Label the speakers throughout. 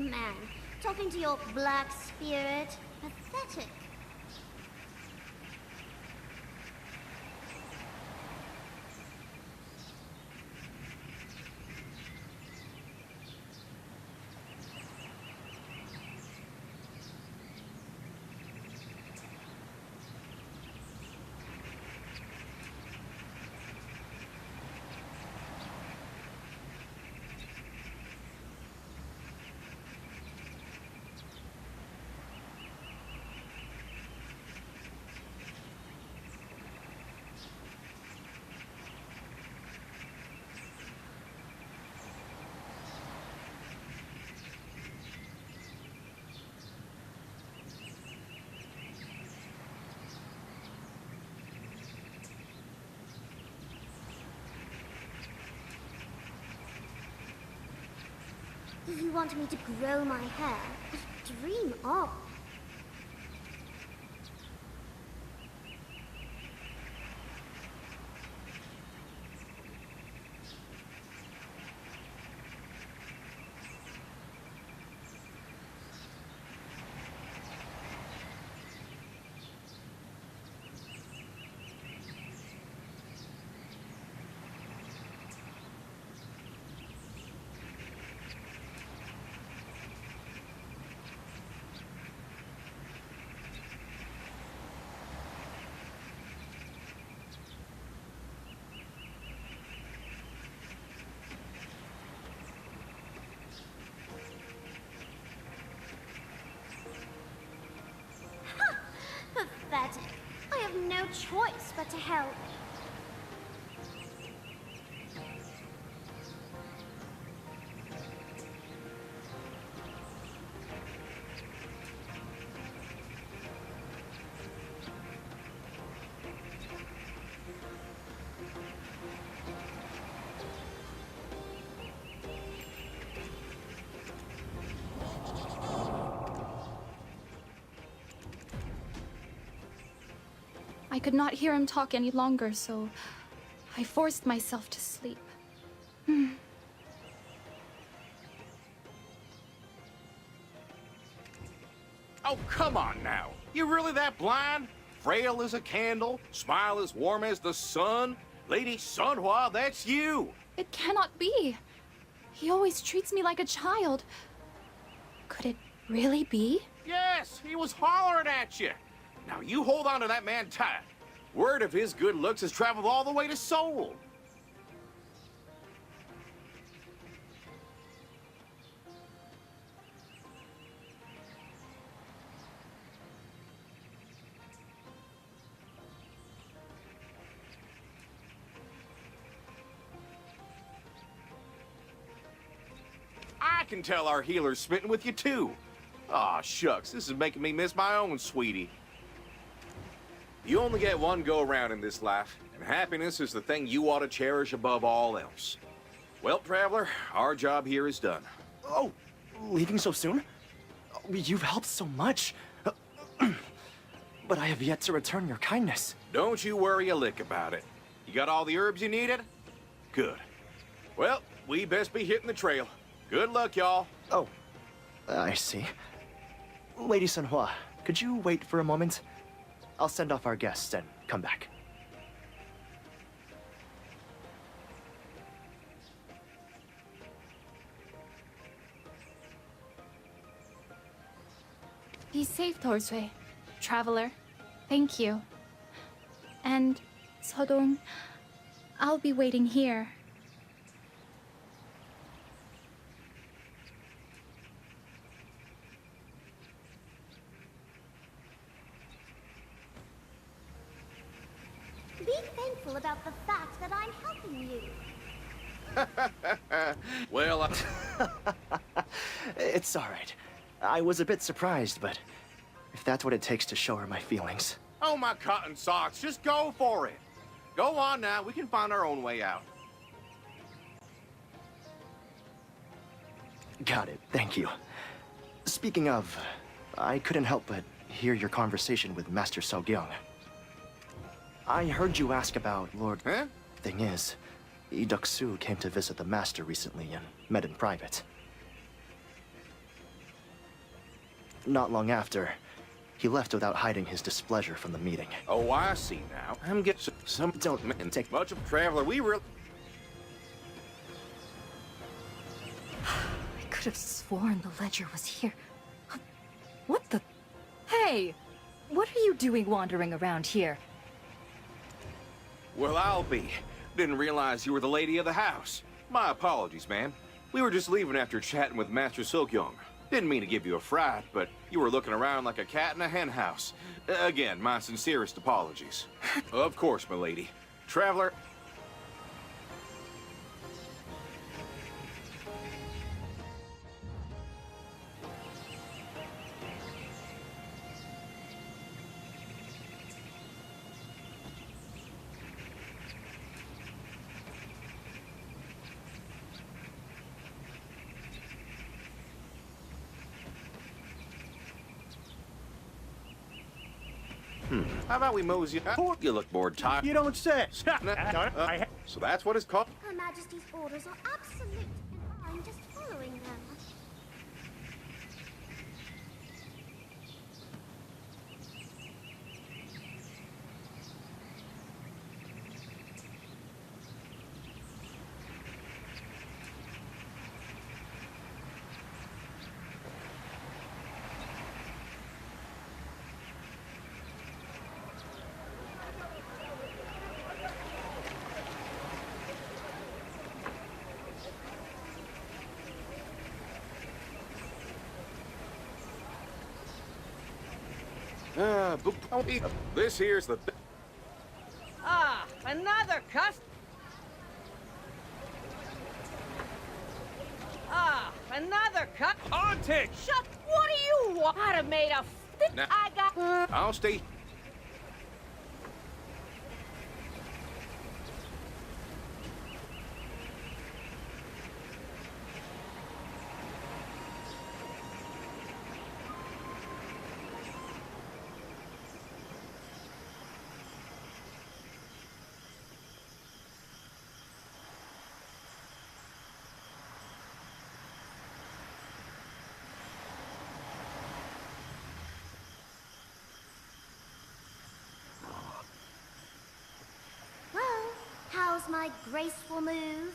Speaker 1: man, talking to your black spirit. Pathetic. You want me to grow my hair? Dream on. Pathetic. I have no choice but to help.
Speaker 2: I could not hear him talk any longer, so I forced myself to sleep.
Speaker 3: Oh, come on now. You really that blind? Frail as a candle, smile as warm as the sun? Lady Sunhua, that's you!
Speaker 2: It cannot be. He always treats me like a child. Could it really be?
Speaker 3: Yes, he was hollering at you. Now you hold on to that man tight. Word of his good looks has traveled all the way to Seoul. I can tell our healer's smitten with you too. Aw, shucks, this is making me miss my own sweetie. You only get one go-around in this life, and happiness is the thing you ought to cherish above all else. Well, Traveler, our job here is done.
Speaker 4: Oh, leaving so soon? Oh, you've helped so much. But I have yet to return your kindness.
Speaker 3: Don't you worry a lick about it. You got all the herbs you needed? Good. Well, we best be hitting the trail. Good luck, y'all.
Speaker 4: Oh, I see. Lady Sunhua, could you wait for a moment? I'll send off our guests and come back.
Speaker 2: Be safe, Torsue. Traveler, thank you. And, Sodong, I'll be waiting here.
Speaker 1: Be thankful about the fact that I'm helping you.
Speaker 3: Well,
Speaker 4: It's all right. I was a bit surprised, but if that's what it takes to show her my feelings.
Speaker 3: oh, my cotton socks, just go for it. Go on now, we can find our own way out.
Speaker 4: Got it, thank you. Speaking of, I couldn't help but hear your conversation with Master Seogyeong. I heard you ask about Lord...
Speaker 3: Huh?
Speaker 4: Thing is, Iduk-su came to visit the Master recently and met in private. not long after, he left without hiding his displeasure from the meeting.
Speaker 3: Oh, I see now. I'm getting some
Speaker 4: Don't take
Speaker 3: much of a traveler. We really.
Speaker 5: I could have sworn the ledger was here. What the? Hey! What are you doing wandering around here?
Speaker 3: Well, I'll be. Didn't realize you were the lady of the house. My apologies, ma'am. We were just leaving after chatting with Master Sogyong. Didn't mean to give you a fright, but you were looking around like a cat in a hen house. Again, my sincerest apologies. Of course, my lady. Traveler. How about we mosey? You look bored, tired.
Speaker 6: You don't say.
Speaker 3: So that's what it's called?
Speaker 1: Her Majesty's orders are absolute, and I'm just following them.
Speaker 3: This here's the...
Speaker 7: Ah, another another cut.
Speaker 3: Haunting!
Speaker 7: Shut. What do you want? I'd have made a.
Speaker 3: Nah.
Speaker 7: I got.
Speaker 3: I'll stay...
Speaker 1: Well, how's my graceful move?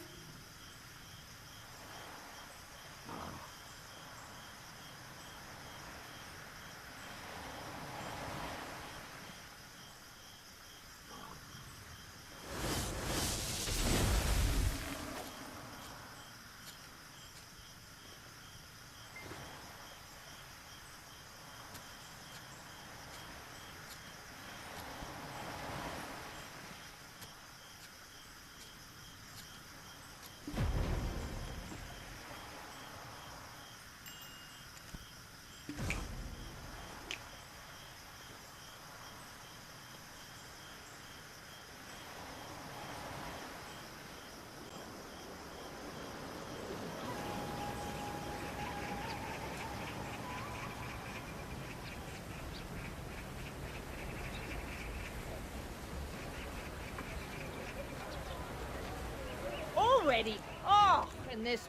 Speaker 7: Already. Oh, and this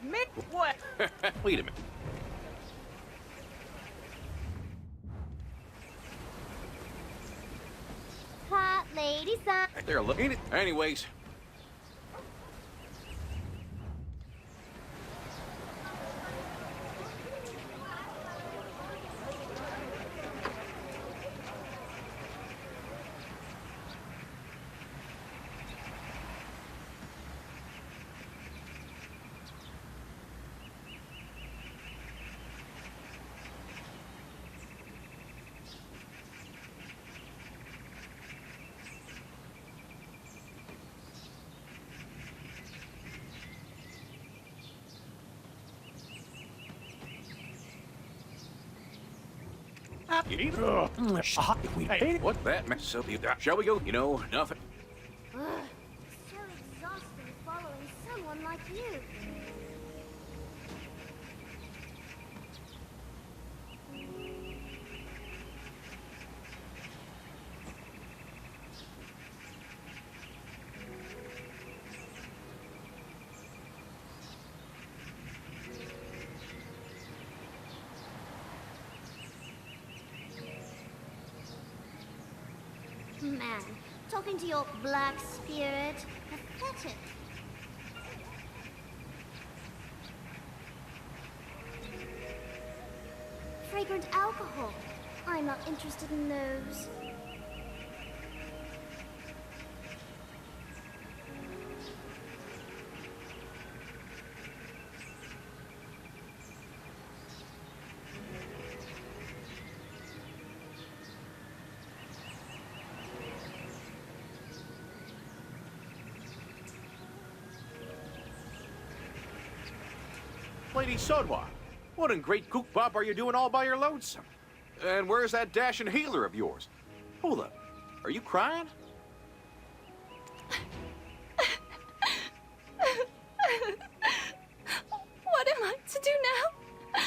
Speaker 7: what?
Speaker 3: Wait a minute.
Speaker 1: Hot lady son.
Speaker 3: They're looking at... Anyways. What that mess? So, shall we go? You know, nothing.
Speaker 1: Ugh, so exhausting following someone like you. Man, talking to your black spirit, pathetic. Fragrant alcohol. I'm not interested in those.
Speaker 3: Lady Sodwa, what in great cookbop are you doing all by your lonesome? And where's that dashing healer of yours? Hold up, are you crying?
Speaker 2: What am I to do now?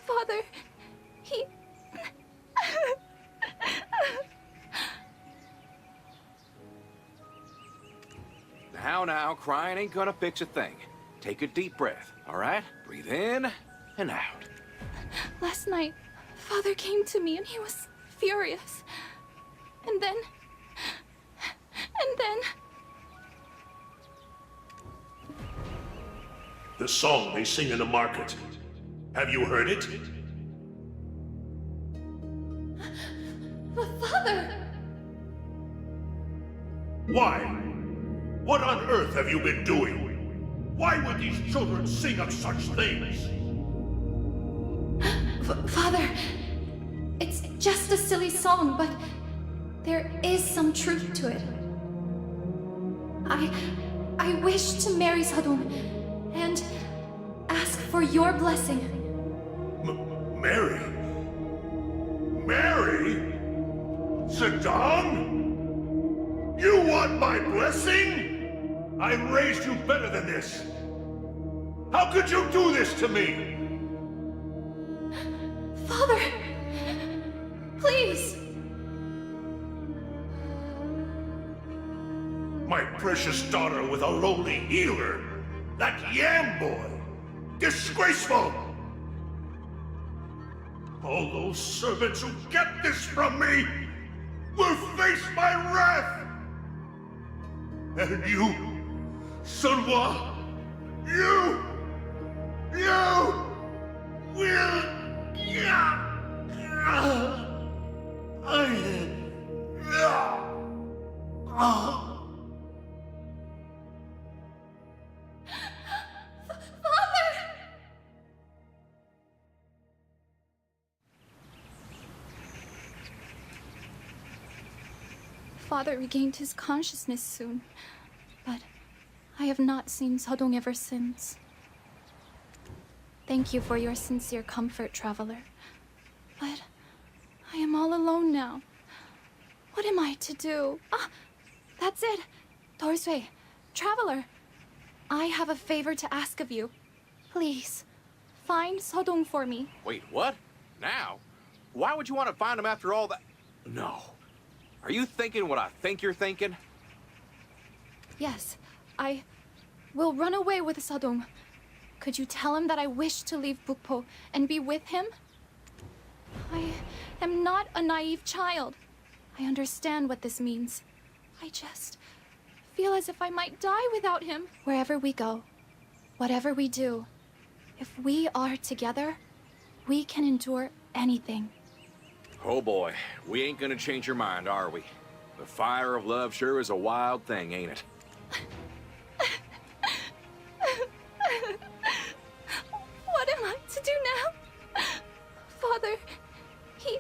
Speaker 2: Father, he...
Speaker 3: Now, crying ain't gonna fix a thing. Take a deep breath, all right? Breathe in and out.
Speaker 2: Last night, Father came to me and he was furious. And then...
Speaker 6: The song they sing in the market. Have you heard it?
Speaker 2: Father!
Speaker 6: Why? What on earth have you been doing? Why would these children sing of such things?
Speaker 2: Father, it's just a silly song, but there is some truth to it. I wish to marry Sadong and ask for your blessing.
Speaker 6: Mary? Mary? Zedong? You want my blessing? I raised you better than this. How could you do this to me?
Speaker 2: Father, please.
Speaker 6: My precious daughter with a lowly healer. That yam boy. Disgraceful! All those servants who get this from me will face my wrath! And you, Sunwa, you will...
Speaker 2: Father regained his consciousness soon, but I have not seen Sadong ever since. Thank you for your sincere comfort, traveler. But I am all alone now. What am I to do? Ah, that's it. Dorsway, traveler, I have a favor to ask of you. Please, find Sadong for me.
Speaker 3: Wait, what? Now? Why would you want to find him after all that? No. Are you thinking what I think you're thinking?
Speaker 2: Yes, I will run away with Sadong. Could you tell him that I wish to leave Bukpo and be with him? I am not a naive child. I understand what this means. I just feel as if I might die without him. Wherever we go, whatever we do, if we are together, we can endure anything.
Speaker 3: Oh boy, we ain't gonna change your mind, are we? The fire of love sure is a wild thing, ain't it?
Speaker 2: What am I to do now? Father, he...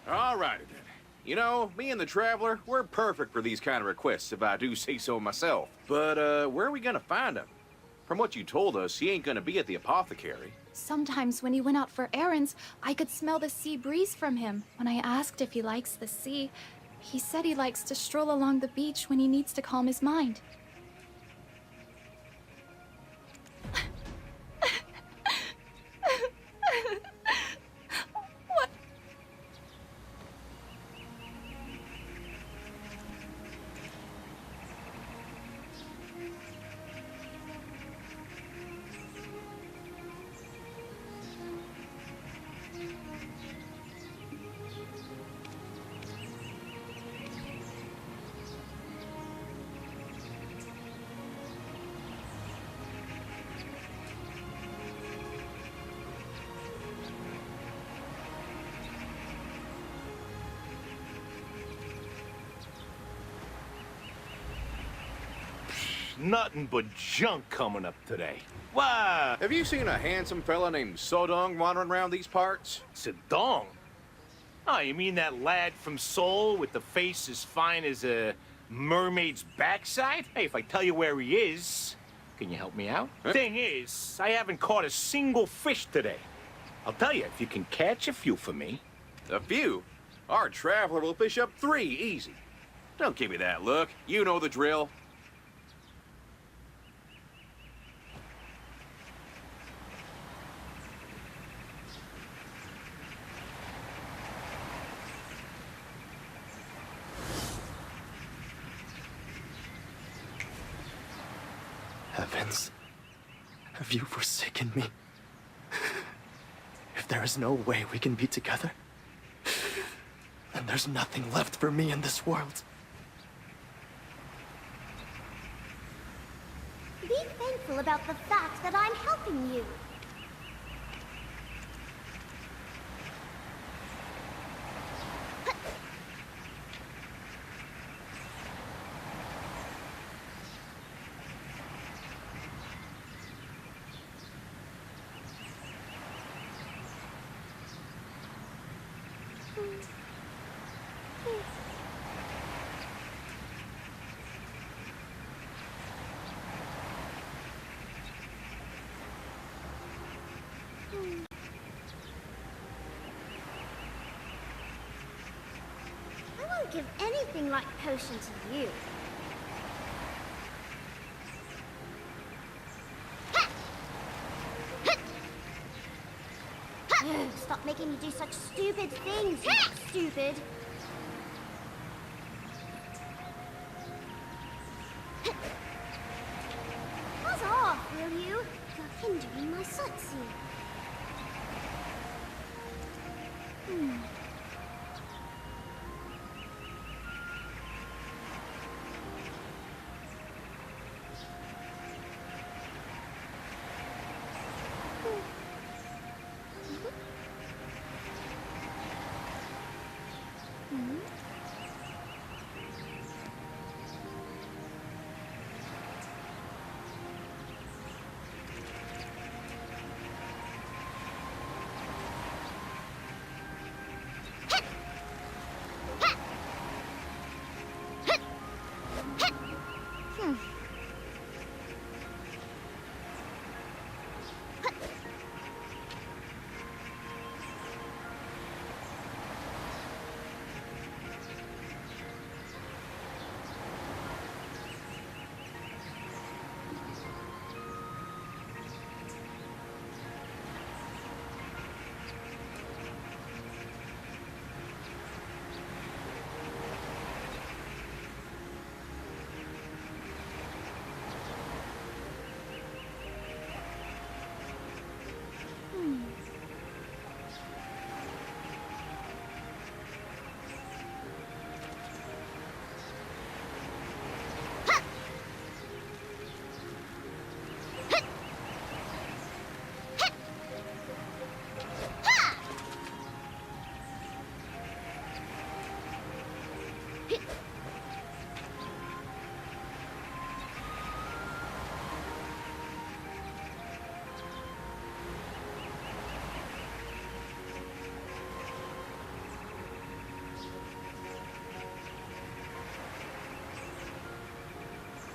Speaker 3: Alrighty then. You know, me and the Traveler, we're perfect for these kind of requests, if I do say so myself. But, where are we gonna find him? From what you told us, he ain't gonna be at the apothecary.
Speaker 2: Sometimes when he went out for errands, I could smell the sea breeze from him. When I asked if he likes the sea, he said he likes to stroll along the beach when he needs to calm his mind. What?
Speaker 6: nothing but junk coming up today. Wow.
Speaker 3: Have you seen a handsome fella named Sodong wandering around these parts?
Speaker 6: Sedong? Oh, you mean that lad from Seoul with the face as fine as a mermaid's backside? Hey, if I tell you where he is, can you help me out?
Speaker 3: Huh?
Speaker 6: Thing is, I haven't caught a single fish today. I'll tell you, if you can catch a few for me.
Speaker 3: A few? Our traveler will fish up 3 easy. Don't give me that look. You know the drill.
Speaker 4: Heavens, have you forsaken me? If there is no way we can be together, then there's nothing left for me in this world.
Speaker 1: Be thankful about the fact that I'm helping you. I won't give anything like potion to you. Stop making me do such stupid things, you stupid. Buzz off, will you? You're hindering my sightseeing.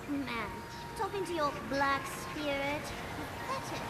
Speaker 1: Man, talking to your black spirit. Pathetic.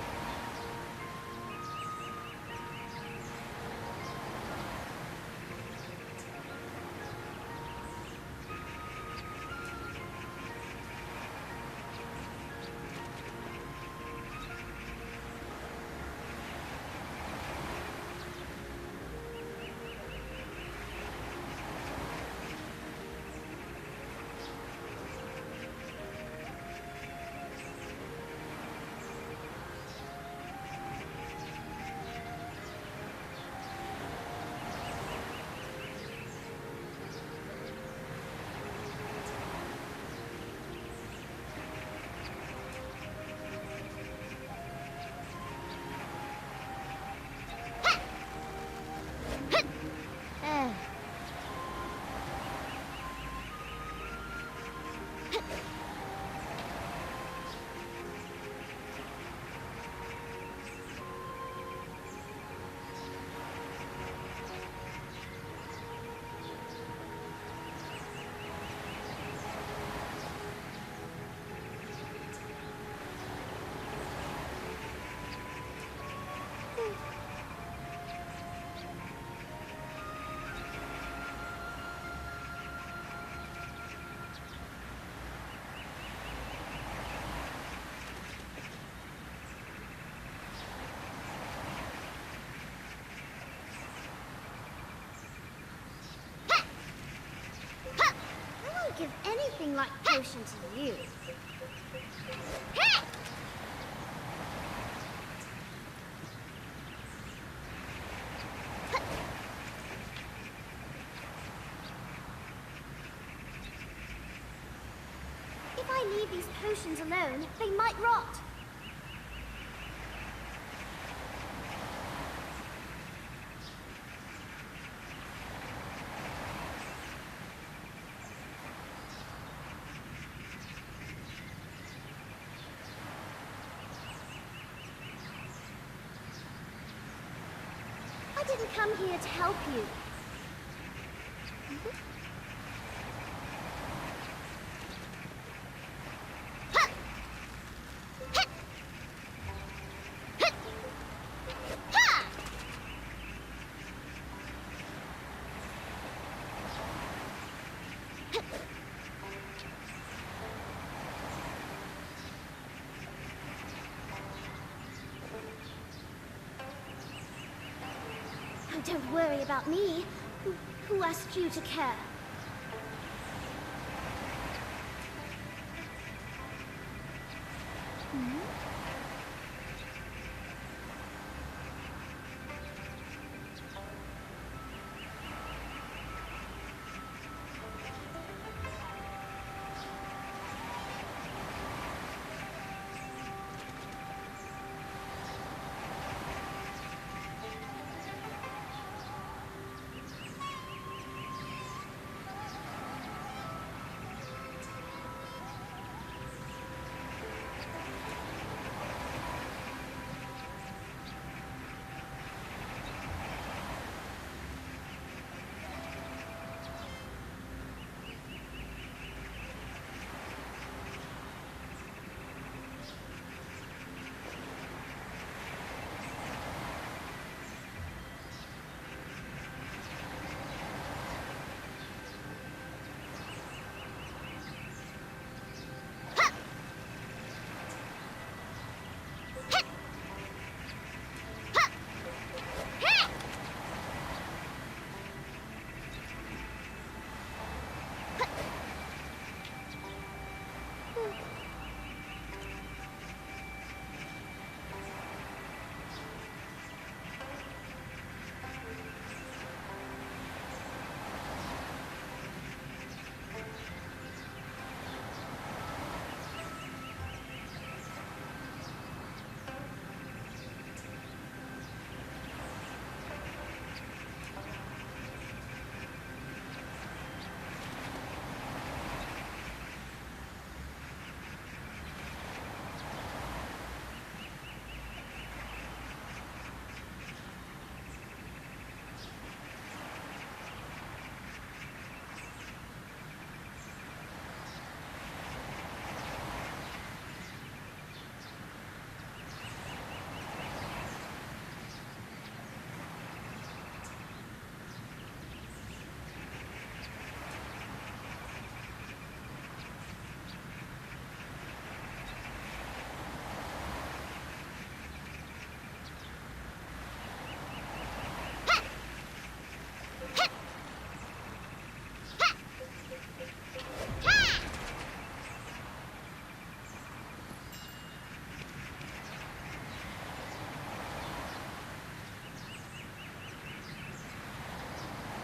Speaker 1: give anything like potion to you. Hey! If I leave these potions alone, they might rot. I didn't come here to help you. Oh, don't worry about me. Who asked you to care?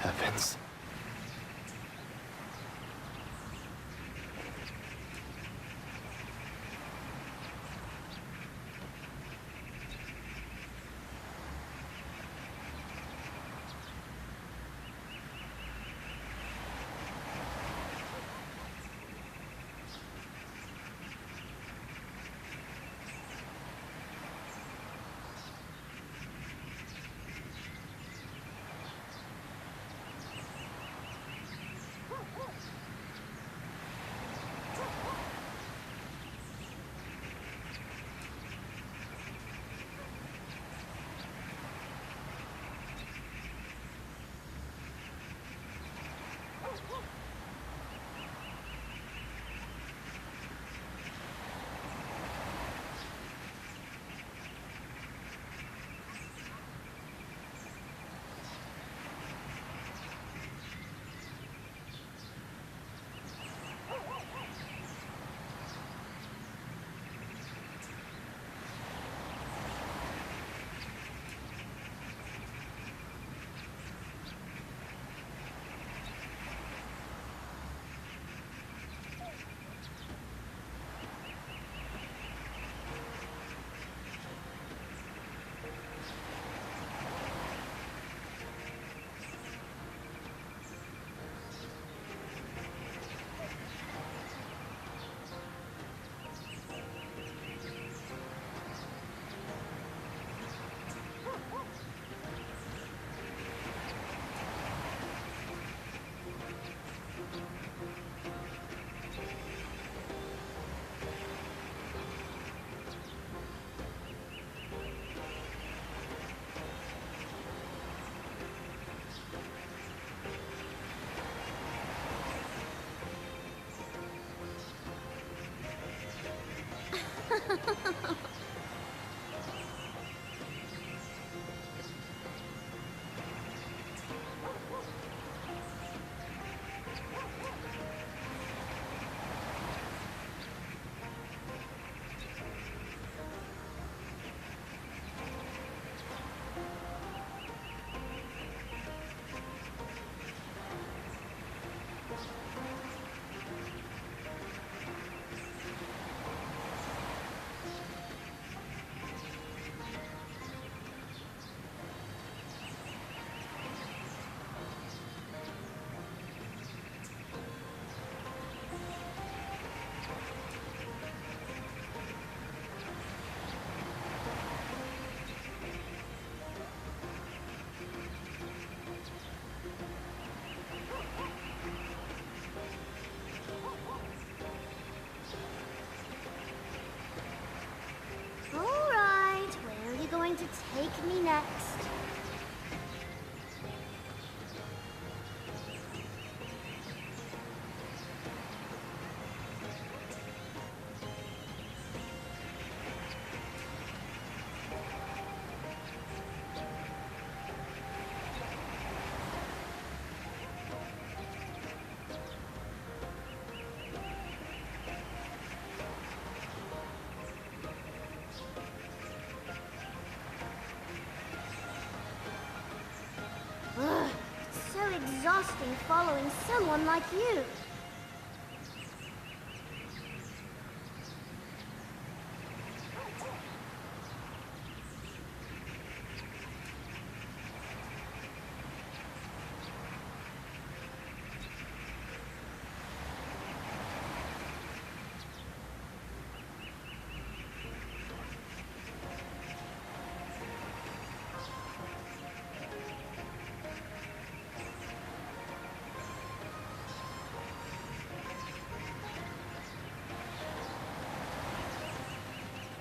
Speaker 4: Heavens.
Speaker 1: exhausting following someone like you.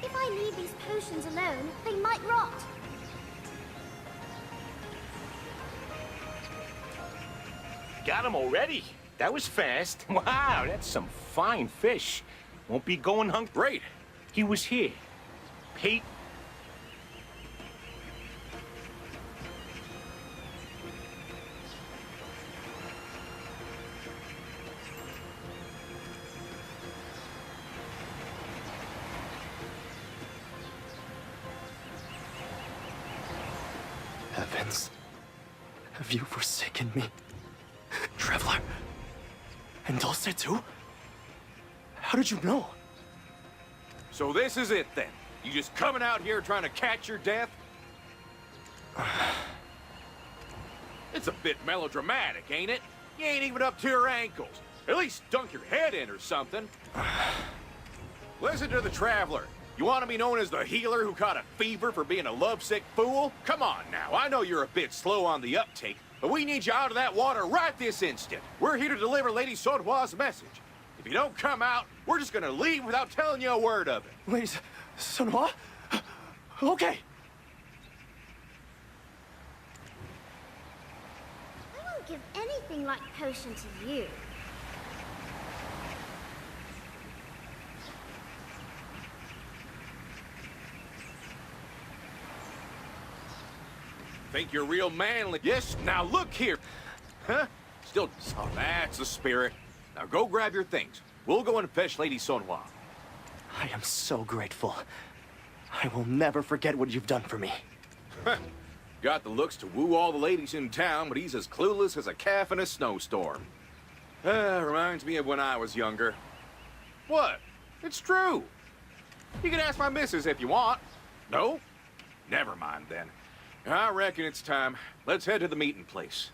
Speaker 1: If I leave these potions alone, they might rot.
Speaker 8: Got him already. That was fast. Wow, that's some fine fish. Won't be going hungry.
Speaker 3: Great.
Speaker 8: He was here. Pete.
Speaker 4: Heavens, have you forsaken me? Traveler? And Dulce too? How did you know?
Speaker 3: So this is it then? You just coming out here trying to catch your death? It's a bit melodramatic, ain't it? You ain't even up to your ankles. At least dunk your head in or something. Listen to the Traveler. You want to be known as the healer who caught a fever for being a lovesick fool? Come on now, I know you're a bit slow on the uptake, but we need you out of that water right this instant. We're here to deliver Lady Sonhua's message. If you don't come out, we're just gonna leave without telling you a word of it.
Speaker 4: Lady Sonhua? Okay.
Speaker 1: I won't give anything like potion to you.
Speaker 3: Think you're real manly? Yes, now look here. Huh? Still, oh, that's the spirit. Now go grab your things. We'll go and fetch Lady Sonhua.
Speaker 4: I am so grateful. I will never forget what you've done for me.
Speaker 3: Got the looks to woo all the ladies in town, but he's as clueless as a calf in a snowstorm. Reminds me of when I was younger. What? It's true. You can ask my missus if you want. No? Never mind then. I reckon it's time. Let's head to the meeting place.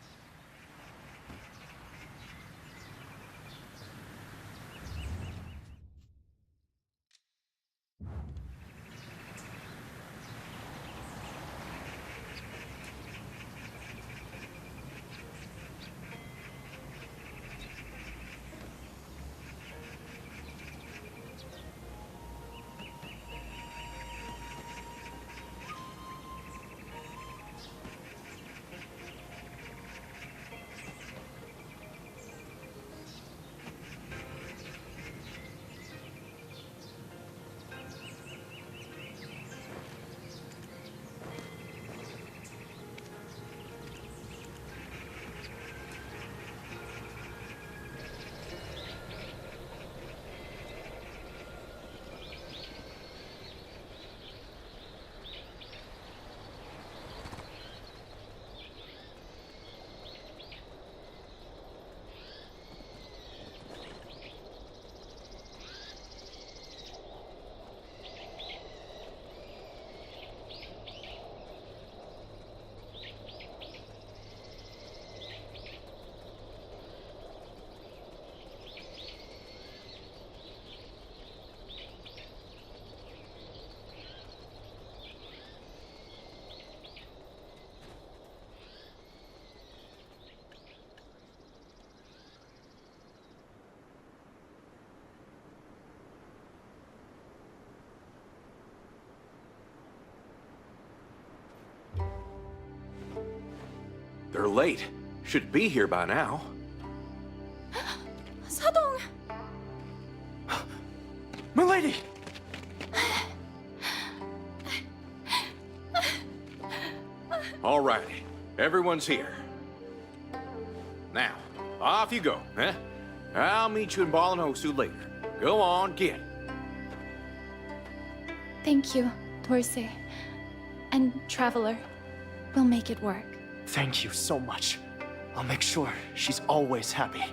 Speaker 3: They're late. Should be here by now.
Speaker 2: Sadong!
Speaker 4: Milady!
Speaker 3: All righty. Everyone's here. Now, off you go, huh? I'll meet you in Ballinhosu later. Go on, get it.
Speaker 2: Thank you, Dulce. And Traveler. We'll make it work.
Speaker 4: Thank you so much. I'll make sure she's always happy.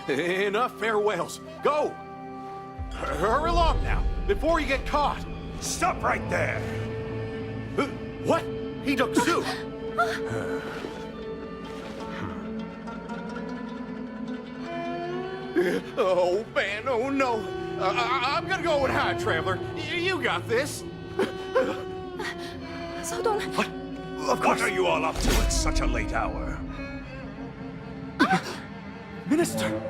Speaker 3: Enough farewells. Go! Hurry along now, before you get caught.
Speaker 6: Stop right there!
Speaker 3: What? Yog Zoo? Oh, man, oh no. I'm gonna go and hide, Traveler. You got this.
Speaker 2: Sodong,
Speaker 4: What? Of course.
Speaker 6: What are you all up to at such a late hour?
Speaker 4: Minister!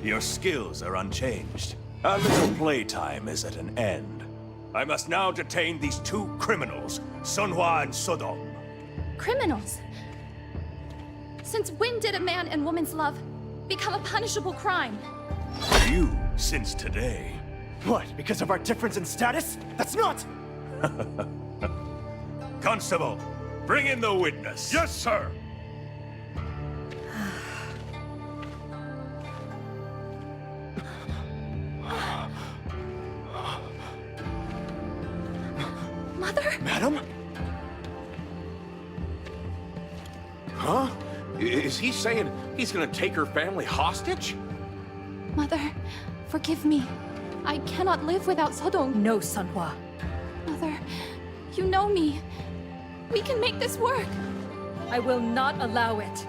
Speaker 6: Your skills are unchanged. Our little playtime is at an end. I must now detain these two criminals, Sunhwa and Sodong.
Speaker 2: criminals. Since when did a man and woman's love become a punishable crime?
Speaker 6: You, since today.
Speaker 4: What, because of our difference in status? That's not!
Speaker 6: Constable, bring in the witness. Yes, sir.
Speaker 2: Mother?
Speaker 4: Madam?
Speaker 3: Huh? Is he saying he's gonna take her family hostage?
Speaker 2: Mother, forgive me. I cannot live without Sodong.
Speaker 5: No, Sunhwa.
Speaker 2: Mother, you know me. We can make this work.
Speaker 5: I will not allow it.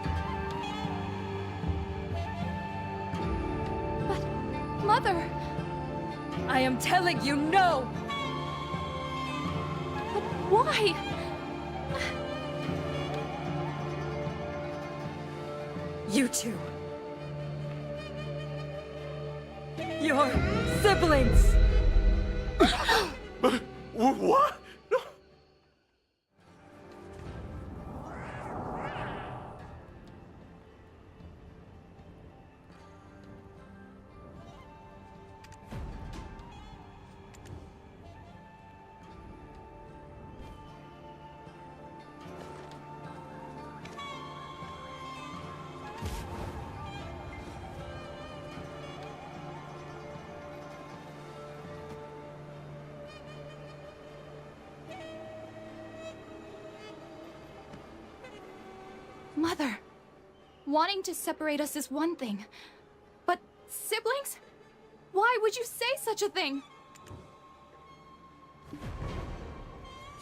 Speaker 2: But, Mother,
Speaker 5: I am telling you no!
Speaker 2: but why?
Speaker 5: You two. Your siblings!
Speaker 3: What?
Speaker 2: Mother, wanting to separate us is one thing. But siblings? Why would you say such a thing?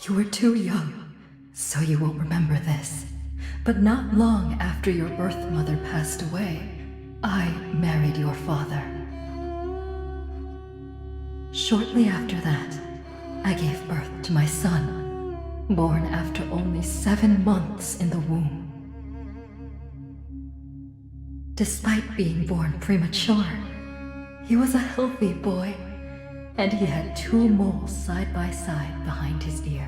Speaker 9: You were too young, so you won't remember this. But not long after your birth mother passed away, I married your father. Shortly after that, I gave birth to my son, born after only 7 months in the womb. Despite being born premature, he was a healthy boy and he had 2 moles side by side behind his ear.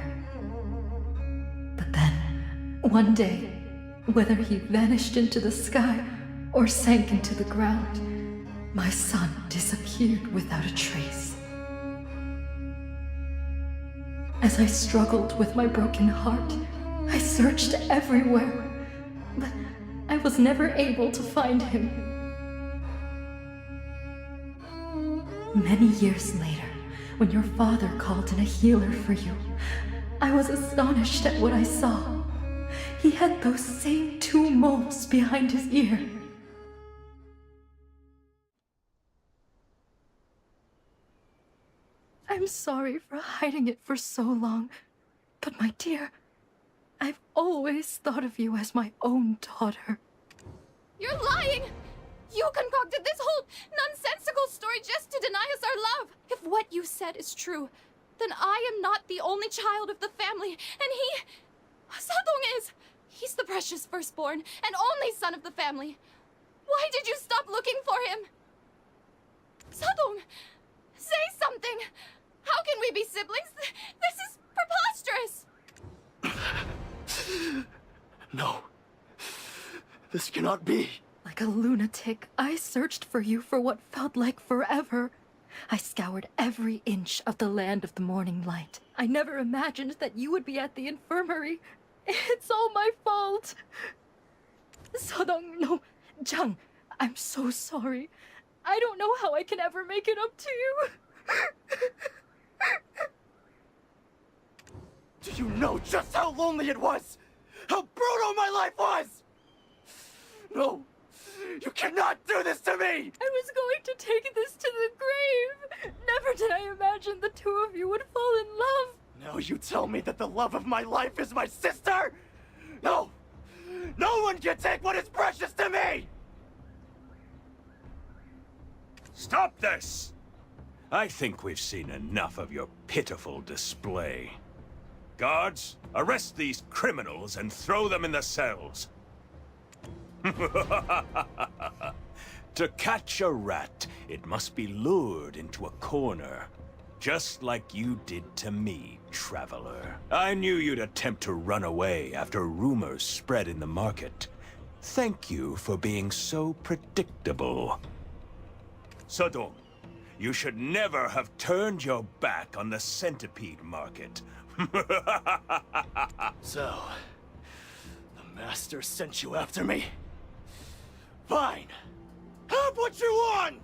Speaker 9: But then, one day, whether he vanished into the sky or sank into the ground, my son disappeared without a trace. As I struggled with my broken heart, I searched everywhere, but I was never able to find him. Many years later, when your father called in a healer for you, I was astonished at what I saw. He had those same 2 moles behind his ear. I'm sorry for hiding it for so long, but my dear, I've always thought of you as my own daughter.
Speaker 2: You're lying! You concocted this whole nonsensical story just to deny us our love! If what you said is true, then I am not the only child of the family, and Sadong is! He's the precious firstborn and only son of the family. Why did you stop looking for him? Sadong, say something! How can we be siblings? This is preposterous!
Speaker 4: No. This cannot be.
Speaker 9: Like a lunatic, I searched for you for what felt like forever. I scoured every inch of the land of the morning light. I never imagined that you would be at the infirmary. It's all my fault. Sadong, no. Jung, I'm so sorry. I don't know how I can ever make it up to you.
Speaker 4: Do you know just how lonely it was? How brutal my life was? No, you cannot do this to me!
Speaker 9: I was going to take this to the grave. Never did I imagine the 2 of you would fall in love.
Speaker 4: Now you tell me that the love of my life is my sister? No! No one can take what is precious to me!
Speaker 6: Stop this! I think we've seen enough of your pitiful display. Guards, arrest these criminals and throw them in the cells. To catch a rat, it must be lured into a corner. Just like you did to me, traveler. I knew you'd attempt to run away after rumors spread in the market. Thank you for being so predictable. Sadong, you should never have turned your back on the centipede market.
Speaker 4: So, the master sent you after me? Fine! Have what you want!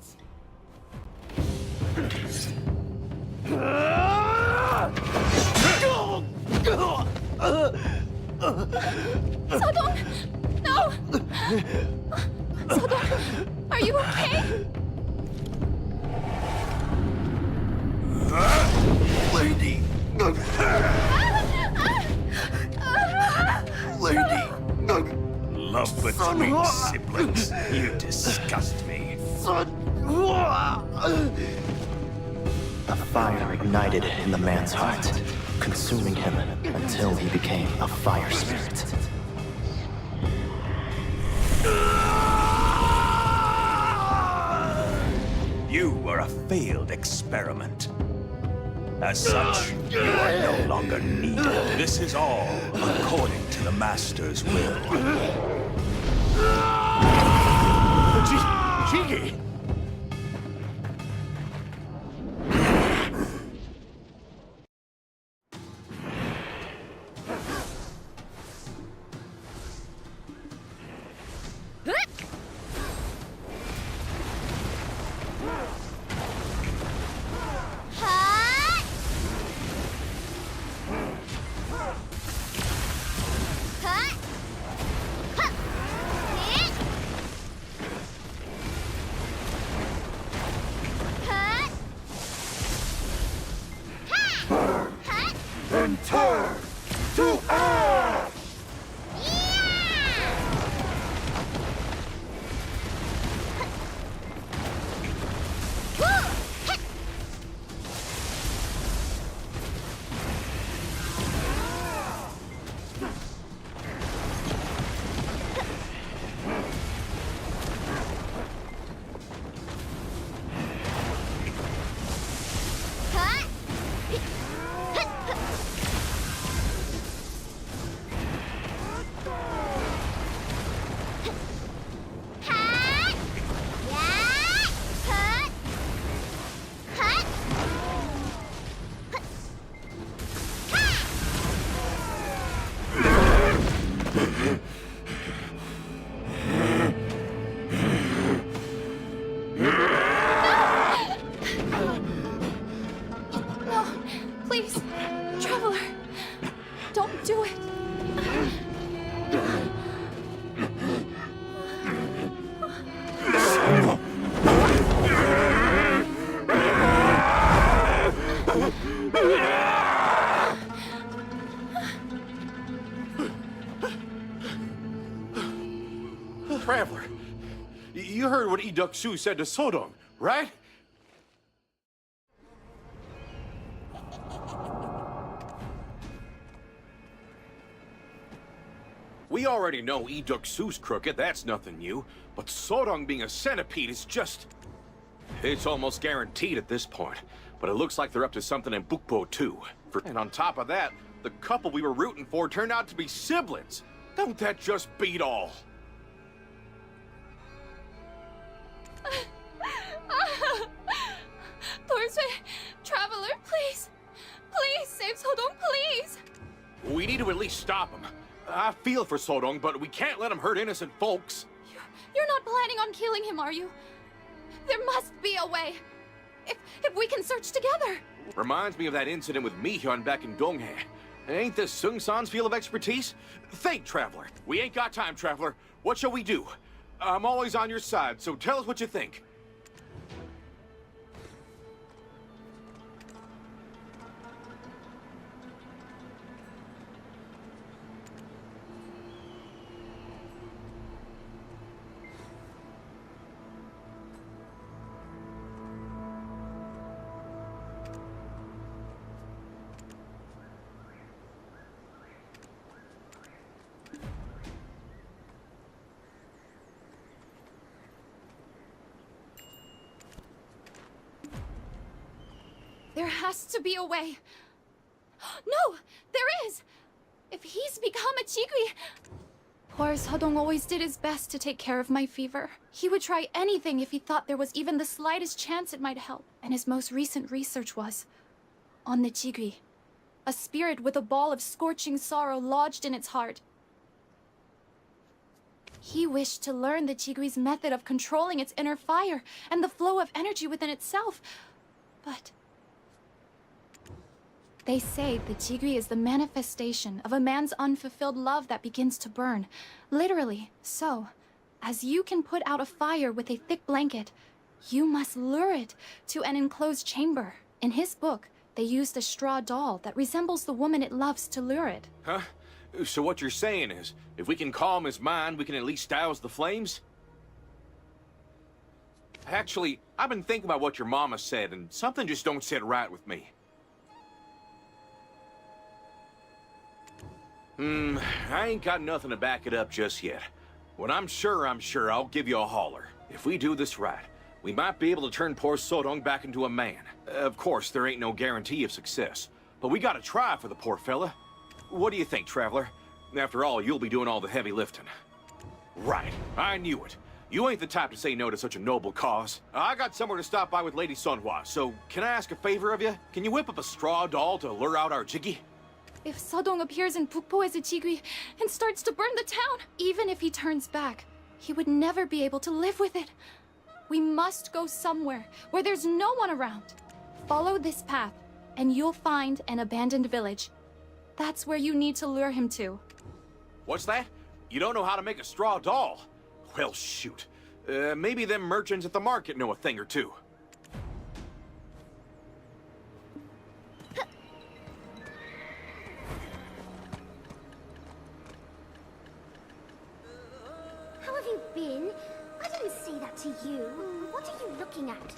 Speaker 2: Sadong! No! Sadong, are you okay?
Speaker 4: Lady! Lady!
Speaker 6: Love between siblings. You disgust me.
Speaker 4: Son! A fire ignited in the man's heart, consuming him until he became a fire spirit.
Speaker 6: You were a failed experiment. As such, you are no longer needed. This is all according to the Master's will.
Speaker 4: Jiggy!
Speaker 6: And turn to air!
Speaker 3: Duk Su said to Sodong, right? We already know Duk Su's crooked, that's nothing new. But Sodong being a centipede is just... It's almost guaranteed at this point. But it looks like they're up to something in Bukpo too. And on top of that, the couple we were rooting for turned out to be siblings. Don't that just beat all?
Speaker 2: Dorsey, Traveler, please. Please, save Sodong, please.
Speaker 3: We need to at least stop him. I feel for Sodong, but we can't let him hurt innocent folks.
Speaker 2: You're not planning on killing him, are you? There must be a way. If we can search together.
Speaker 3: Reminds me of that incident with Mihyun back in Donghae. Ain't this Sung San's field of expertise? Think, Traveler. We ain't got time, Traveler. What shall we do? I'm always on your side, so tell us what you think.
Speaker 2: There has to be a way. No, there is! If he's become a Chigui... Poor Sodong always did his best to take care of my fever. He would try anything if he thought there was even the slightest chance it might help. And his most recent research was on the Chigui. A spirit with a ball of scorching sorrow lodged in its heart. He wished to learn the Chigui's method of controlling its inner fire and the flow of energy within itself. But... they say the Chigui is the manifestation of a man's unfulfilled love that begins to burn. Literally. So, as you can put out a fire with a thick blanket, you must lure it to an enclosed chamber. In his book, they used a straw doll that resembles the woman it loves to lure it.
Speaker 3: Huh? So what you're saying is, if we can calm his mind, we can at least douse the flames? Actually, I've been thinking about what your mama said, and something just don't sit right with me. I ain't got nothing to back it up just yet. When I'm sure, I'll give you a holler. If we do this right, we might be able to turn poor Sodong back into a man. Of course, there ain't no guarantee of success, but we gotta try for the poor fella. What do you think, Traveler? After all, you'll be doing all the heavy lifting. Right, I knew it. You ain't the type to say no to such a noble cause. I got somewhere to stop by with Lady Sunhwa, so can I ask a favor of you? Can you whip up a straw doll to lure out our Jiggy?
Speaker 2: If Sodong appears in Bukpo as a Chigui and starts to burn the town, even if he turns back, he would never be able to live with it. We must go somewhere where there's no one around. Follow this path, and you'll find an abandoned village. That's where you need to lure him to.
Speaker 3: What's that? You don't know how to make a straw doll? Well, shoot. Maybe them merchants at the market know a thing or two.
Speaker 1: How have you been? I didn't say that to you. What are you looking at?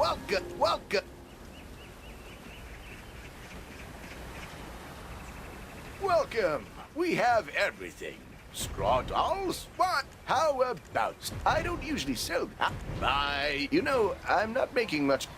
Speaker 10: Welcome. Welcome. We have everything. Straw dolls? What? How about... I don't usually sell... You know, I'm not making much...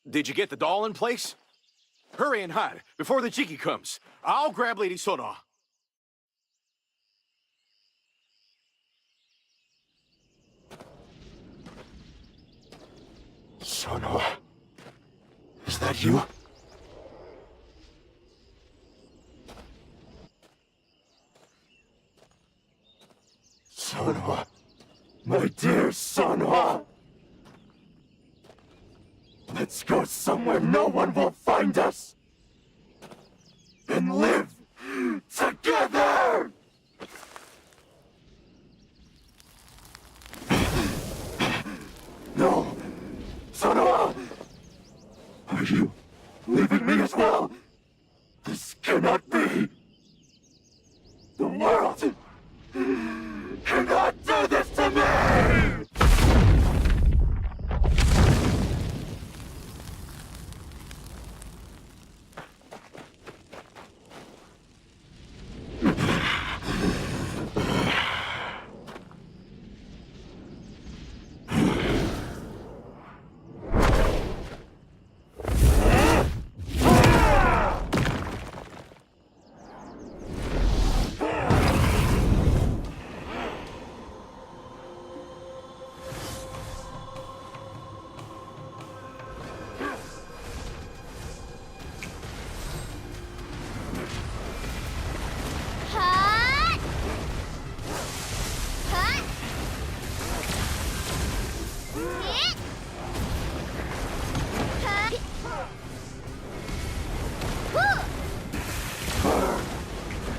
Speaker 3: Did you get the doll in place? Hurry and hide before the Jiki comes. I'll grab Lady Sona.
Speaker 10: Sono... Is that you? Sono... My dear Sono! Let's go somewhere no one will find us! And live together! No! Sono! Are you leaving me as well? This cannot be! The world cannot do this to me!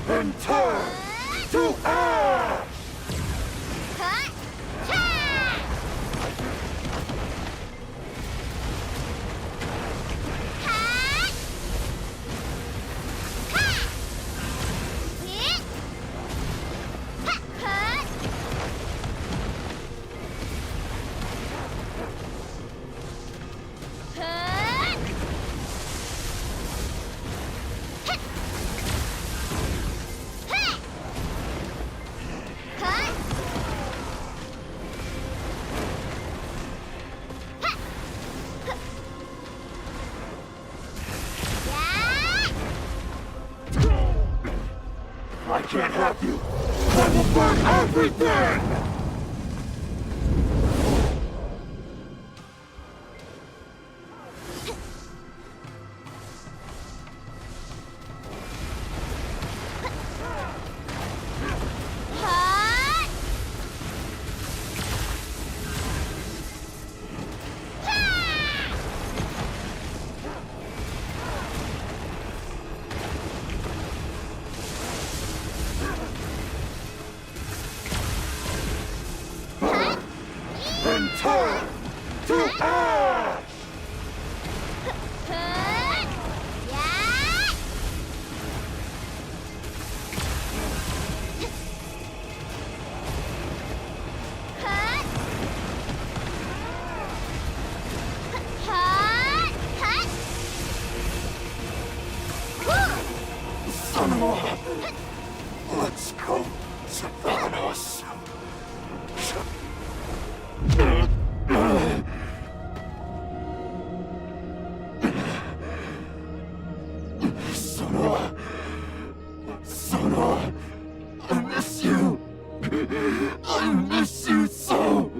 Speaker 10: And turn to ash! I can't have you! I will burn everything! Let's go to Thanos. Sono, I miss you. I miss you so.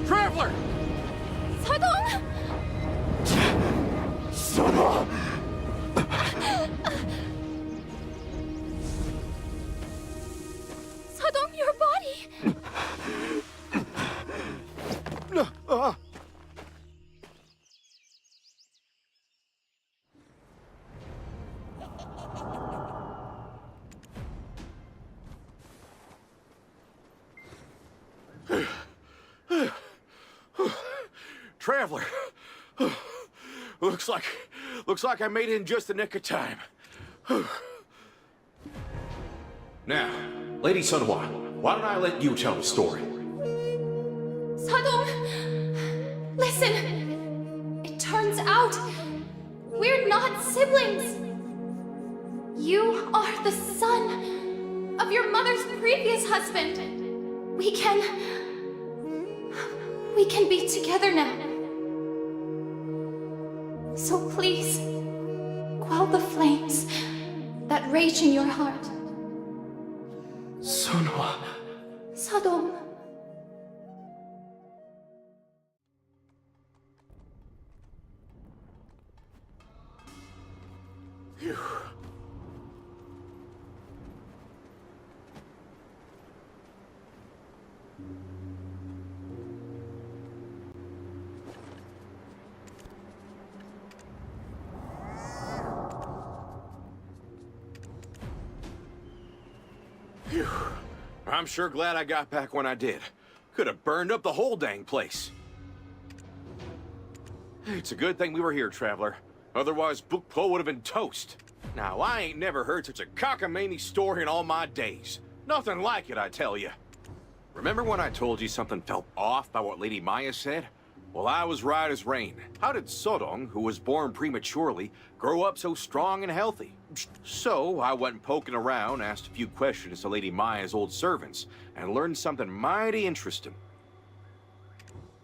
Speaker 3: Traveler!
Speaker 2: Sadong!
Speaker 10: Sono.
Speaker 2: Sadong, your body!
Speaker 3: Traveler! Looks like I made it in just the nick of time. Now, Lady Sunhwa, why don't I let you tell the story?
Speaker 2: Sadong! Listen! It turns out we're not siblings! You are the son of your mother's previous husband. We can be together now. So please, quell the flames that rage in your heart.
Speaker 4: Sunhwa.
Speaker 2: Sadong.
Speaker 3: I'm sure glad I got back when I did. Could have burned up the whole dang place. It's a good thing we were here, Traveler. Otherwise, Bookpo would have been toast. Now, I ain't never heard such a cockamamie story in all my days. Nothing like it, I tell you. Remember when I told you something felt off by what Lady Maya said? Well, I was right as rain. How did Sodong, who was born prematurely, grow up so strong and healthy? So, I went poking around, asked a few questions to Lady Maya's old servants, and learned something mighty interesting.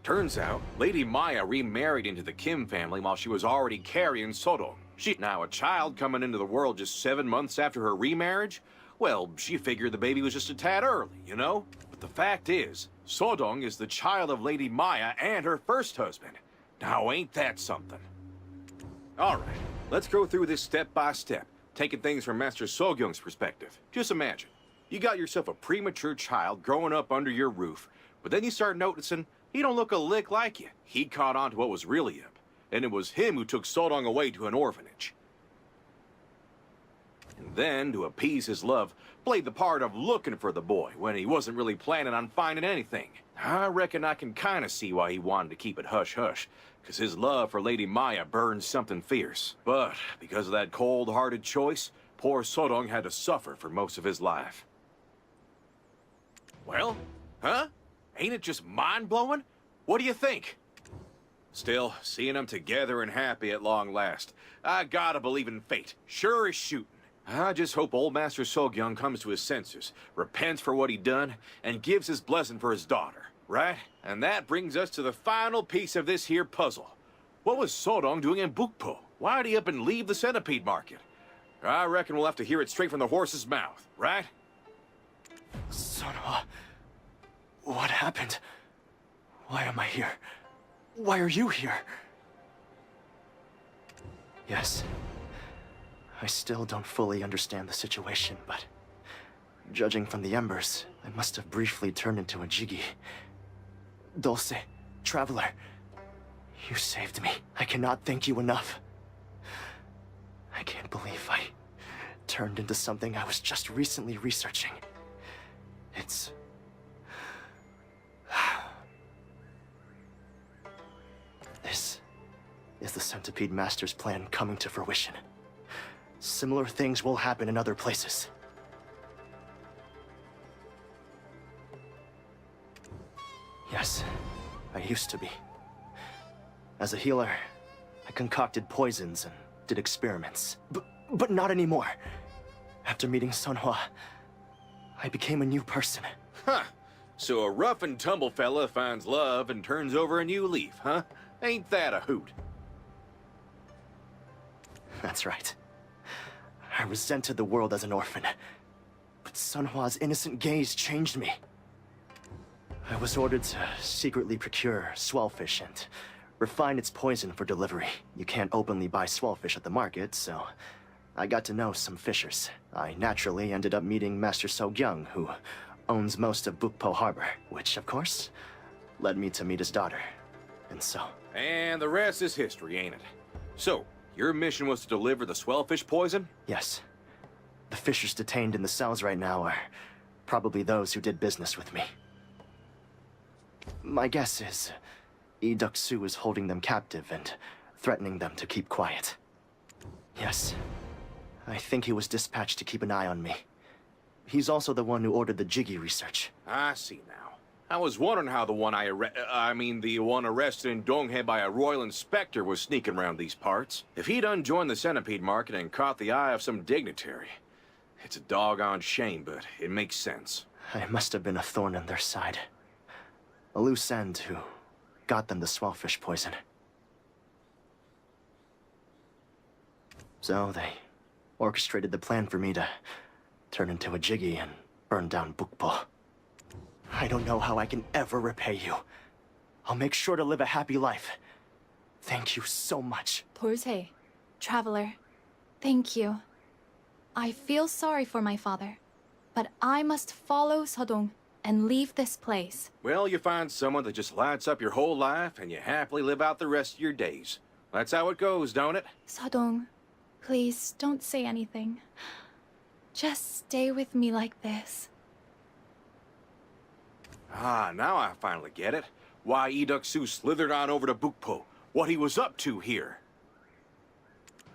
Speaker 3: Turns out, Lady Maya remarried into the Kim family while she was already carrying Sodong. She's now a child coming into the world just 7 months after her remarriage. Well, she figured the baby was just a tad early, you know? But the fact is, Sodong is the child of Lady Maya and her first husband. Now, ain't that something? All right, let's go through this step by step, taking things from Master Sogyung's perspective. Just imagine, you got yourself a premature child growing up under your roof, but then you start noticing he don't look a lick like you. He caught on to what was really up, and it was him who took Sodong away to an orphanage. And then, to appease his love, played the part of looking for the boy when he wasn't really planning on finding anything. I reckon I can kind of see why he wanted to keep it hush-hush, because his love for Lady Maya burned something fierce. But because of that cold-hearted choice, poor Sodong had to suffer for most of his life. Well, huh? Ain't it just mind-blowing? What do you think? Still, seeing them together and happy at long last, I gotta believe in fate. Sure as shooting. I just hope old Master Sogyung comes to his senses, repents for what he done, and gives his blessing for his daughter, right? And that brings us to the final piece of this here puzzle. What was Sodong doing in Bookpo? Why'd he up and leave the centipede market? I reckon we'll have to hear it straight from the horse's mouth, right?
Speaker 4: Sunhwa. What happened? Why am I here? Why are you here? Yes. I still don't fully understand the situation, but judging from the embers, I must have briefly turned into a jiggy. Dulce, Traveler, you saved me. I cannot thank you enough. I can't believe I turned into something I was just recently researching. It's... This is the Centipede Master's plan coming to fruition. Similar things will happen in other places. Yes, I used to be. As a healer, I concocted poisons and did experiments. But not anymore. After meeting Sunhwa, I became a new person.
Speaker 3: Huh. So a rough and tumble fella finds love and turns over a new leaf, huh? Ain't that a hoot?
Speaker 4: That's right. I resented the world as an orphan. But Sunhwa's innocent gaze changed me. I was ordered to secretly procure swellfish and refine its poison for delivery. You can't openly buy swellfish at the market, so I got to know some fishers. I naturally ended up meeting Master So-gyung, who owns most of Bukpo Harbor, which, of course, led me to meet his daughter. And so...
Speaker 3: And the rest is history, ain't it? So, your mission was to deliver the swellfish poison?
Speaker 4: Yes. The fishers detained in the cells right now are probably those who did business with me. My guess is Su is holding them captive and threatening them to keep quiet. Yes. I think he was dispatched to keep an eye on me. He's also the one who ordered the Jiggy research.
Speaker 3: I see now. I was wondering how the one the one arrested in Donghae by a royal inspector was sneaking around these parts. If he'd unjoined the centipede market and caught the eye of some dignitary, it's a doggone shame, but it makes sense.
Speaker 4: I must have been a thorn in their side. A loose end who got them the swellfish poison. So they orchestrated the plan for me to turn into a Jiggy and burn down Bukpo. I don't know how I can ever repay you. I'll make sure to live a happy life. Thank you so much.
Speaker 2: Dorse, traveler, thank you. I feel sorry for my father, but I must follow Sodong and leave this place.
Speaker 3: Well, you find someone that just lights up your whole life, and you happily live out the rest of your days. That's how it goes, don't it?
Speaker 2: Sodong, please don't say anything. Just stay with me like this.
Speaker 3: Ah, now I finally get it. Why Su slithered on over to Bukpo. What he was up to here.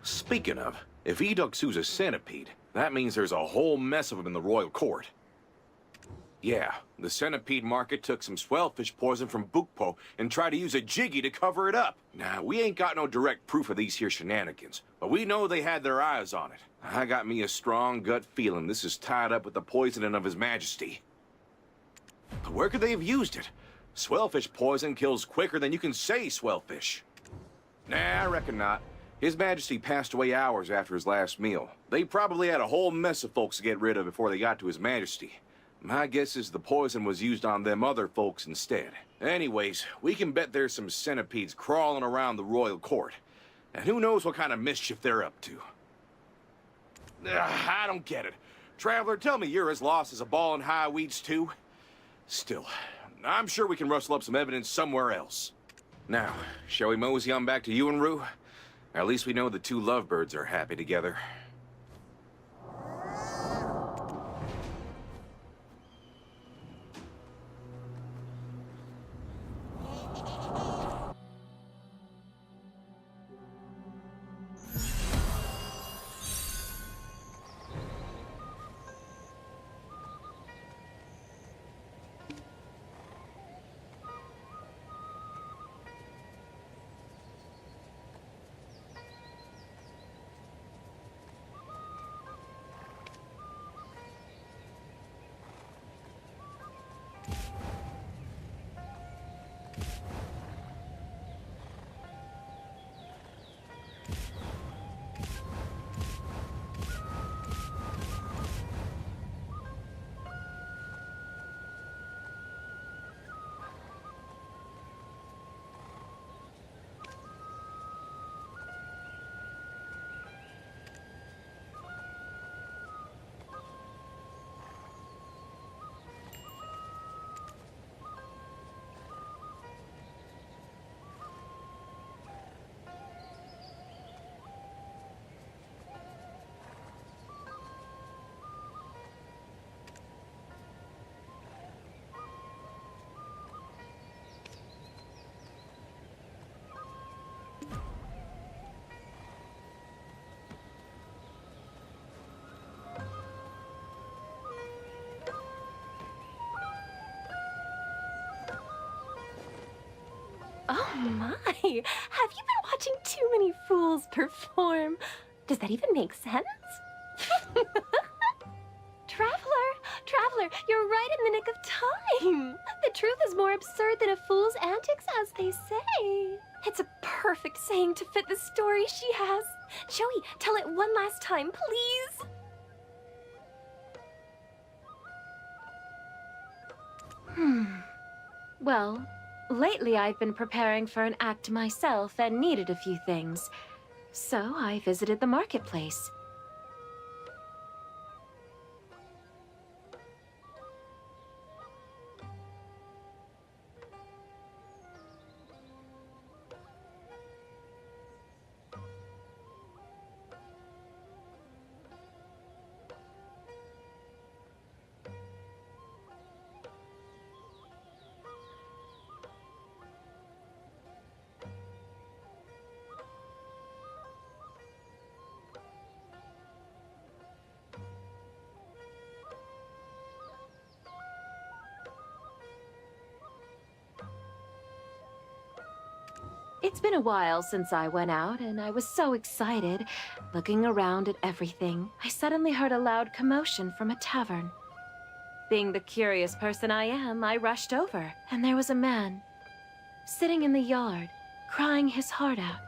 Speaker 3: Speaking of, if Su's a centipede, that means there's a whole mess of them in the royal court. Yeah, the centipede market took some swellfish poison from Bukpo and tried to use a Jiggy to cover it up. Now, we ain't got no direct proof of these here shenanigans, but we know they had their eyes on it. I got me a strong gut feeling this is tied up with the poisoning of His Majesty. But where could they have used it? Swellfish poison kills quicker than you can say swellfish. Nah, I reckon not. His Majesty passed away hours after his last meal. They probably had a whole mess of folks to get rid of before they got to His Majesty. My guess is the poison was used on them other folks instead. Anyways, we can bet there's some centipedes crawling around the royal court. And who knows what kind of mischief they're up to. I don't get it. Traveler, tell me you're as lost as a ball in high weeds too? Still, I'm sure we can rustle up some evidence somewhere else. Now, shall we mosey on back to Yuanru? At least we know the two lovebirds are happy together.
Speaker 11: Oh my! Have you been watching too many fools perform? Does that even make sense? Traveler, you're right in the nick of time. The truth is more absurd than a fool's antics, as they say. It's a perfect saying to fit the story she has. Joey, tell it one last time, please. Well, lately I've been preparing for an act myself and needed a few things. So I visited the marketplace. It's been a while since I went out, and I was so excited, looking around at everything. I suddenly heard a loud commotion from a tavern. Being the curious person I am, I rushed over, and there was a man, sitting in the yard, crying his heart out,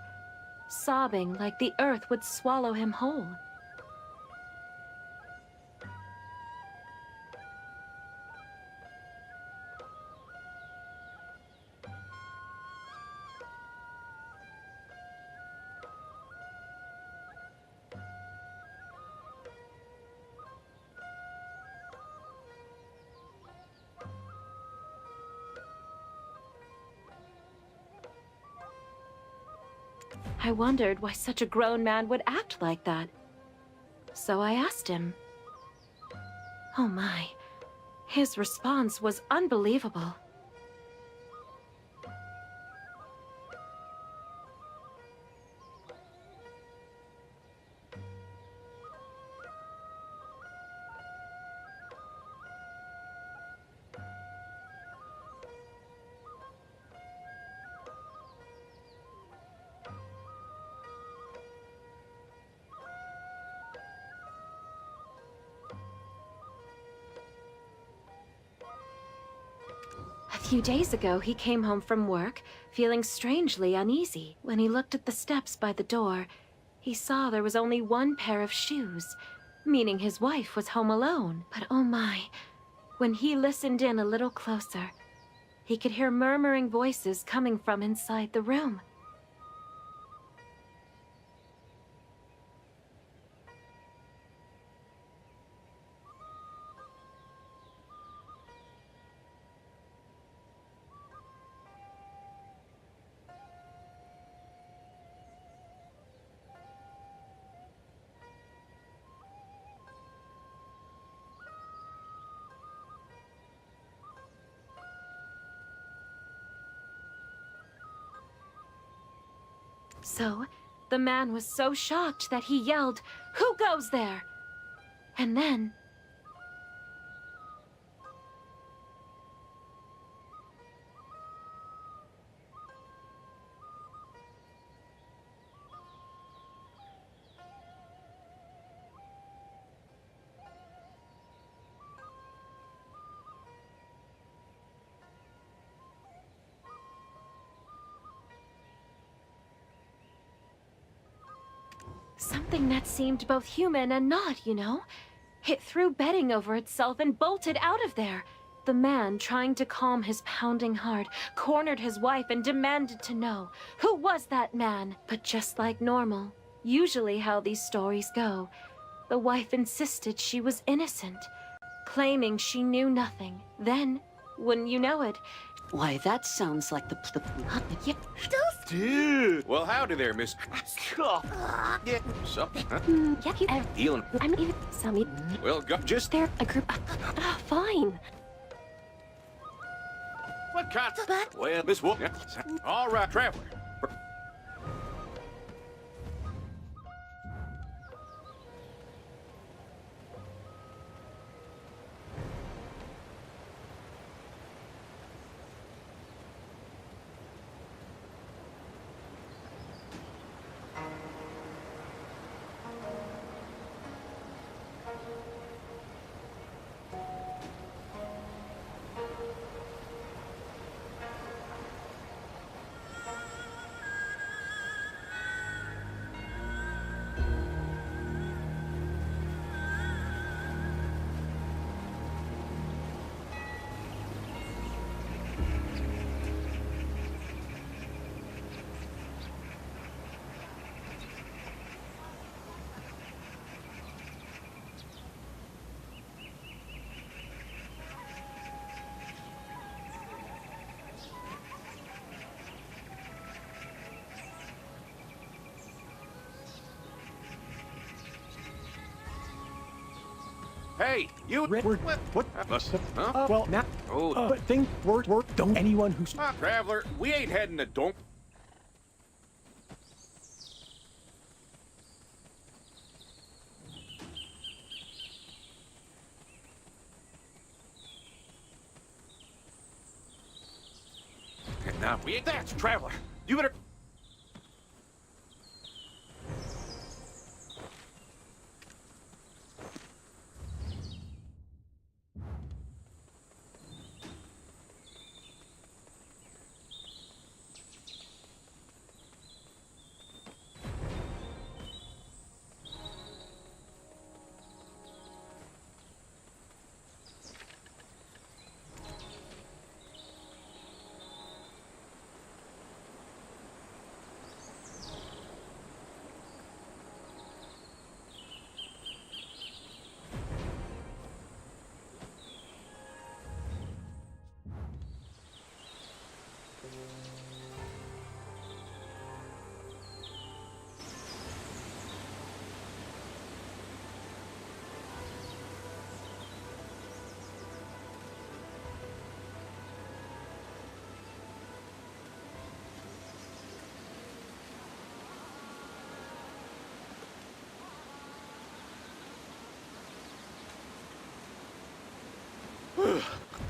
Speaker 11: sobbing like the earth would swallow him whole. I wondered why such a grown man would act like that. So I asked him. Oh my, his response was unbelievable. A few days ago, he came home from work, feeling strangely uneasy. When he looked at the steps by the door, he saw there was only one pair of shoes, meaning his wife was home alone. But oh my, when he listened in a little closer, he could hear murmuring voices coming from inside the room. So, the man was so shocked that he yelled, "Who goes there?" And then... something that seemed both human and not, you know? It threw bedding over itself and bolted out of there. The man, trying to calm his pounding heart, cornered his wife and demanded to know, who was that man? But just like normal, usually how these stories go, the wife insisted she was innocent, claiming she knew nothing. Then, wouldn't you know it,
Speaker 12: Why, that sounds like the
Speaker 11: yeah,
Speaker 3: Dude! Well, howdy there, Miss... Yeah, sup, huh? Healing.
Speaker 11: I'm even some.
Speaker 3: Well, just...
Speaker 11: They're a group. Fine.
Speaker 3: What kind of... Well, Miss Wolf... All right, traveler. Hey, you...
Speaker 6: What?
Speaker 3: Huh?
Speaker 6: Well, now.
Speaker 3: Oh,
Speaker 6: But think, don't anyone who's.
Speaker 3: Traveler, we ain't heading to Donk. Now, we ain't that, Traveler. You better...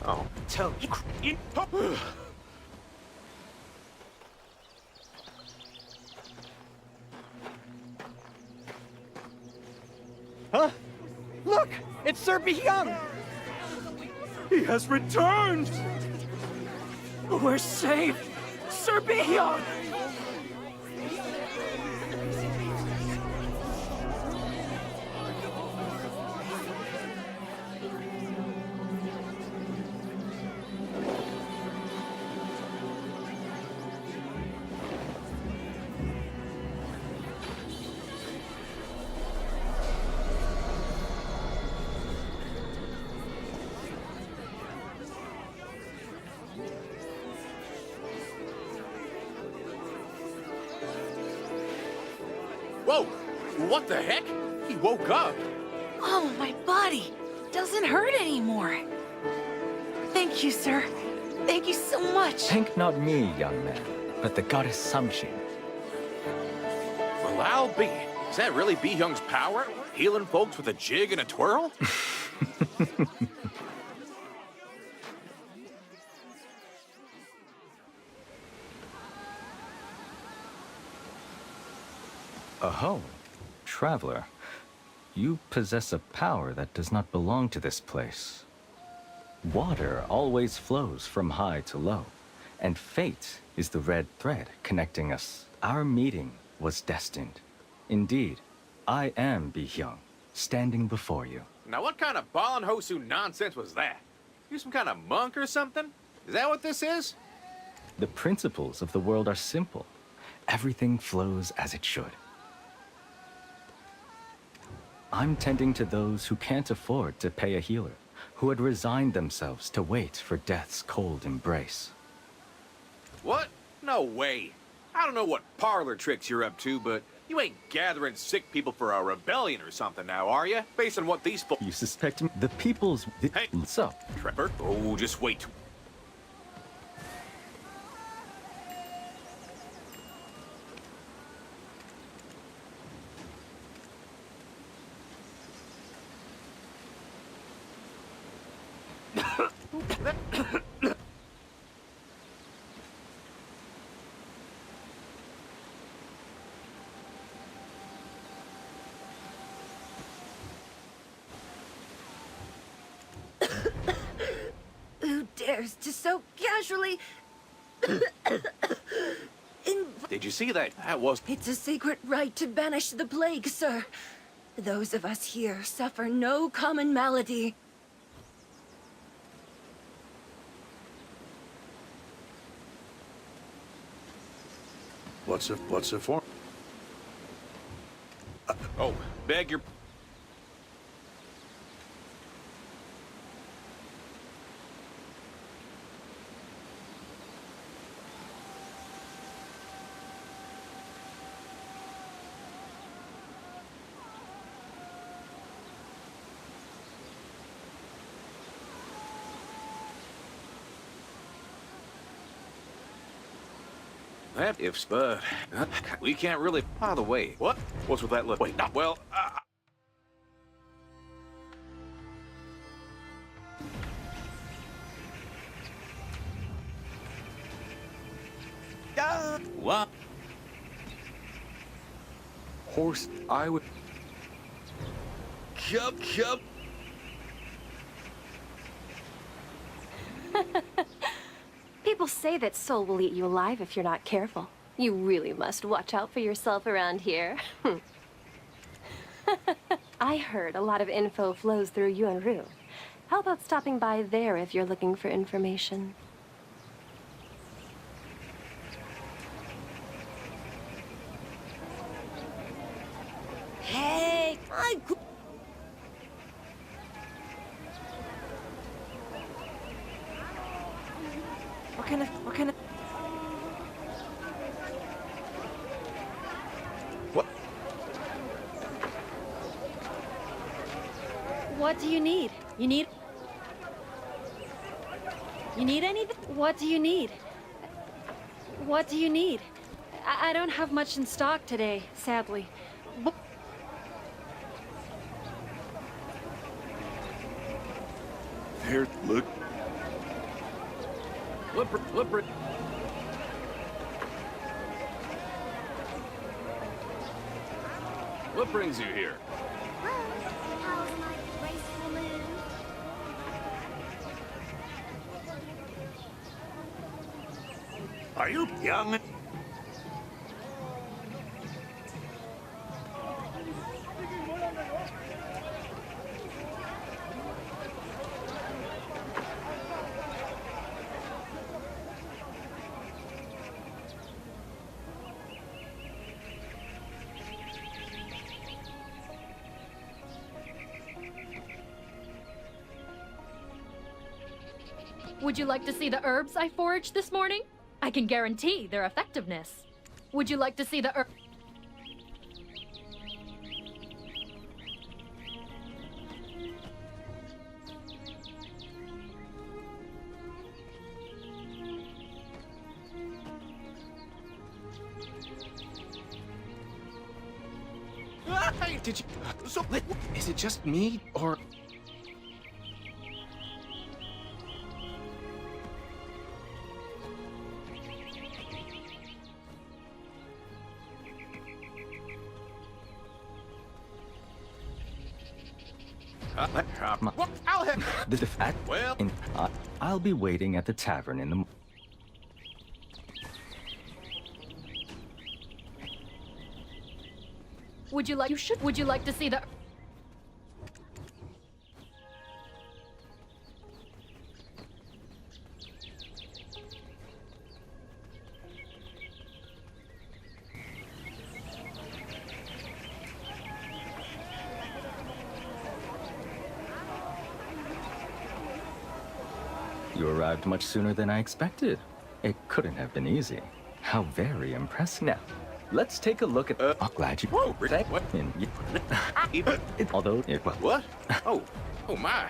Speaker 3: Oh,
Speaker 6: Tell you.
Speaker 4: Huh? Look! It's Sir Young!
Speaker 6: He has returned!
Speaker 4: We're saved! Sir Young!
Speaker 3: whoa! What the heck? He woke up.
Speaker 5: Oh, my body doesn't hurt anymore. Thank you, sir. Thank you so much.
Speaker 13: Thank not me, young man, but the goddess Samshin.
Speaker 3: Well, I'll be. Is that really Young's power? Healing folks with a jig and a twirl?
Speaker 13: Aho, traveler. You possess a power that does not belong to this place. Water always flows from high to low, and fate is the red thread connecting us. Our meeting was destined. Indeed, I am Young, standing before you.
Speaker 3: Now, what kind of Ballin' Hosu nonsense was that? You some kind of monk or something? Is that what this is?
Speaker 13: The principles of the world are simple. Everything flows as it should. I'm tending to those who can't afford to pay a healer, who had resigned themselves to wait for death's cold embrace.
Speaker 3: What? No way. I don't know what parlor tricks you're up to, but you ain't gathering sick people for a rebellion or something now, are you? Based on what these
Speaker 13: You suspect the people's...
Speaker 3: Hey.
Speaker 13: So,
Speaker 3: Trevor? Oh, just wait.
Speaker 5: Who dares to so casually...
Speaker 3: Did you see that? That was...
Speaker 5: It's a sacred right to banish the plague, sir. Those of us here suffer no common malady.
Speaker 10: What's it for?
Speaker 3: Oh, beg your... That if's, but we can't really. By the way, what? What's with that look? Wait, no, well,
Speaker 6: What?
Speaker 3: horse, I would.
Speaker 6: Yup, yup.
Speaker 11: People say that Soul will eat you alive if you're not careful. You really must watch out for yourself around here. I heard a lot of info flows through Yuanru. How about stopping by there if you're looking for information?
Speaker 7: Hey, What kind of...
Speaker 3: What?
Speaker 11: What do you need? You need anything? What do you need? What do you need? I don't have much in stock today, sadly.
Speaker 3: There, look. Flipper. What brings you here?
Speaker 1: Well, how's my graceful move?
Speaker 8: Are you young?
Speaker 9: Would you like to see the herbs I foraged this morning? I can guarantee their effectiveness. Would you like to see the herb?
Speaker 3: Hey, did you? So, is it just me, or? What? I'll have.
Speaker 13: The fact.
Speaker 3: Well,
Speaker 13: I'll be waiting at the tavern in the.
Speaker 9: Would you like? You should. Would you like to see the?
Speaker 13: You arrived much sooner than I expected. It couldn't have been easy. How very impressive. Now, let's take a look at. Oh, glad you.
Speaker 3: Whoa, what?
Speaker 13: Although it was.
Speaker 3: What? Oh my.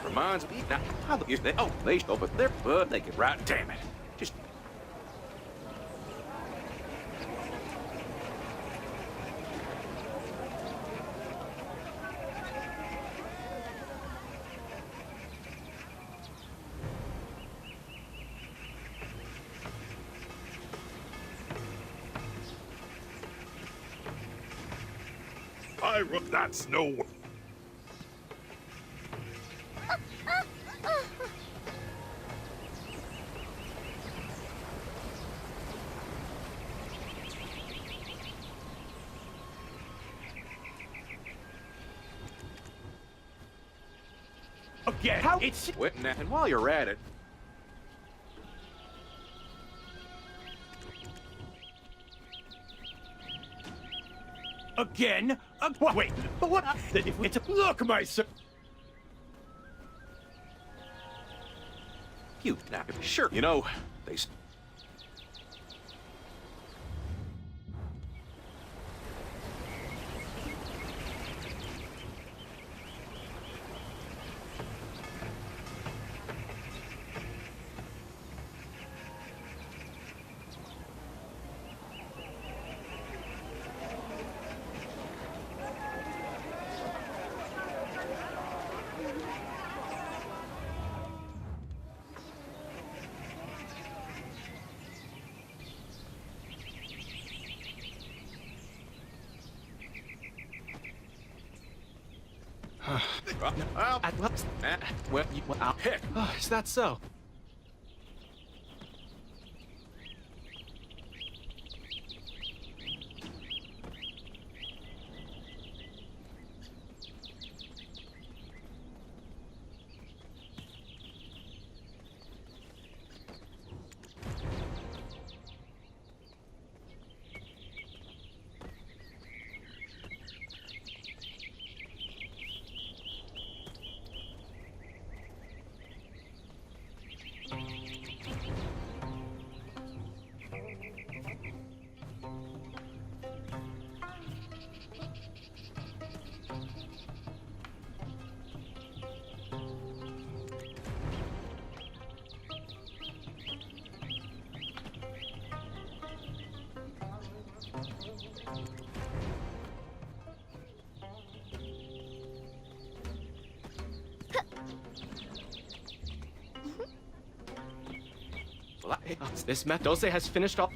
Speaker 3: Reminds me now. How the they? Oh, they over there, but they get right. Damn it! Just.
Speaker 8: That's no. Again, how? It's.
Speaker 3: Wait, now, and while you're at it.
Speaker 8: Again? Wait, but what? It's a look, my son.
Speaker 3: You now, sure. You know, they.
Speaker 14: Is that so? This Dulce has finished all.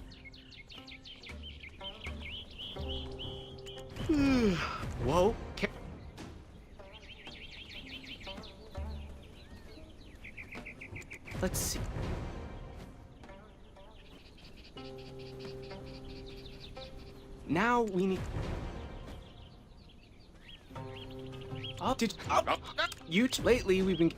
Speaker 14: Whoa. Let's see. Now we need. Oh, lately we've been.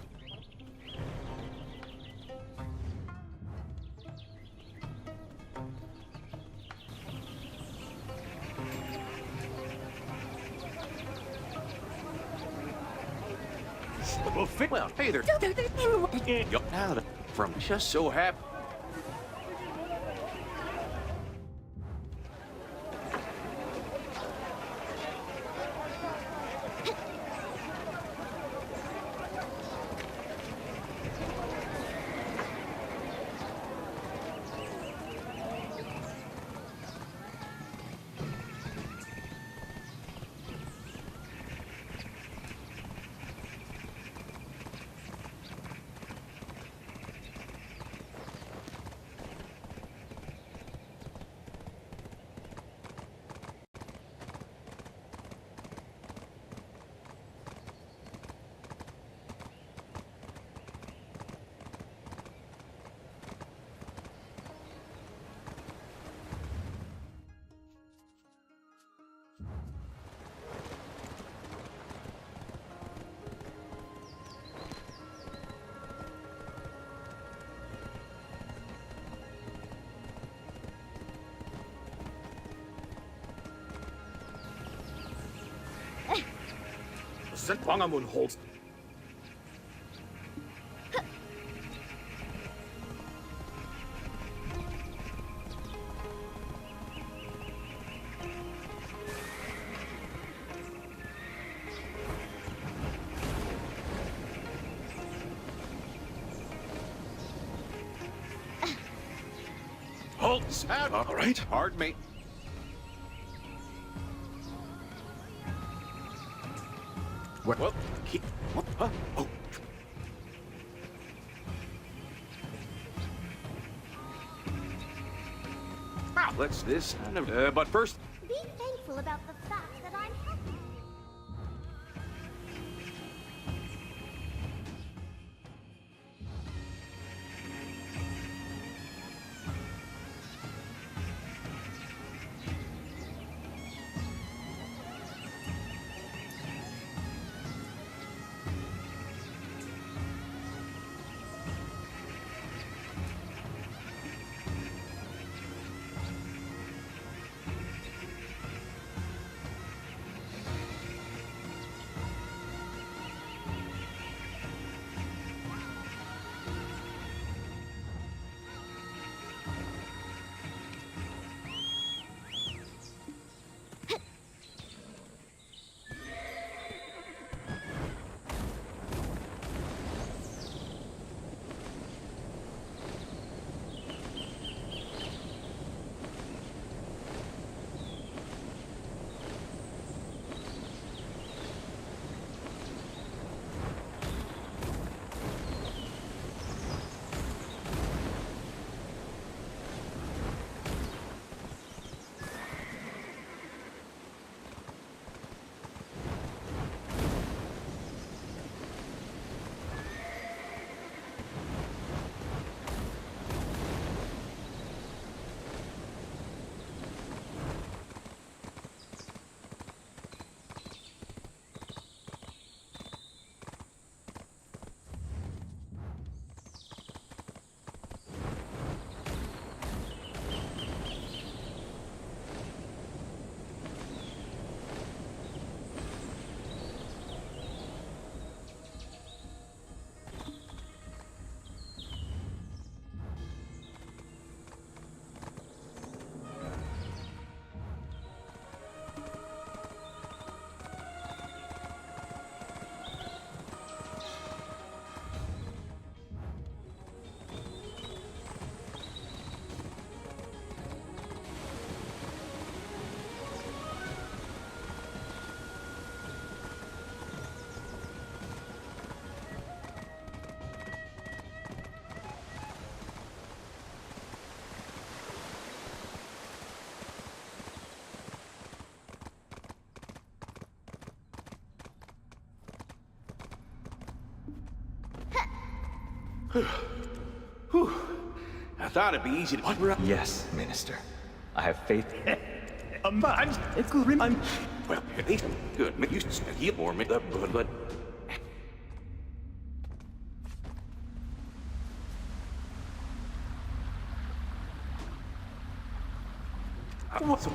Speaker 3: Well, hey there. Now, from just so happy.
Speaker 14: Wangamun holds.
Speaker 3: Halt! All right. Pardon me. Well, huh? Oh. Now, let's this. But first.
Speaker 1: Be thankful about the fact that I'm happy.
Speaker 3: Whew. I thought it'd be easy to...
Speaker 13: Yes, Minister. I have faith.
Speaker 3: Well, at least good. You heal more, but...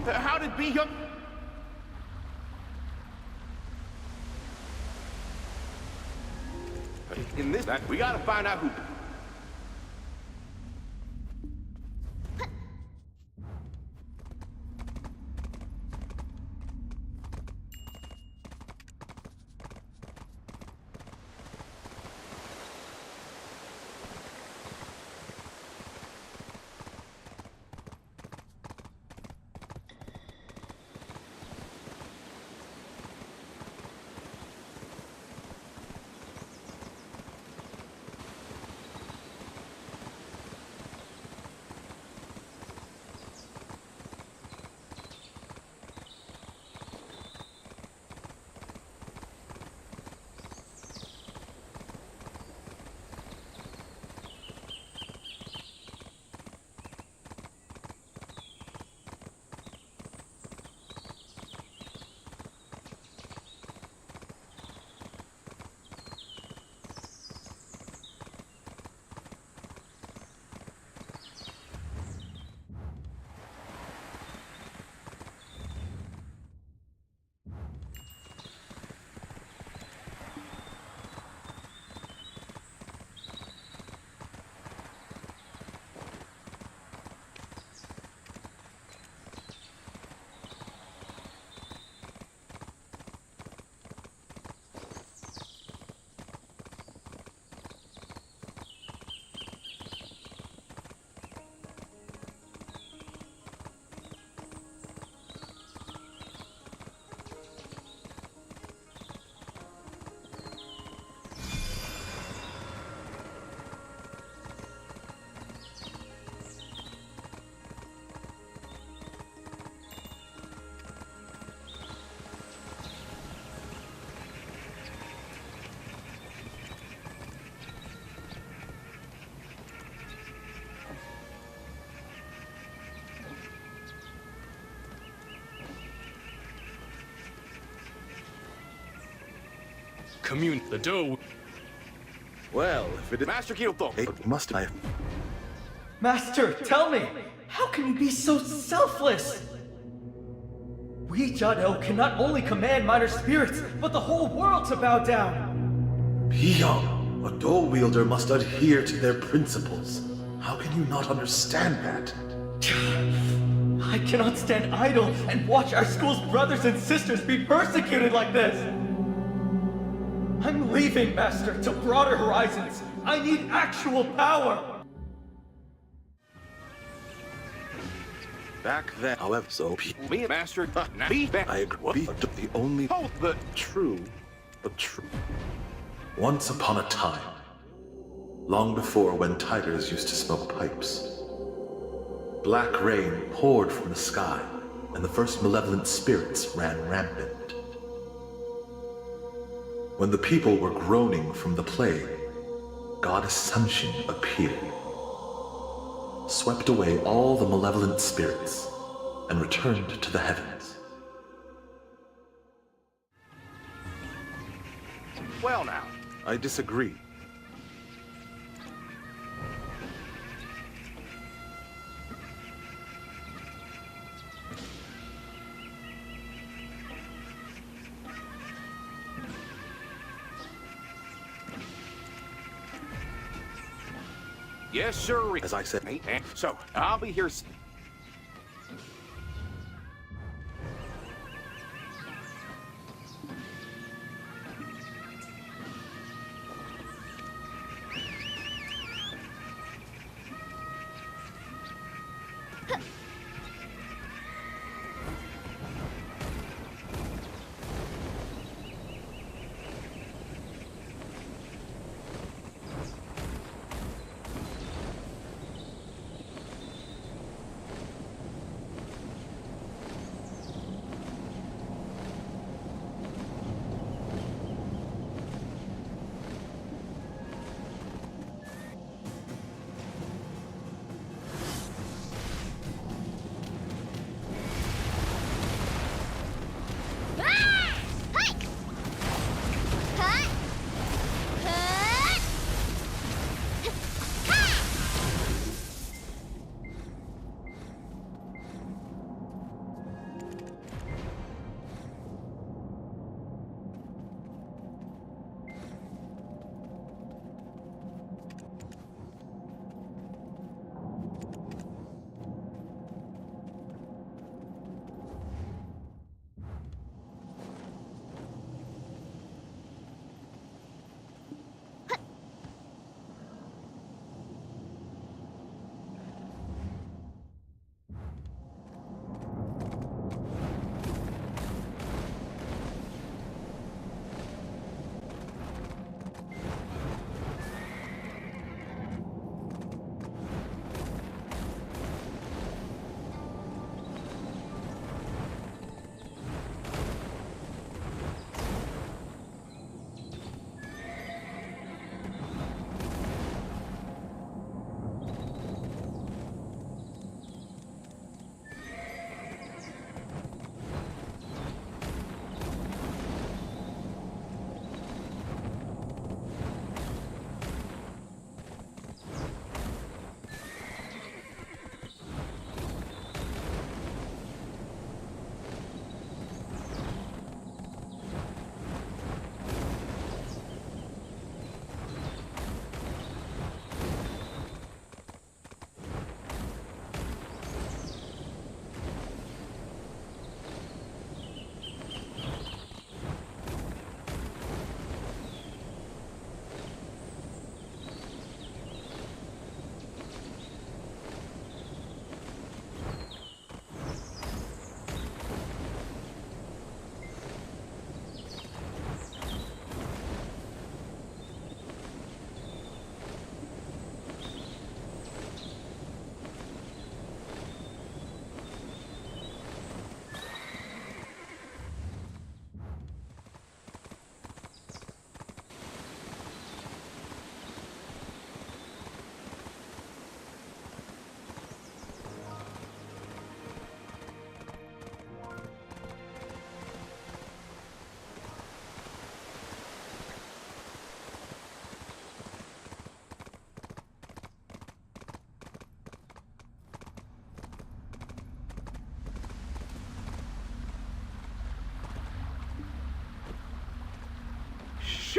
Speaker 3: How did BDO... In this, we gotta find out who...
Speaker 14: The dough.
Speaker 10: Well, if it is...
Speaker 3: Master Kyoto.
Speaker 10: It must I...
Speaker 15: Master, tell me, how can you be so selfless? We Jado can not only command minor spirits, but the whole world to bow down.
Speaker 16: Young, a dual wielder must adhere to their principles. How can you not understand that?
Speaker 15: I cannot stand idle and watch our school's brothers and sisters be persecuted like this. I'm leaving, Master, to broader horizons. I need actual power.
Speaker 16: Back then, however, so
Speaker 3: Me, Master,
Speaker 16: I agree. The only true. Once upon a time, long before when tigers used to smoke pipes, black rain poured from the sky, and the first malevolent spirits ran rampant. When the people were groaning from the plague, Goddess Sunshine appeared, swept away all the malevolent spirits, and returned to the heavens.
Speaker 3: Well now.
Speaker 16: I disagree.
Speaker 3: Yes, sir.
Speaker 16: As I said,
Speaker 3: so I'll be here.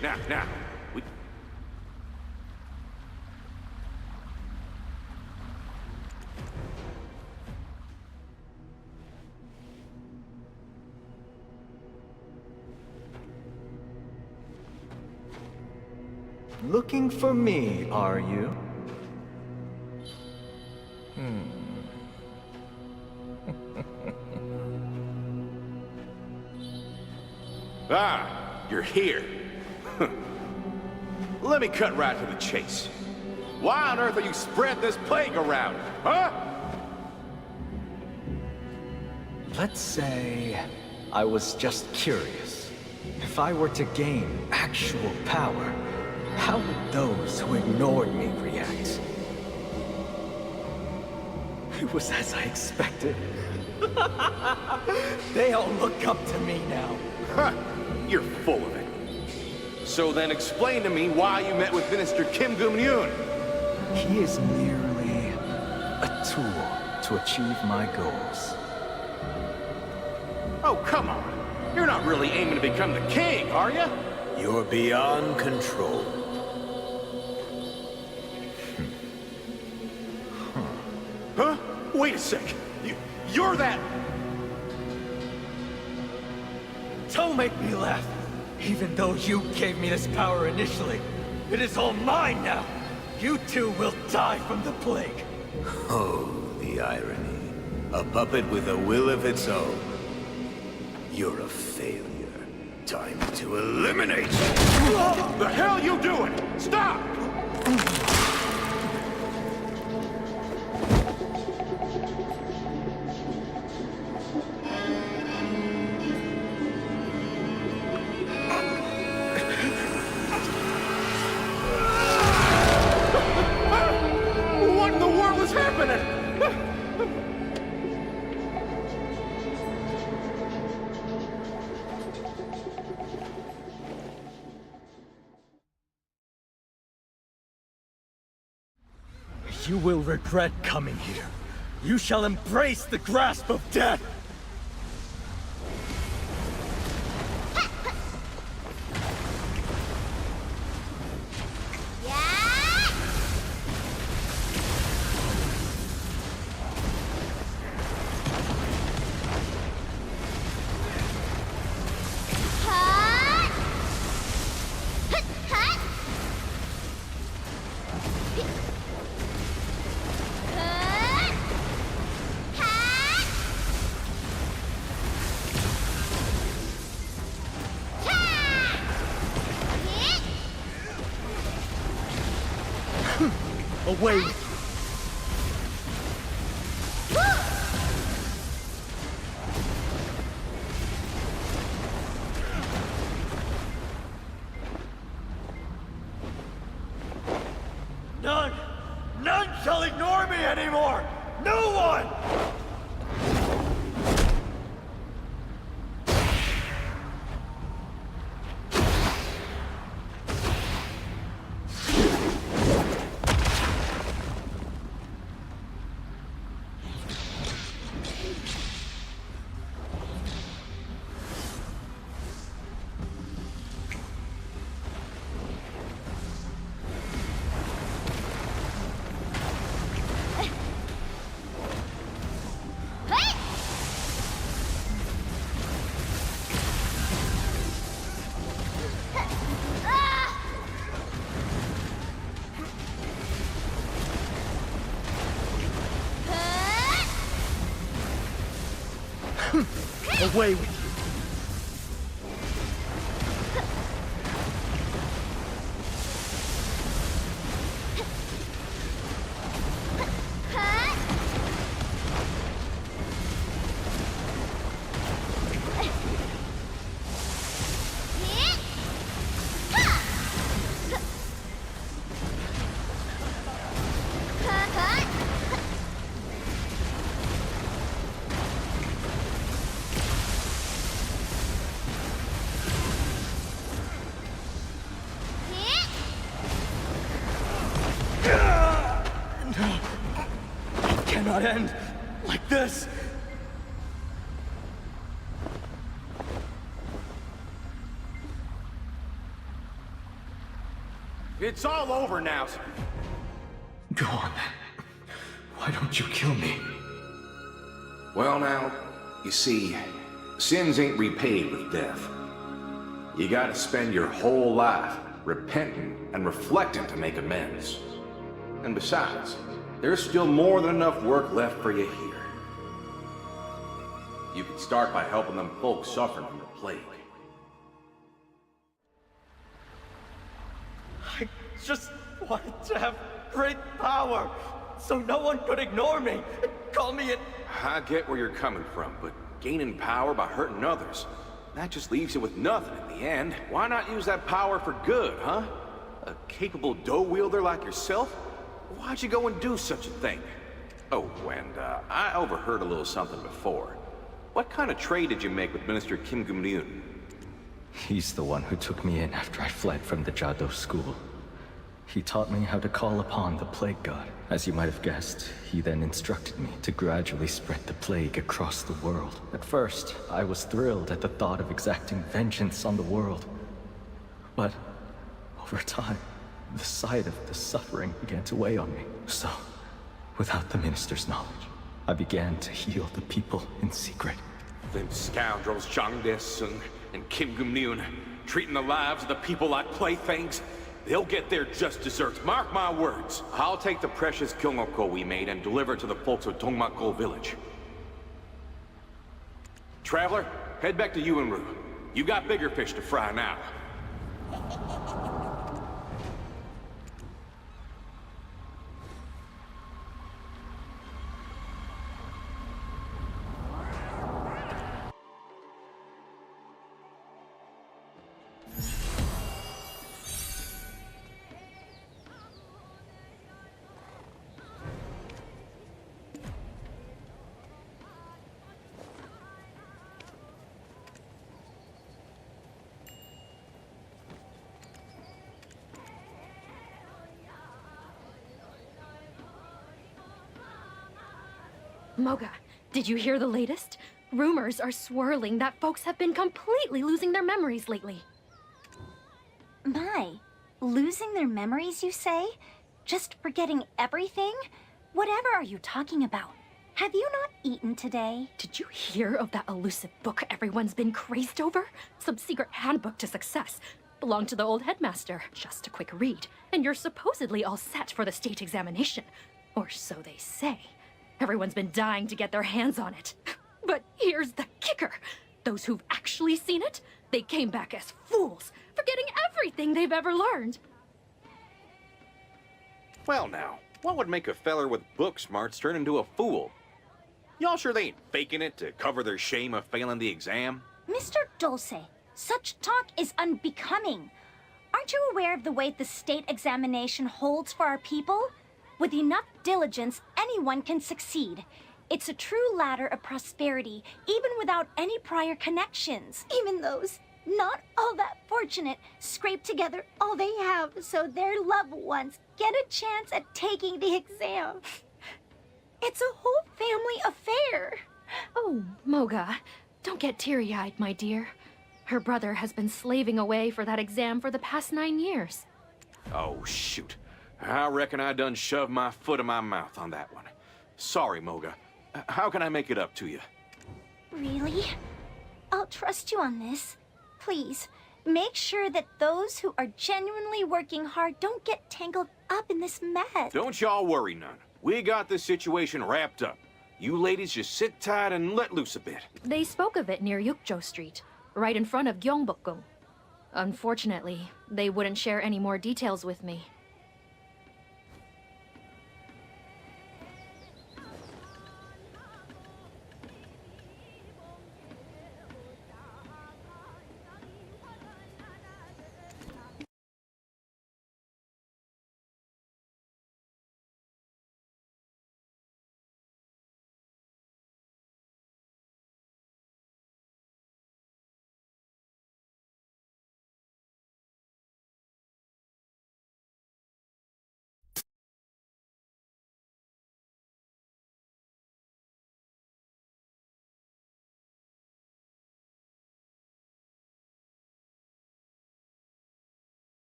Speaker 3: Now, we...
Speaker 15: Looking for me, are you?
Speaker 3: Ah, you're here. Let me cut right to the chase. Why on earth are you spreading this plague around, huh?
Speaker 15: Let's say I was just curious. If I were to gain actual power, how would those who ignored me react? It was as I expected. They all look up to me now.
Speaker 3: Huh, you're full of it. So then explain to me why you met with Minister Kim Goom-yoon.
Speaker 15: He is merely a tool to achieve my goals.
Speaker 3: Oh, come on. You're not really aiming to become the king, are you?
Speaker 8: You're beyond control.
Speaker 3: Huh? Wait a sec. You're that...
Speaker 15: Don't make me laugh. Even though you gave me this power initially, it is all mine now. You two will die from the plague.
Speaker 8: Oh, the irony. A puppet with a will of its own. You're a failure. Time to eliminate you.
Speaker 3: The hell you doing? Stop! What in the world is happening?
Speaker 15: You will regret coming here. You shall embrace the grasp of death! Away with you. None! None shall ignore me anymore! No one! Away with you. It cannot end like this.
Speaker 3: It's all over now.
Speaker 15: Go on then. Why don't you kill me?
Speaker 3: Well now, you see, sins ain't repaid with death. You gotta spend your whole life repenting and reflecting to make amends. And besides, there's still more than enough work left for you here. You can start by helping them folks suffering from the plague.
Speaker 15: I just wanted to have great power, so no one could ignore me and call me an...
Speaker 3: I get where you're coming from, but gaining power by hurting others, that just leaves you with nothing in the end. Why not use that power for good, huh? A capable dough wielder like yourself? Why'd you go and do such a thing? Oh, and I overheard a little something before. What kind of trade did you make with Minister Kim Gum-ryun?
Speaker 13: He's the one who took me in after I fled from the Jado school. He taught me how to call upon the plague god. As you might have guessed, he then instructed me to gradually spread the plague across the world. At first, I was thrilled at the thought of exacting vengeance on the world. But over time, the sight of the suffering began to weigh on me. So, without the minister's knowledge, I began to heal the people in secret.
Speaker 3: Them scoundrels Zhang Desun and Kim Gum-ryun, treating the lives of the people like playthings. They'll get their just desserts, mark my words. I'll take the precious kyongoko we made and deliver it to the folks of Dongmakgo village. Traveler, head back to Yuanru. You got bigger fish to fry now.
Speaker 9: Moga, did you hear the latest? Rumors are swirling that folks have been completely losing their memories lately.
Speaker 1: My, losing their memories, you say? Just forgetting everything? Whatever are you talking about? Have you not eaten today?
Speaker 9: Did you hear of that elusive book everyone's been crazed over? Some secret handbook to success. Belonged to the old headmaster. Just a quick read, and you're supposedly all set for the state examination. Or so they say. Everyone's been dying to get their hands on it. But here's the kicker. Those who've actually seen it, they came back as fools, forgetting everything they've ever learned.
Speaker 3: Well now, what would make a feller with book smarts turn into a fool? Y'all sure they ain't faking it to cover their shame of failing the exam?
Speaker 1: Mr. Dulce, such talk is unbecoming. Aren't you aware of the weight the state examination holds for our people? With enough diligence, anyone can succeed. It's a true ladder of prosperity, even without any prior connections. Even those not all that fortunate scrape together all they have so their loved ones get a chance at taking the exam. It's a whole family affair.
Speaker 9: Oh, Moga, don't get teary-eyed, my dear. Her brother has been slaving away for that exam for the past 9 years.
Speaker 3: Oh, shoot. I reckon I done shoved my foot in my mouth on that one. Sorry, Moga. How can I make it up to you?
Speaker 1: Really? I'll trust you on this. Please, make sure that those who are genuinely working hard don't get tangled up in this mess.
Speaker 3: Don't y'all worry none. We got this situation wrapped up. You ladies just sit tight and let loose a bit.
Speaker 9: They spoke of it near Yukjo Street, right in front of Gyeongbokgung. Unfortunately, they wouldn't share any more details with me.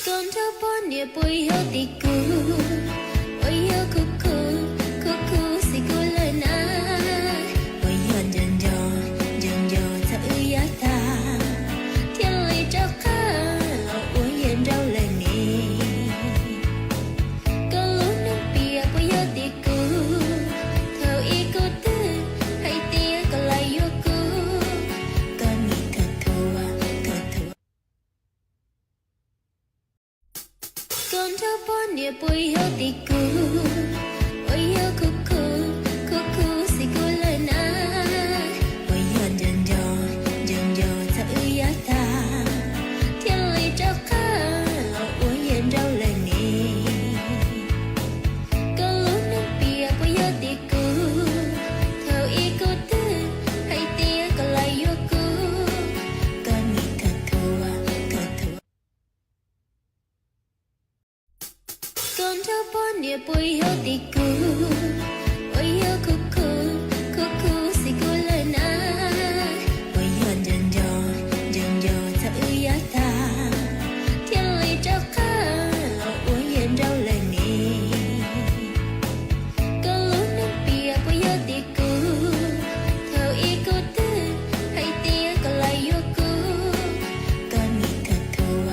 Speaker 17: con cho bon địa bùi hiếu tì cú ôi hiếu cú xì cú lời na ôi hiền dần dò ta ư ya ta thiên lý trao khá ôi hiền rau lời nì có lúc nước bìa bùi hiếu tì cú theo ý cú tư hay tia có lại vô cú con nghĩ thật thua con cho bon địa bùi hiếu tì cú ôi hiếu cú xì cú lời na ôi hiền dần dò ta ư ya ta thiên lý trao khá ôi hiền rau lời nì có lúc nước bìa bùi hiếu tì cú theo ý cú tư hay tia có lại vô cú con nghĩ thật thua con cho bon địa bùi hiếu tì cú ôi hiếu cú xì cú lời na ôi hiền dần dò ta ư ya ta thiên lý trao khá ôi hiền rau lời nì có lúc nước bìa bùi hiếu tì cú theo ý cú tư hay tia có lại vô cú con nghĩ thật thua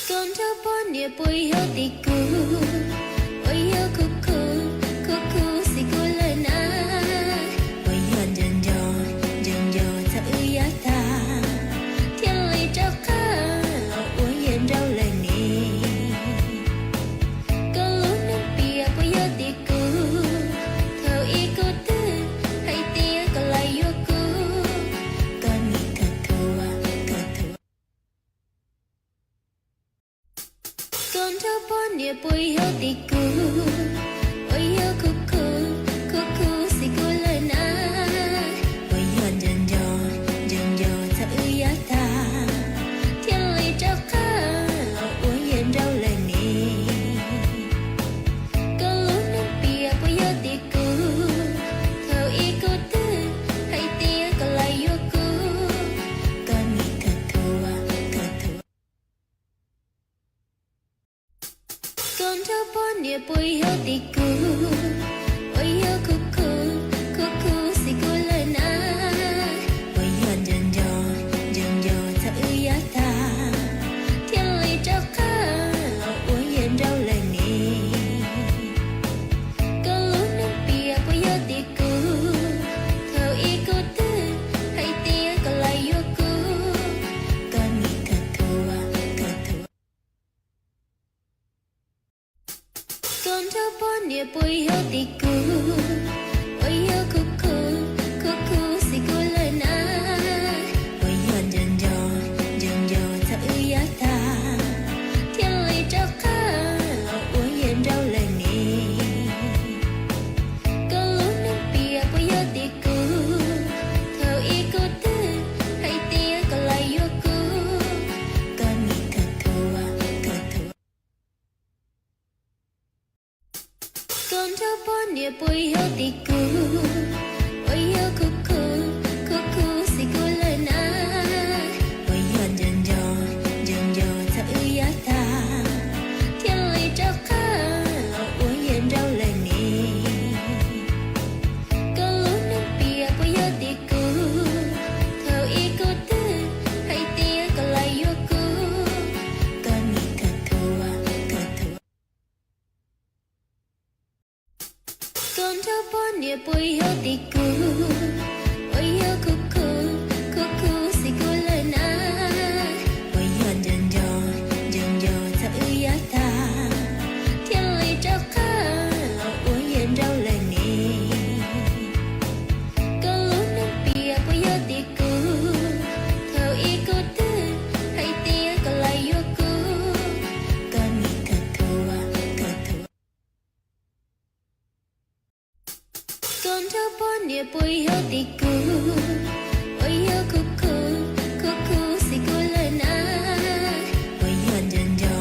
Speaker 17: con cho bon địa bùi hiếu tì cú ôi hiếu cú xì cú lời na ôi hiền dần dò ta ư ya ta thiên lý trao khá ôi hiền rau lời nì có lúc nước bìa bùi hiếu tì cú theo ý cú tư hay tia có lại vô cú con nghĩ thật thua con cho bon địa bùi hiếu tì cú ôi hiếu cú xì cú lời na ôi hiền dần dò ta ư ya ta thiên lý trao khá ôi hiền rau lời nì có lúc nước bìa bùi hiếu tì cú theo ý cú tư hay tia có lại vô cú con nghĩ thật thua con cho bon địa bùi hiếu tì cú ôi hiếu cú xì cú lời na ôi hiền dần dò ta ư ya ta thiên lý trao khá ôi hiền rau lời nì có lúc nước bìa bùi hiếu tì cú theo ý cú tư hay tia có lại vô cú con nghĩ thật thua con cho bon địa bùi hiếu tì cú ôi hiếu cú xì cú lời na ôi hiền dần dò ta ư ya ta thiên lý trao khá ôi hiền rau lời nì có lúc nước bìa bùi hiếu tì cú theo ý cú tư hay tia có lại vô cú con nghĩ thật thua con cho bon địa bùi hiếu tì cú ôi hiếu cú xì cú lời na ôi hiền dần dò ta ư ya ta thiên lý trao khá ôi hiền rau lời nì có lúc nước bìa bùi hiếu tì cú theo ý cú tư hay tia có lại vô cú con nghĩ thật thua con cho bon địa bùi hiếu tì cú ôi hiếu cú xì cú lời na ôi hiền dần dò ta ư ya ta thiên lý trao khá ôi hiền rau lời nì có lúc nước bìa bùi hiếu tì cú theo ý cú tư hay tia có lại vô cú con nghĩ thật thua con cho bon địa bùi hiếu tì cú ôi hiếu cú xì cú lời na ôi hiền dần dò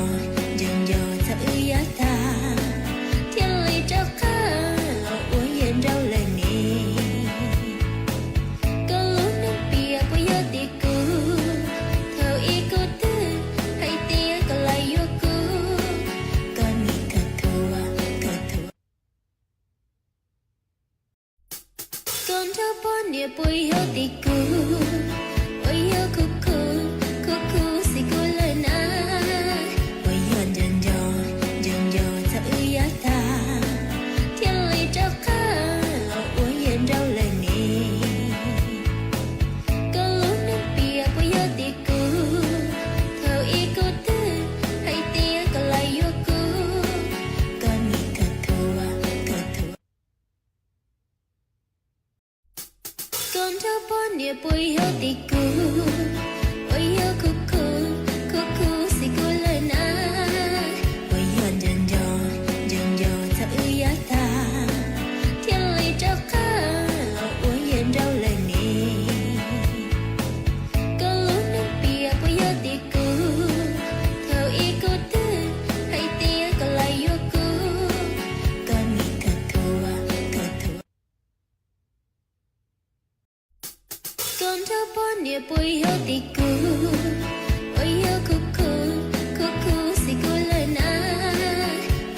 Speaker 17: ta ư ya ta thiên lý trao khá ôi hiền rau lời nì có lúc nước bìa bùi hiếu tì cú nia pui ho ti ku oi yo ku si ku la na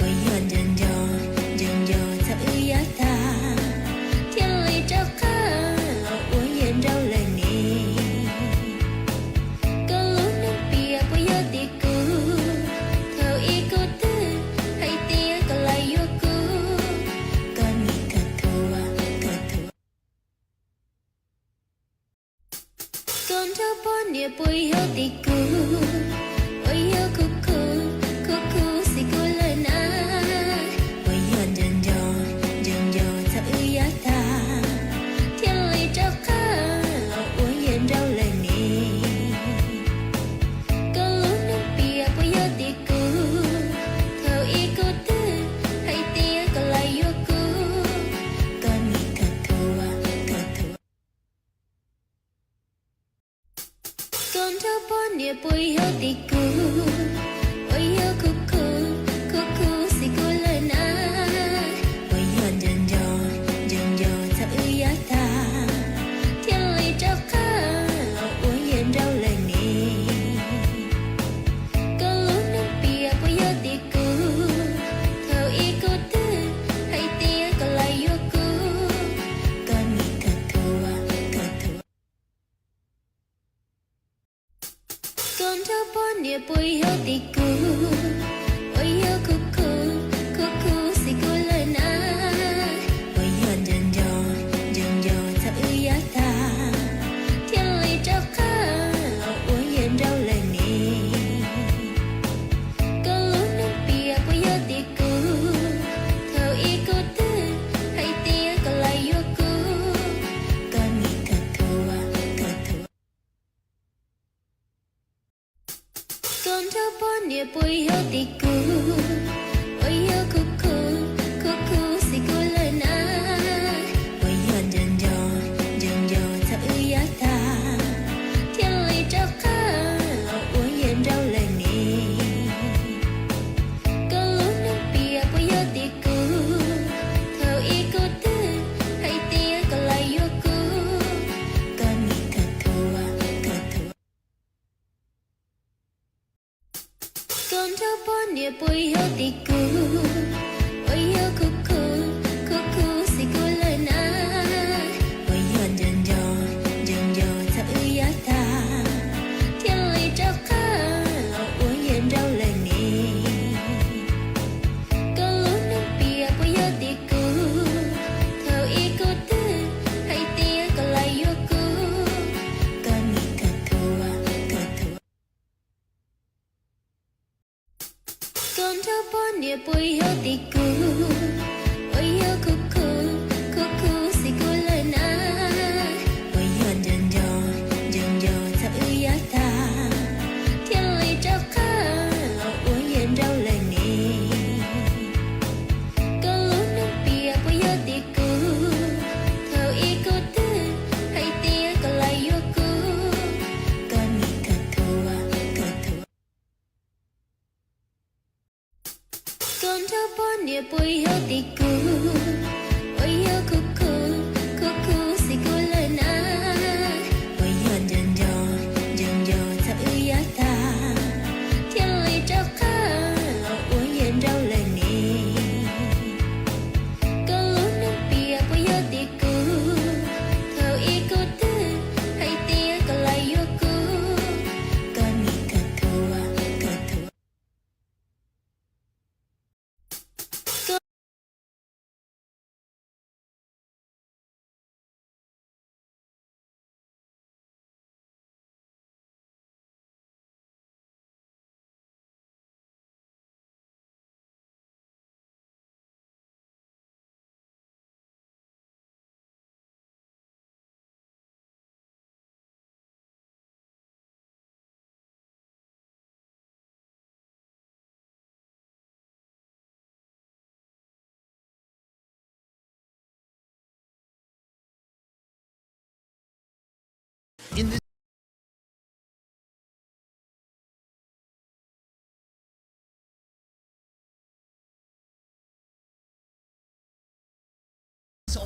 Speaker 17: oi yon jan jo ta u ya ta thiên lý cho ka lo u yen rau la ni ka lu na pia pui yo ti ku thao i ku tu hai tia ka la yo ku ka ni ka thua con cho bon nia pui ho ti ku oi yo ku si ku la na oi yon jan jo ta u ya ta thiên lý cho ka lo u yen rau la ni ka lu na pia pui yo ti ku thao i ku tu hai tia ka la yo ku ka ni ka thua con cho bon nia pui ho ti ku oi yo ku si ku la na oi yon jan jo ta u ya ta thiên lý cho ka lo u yen rau la ni ka lu na pia pui yo ti ku thao i ku tu hai tia ka la yo ku ka ni ka thua con cho bon nia pui ho ti ku oi yo ku si ku la na oi yon jan jo ta u ya ta thiên lý cho ka lo u yen rau la ni ka lu na pia pui yo ti ku thao i ku tu hai tia ka la yo ku ka ni ka thua con cho bon nia pui ho ti ku oi yo ku si ku la na oi yon jan jo ta u ya ta thiên lý cho ka lo u yen rau la ni ka lu na pia pui yo ti ku thao i ku tu hai tia ka la yo ku ka ni ka thua con cho bon nia pui ho ti ku oi yo ku si ku la na oi yon jan jo ta u ya ta thiên lý cho ka lo u yen rau la ni ka lu na pia pui yo ti ku thao i ku tu hai tia ka la yo ku ka ni ka thua con cho bon nia pui ho ti ku oi yo ku si ku la na oi yon jan jo ta u ya ta thiên lý cho ka lo u yen rau la ni ka lu na pia pui yo ti ku thao i ku tu hai tia ka la yo ku ka ni ka thua con cho bon nia pui ho ti ku oi yo ku si ku la na oi yon jan jo ta u ya ta thiên lý cho ka lo u yen rau la ni ka lu na pia pui yo ti ku thao i ku tu hai tia ka la yo ku ka ni ka thua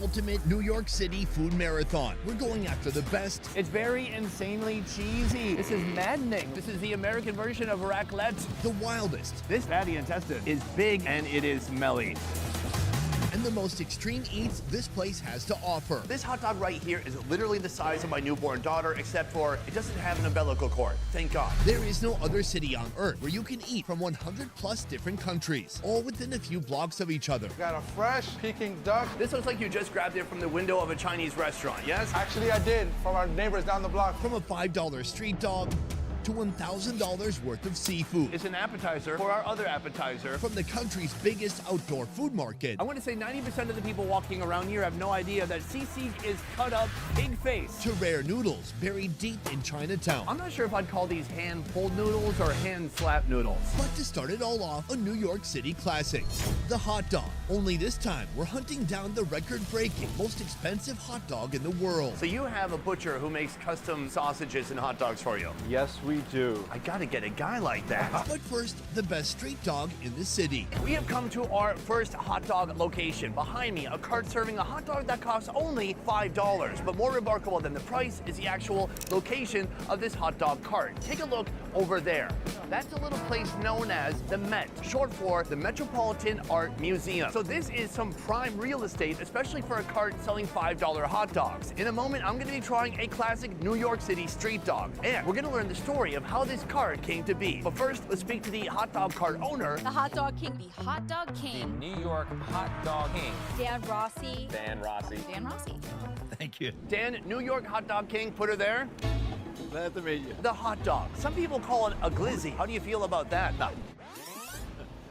Speaker 18: ultimate New York City food marathon. We're going after the best.
Speaker 19: It's very insanely cheesy. This is maddening. This is the American version of raclette.
Speaker 18: The wildest.
Speaker 19: This fatty intestine is big and it is smelly.
Speaker 18: And the most extreme eats this place has to offer.
Speaker 20: This hot dog right here is literally the size of my newborn daughter, except for it doesn't have an umbilical cord. Thank God.
Speaker 18: There is no other city on earth where you can eat from 100 plus different countries, all within a few blocks of each other.
Speaker 21: Got a fresh Peking duck.
Speaker 20: This looks like you just grabbed it from the window of a Chinese restaurant, yes?
Speaker 21: Actually, I did, from our neighbors down the block.
Speaker 18: From a $5 street dog to $1,000 worth of seafood.
Speaker 19: It's an appetizer for our other appetizer.
Speaker 18: From the country's biggest outdoor food market.
Speaker 19: I want to say 90% of the people walking around here have no idea that sisig is cut up pig face.
Speaker 18: To rare noodles buried deep in Chinatown.
Speaker 19: I'm not sure if I'd call these hand-pulled noodles or hand-slapped noodles.
Speaker 18: But to start it all off, a New York City classic, the hot dog. Only this time, we're hunting down the record-breaking, most expensive hot dog in the world.
Speaker 20: So you have a butcher who makes custom sausages and hot dogs for you?
Speaker 21: Yes, we do.
Speaker 20: I gotta get a guy like that.
Speaker 18: But first, the best street dog in the city.
Speaker 20: We have come to our first hot dog location. Behind me, a cart serving a hot dog that costs only $5. But more remarkable than the price is the actual location of this hot dog cart. Take a look over there. That's a little place known as the Met, short for the Metropolitan Art Museum. So this is some prime real estate, especially for a cart selling $5 hot dogs. In a moment, I'm gonna be trying a classic New York City street dog. And we're gonna learn the story of how this cart came to be. But first, let's speak to the hot dog cart owner.
Speaker 22: The hot dog king. The hot dog king.
Speaker 3: New York hot dog king.
Speaker 22: Dan Rossi.
Speaker 3: Dan Rossi.
Speaker 22: Dan Rossi.
Speaker 18: Thank you.
Speaker 20: Dan, New York hot dog king, put her there.
Speaker 21: Glad to meet you.
Speaker 20: The hot dog. Some people call it a glizzy. How do you feel about that? No.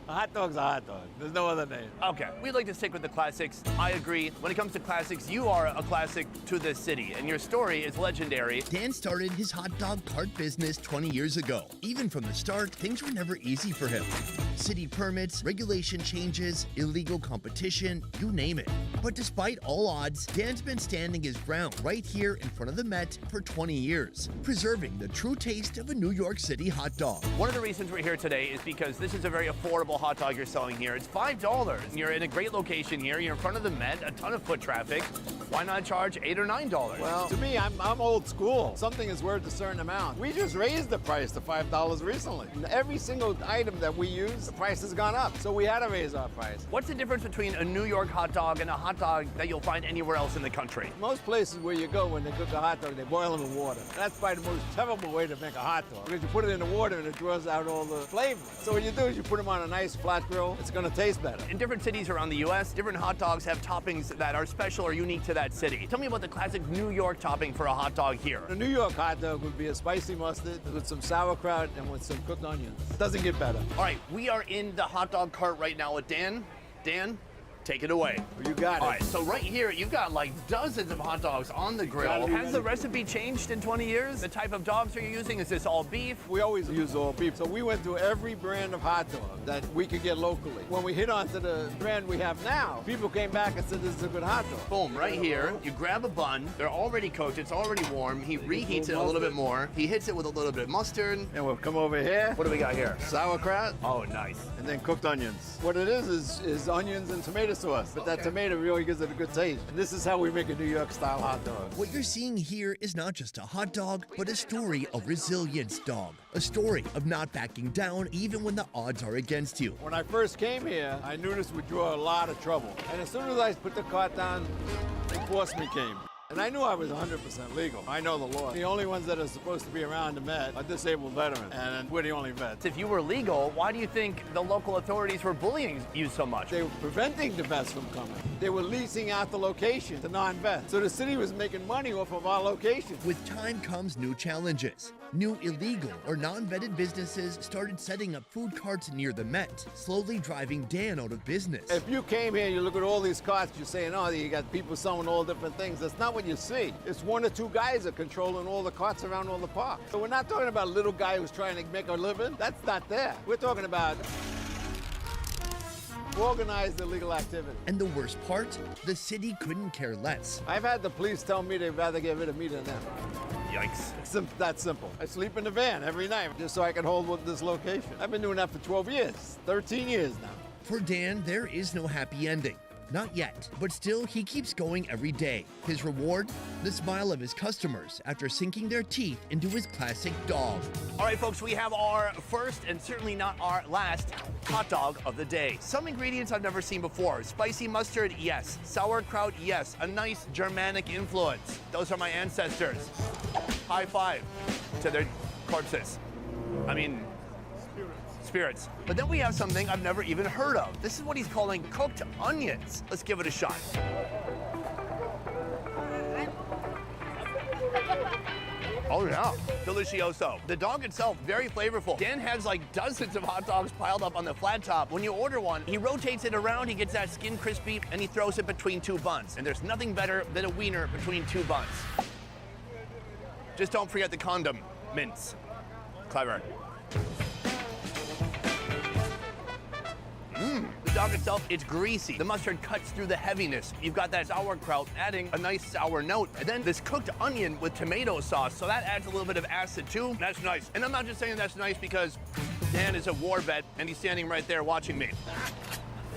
Speaker 21: A hot dog's a hot dog. There's no other name.
Speaker 20: Okay, we'd like to stick with the classics. I agree. When it comes to classics, you are a classic to this city, and your story is legendary.
Speaker 18: Dan started his hot dog cart business 20 years ago. Even from the start, things were never easy for him. City permits, regulation changes, illegal competition, you name it. But despite all odds, Dan's been standing his ground right here in front of the Met for 20 years, preserving the true taste of a New York City hot dog.
Speaker 20: One of the reasons we're here today is because this is a very affordable hot dog you're selling here. It's $5. You're in a great location here. You're in front of the Met, a ton of foot traffic. Why not charge $8 or $9?
Speaker 21: Well, to me, I'm old school. Something is worth a certain amount. We just raised the price to $5 recently. And every single item that we use, the price has gone up. So we had to raise our price.
Speaker 20: What's the difference between a New York hot dog and a hot dog that you'll find anywhere else in the country?
Speaker 21: Most places where you go when they cook a hot dog, they boil them in water. That's probably the most terrible way to make a hot dog, because you put it in the water and it draws out all the flavor. So what you do is you put them on a nice flat grill. It's going to taste better.
Speaker 20: In different cities around the U.S., different hot dogs have toppings that are special or unique to that city. Tell me about the classic New York topping for a hot dog here.
Speaker 21: A New York hot dog would be a spicy mustard with some sauerkraut and with some cooked onions. Doesn't get better.
Speaker 20: All right, we are in the hot dog cart right now with Dan. Dan, take it away.
Speaker 21: You got it.
Speaker 20: All right, so right here, you've got like dozens of hot dogs on the grill. Has the recipe changed in 20 years? The type of dogs are you using? Is this all beef?
Speaker 21: We always use all beef. So we went through every brand of hot dog that we could get locally. When we hit onto the brand we have now, people came back and said, this is a good hot dog.
Speaker 20: Boom, right here. You grab a bun. They're already cooked. It's already warm. He reheats it a little bit more. He hits it with a little bit of mustard.
Speaker 21: And we'll come over here.
Speaker 20: What do we got here?
Speaker 21: Sauerkraut.
Speaker 20: Oh, nice.
Speaker 21: And then cooked onions. What it is onions and tomato sauce. But that tomato really gives it a good taste. And this is how we make a New York style hot dog.
Speaker 18: What you're seeing here is not just a hot dog, but a story of resilience, dog. A story of not backing down even when the odds are against you.
Speaker 21: When I first came here, I knew this would draw a lot of trouble. And as soon as I put the cart down, enforcement came. And I knew I was 100% legal. I know the law. The only ones that are supposed to be around the Met are disabled veterans, and we're the only vets.
Speaker 20: If you were legal, why do you think the local authorities were bullying you so much?
Speaker 21: They were preventing the vets from coming. They were leasing out the location to non-vets. So the city was making money off of our location.
Speaker 18: With time comes new challenges. New illegal or non-vetted businesses started setting up food carts near the Met, slowly driving Dan out of business.
Speaker 21: If you came here, you look at all these carts, you're saying, oh, you got people selling all different things. That's not what you see. It's one or two guys are controlling all the carts around all the parks. So we're not talking about a little guy who's trying to make a living. That's not there. We're talking about organized illegal activity.
Speaker 18: And the worst part, the city couldn't care less.
Speaker 21: I've had the police tell me they'd rather get rid of me than them.
Speaker 20: Yikes.
Speaker 21: It's that simple. I sleep in the van every night just so I can hold this location. I've been doing that for 12 years, 13 years now.
Speaker 18: For Dan, there is no happy ending. Not yet, but still, he keeps going every day. His reward? The smile of his customers after sinking their teeth into his classic dog.
Speaker 20: All right, folks, we have our first and certainly not our last hot dog of the day. Some ingredients I've never seen before. Spicy mustard, yes. Sauerkraut, yes. A nice Germanic influence. Those are my ancestors. High five to their corpses. I mean, spirits. But then we have something I've never even heard of. This is what he's calling cooked onions. Let's give it a shot. Oh yeah, delicioso. The dog itself, very flavorful. Dan has like dozens of hot dogs piled up on the flat top. When you order one, he rotates it around, he gets that skin crispy, and he throws it between two buns. And there's nothing better than a wiener between two buns. Just don't forget the condom mints. Clever. The dog itself, it's greasy. The mustard cuts through the heaviness. You've got that sauerkraut adding a nice sour note. And then this cooked onion with tomato sauce, so that adds a little bit of acid too. That's nice. And I'm not just saying that's nice because Dan is a war vet and he's standing right there watching me.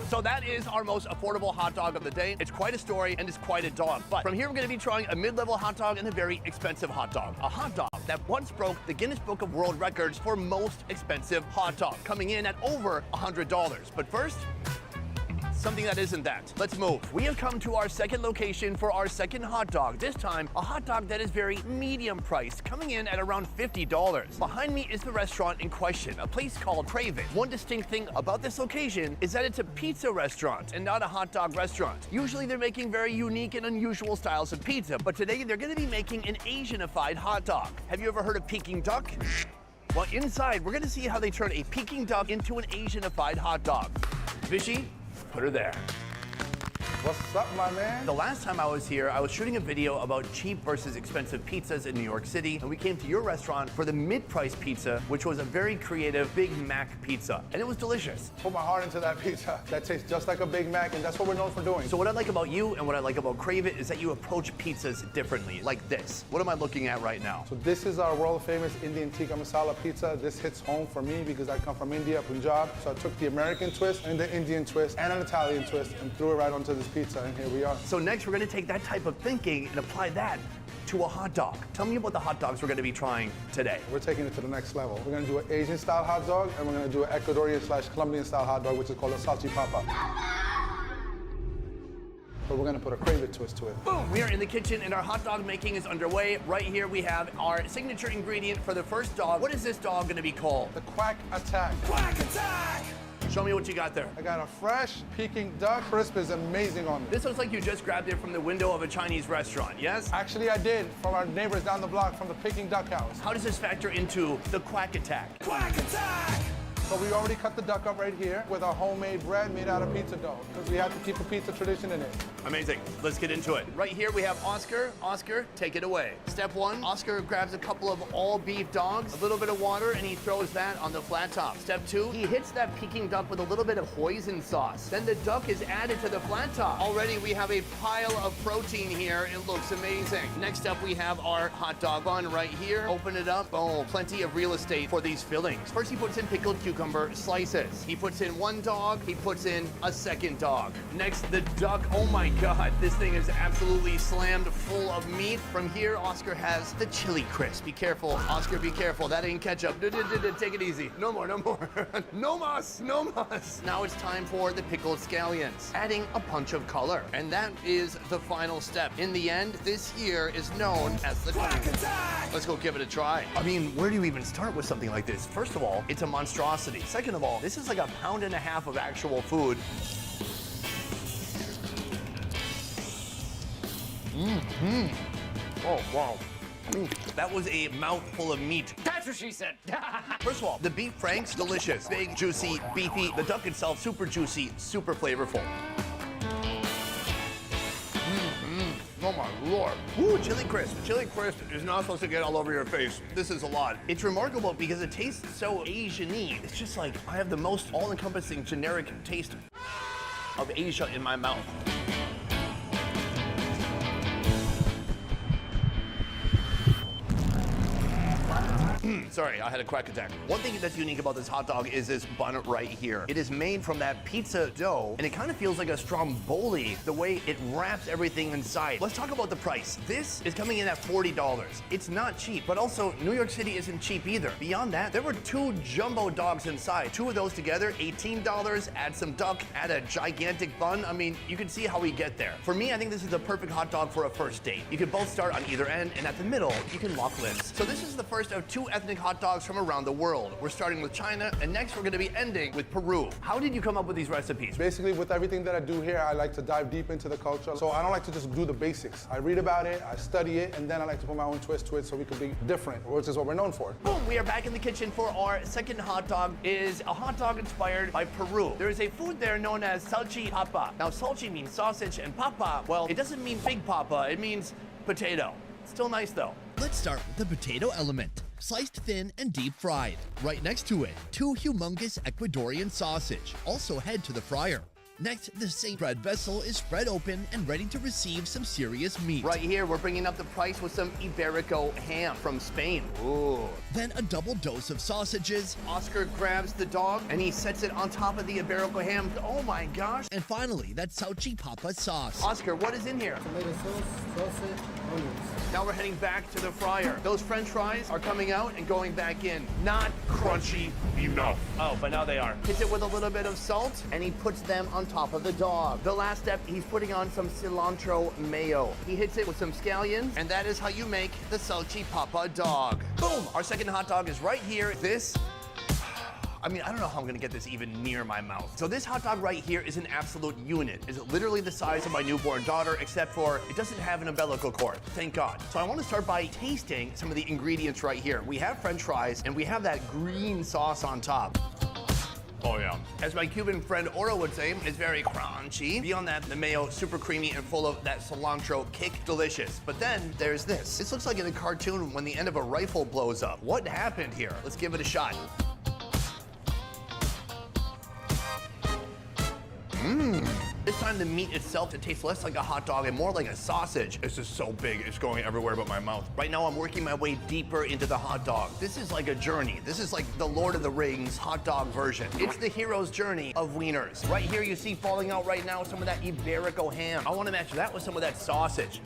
Speaker 20: So that is our most affordable hot dog of the day. It's quite a story and it's quite a dog. But from here, we're gonna be trying a mid-level hot dog and a very expensive hot dog. A hot dog that once broke the Guinness Book of World Records for most expensive hot dog, coming in at over $100. But first, something that isn't that. Let's move. We have come to our second location for our second hot dog. This time, a hot dog that is very medium priced, coming in at around $50. Behind me is the restaurant in question, a place called Crave It. One distinct thing about this location is that it's a pizza restaurant and not a hot dog restaurant. Usually they're making very unique and unusual styles of pizza, but today they're gonna be making an Asianified hot dog. Have you ever heard of Peking duck? Well, inside, we're gonna see how they turn a Peking duck into an Asianified hot dog. Vishy, put her there.
Speaker 21: What's up, my man?
Speaker 20: The last time I was here, I was shooting a video about cheap versus expensive pizzas in New York City, and we came to your restaurant for the mid-price pizza, which was a very creative Big Mac pizza, and it was delicious.
Speaker 21: Put my heart into that pizza. That tastes just like a Big Mac, and that's what we're known for doing.
Speaker 20: So what I like about you and what I like about Crave It is that you approach pizzas differently, like this. What am I looking at right now?
Speaker 21: So this is our world-famous Indian tikka masala pizza. This hits home for me because I come from India, Punjab. So I took the American twist and the Indian twist and an Italian twist and threw it right onto this pizza, and here we are.
Speaker 20: So next, we're gonna take that type of thinking and apply that to a hot dog. Tell me about the hot dogs we're gonna be trying today.
Speaker 21: We're taking it to the next level. We're gonna do an Asian-style hot dog, and we're gonna do an Ecuadorian/Colombian-style hot dog, which is called a salchipapa. But we're gonna put a Crave It twist to it.
Speaker 20: Boom! We are in the kitchen and our hot dog making is underway. Right here we have our signature ingredient for the first dog. What is this dog gonna be called?
Speaker 21: The Quack Attack.
Speaker 20: Quack Attack! Show me what you got there.
Speaker 21: I got a fresh Peking duck. Crisp is amazing on it.
Speaker 20: This looks like you just grabbed it from the window of a Chinese restaurant, yes?
Speaker 21: Actually, I did, from our neighbors down the block from the Peking duck house.
Speaker 20: How does this factor into the Quack Attack? Quack Attack!
Speaker 21: So we already cut the duck up right here with our homemade bread made out of pizza dough, because we have to keep a pizza tradition in it.
Speaker 20: Amazing. Let's get into it. Right here we have Oscar. Oscar, take it away. Step one, Oscar grabs a couple of all beef dogs, a little bit of water, and he throws that on the flat top. Step two, he hits that Peking duck with a little bit of hoisin sauce. Then the duck is added to the flat top. Already we have a pile of protein here. It looks amazing. Next up we have our hot dog bun right here. Open it up. Oh, plenty of real estate for these fillings. First he puts in pickled cucumber slices. He puts in one dog, he puts in a second dog. Next, the duck. Oh my God, this thing is absolutely slammed full of meat. From here, Oscar has the chili crisp. Be careful, Oscar, be careful. That ain't ketchup. Take it easy. No more, no more. No mas, no mas. Now it's time for the pickled scallions, adding a punch of color. And that is the final step. In the end, this here is known as the Quack Attack. Let's go give it a try. I mean, where do you even start with something like this? First of all, it's a monstrosity. Second of all, this is like 1.5 pounds of actual food. Oh, wow. That was a mouthful of meat. That's what she said. First of all, the beef franks, delicious. Big, juicy, beefy. The duck itself, super juicy, super flavorful. Oh my Lord. Ooh, chili crisp. Chili crisp is not supposed to get all over your face. This is a lot. It's remarkable because it tastes so Asian-y. It's just like I have the most all-encompassing generic taste of Asia in my mouth. Sorry, I had a quack attack. One thing that's unique about this hot dog is this bun right here. It is made from that pizza dough, and it kind of feels like a stromboli, the way it wraps everything inside. Let's talk about the price. This is coming in at $40. It's not cheap, but also New York City isn't cheap either. Beyond that, there were 2 jumbo dogs inside. 2 of those together, $18. Add some duck, add a gigantic bun. I mean, you can see how we get there. For me, I think this is the perfect hot dog for a first date. You can both start on either end, and at the middle, you can lock lips. So this is the first of 2 ethnic hot dogs from around the world. We're starting with China, and next we're gonna be ending with Peru. How did you come up with these recipes?
Speaker 2: Basically, with everything that I do here, I like to dive deep into the culture. So I don't like to just do the basics. I read about it, I study it, and then I like to put my own twist to it so we can be different, which is what we're known for.
Speaker 20: Boom, we are back in the kitchen for our second hot dog. It is a hot dog inspired by Peru. There is a food there known as salchi papa. Now, salchi means sausage, and papa, well, it doesn't mean big papa, it means potato. Still nice though.
Speaker 18: Let's start with the potato element, sliced thin and deep fried. Right next to it, 2 humongous Ecuadorian sausage. Also head to the fryer. Next, the same bread vessel is spread open and ready to receive some serious meat.
Speaker 20: Right here, we're bringing up the price with some Iberico ham from Spain. Ooh.
Speaker 18: Then a double dose of sausages.
Speaker 20: Oscar grabs the dog and he sets it on top of the Iberico ham. Oh my gosh.
Speaker 18: And finally, that salchi papa sauce.
Speaker 20: Oscar, what is in here?
Speaker 12: Tomato sauce, sausage, onions.
Speaker 20: Now we're heading back to the fryer. Those French fries are coming out and going back in. Not crunchy enough. Oh, but now they are. Hits it with a little bit of salt and he puts them on top of the dog. The last step, he's putting on some cilantro mayo. He hits it with some scallions, and that is how you make the salchi papa dog. Boom! Our second hot dog is right here. This, I mean, I don't know how I'm gonna get this even near my mouth. So this hot dog right here is an absolute unit. It's literally the size of my newborn daughter, except for it doesn't have an umbilical cord, thank God. So I wanna start by tasting some of the ingredients right here. We have French fries, and we have that green sauce on top. Oh yeah. As my Cuban friend Oro would say, it's very crunchy. Beyond that, the mayo, super creamy and full of that cilantro kick, delicious. But then there's this. This looks like in a cartoon when the end of a rifle blows up. What happened here? Let's give it a shot. Mmm. This time the meat itself, it tastes less like a hot dog and more like a sausage. It's just so big, it's going everywhere but my mouth. Right now I'm working my way deeper into the hot dog. This is like a journey. This is like the Lord of the Rings hot dog version. It's the hero's journey of wieners. Right here you see falling out right now some of that Iberico ham. I want to match that with some of that sausage.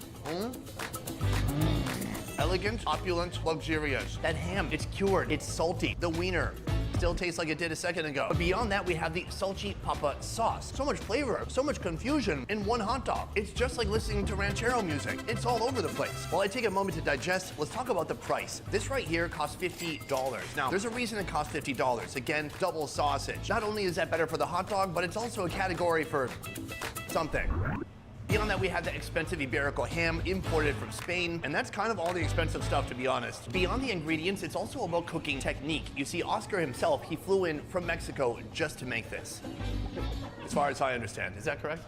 Speaker 20: Elegant, opulent, luxurious. That ham, it's cured, it's salty. The wiener still tastes like it did a second ago. But beyond that, we have the salchi papa sauce. So much flavor, so much confusion in one hot dog. It's just like listening to ranchero music. It's all over the place. While I take a moment to digest, let's talk about the price. This right here costs $50. Now, there's a reason it costs $50. Again, double sausage. Not only is that better for the hot dog, but it's also a category for something. Beyond that, we have the expensive Iberico ham imported from Spain, and that's kind of all the expensive stuff, to be honest. Beyond the ingredients, it's also about cooking technique. You see, Oscar himself, he flew in from Mexico just to make this. As far as I understand. Is that correct?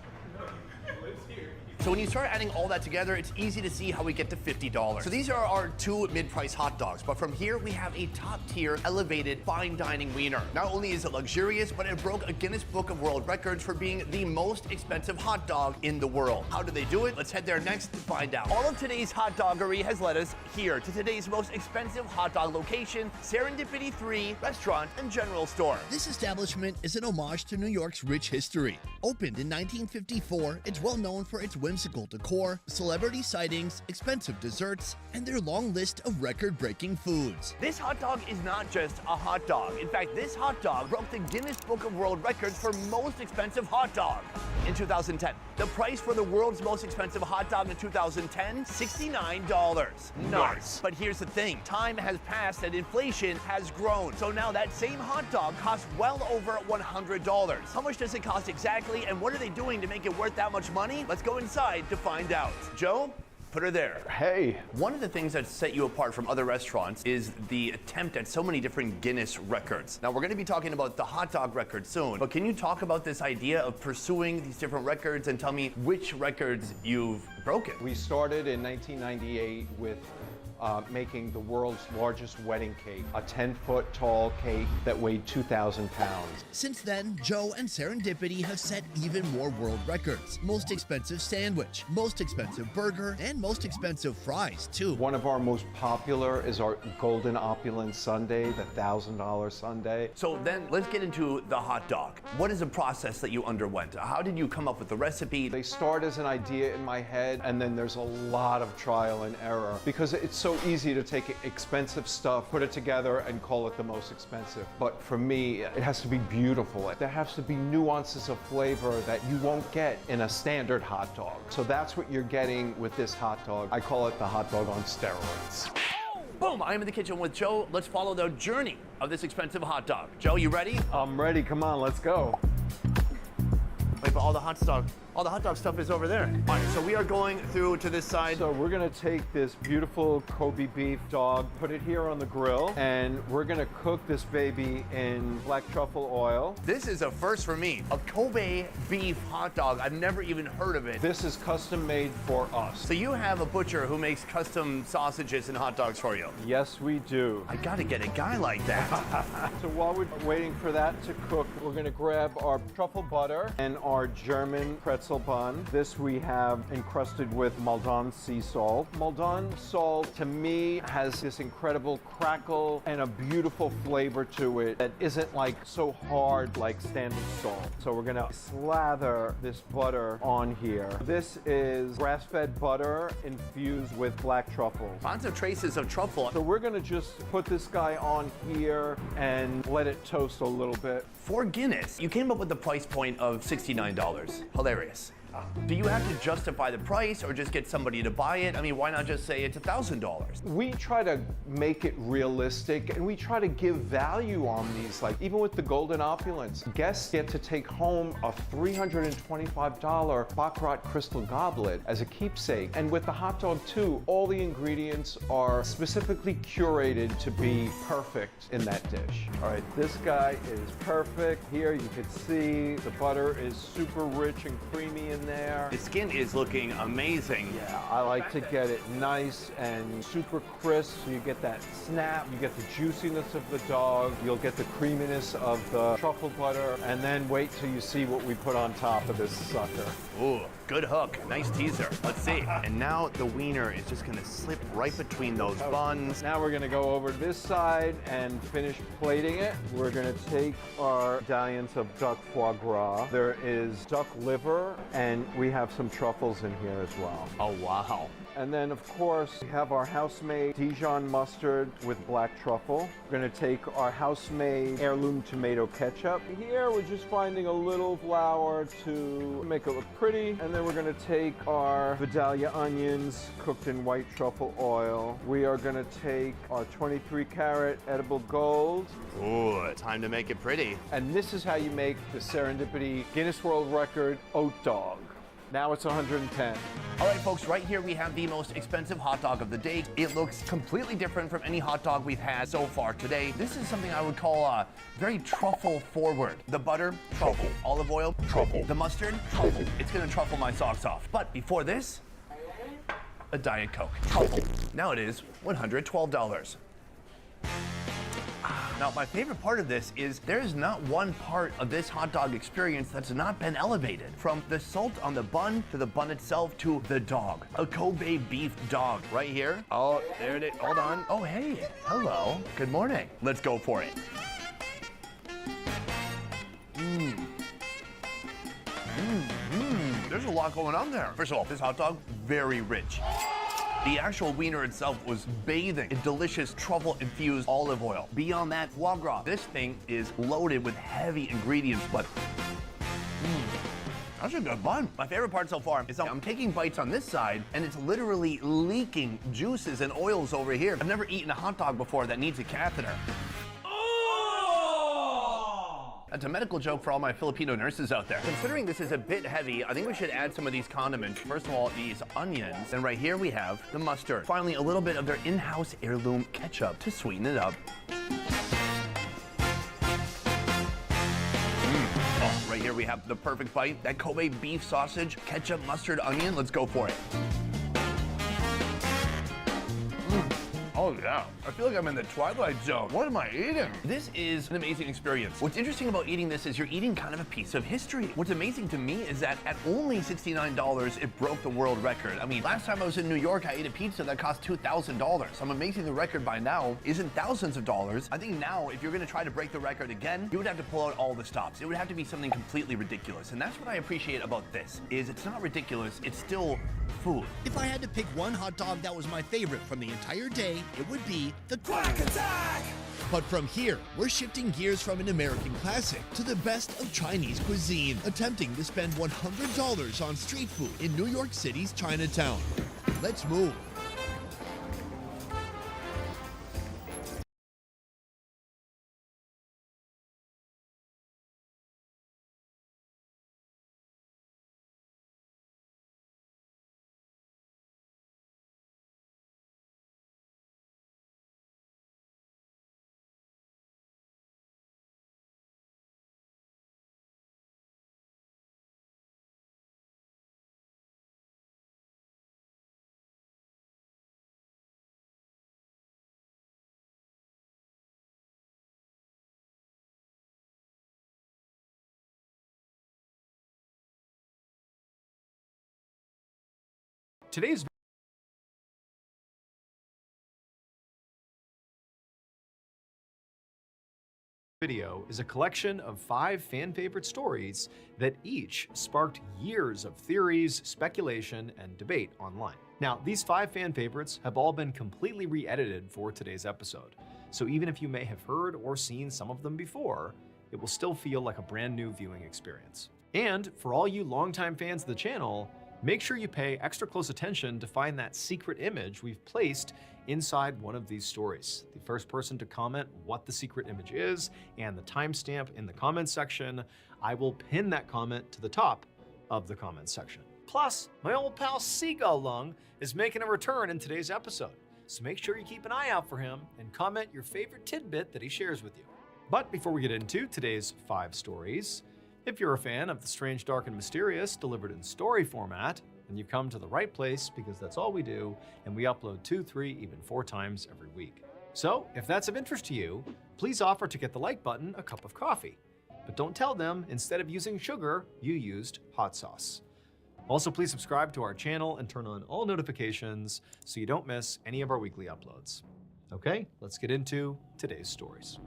Speaker 20: So when you start adding all that together, it's easy to see how we get to $50. So these are our 2 mid-price hot dogs, but from here we have a top-tier, elevated, fine dining wiener. Not only is it luxurious, but it broke a Guinness Book of World Records for being the most expensive hot dog in the world. How did they do it? Let's head there next to find out. All of today's hot doggery has led us here to today's most expensive hot dog location, Serendipity 3 Restaurant and General Store.
Speaker 18: This establishment is an homage to New York's rich history. Opened in 1954, it's well known for its whimsical decor, celebrity sightings, expensive desserts, and their long list of record-breaking foods.
Speaker 20: This hot dog is not just a hot dog. In fact, this hot dog broke the Guinness Book of World Records for most expensive hot dog in 2010. The price for the world's most expensive hot dog in 2010, $69. Nice. But here's the thing, time has passed and inflation has grown. So now that same hot dog costs well over $100. How much does it cost exactly, and what are they doing to make it worth that much money? Let's go inside to find out. Joe? Put her there.
Speaker 21: Hey.
Speaker 20: One of the things that set you apart from other restaurants is the attempt at so many different Guinness records. Now, we're going to be talking about the hot dog record soon, but can you talk about this idea of pursuing these different records and tell me which records you've broken?
Speaker 21: We started in 1998 with
Speaker 4: making the world's largest wedding cake, a 10-foot tall cake that weighed 2,000 pounds.
Speaker 18: Since then, Joe and Serendipity have set even more world records. Most expensive sandwich, most expensive burger, and most expensive fries, too.
Speaker 4: One of our most popular is our Golden Opulence Sundae, the $1,000 sundae.
Speaker 20: So then let's get into the hot dog. What is the process that you underwent? How did you come up with the recipe?
Speaker 4: They start as an idea in my head, and then there's a lot of trial and error because it's so easy to take expensive stuff, put it together, and call it the most expensive. But for me, it has to be beautiful. There has to be nuances of flavor that you won't get in a standard hot dog. So that's what you're getting with this hot dog. I call it the hot dog on steroids.
Speaker 20: Boom, I am in the kitchen with Joe. Let's follow the journey of this expensive hot dog. Joe, you ready?
Speaker 4: I'm ready, come on, let's go.
Speaker 20: Wait, but all the hot dog stuff is over there. All right, so we are going through to this side.
Speaker 4: So we're gonna take this beautiful Kobe beef dog, put it here on the grill, and we're gonna cook this baby in black truffle oil.
Speaker 20: This is a first for me. A Kobe beef hot dog. I've never even heard of it.
Speaker 4: This is custom made for us.
Speaker 20: So you have a butcher who makes custom sausages and hot dogs for you?
Speaker 4: Yes, we do.
Speaker 20: I gotta get a guy like that.
Speaker 4: So while we're waiting for that to cook, we're gonna grab our truffle butter and our German pretzel bun. This we have encrusted with Maldon sea salt. Maldon salt, to me, has this incredible crackle and a beautiful flavor to it that isn't like so hard like standard salt. So we're gonna slather this butter on here. This is grass-fed butter infused with black truffles.
Speaker 20: Lots of traces of truffle.
Speaker 4: So we're gonna just put this guy on here and let it toast a little bit.
Speaker 20: For Guinness, you came up with the price point of $69. Hilarious. Do you have to justify the price or just get somebody to buy it? I mean, why not just say it's $1,000?
Speaker 4: We try to make it realistic and we try to give value on these. Like even with the Golden Opulence, guests get to take home a $325 Baccarat crystal goblet as a keepsake. And with the hot dog too, all the ingredients are specifically curated to be perfect in that dish. All right, this guy is perfect. Here you can see the butter is super rich and creamy in there.
Speaker 20: The skin is looking amazing.
Speaker 4: Yeah, I like to get it nice and super crisp so you get that snap, you get the juiciness of the dog, you'll get the creaminess of the truffle butter, and then wait till you see what we put on top of this sucker.
Speaker 20: Ooh, good hook. Nice teaser. Let's see. And now the wiener is just gonna slip right between those buns.
Speaker 4: Now we're gonna go over to this side and finish plating it. We're gonna take our medallions of duck foie gras. There is duck liver, and we have some truffles in here as well.
Speaker 20: Oh, wow.
Speaker 4: And then, of course, we have our house-made Dijon mustard with black truffle. We're gonna take our house-made heirloom tomato ketchup. Here, we're just finding a little flour to make it look pretty. And then we're gonna take our Vidalia onions cooked in white truffle oil. We are gonna take our 23-carat edible gold.
Speaker 20: Ooh, time to make it pretty.
Speaker 4: And this is how you make the Serendipity Guinness World Record oat dog. Now it's 110.
Speaker 20: All right, folks, right here we have the most expensive hot dog of the day. It looks completely different from any hot dog we've had so far today. This is something I would call very truffle forward. The butter, truffle. Olive oil, truffle. The mustard, truffle. It's gonna truffle my socks off. But before this, a Diet Coke, truffle. Now it is $112. Now, my favorite part of this is there is not one part of this hot dog experience that's not been elevated. From the salt on the bun, to the bun itself, to the dog. A Kobe beef dog right here. Oh, there it is. Hold on. Oh, hey. Hello. Good morning. Let's go for it. There's a lot going on there. First of all, this hot dog, very rich. The actual wiener itself was bathing in delicious truffle-infused olive oil. Beyond that, foie gras. This thing is loaded with heavy ingredients, but that's a good bun. My favorite part so far is I'm taking bites on this side, and it's literally leaking juices and oils over here. I've never eaten a hot dog before that needs a catheter. That's a medical joke for all my Filipino nurses out there. Considering this is a bit heavy, I think we should add some of these condiments. First of all, these onions. And right here we have the mustard. Finally, a little bit of their in-house heirloom ketchup to sweeten it up. Oh, right here we have the perfect bite. That Kobe beef sausage, ketchup, mustard, onion. Let's go for it.
Speaker 10: down. I feel like I'm in the Twilight Zone. What am I eating? This is an amazing experience. What's interesting about eating this is you're eating kind of a piece of history. What's amazing to me is that at only $69, it broke the world record. I mean, last time I was in New York, I ate a pizza that cost $2,000. I'm amazing the record by now isn't thousands of dollars. I think now, if you're gonna try to break the record again, you would have to pull out all the stops. It would have to be something completely ridiculous. And that's what I appreciate about this, is it's not ridiculous, it's still food.
Speaker 18: If I had to pick one hot dog that was my favorite from the entire day, it would be the Quack Attack! But from here, we're shifting gears from an American classic to the best of Chinese cuisine, attempting to spend $100 on street food in New York City's Chinatown. Let's move.
Speaker 5: Today's video is a collection of 5 fan-favorite stories that each sparked years of theories, speculation, and debate online. Now, these 5 fan favorites have all been completely re-edited for today's episode, so even if you may have heard or seen some of them before, it will still feel like a brand new viewing experience. And for all you longtime fans of the channel, make sure you pay extra close attention to find that secret image we've placed inside one of these stories. The first person to comment what the secret image is and the timestamp in the comments section, I will pin that comment to the top of the comments section. Plus, my old pal Seagull Lung is making a return in today's episode, so make sure you keep an eye out for him and comment your favorite tidbit that he shares with you. But before we get into today's 5 stories, if you're a fan of the strange, dark, and mysterious delivered in story format, then you've come to the right place, because that's all we do, and we upload 2, 3, even 4 times every week. So if that's of interest to you, please offer to get the like button a cup of coffee. But don't tell them, instead of using sugar, you used hot sauce. Also, please subscribe to our channel and turn on all notifications so you don't miss any of our weekly uploads. Okay, let's get into today's stories.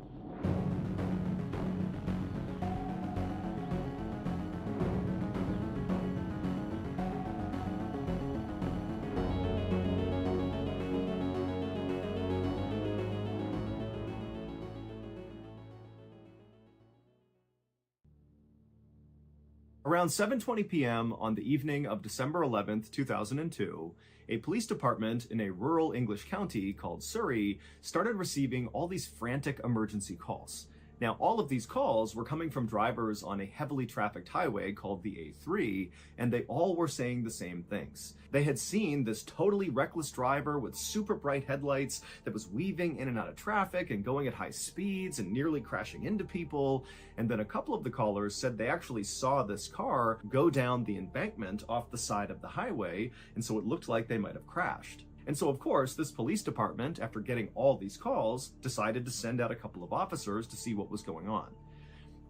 Speaker 5: Around 7:20 p.m. on the evening of December 11th, 2002, a police department in a rural English county called Surrey started receiving all these frantic emergency calls. Now, all of these calls were coming from drivers on a heavily trafficked highway called the A3, and they all were saying the same things. They had seen this totally reckless driver with super bright headlights that was weaving in and out of traffic and going at high speeds and nearly crashing into people. And then a couple of the callers said they actually saw this car go down the embankment off the side of the highway, and so it looked like they might have crashed. And so, of course, this police department, after getting all these calls, decided to send out a couple of officers to see what was going on.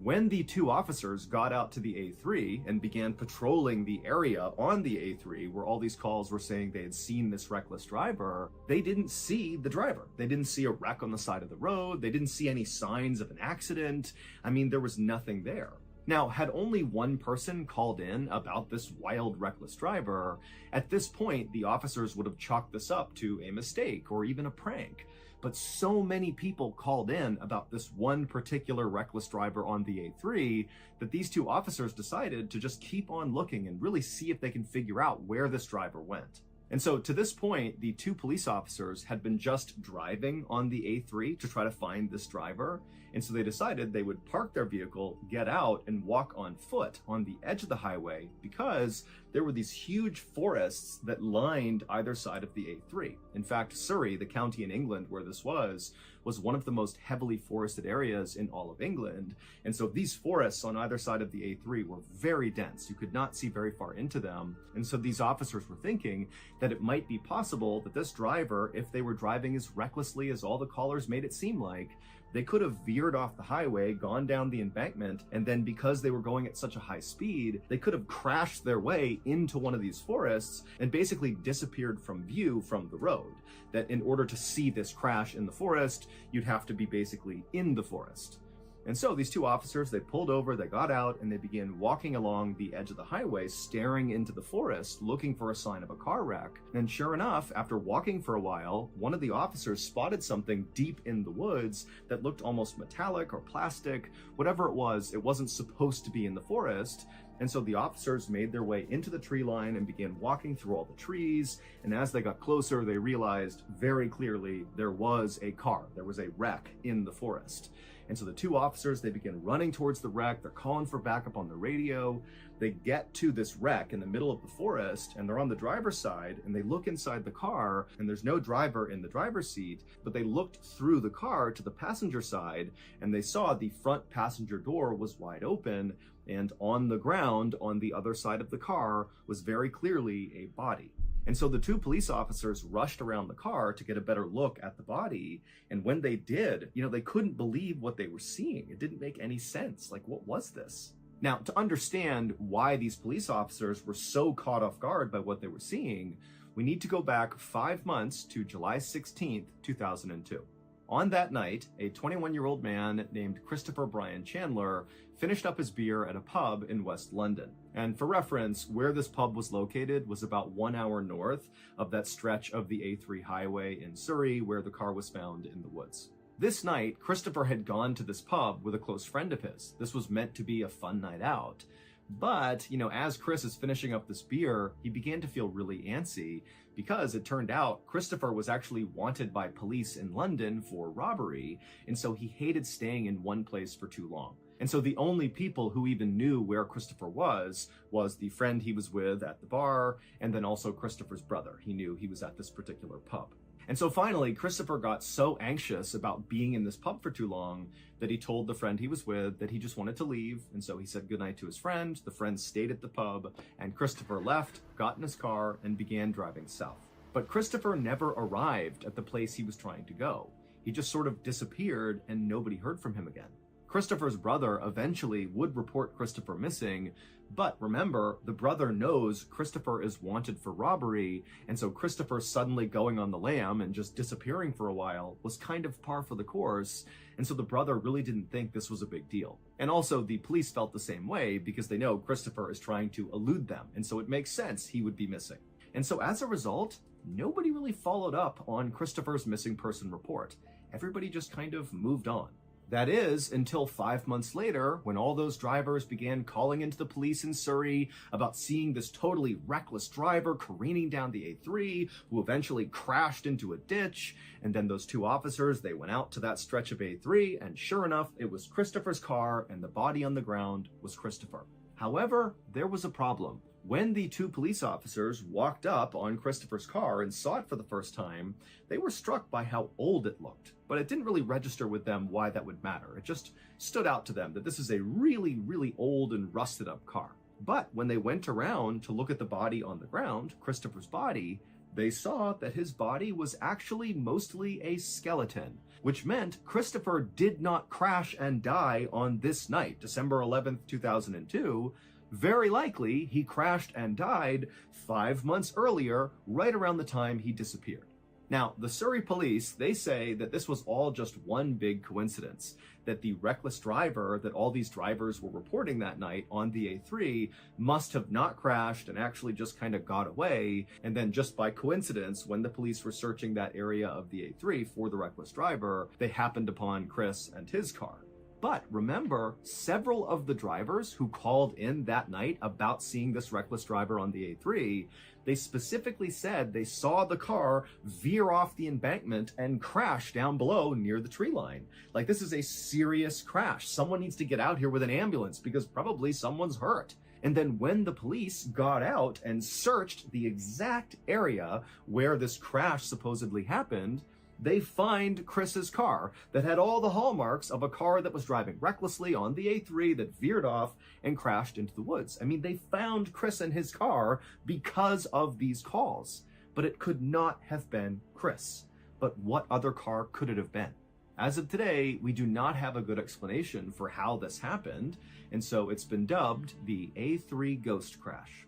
Speaker 5: When the 2 officers got out to the A3 and began patrolling the area on the A3 where all these calls were saying they had seen this reckless driver, they didn't see the driver. They didn't see a wreck on the side of the road. They didn't see any signs of an accident. I mean, there was nothing there. Now, had only one person called in about this wild, reckless driver, at this point, the officers would have chalked this up to a mistake or even a prank. But so many people called in about this one particular reckless driver on the A3 that these 2 officers decided to just keep on looking and really see if they can figure out where this driver went. And so to this point, the 2 police officers had been just driving on the A3 to try to find this driver. And so they decided they would park their vehicle, get out, and walk on foot on the edge of the highway because there were these huge forests that lined either side of the A3. In fact, Surrey, the county in England where this was was one of the most heavily forested areas in all of England. And so these forests on either side of the A3 were very dense. You could not see very far into them. And so these officers were thinking that it might be possible that this driver, if they were driving as recklessly as all the callers made it seem like, they could have veered off the highway, gone down the embankment, and then because they were going at such a high speed, they could have crashed their way into one of these forests and basically disappeared from view from the road. That in order to see this crash in the forest, you'd have to be basically in the forest. And so these two officers, they pulled over, they got out, and they began walking along the edge of the highway, staring into the forest, looking for a sign of a car wreck. And sure enough, after walking for a while, one of the officers spotted something deep in the woods that looked almost metallic or plastic. Whatever it wasn't supposed to be in the forest. And so the officers made their way into the tree line and began walking through all the trees. And as they got closer, they realized very clearly there was a car. There was a wreck in the forest. And so the two officers, they begin running towards the wreck. They're calling for backup on the radio. They get to this wreck in the middle of the forest, and they're on the driver's side, and they look inside the car, and there's no driver in the driver's seat, but they looked through the car to the passenger side, and they saw the front passenger door was wide open, and on the ground on the other side of the car was very clearly a body. And so the two police officers rushed around the car to get a better look at the body. And when they did, they couldn't believe what they were seeing. It didn't make any sense. Like, what was this? Now, to understand why these police officers were so caught off guard by what they were seeing, we need to go back 5 months to July 16th, 2002. On that night, a 21-year-old man named Christopher Brian Chandler finished up his beer at a pub in West London. And for reference, where this pub was located was about 1 hour north of that stretch of the A3 highway in Surrey where the car was found in the woods. This night, Christopher had gone to this pub with a close friend of his. This was meant to be a fun night out. But, as Chris is finishing up this beer, he began to feel really antsy because it turned out Christopher was actually wanted by police in London for robbery, and so he hated staying in one place for too long. And so the only people who even knew where Christopher was the friend he was with at the bar, and then also Christopher's brother. He knew he was at this particular pub. And so finally, Christopher got so anxious about being in this pub for too long that he told the friend he was with that he just wanted to leave. And so he said goodnight to his friend. The friend stayed at the pub, and Christopher left, got in his car, and began driving south. But Christopher never arrived at the place he was trying to go. He just sort of disappeared, and nobody heard from him again. Christopher's brother eventually would report Christopher missing, but remember, the brother knows Christopher is wanted for robbery, and so Christopher suddenly going on the lam and just disappearing for a while was kind of par for the course, and so the brother really didn't think this was a big deal. And also, the police felt the same way because they know Christopher is trying to elude them, and so it makes sense he would be missing. And so as a result, nobody really followed up on Christopher's missing person report. Everybody just kind of moved on. That is, until 5 months later, when all those drivers began calling into the police in Surrey about seeing this totally reckless driver careening down the A3, who eventually crashed into a ditch. And then those two officers, they went out to that stretch of A3, and sure enough, it was Christopher's car, and the body on the ground was Christopher. However, there was a problem. When the two police officers walked up on Christopher's car and saw it for the first time, they were struck by how old it looked. But it didn't really register with them why that would matter. It just stood out to them that this is a really, really old and rusted up car. But when they went around to look at the body on the ground, Christopher's body, they saw that his body was actually mostly a skeleton, which meant Christopher did not crash and die on this night, December 11th, 2002. Very likely, he crashed and died 5 months earlier, right around the time he disappeared. Now, the Surrey police, they say that this was all just one big coincidence, that the reckless driver that all these drivers were reporting that night on the A3 must have not crashed and actually just kind of got away, and then just by coincidence, when the police were searching that area of the A3 for the reckless driver, they happened upon Chris and his car. But remember, several of the drivers who called in that night about seeing this reckless driver on the A3, they specifically said they saw the car veer off the embankment and crash down below near the tree line. Like, this is a serious crash. Someone needs to get out here with an ambulance because probably someone's hurt. And then when the police got out and searched the exact area where this crash supposedly happened, They find Chris's car that had all the hallmarks of a car that was driving recklessly on the A3 that veered off and crashed into the woods. I mean, they found Chris and his car because of these calls, but it could not have been Chris. But what other car could it have been? As of today, we do not have a good explanation for how this happened, and so it's been dubbed the A3 ghost crash.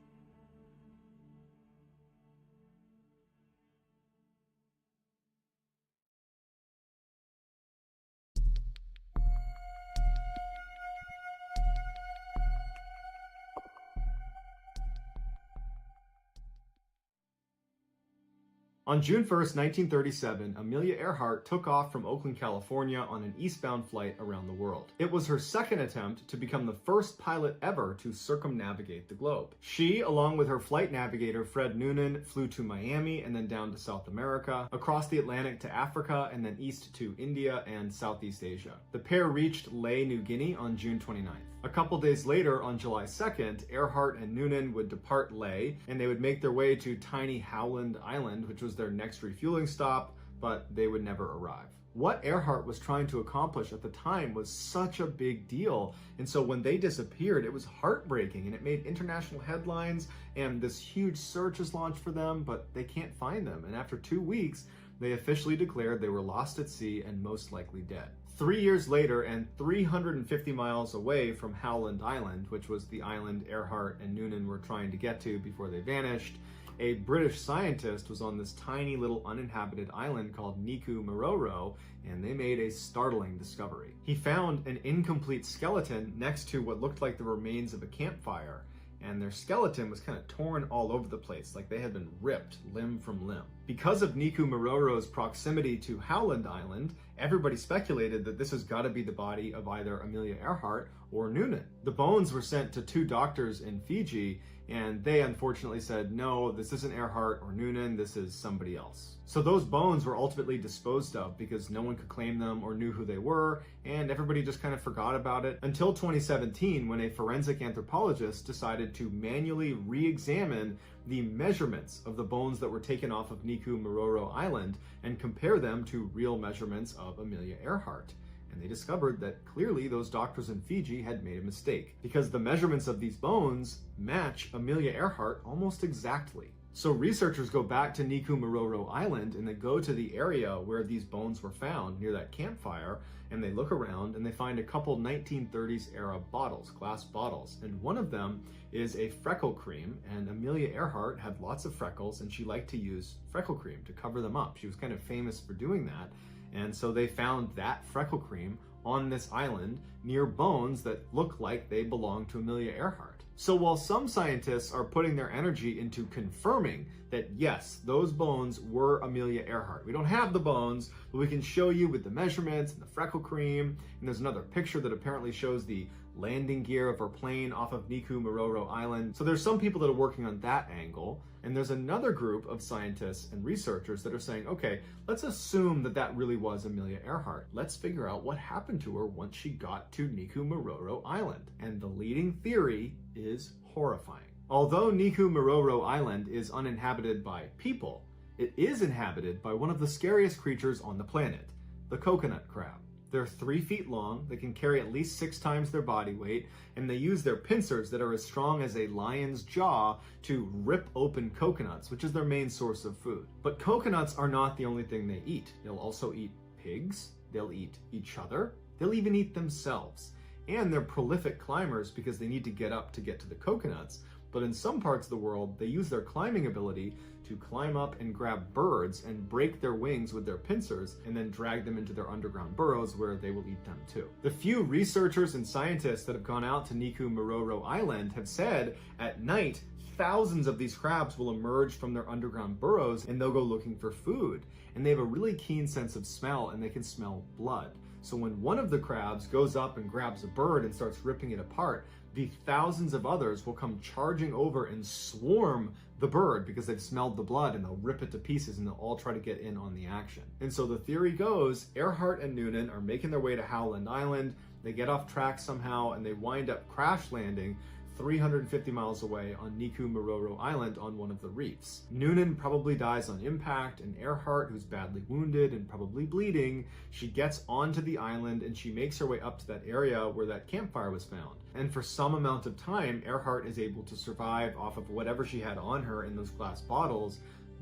Speaker 5: On June 1st, 1937, Amelia Earhart took off from Oakland, California on an eastbound flight around the world. It was her second attempt to become the first pilot ever to circumnavigate the globe. She, along with her flight navigator Fred Noonan, flew to Miami and then down to South America, across the Atlantic to Africa, and then east to India and Southeast Asia. The pair reached Lae, New Guinea on June 29th. A couple days later, on July 2nd, Earhart and Noonan would depart Lae, and they would make their way to tiny Howland Island, which was their next refueling stop, but they would never arrive. What Earhart was trying to accomplish at the time was such a big deal, and so when they disappeared, it was heartbreaking, and it made international headlines, and this huge search is launched for them, but they can't find them, and after 2 weeks, they officially declared they were lost at sea and most likely dead. 3 years later, and 350 miles away from Howland Island, which was the island Earhart and Noonan were trying to get to before they vanished, a British scientist was on this tiny little uninhabited island called Niku Maroro, and they made a startling discovery. He found an incomplete skeleton next to what looked like the remains of a campfire, and their skeleton was kind of torn all over the place, like they had been ripped limb from limb. Because of Niku Maroro's proximity to Howland Island, everybody speculated that this has got to be the body of either Amelia Earhart or Noonan. The bones were sent to 2 doctors in Fiji, and they unfortunately said, no, this isn't Earhart or Noonan, this is somebody else. So those bones were ultimately disposed of because no one could claim them or knew who they were, and everybody just kind of forgot about it until 2017, when a forensic anthropologist decided to manually re-examine the measurements of the bones that were taken off of Niku Maroro Island and compare them to real measurements of Amelia Earhart. And they discovered that clearly those doctors in Fiji had made a mistake, because the measurements of these bones match Amelia Earhart almost exactly. So researchers go back to Niku Maroro Island, and they go to the area where these bones were found near that campfire, and they look around and they find a couple 1930s era bottles, glass bottles, and one of them is a freckle cream, and Amelia Earhart had lots of freckles and she liked to use freckle cream to cover them up. She was kind of famous for doing that. And so they found that freckle cream on this island near bones that look like they belong to Amelia Earhart. So while some scientists are putting their energy into confirming that yes, those bones were Amelia Earhart. We don't have the bones, but we can show you with the measurements and the freckle cream. And there's another picture that apparently shows the landing gear of her plane off of Niku Maroro Island. So there's some people that are working on that angle. And there's another group of scientists and researchers that are saying, okay, let's assume that that really was Amelia Earhart. Let's figure out what happened to her once she got to Niku Maroro Island. And the leading theory is horrifying. Although Niku Maroro Island is uninhabited by people, it is inhabited by one of the scariest creatures on the planet, the coconut crab. They're 3 feet long, they can carry at least 6 times their body weight, and they use their pincers that are as strong as a lion's jaw to rip open coconuts, which is their main source of food. But coconuts are not the only thing they eat. They'll also eat pigs, they'll eat each other, they'll even eat themselves. And they're prolific climbers because they need to get up to get to the coconuts. But in some parts of the world, they use their climbing ability to climb up and grab birds and break their wings with their pincers and then drag them into their underground burrows where they will eat them too. The few researchers and scientists that have gone out to Niku Maroro Island have said at night, thousands of these crabs will emerge from their underground burrows and they'll go looking for food. And they have a really keen sense of smell and they can smell blood. So when one of the crabs goes up and grabs a bird and starts ripping it apart, the thousands of others will come charging over and swarm the bird because they've smelled the blood, and they'll rip it to pieces and they'll all try to get in on the action. And so the theory goes, Earhart and Noonan are making their way to Howland Island, they get off track somehow and they wind up crash landing 350 miles away on Niku Island on one of the reefs. Noonan probably dies on impact, and Earhart, who's badly wounded and probably bleeding, she gets onto the island and she makes her way up to that area where that campfire was found. And for some amount of time, Earhart is able to survive off of whatever she had on her in those glass bottles,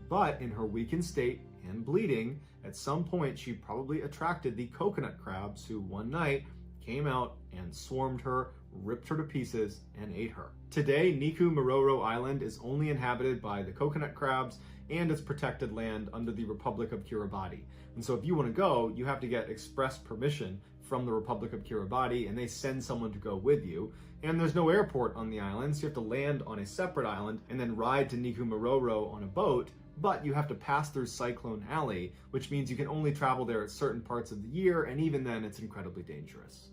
Speaker 5: but in her weakened state and bleeding, at some point she probably attracted the coconut crabs, who one night came out and swarmed her, ripped her to pieces, and ate her. Today, Niku Island is only inhabited by the coconut crabs, and it's protected land under the Republic of Kiribati. And so if you want to go, you have to get express permission from the Republic of Kiribati, and they send someone to go with you. And there's no airport on the island, so you have to land on a separate island and then ride to Niku on a boat, but you have to pass through Cyclone Alley, which means you can only travel there at certain parts of the year, and even then it's incredibly dangerous.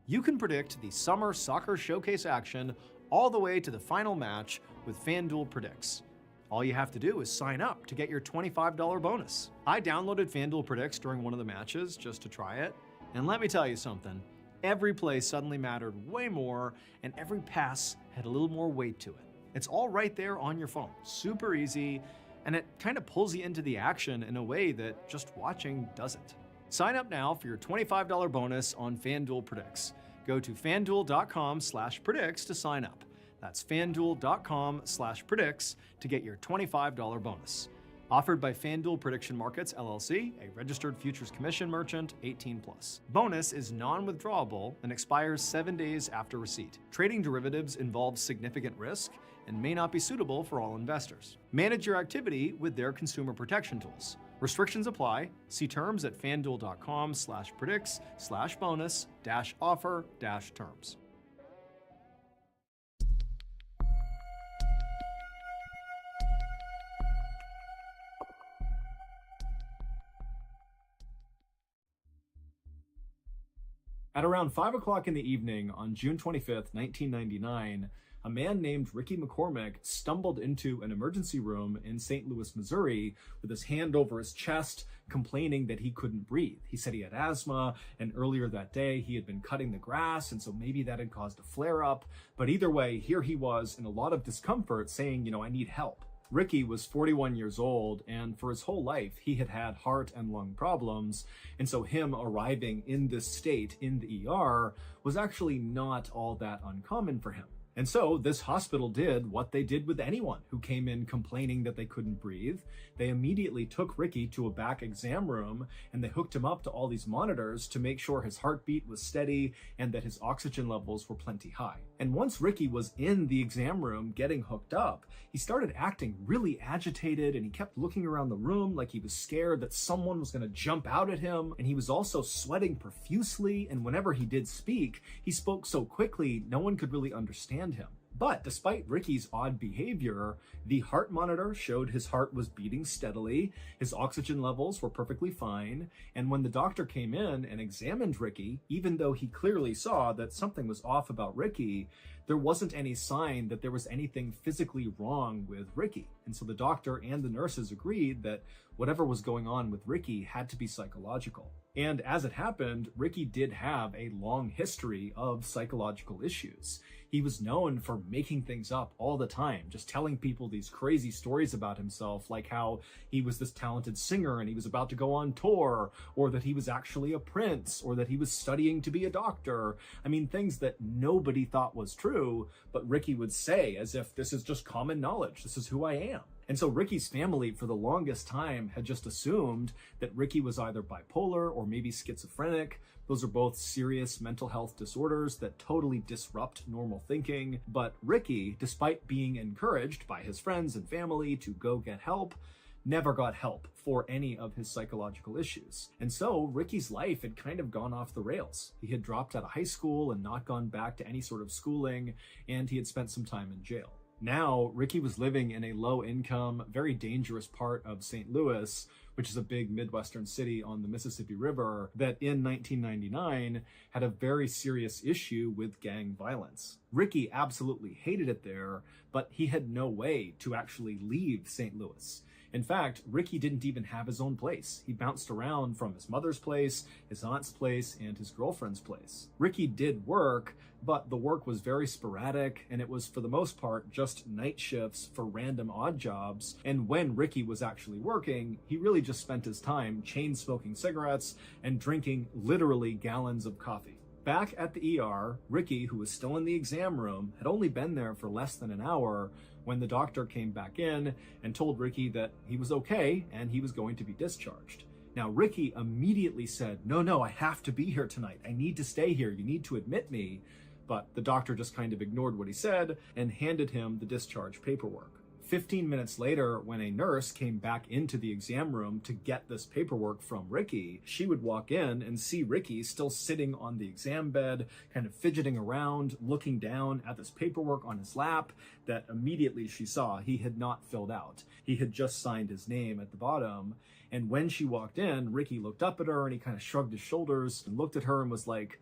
Speaker 5: You can predict the Summer Soccer Showcase action all the way to the final match with FanDuel Predicts. All you have to do is sign up to get your $25 bonus. I downloaded FanDuel Predicts during one of the matches just to try it, and let me tell you something. Every play suddenly mattered way more, and every pass had a little more weight to it. It's all right there on your phone, super easy, and it kind of pulls you into the action in a way that just watching doesn't. Sign up now for your $25 bonus on FanDuel Predicts. Go to fanduel.com/predicts to sign up. That's fanduel.com/predicts to get your $25 bonus. Offered by FanDuel Prediction Markets, LLC, a registered futures commission merchant, 18+. Bonus is non-withdrawable and expires 7 days after receipt. Trading derivatives involves significant risk and may not be suitable for all investors. Manage your activity with their consumer protection tools. Restrictions apply. See terms at fanduel.com/predicts/bonus-offer-terms. At around 5 o'clock in the evening on June 25th, 1999, a man named Ricky McCormick stumbled into an emergency room in St. Louis, Missouri, with his hand over his chest, complaining that he couldn't breathe. He said he had asthma, and earlier that day he had been cutting the grass, and so maybe that had caused a flare-up. But either way, here he was in a lot of discomfort, saying, I need help. Ricky was 41 years old, and for his whole life, he had had heart and lung problems, and so him arriving in this state in the ER was actually not all that uncommon for him. And so this hospital did what they did with anyone who came in complaining that they couldn't breathe. They immediately took Ricky to a back exam room, and they hooked him up to all these monitors to make sure his heartbeat was steady and that his oxygen levels were plenty high. And once Ricky was in the exam room getting hooked up, he started acting really agitated, and he kept looking around the room like he was scared that someone was going to jump out at him. And he was also sweating profusely, and whenever he did speak, he spoke so quickly no one could really understand him. But despite Ricky's odd behavior, the heart monitor showed his heart was beating steadily, his oxygen levels were perfectly fine, and when the doctor came in and examined Ricky, even though he clearly saw that something was off about Ricky, there wasn't any sign that there was anything physically wrong with Ricky. And so the doctor and the nurses agreed that whatever was going on with Ricky had to be psychological. And as it happened, Ricky did have a long history of psychological issues. He was known for making things up all the time, just telling people these crazy stories about himself, like how he was this talented singer and he was about to go on tour, or that he was actually a prince, or that he was studying to be a doctor. I mean, things that nobody thought was true, but Ricky would say as if this is just common knowledge, this is who I am. And so Ricky's family for the longest time had just assumed that Ricky was either bipolar or maybe schizophrenic. Those are both serious mental health disorders that totally disrupt normal thinking. But Ricky, despite being encouraged by his friends and family to go get help, never got help for any of his psychological issues. And so Ricky's life had kind of gone off the rails. He had dropped out of high school and not gone back to any sort of schooling, and he had spent some time in jail. Now, Ricky was living in a low-income, very dangerous part of St. Louis, which is a big Midwestern city on the Mississippi River that in 1999 had a very serious issue with gang violence. Ricky absolutely hated it there, but he had no way to actually leave St. Louis. In fact, Ricky didn't even have his own place. He bounced around from his mother's place, his aunt's place, and his girlfriend's place. Ricky did work, but the work was very sporadic, and it was for the most part just night shifts for random odd jobs. And when Ricky was actually working, he really just spent his time chain smoking cigarettes and drinking literally gallons of coffee. Back at the ER, Ricky, who was still in the exam room, had only been there for less than an hour when the doctor came back in and told Ricky that he was okay and he was going to be discharged. Now, Ricky immediately said, no, I have to be here tonight. I need to stay here. You need to admit me. But the doctor just kind of ignored what he said and handed him the discharge paperwork. 15 minutes later, when a nurse came back into the exam room to get this paperwork from Ricky, she would walk in and see Ricky still sitting on the exam bed, kind of fidgeting around, looking down at this paperwork on his lap that immediately she saw he had not filled out. He had just signed his name at the bottom. And when she walked in, Ricky looked up at her and he kind of shrugged his shoulders and looked at her and was like,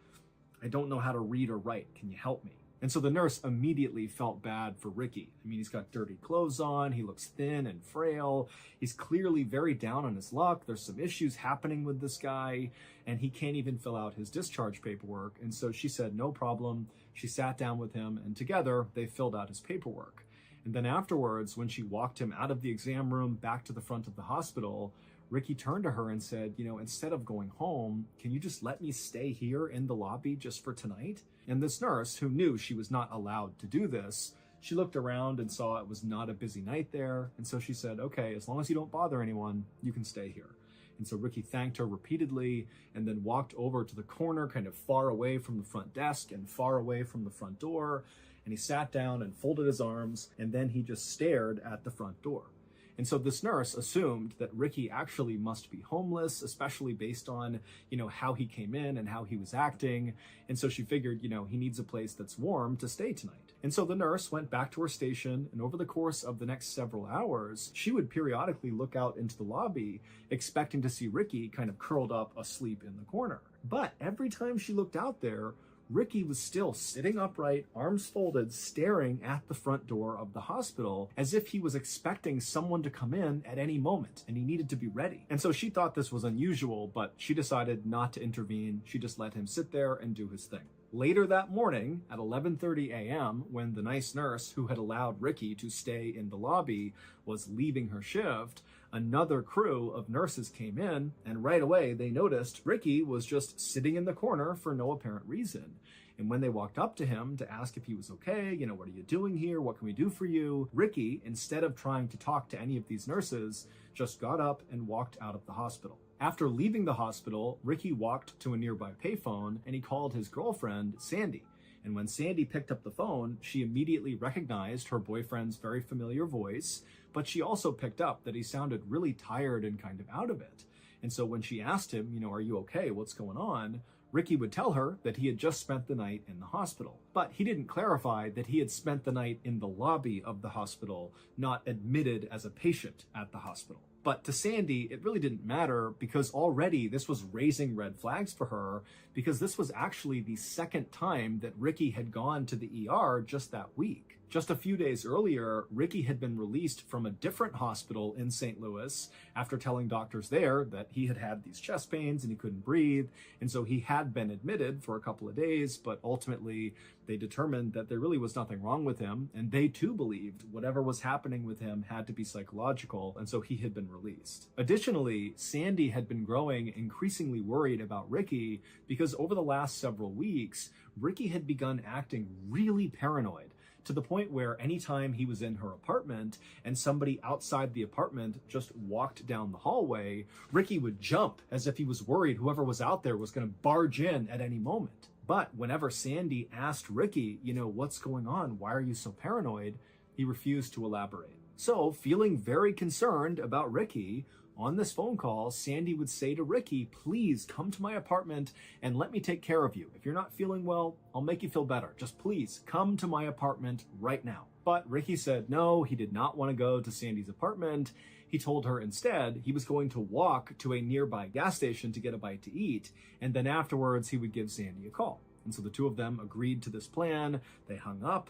Speaker 5: "I don't know how to read or write. Can you help me?" And so the nurse immediately felt bad for Ricky. I mean, he's got dirty clothes on, he looks thin and frail, he's clearly very down on his luck, there's some issues happening with this guy, and he can't even fill out his discharge paperwork. And so she said, no problem. She sat down with him, and together they filled out his paperwork. And then afterwards, when she walked him out of the exam room back to the front of the hospital, Ricky turned to her and said, instead of going home, can you just let me stay here in the lobby just for tonight? And this nurse, who knew she was not allowed to do this, she looked around and saw it was not a busy night there. And so she said, okay, as long as you don't bother anyone, you can stay here. And so Ricky thanked her repeatedly and then walked over to the corner, kind of far away from the front desk and far away from the front door. And he sat down and folded his arms, and then he just stared at the front door. And so this nurse assumed that Ricky actually must be homeless, especially based on, how he came in and how he was acting. And so she figured, he needs a place that's warm to stay tonight. And so the nurse went back to her station, and over the course of the next several hours, she would periodically look out into the lobby, expecting to see Ricky kind of curled up asleep in the corner. But every time she looked out there, Ricky was still sitting upright, arms folded, staring at the front door of the hospital as if he was expecting someone to come in at any moment and he needed to be ready. And so she thought this was unusual, but she decided not to intervene. She just let him sit there and do his thing. Later that morning at 11:30 a.m., when the nice nurse who had allowed Ricky to stay in the lobby was leaving her shift, another crew of nurses came in, and right away they noticed Ricky was just sitting in the corner for no apparent reason. And when they walked up to him to ask if he was okay, what are you doing here? What can we do for you? Ricky, instead of trying to talk to any of these nurses, just got up and walked out of the hospital. After leaving the hospital, Ricky walked to a nearby payphone and he called his girlfriend, Sandy. And when Sandy picked up the phone, she immediately recognized her boyfriend's very familiar voice, but she also picked up that he sounded really tired and kind of out of it. And so when she asked him, are you okay? What's going on? Ricky would tell her that he had just spent the night in the hospital. But he didn't clarify that he had spent the night in the lobby of the hospital, not admitted as a patient at the hospital. But to Sandy, it really didn't matter because already this was raising red flags for her, because this was actually the second time that Ricky had gone to the ER just that week. Just a few days earlier, Ricky had been released from a different hospital in St. Louis after telling doctors there that he had had these chest pains and he couldn't breathe. And so he had been admitted for a couple of days, but ultimately they determined that there really was nothing wrong with him. And they too believed whatever was happening with him had to be psychological. And so he had been released. Additionally, Sandy had been growing increasingly worried about Ricky because over the last several weeks, Ricky had begun acting really paranoid, to the point where anytime he was in her apartment and somebody outside the apartment just walked down the hallway, Ricky would jump as if he was worried whoever was out there was going to barge in at any moment. But whenever Sandy asked Ricky, what's going on? Why are you so paranoid? He refused to elaborate. So, feeling very concerned about Ricky, on this phone call, Sandy would say to Ricky, please come to my apartment and let me take care of you. If you're not feeling well, I'll make you feel better. Just please come to my apartment right now. But Ricky said no, he did not want to go to Sandy's apartment. He told her instead he was going to walk to a nearby gas station to get a bite to eat, and then afterwards he would give Sandy a call. And so the two of them agreed to this plan. They hung up.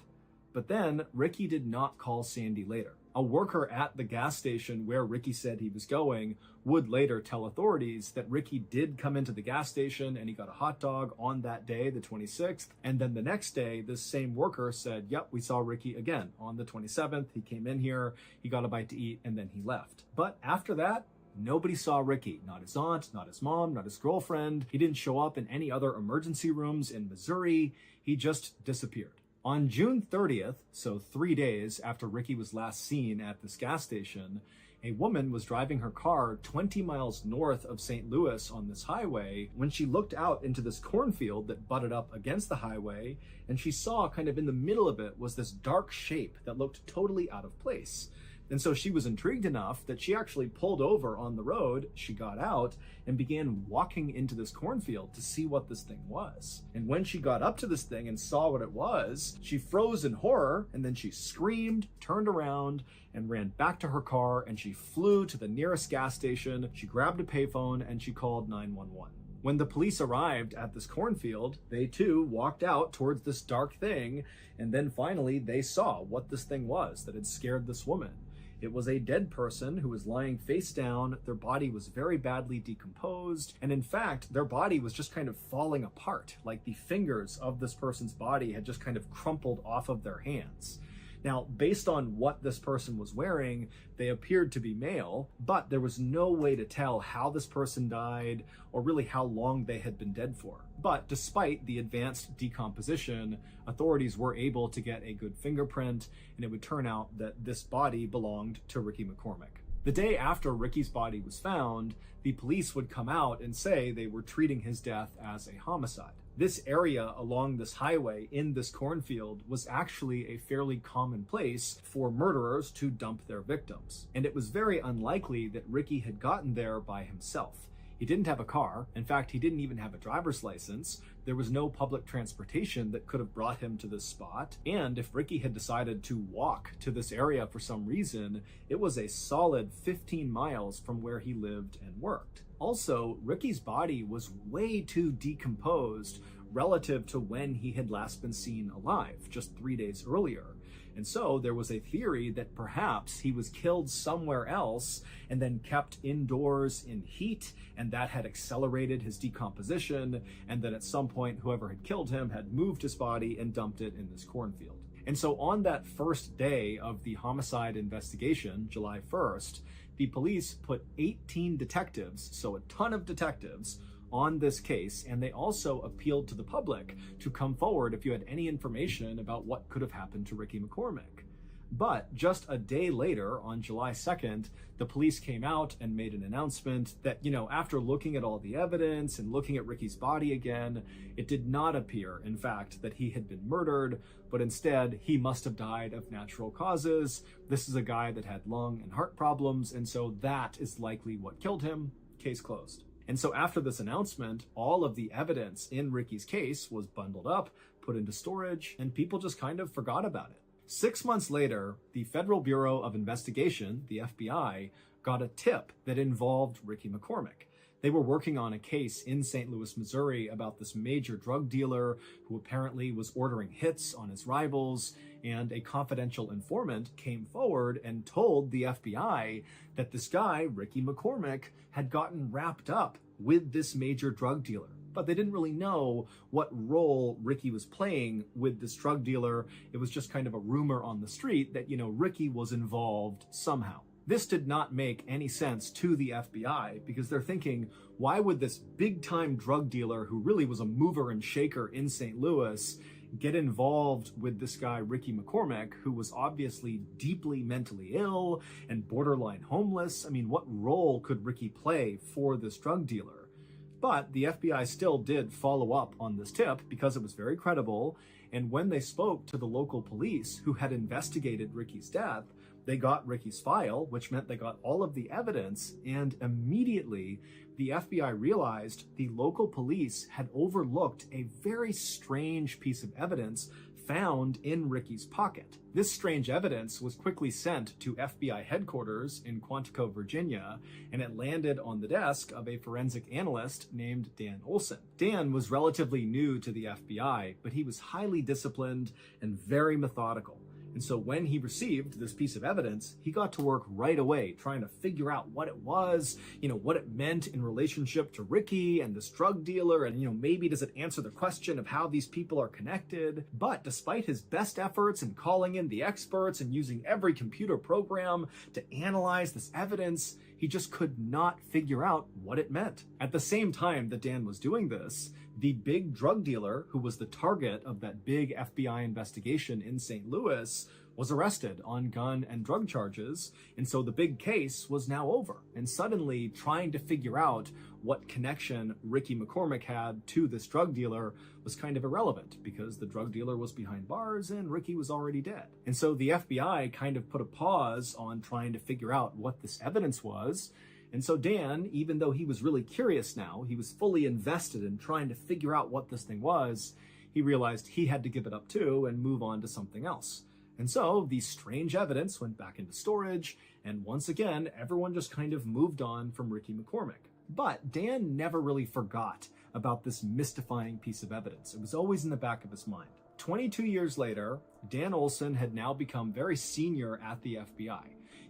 Speaker 5: But then Ricky did not call Sandy later. A worker at the gas station where Ricky said he was going would later tell authorities that Ricky did come into the gas station and he got a hot dog on that day, the 26th. And then the next day, this same worker said, yep, we saw Ricky again on the 27th. He came in here, he got a bite to eat, and then he left. But after that, nobody saw Ricky. Not his aunt, not his mom, not his girlfriend. He didn't show up in any other emergency rooms in Missouri. He just disappeared. On June 30th, so 3 days after Ricky was last seen at this gas station, a woman was driving her car 20 miles north of St. Louis on this highway when she looked out into this cornfield that butted up against the highway, and she saw kind of in the middle of it was this dark shape that looked totally out of place. And so she was intrigued enough that she actually pulled over on the road, she got out, and began walking into this cornfield to see what this thing was. And when she got up to this thing and saw what it was, she froze in horror, and then she screamed, turned around, and ran back to her car, and she flew to the nearest gas station, she grabbed a payphone, and she called 911. When the police arrived at this cornfield, they too walked out towards this dark thing, and then finally they saw what this thing was that had scared this woman. It was a dead person who was lying face down. Their body was very badly decomposed. And in fact, their body was just kind of falling apart. Like the fingers of this person's body had just kind of crumpled off of their hands. Now, based on what this person was wearing, they appeared to be male, but there was no way to tell how this person died or really how long they had been dead for. But despite the advanced decomposition, authorities were able to get a good fingerprint, and it would turn out that this body belonged to Ricky McCormick. The day after Ricky's body was found, the police would come out and say they were treating his death as a homicide. This area along this highway in this cornfield was actually a fairly common place for murderers to dump their victims. And it was very unlikely that Ricky had gotten there by himself. He didn't have a car. In fact, he didn't even have a driver's license. There was no public transportation that could have brought him to this spot. And if Ricky had decided to walk to this area for some reason, it was a solid 15 miles from where he lived and worked. Also, Ricky's body was way too decomposed relative to when he had last been seen alive, just 3 days earlier. And so there was a theory that perhaps he was killed somewhere else and then kept indoors in heat, and that had accelerated his decomposition, and that at some point whoever had killed him had moved his body and dumped it in this cornfield. And so on that first day of the homicide investigation, July 1st, the police put 18 detectives, so a ton of detectives, on this case, and they also appealed to the public to come forward if you had any information about what could have happened to Ricky McCormick. But just a day later, on July 2nd, the police came out and made an announcement that, after looking at all the evidence and looking at Ricky's body again, it did not appear, in fact, that he had been murdered, but instead he must have died of natural causes. This is a guy that had lung and heart problems, and so that is likely what killed him. Case closed. And so after this announcement, all of the evidence in Ricky's case was bundled up, put into storage, and people just kind of forgot about it. 6 months later, the Federal Bureau of Investigation, the FBI, got a tip that involved Ricky McCormick. They were working on a case in St. Louis, Missouri about this major drug dealer who apparently was ordering hits on his rivals, and a confidential informant came forward and told the FBI that this guy, Ricky McCormick, had gotten wrapped up with this major drug dealer. But they didn't really know what role Ricky was playing with this drug dealer. It was just kind of a rumor on the street that, Ricky was involved somehow. This did not make any sense to the FBI because they're thinking, why would this big-time drug dealer who really was a mover and shaker in St. Louis get involved with this guy, Ricky McCormick, who was obviously deeply mentally ill and borderline homeless? I mean, what role could Ricky play for this drug dealer? But the FBI still did follow up on this tip because it was very credible, and when they spoke to the local police who had investigated Ricky's death, they got Ricky's file, which meant they got all of the evidence, and immediately the FBI realized the local police had overlooked a very strange piece of evidence found in Ricky's pocket. This strange evidence was quickly sent to FBI headquarters in Quantico, Virginia, and it landed on the desk of a forensic analyst named Dan Olson. Dan was relatively new to the FBI, but he was highly disciplined and very methodical. And so when he received this piece of evidence, he got to work right away trying to figure out what it was, what it meant in relationship to Ricky and this drug dealer, and maybe does it answer the question of how these people are connected. But despite his best efforts in calling in the experts and using every computer program to analyze this evidence, he just could not figure out what it meant. At the same time that Dan was doing this, the big drug dealer who was the target of that big FBI investigation in St. Louis was arrested on gun and drug charges, and so the big case was now over. And suddenly, trying to figure out what connection Ricky McCormick had to this drug dealer was kind of irrelevant, because the drug dealer was behind bars and Ricky was already dead. And so the FBI kind of put a pause on trying to figure out what this evidence was. And so Dan, even though he was really curious now, he was fully invested in trying to figure out what this thing was, he realized he had to give it up too and move on to something else. And so the strange evidence went back into storage, and once again, everyone just kind of moved on from Ricky McCormick. But Dan never really forgot about this mystifying piece of evidence. It was always in the back of his mind. 22 years later, Dan Olson had now become very senior at the FBI.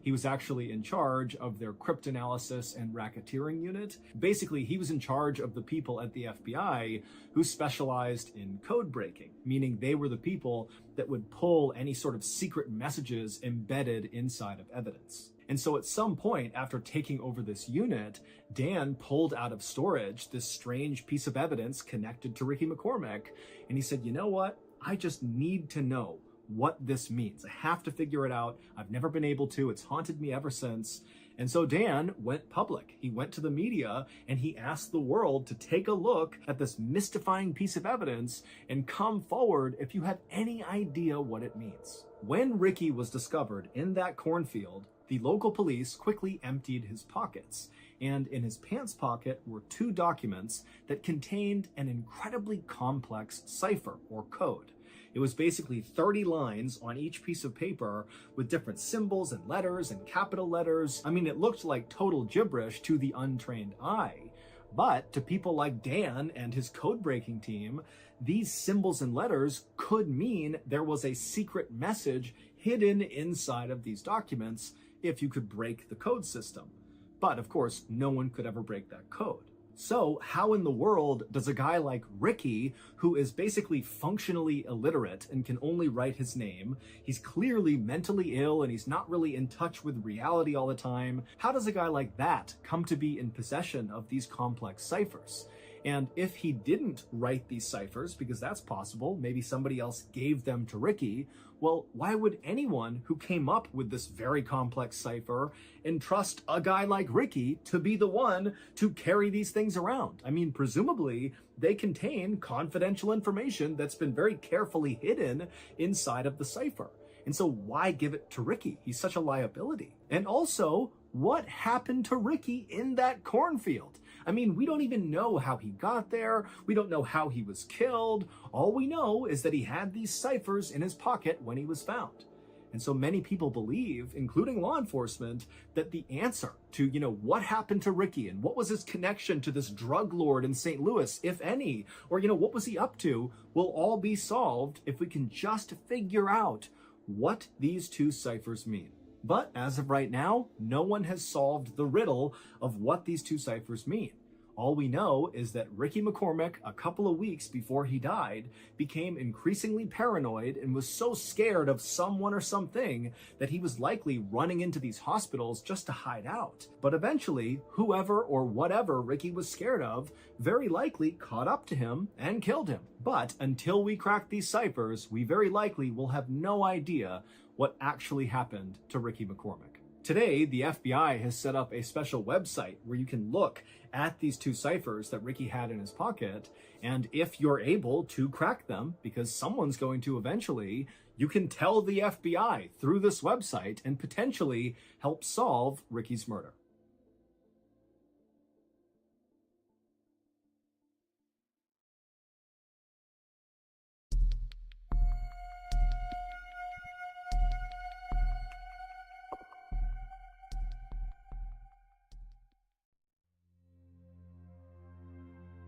Speaker 5: He was actually in charge of their cryptanalysis and racketeering unit. Basically, he was in charge of the people at the FBI who specialized in code breaking, meaning they were the people that would pull any sort of secret messages embedded inside of evidence. And so at some point after taking over this unit, Dan pulled out of storage this strange piece of evidence connected to Ricky McCormick, and he said, you know what? I just need to know what this means. I have to figure it out. I've never been able to. It's haunted me ever since. And so Dan went public. He went to the media and he asked the world to take a look at this mystifying piece of evidence and come forward if you have any idea what it means. When Ricky was discovered in that cornfield, the local police quickly emptied his pockets, and in his pants pocket were 2 documents that contained an incredibly complex cipher or code. It was basically 30 lines on each piece of paper with different symbols and letters and capital letters. I mean, it looked like total gibberish to the untrained eye. But to people like Dan and his code-breaking team, these symbols and letters could mean there was a secret message hidden inside of these documents if you could break the code system. But of course, no one could ever break that code. So how in the world does a guy like Ricky, who is basically functionally illiterate and can only write his name, he's clearly mentally ill and he's not really in touch with reality all the time, how does a guy like that come to be in possession of these complex ciphers? And if he didn't write these ciphers, because that's possible, maybe somebody else gave them to Ricky, well, why would anyone who came up with this very complex cipher entrust a guy like Ricky to be the one to carry these things around? I mean, presumably, they contain confidential information that's been very carefully hidden inside of the cipher. And so why give it to Ricky? He's such a liability. And also, what happened to Ricky in that cornfield? I mean, we don't even know how he got there. We don't know how he was killed. All we know is that he had these ciphers in his pocket when he was found. And so many people believe, including law enforcement, that the answer to, what happened to Ricky and what was his connection to this drug lord in St. Louis, if any, or, what was he up to, will all be solved if we can just figure out what these 2 ciphers mean. But as of right now, no one has solved the riddle of what these 2 ciphers mean. All we know is that Ricky McCormick, a couple of weeks before he died, became increasingly paranoid and was so scared of someone or something that he was likely running into these hospitals just to hide out. But eventually, whoever or whatever Ricky was scared of very likely caught up to him and killed him. But until we crack these ciphers, we very likely will have no idea what actually happened to Ricky McCormick. Today, the FBI has set up a special website where you can look at these 2 ciphers that Ricky had in his pocket, and if you're able to crack them, because someone's going to eventually, you can tell the FBI through this website and potentially help solve Ricky's murder.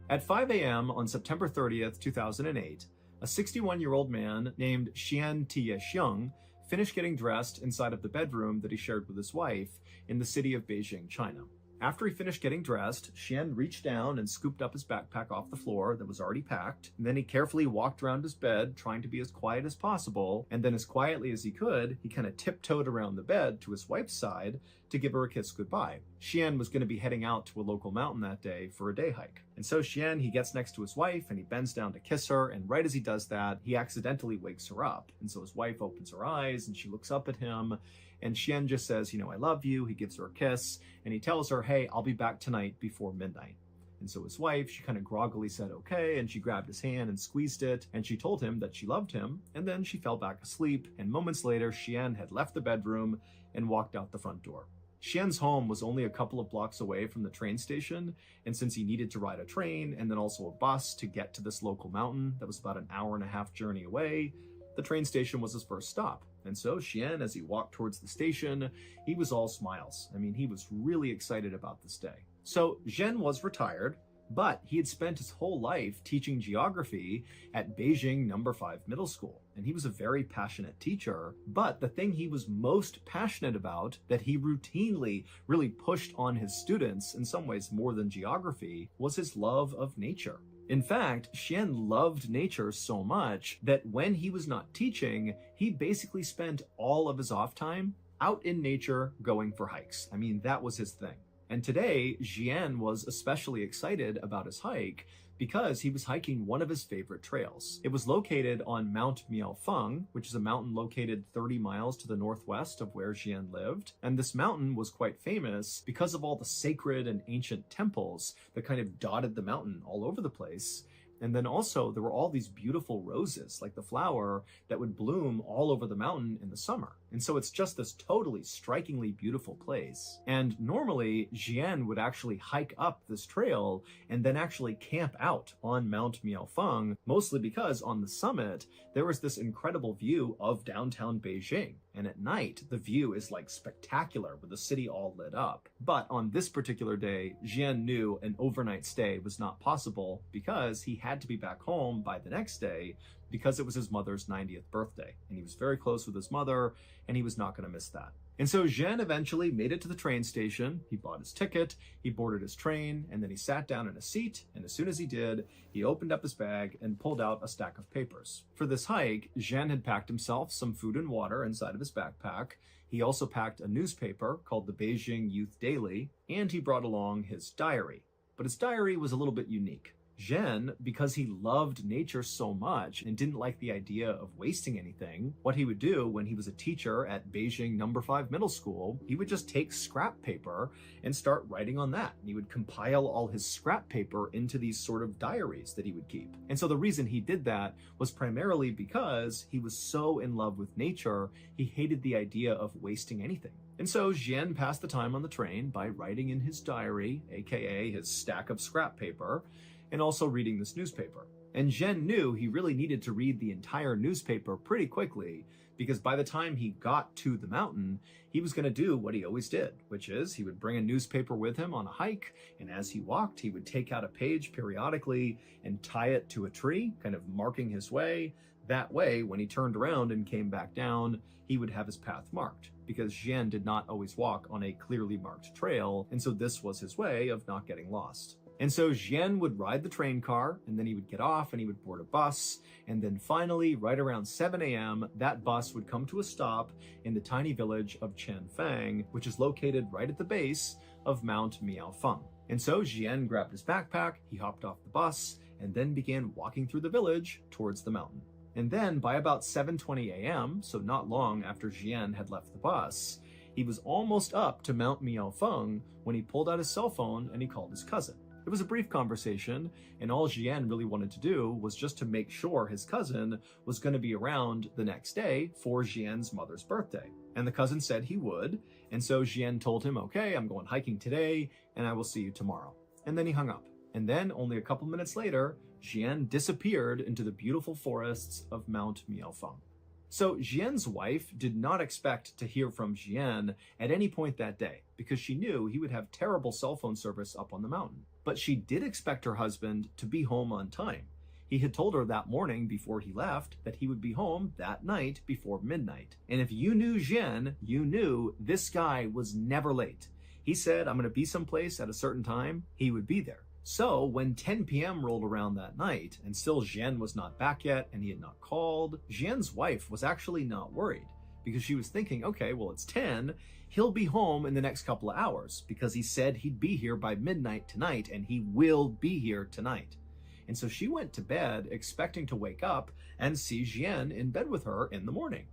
Speaker 5: At 5 a.m. on September 30th, 2008, a 61-year-old man named Xian Tie Xiong finished getting dressed inside of the bedroom that he shared with his wife in the city of Beijing, China. After he finished getting dressed, Xian reached down and scooped up his backpack off the floor that was already packed. And then he carefully walked around his bed, trying to be as quiet as possible. And then as quietly as he could, he kind of tiptoed around the bed to his wife's side to give her a kiss goodbye. Xian was going to be heading out to a local mountain that day for a day hike. And so Xian, he gets next to his wife and he bends down to kiss her. And right as he does that, he accidentally wakes her up. And so his wife opens her eyes and she looks up at him. And Xian just says, you know, I love you. He gives her a kiss and he tells her, hey, I'll be back tonight before midnight. And so his wife, she kind of groggily said, okay. And she grabbed his hand and squeezed it. And she told him that she loved him. And then she fell back asleep. And moments later, Xian had left the bedroom and walked out the front door. Xian's home was only a couple of blocks away from the train station. And since he needed to ride a train and then also a bus to get to this local mountain that was about an hour-and-a-half journey away, the train station was his first stop. And so Xian, as he walked towards the station, he was all smiles. I mean, he was really excited about this day. So Zhen was retired, but he had spent his whole life teaching geography at Beijing No. 5 Middle School. And he was a very passionate teacher. But the thing he was most passionate about, that he routinely really pushed on his students, in some ways more than geography, was his love of nature. In fact, Xian loved nature so much that when he was not teaching, he basically spent all of his off time out in nature going for hikes. I mean, that was his thing. And today, Xian was especially excited about his hike because he was hiking one of his favorite trails. It was located on Mount Miaofeng, which is a mountain located 30 miles to the northwest of where Xian lived. And this mountain was quite famous because of all the sacred and ancient temples that kind of dotted the mountain all over the place. And then also there were all these beautiful roses, like the flower, that would bloom all over the mountain in the summer. And so it's just this totally strikingly beautiful place. And normally Xian would actually hike up this trail and then actually camp out on Mount Miaofeng, mostly because on the summit, there was this incredible view of downtown Beijing. And at night, the view is like spectacular with the city all lit up. But on this particular day, Xian knew an overnight stay was not possible because he had to be back home by the next day because it was his mother's 90th birthday. And he was very close with his mother and he was not going to miss that. And so Zhen eventually made it to the train station. He bought his ticket, he boarded his train, and then he sat down in a seat. And as soon as he did, he opened up his bag and pulled out a stack of papers. For this hike, Zhen had packed himself some food and water inside of his backpack. He also packed a newspaper called the Beijing Youth Daily, and he brought along his diary. But his diary was a little bit unique. Zhen, because he loved nature so much and didn't like the idea of wasting anything, what he would do when he was a teacher at Beijing No. 5 Middle School, he would just take scrap paper and start writing on that. And he would compile all his scrap paper into these sort of diaries that he would keep. And so the reason he did that was primarily because he was so in love with nature, he hated the idea of wasting anything. And so Zhen passed the time on the train by writing in his diary, aka his stack of scrap paper, and also reading this newspaper. And Zhen knew he really needed to read the entire newspaper pretty quickly because by the time he got to the mountain, he was going to do what he always did, which is he would bring a newspaper with him on a hike, and as he walked, he would take out a page periodically and tie it to a tree, kind of marking his way. That way, when he turned around and came back down, he would have his path marked, because Zhen did not always walk on a clearly marked trail, and so this was his way of not getting lost. And so Zhen would ride the train car, and then he would get off and he would board a bus. And then finally, right around 7 a.m., that bus would come to a stop in the tiny village of Qianfang, which is located right at the base of Mount Miaofeng. And so Zhen grabbed his backpack, he hopped off the bus, and then began walking through the village towards the mountain. And then by about 7:20 a.m., so not long after Zhen had left the bus, he was almost up to Mount Miaofeng when he pulled out his cell phone and he called his cousin. It was a brief conversation, and all Zhen really wanted to do was just to make sure his cousin was going to be around the next day for Zhen's mother's birthday. And the cousin said he would, and so Zhen told him, okay, I'm going hiking today, and I will see you tomorrow. And then he hung up. And then, only a couple minutes later, Zhen disappeared into the beautiful forests of Mount Miaofeng. So Zhen's wife did not expect to hear from Zhen at any point that day because she knew he would have terrible cell phone service up on the mountain. But she did expect her husband to be home on time. He had told her that morning before he left that he would be home that night before midnight. And if you knew Jian, you knew this guy was never late. He said, I'm going to be someplace at a certain time, he would be there. So when 10 p.m. rolled around that night, and still Jian was not back yet, and he had not called, Jian's wife was actually not worried, because she was thinking, okay, well, it's 10, he'll be home in the next couple of hours, because he said he'd be here by midnight tonight, and he will be here tonight. And so she went to bed expecting to wake up and see Jian in bed with her in the morning.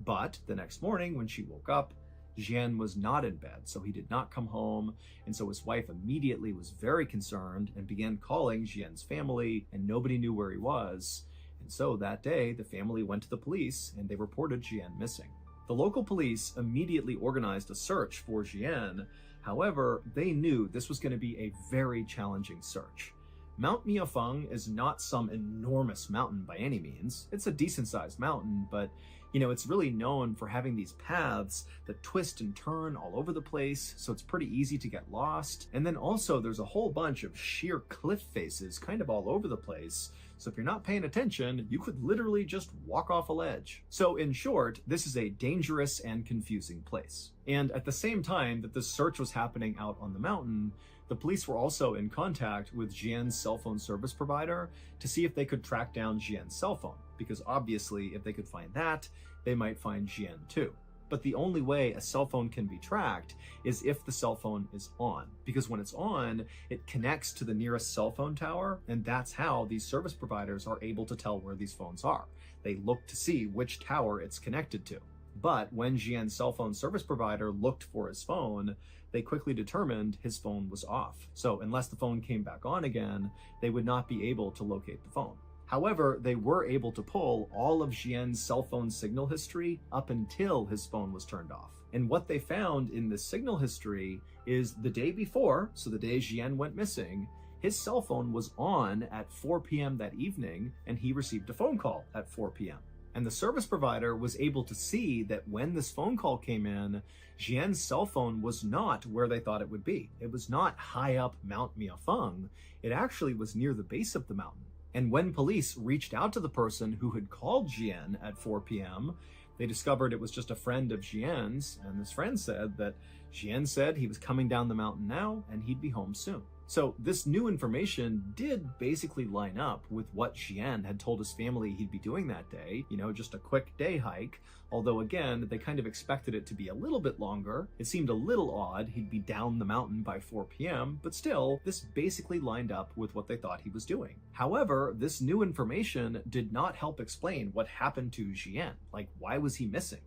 Speaker 5: But the next morning when she woke up, Jian was not in bed, so he did not come home, and so his wife immediately was very concerned and began calling Jian's family, and nobody knew where he was. And so that day, the family went to the police and they reported Jian missing. The local police immediately organized a search for Jian. However, they knew this was going to be a very challenging search. Mount Miaofeng is not some enormous mountain by any means. It's a decent-sized mountain, but it's really known for having these paths that twist and turn all over the place, so it's pretty easy to get lost. And then also there's a whole bunch of sheer cliff faces kind of all over the place, so if you're not paying attention, you could literally just walk off a ledge. So in short, this is a dangerous and confusing place. And at the same time that this search was happening out on the mountain, the police were also in contact with Jian's cell phone service provider to see if they could track down Jian's cell phone, because obviously if they could find that, they might find Jian too. But the only way a cell phone can be tracked is if the cell phone is on, because when it's on, it connects to the nearest cell phone tower, and that's how these service providers are able to tell where these phones are. They look to see which tower it's connected to. But when Jian's cell phone service provider looked for his phone, they quickly determined his phone was off. So unless the phone came back on again, they would not be able to locate the phone. However, they were able to pull all of Jian's cell phone signal history up until his phone was turned off. And what they found in the signal history is the day before, so the day Jian went missing, his cell phone was on at 4 p.m. that evening, and he received a phone call at 4 p.m. And the service provider was able to see that when this phone call came in, Jian's cell phone was not where they thought it would be. It was not high up Mount Miaofeng. It actually was near the base of the mountain. And when police reached out to the person who had called Jian at 4 p.m., they discovered it was just a friend of Jian's, and this friend said that Jian said he was coming down the mountain now and he'd be home soon. So this new information did basically line up with what Jian had told his family he'd be doing that day, just a quick day hike. Although again, they kind of expected it to be a little bit longer. It seemed a little odd he'd be down the mountain by 4 p.m., but still, this basically lined up with what they thought he was doing. However, this new information did not help explain what happened to Jian. Like, why was he missing?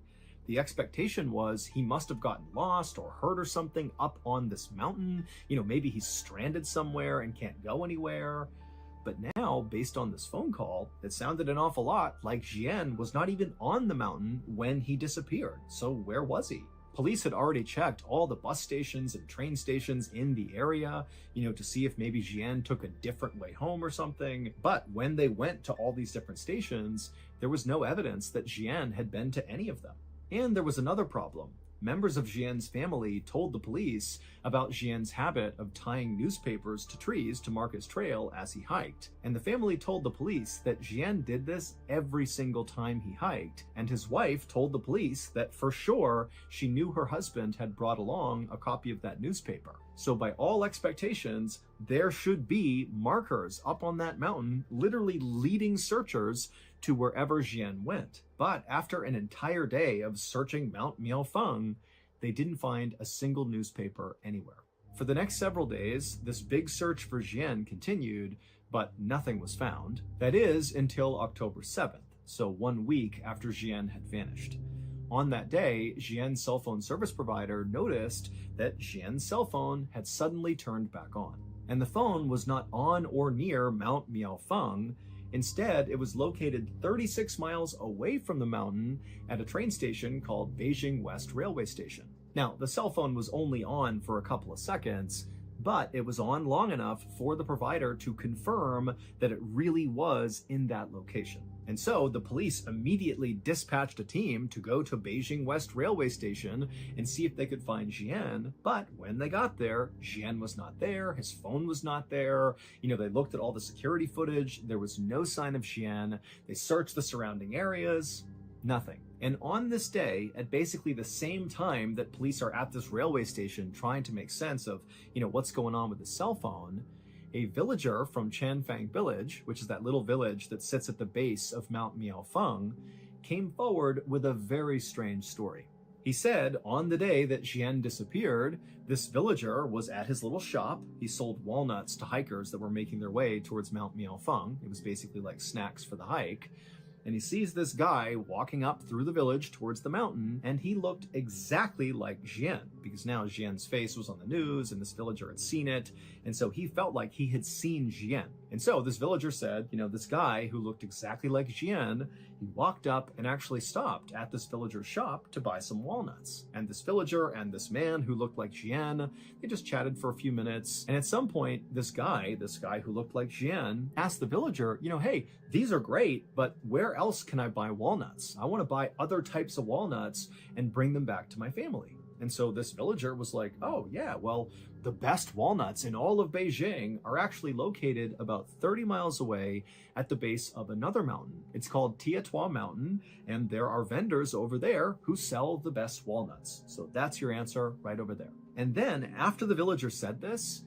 Speaker 5: The expectation was he must have gotten lost or hurt or something up on this mountain. Maybe he's stranded somewhere and can't go anywhere. But now, based on this phone call, it sounded an awful lot like Jian was not even on the mountain when he disappeared. So where was he? Police had already checked all the bus stations and train stations in the area, to see if maybe Jian took a different way home or something. But when they went to all these different stations, there was no evidence that Jian had been to any of them. And there was another problem. Members of Jian's family told the police about Jian's habit of tying newspapers to trees to mark his trail as he hiked. And the family told the police that Jian did this every single time he hiked. And his wife told the police that for sure she knew her husband had brought along a copy of that newspaper. So by all expectations, there should be markers up on that mountain, literally leading searchers to wherever Jian went. But after an entire day of searching Mount Miaofeng, they didn't find a single newspaper anywhere. For the next several days, this big search for Jian continued, but nothing was found. That is, until October 7th, so 1 week after Jian had vanished. On that day, Jian's cell phone service provider noticed that Jian's cell phone had suddenly turned back on. And the phone was not on or near Mount Miaofeng. Instead, it was located 36 miles away from the mountain at a train station called Beijing West Railway Station. Now, the cell phone was only on for a couple of seconds, but it was on long enough for the provider to confirm that it really was in that location. And so the police immediately dispatched a team to go to Beijing West Railway Station and see if they could find Jian. But when they got there, Jian was not there, his phone was not there. They looked at all the security footage, there was no sign of Jian. They searched the surrounding areas, nothing. And on this day, at basically the same time that police are at this railway station trying to make sense of, what's going on with his cell phone, a villager from Chanfang village, which is that little village that sits at the base of Mount Miaofeng, came forward with a very strange story. He said on the day that Jian disappeared, this villager was at his little shop. He sold walnuts to hikers that were making their way towards Mount Miaofeng. It was basically like snacks for the hike. And he sees this guy walking up through the village towards the mountain, and he looked exactly like Jian, because now Jian's face was on the news and this villager had seen it, and so he felt like he had seen Jian. And so this villager said, this guy who looked exactly like Jian, he walked up and actually stopped at this villager's shop to buy some walnuts. And this villager and this man who looked like Jian, they just chatted for a few minutes, and at some point, this guy who looked like Jian, asked the villager, hey, these are great, but where else can I buy walnuts? I want to buy other types of walnuts and bring them back to my family. And so this villager was like, oh yeah, well, the best walnuts in all of Beijing are actually located about 30 miles away at the base of another mountain. It's called Tietua Mountain, and there are vendors over there who sell the best walnuts. So that's your answer right over there. And then after the villager said this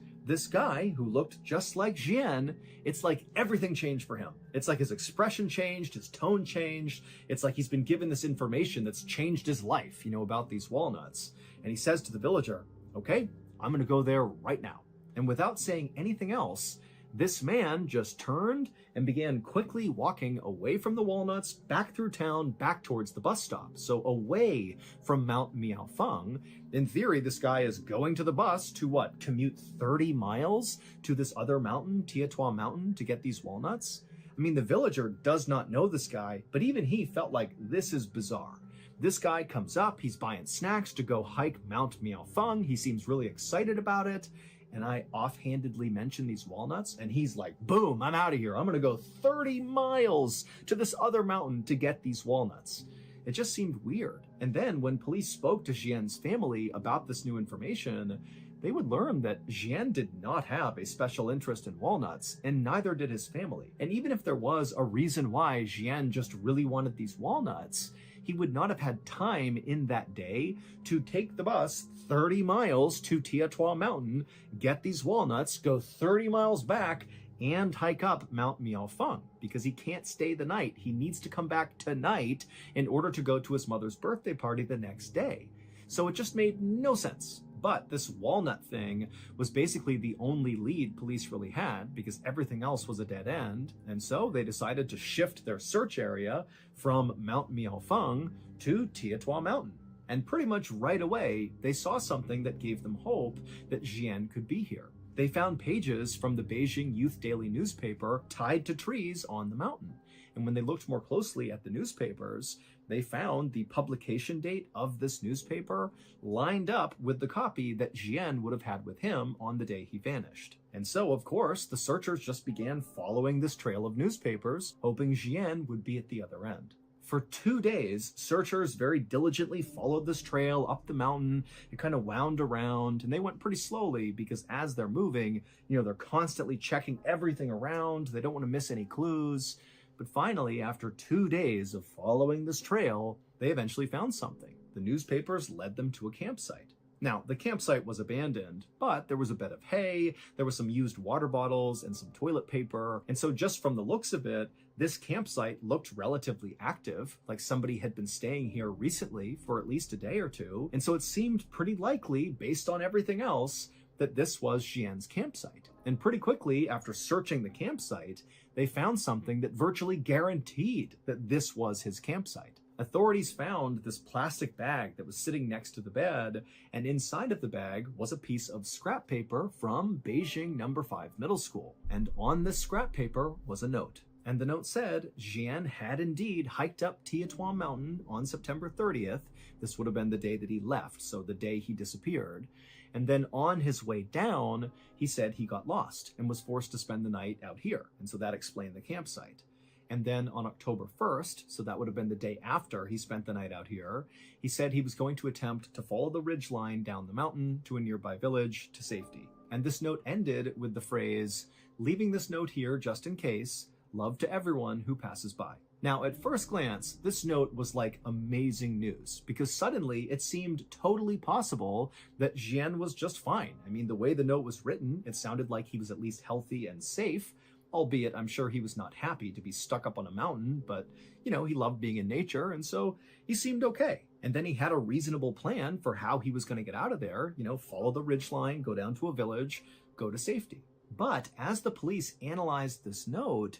Speaker 5: guy who looked just like Jian, it's like everything changed for him. It's like his expression changed, his tone changed. It's like he's been given this information that's changed his life, about these walnuts. And he says to the villager, okay, I'm gonna go there right now. And without saying anything else, this man just turned and began quickly walking away from the walnuts, back through town, back towards the bus stop. So away from Mount Miaofeng. In theory, this guy is going to the bus to what? Commute 30 miles to this other mountain, Tietua Mountain, to get these walnuts? I mean, the villager does not know this guy, but even he felt like this is bizarre. This guy comes up, he's buying snacks to go hike Mount Miaofeng. He seems really excited about it. And I offhandedly mention these walnuts, and he's like, boom, I'm out of here. I'm gonna go 30 miles to this other mountain to get these walnuts. It just seemed weird. And then when police spoke to Jian's family about this new information, they would learn that Jian did not have a special interest in walnuts, and neither did his family. And even if there was a reason why Jian just really wanted these walnuts, he would not have had time in that day to take the bus 30 miles to Tietua Mountain, get these walnuts, go 30 miles back, and hike up Mount Miaofeng, because he can't stay the night. He needs to come back tonight in order to go to his mother's birthday party the next day. So it just made no sense. But this walnut thing was basically the only lead police really had, because everything else was a dead end. And so they decided to shift their search area from Mount Miaofeng to Tietua Mountain. And pretty much right away, they saw something that gave them hope that Jian could be here. They found pages from the Beijing Youth Daily newspaper tied to trees on the mountain. And when they looked more closely at the newspapers, they found the publication date of this newspaper lined up with the copy that Jian would have had with him on the day he vanished. And so, of course, the searchers just began following this trail of newspapers, hoping Jian would be at the other end. For 2 days, searchers very diligently followed this trail up the mountain. It kind of wound around, and they went pretty slowly because as they're moving, they're constantly checking everything around. They don't want to miss any clues. But finally, after 2 days of following this trail, they eventually found something. The newspapers led them to a campsite. Now, the campsite was abandoned, but there was a bed of hay, there was some used water bottles, and some toilet paper. And so just from the looks of it, this campsite looked relatively active, like somebody had been staying here recently for at least a day or two. And so it seemed pretty likely, based on everything else, that this was Jian's campsite. And pretty quickly, after searching the campsite, they found something that virtually guaranteed that this was his campsite. Authorities found this plastic bag that was sitting next to the bed, and inside of the bag was a piece of scrap paper from Beijing No. 5 Middle School. And on this scrap paper was a note. And the note said Jian had indeed hiked up Tietua Mountain on September 30th. This would have been the day that he left, so the day he disappeared. And then on his way down, he said he got lost and was forced to spend the night out here. And so that explained the campsite. And then on October 1st, so that would have been the day after he spent the night out here, he said he was going to attempt to follow the ridge line down the mountain to a nearby village to safety. And this note ended with the phrase, "Leaving this note here just in case, love to everyone who passes by." Now, at first glance, this note was like amazing news because suddenly it seemed totally possible that Jian was just fine. I mean, the way the note was written, it sounded like he was at least healthy and safe, albeit I'm sure he was not happy to be stuck up on a mountain, but, you know, he loved being in nature, and so he seemed okay. And then he had a reasonable plan for how he was going to get out of there, you know, follow the ridgeline, go down to a village, go to safety. But as the police analyzed this note,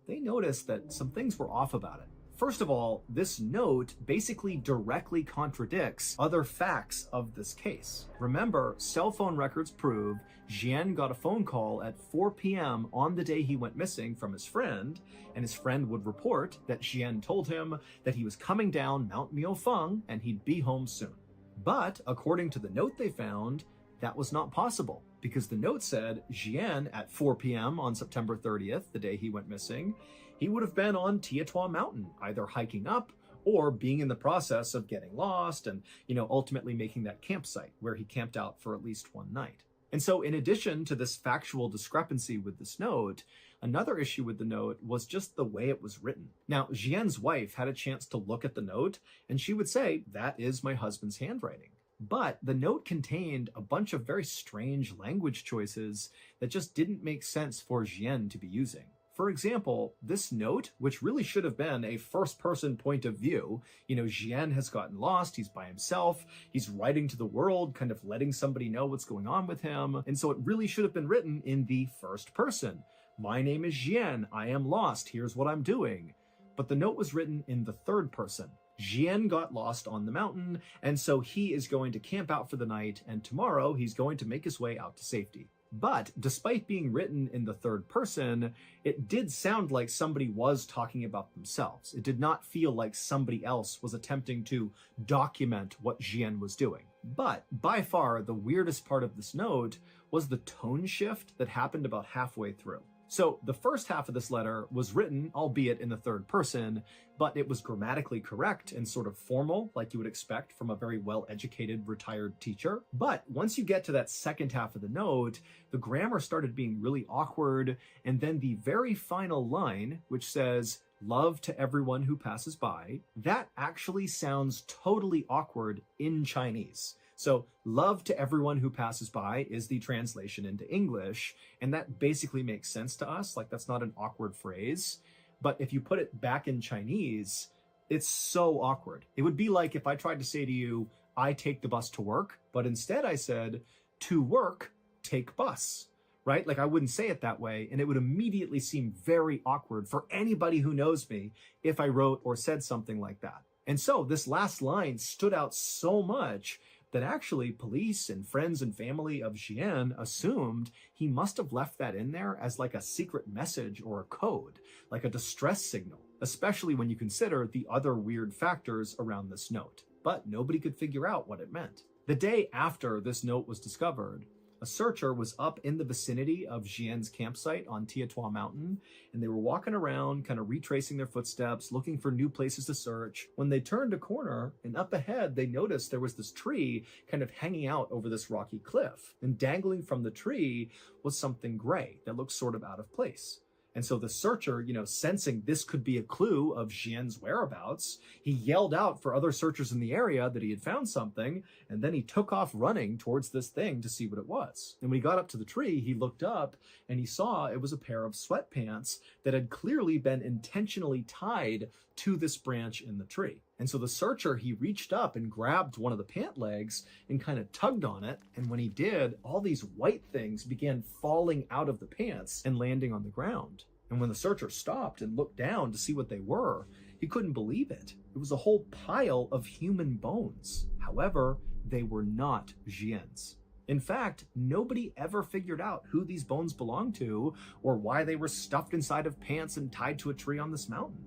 Speaker 5: they noticed that some things were off about it. First of all, this note basically directly contradicts other facts of this case. Remember, cell phone records prove Jian got a phone call at 4 p.m. on the day he went missing from his friend, and his friend would report that Jian told him that he was coming down Mount Miaofeng and he'd be home soon. But according to the note they found, that was not possible because the note said Jian at 4 p.m. on September 30th, the day he went missing, he would have been on Tiatua Mountain, either hiking up or being in the process of getting lost and, you know, ultimately making that campsite where he camped out for at least one night. And so in addition to this factual discrepancy with this note, another issue with the note was just the way it was written. Now, Jian's wife had a chance to look at the note and she would say, "That is my husband's handwriting." But the note contained a bunch of very strange language choices that just didn't make sense for Jian to be using. For example, this note, which really should have been a first-person point of view, you know, Jian has gotten lost, he's by himself, he's writing to the world, kind of letting somebody know what's going on with him, and so it really should have been written in the first person. "My name is Jian, I am lost, here's what I'm doing." But the note was written in the third person. Jian got lost on the mountain, and so he is going to camp out for the night, and tomorrow he's going to make his way out to safety. But despite being written in the third person, it did sound like somebody was talking about themselves. It did not feel like somebody else was attempting to document what Jian was doing. But by far, the weirdest part of this note was the tone shift that happened about halfway through. So the first half of this letter was written, albeit in the third person, but it was grammatically correct and sort of formal, like you would expect from a very well-educated retired teacher. But once you get to that second half of the note, the grammar started being really awkward, and then the very final line, which says, "Love to everyone who passes by," that actually sounds totally awkward in Chinese. So "love to everyone who passes by" is the translation into English, and that basically makes sense to us, like that's not an awkward phrase. But if you put it back in Chinese, it's so awkward. It would be like if I tried to say to you, "I take the bus to work," but instead I said, "To work, take bus," right? Like I wouldn't say it that way, and it would immediately seem very awkward for anybody who knows me if I wrote or said something like that. And so this last line stood out so much that actually police and friends and family of Jian assumed he must have left that in there as like a secret message or a code, like a distress signal, especially when you consider the other weird factors around this note. But nobody could figure out what it meant. The day after this note was discovered, a searcher was up in the vicinity of Jian's campsite on Tiatua Mountain, and they were walking around, kind of retracing their footsteps, looking for new places to search. When they turned a corner, and up ahead, they noticed there was this tree kind of hanging out over this rocky cliff, and dangling from the tree was something gray that looked sort of out of place. And so the searcher, you know, sensing this could be a clue of Jian's whereabouts, he yelled out for other searchers in the area that he had found something, and then he took off running towards this thing to see what it was. And when he got up to the tree, he looked up and he saw it was a pair of sweatpants that had clearly been intentionally tied to this branch in the tree. And so the searcher, he reached up and grabbed one of the pant legs and kind of tugged on it. And when he did, all these white things began falling out of the pants and landing on the ground. And when the searcher stopped and looked down to see what they were, he couldn't believe it. It was a whole pile of human bones. However, they were not Jian's. In fact, nobody ever figured out who these bones belonged to or why they were stuffed inside of pants and tied to a tree on this mountain.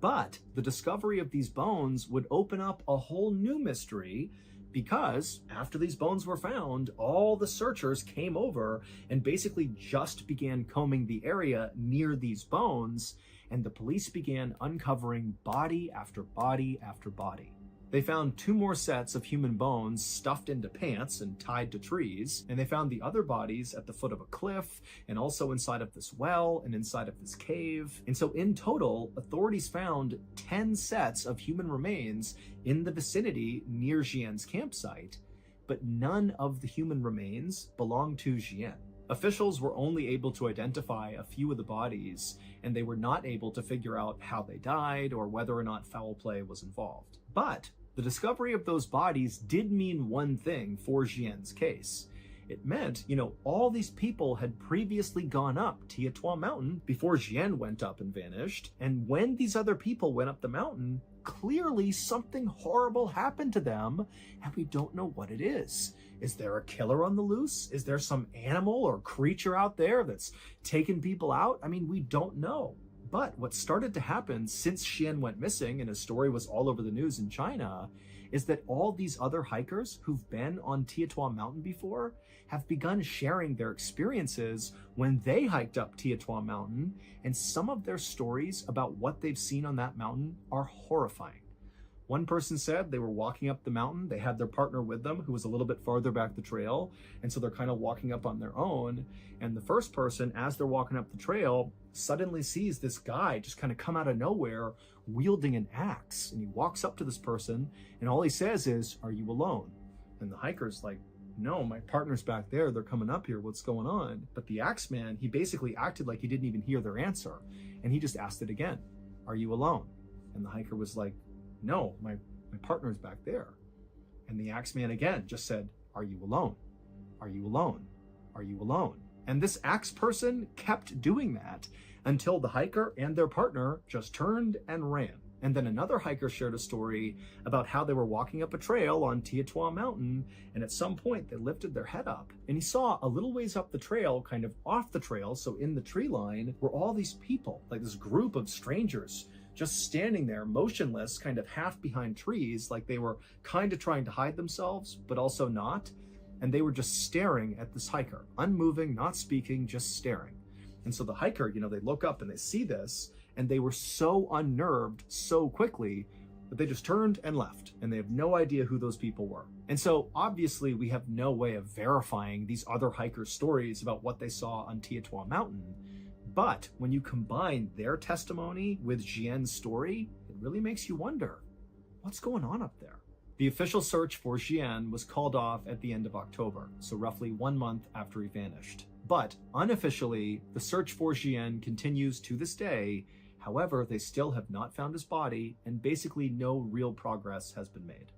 Speaker 5: But the discovery of these bones would open up a whole new mystery Because after these bones were found, all the searchers came over and basically just began combing the area near these bones, and the police began uncovering body after body after body. They found 2 more sets of human bones stuffed into pants and tied to trees, and they found the other bodies at the foot of a cliff, and also inside of this well, and inside of this cave. And so in total, authorities found 10 sets of human remains in the vicinity near Jian's campsite, but none of the human remains belonged to Jian. Officials were only able to identify a few of the bodies, and they were not able to figure out how they died or whether or not foul play was involved. But the discovery of those bodies did mean one thing for Jian's case. It meant, all these people had previously gone up Tietua Mountain before Jian went up and vanished, and when these other people went up the mountain, clearly something horrible happened to them, and we don't know what it is. Is there a killer on the loose? Is there some animal or creature out there that's taken people out? I mean, we don't know. But what started to happen since Xian went missing and his story was all over the news in China is that all these other hikers who've been on Tietua Mountain before have begun sharing their experiences when they hiked up Tietua Mountain, and some of their stories about what they've seen on that mountain are horrifying. One person said they were walking up the mountain, they had their partner with them who was a little bit farther back the trail, and so they're kind of walking up on their own, and the first person, as they're walking up the trail, suddenly sees this guy just kind of come out of nowhere wielding an axe, and he walks up to this person, and all he says is, "Are you alone?" And the hiker's like, "No, my partner's back there, they're coming up here, what's going on?" But the axe man, he basically acted like he didn't even hear their answer, and he just asked it again, "Are you alone?" And the hiker was like, "No, my partner's back there." And the axe man again just said, "Are you alone? Are you alone? Are you alone?" And this axe person kept doing that until the hiker and their partner just turned and ran. And then another hiker shared a story about how they were walking up a trail on Tietua Mountain, and at some point they lifted their head up, and he saw a little ways up the trail, kind of off the trail, so in the tree line, were all these people, like this group of strangers, just standing there motionless, kind of half behind trees, like they were kind of trying to hide themselves, but also not. And they were just staring at this hiker, unmoving, not speaking, just staring. And so the hiker, they look up and they see this, and they were so unnerved so quickly that they just turned and left, and they have no idea who those people were. And so obviously we have no way of verifying these other hikers' stories about what they saw on Tietua Mountain. But when you combine their testimony with Jian's story, it really makes you wonder, what's going on up there? The official search for Jian was called off at the end of October, so roughly 1 month after he vanished. But unofficially, the search for Jian continues to this day. However, they still have not found his body, and basically no real progress has been made.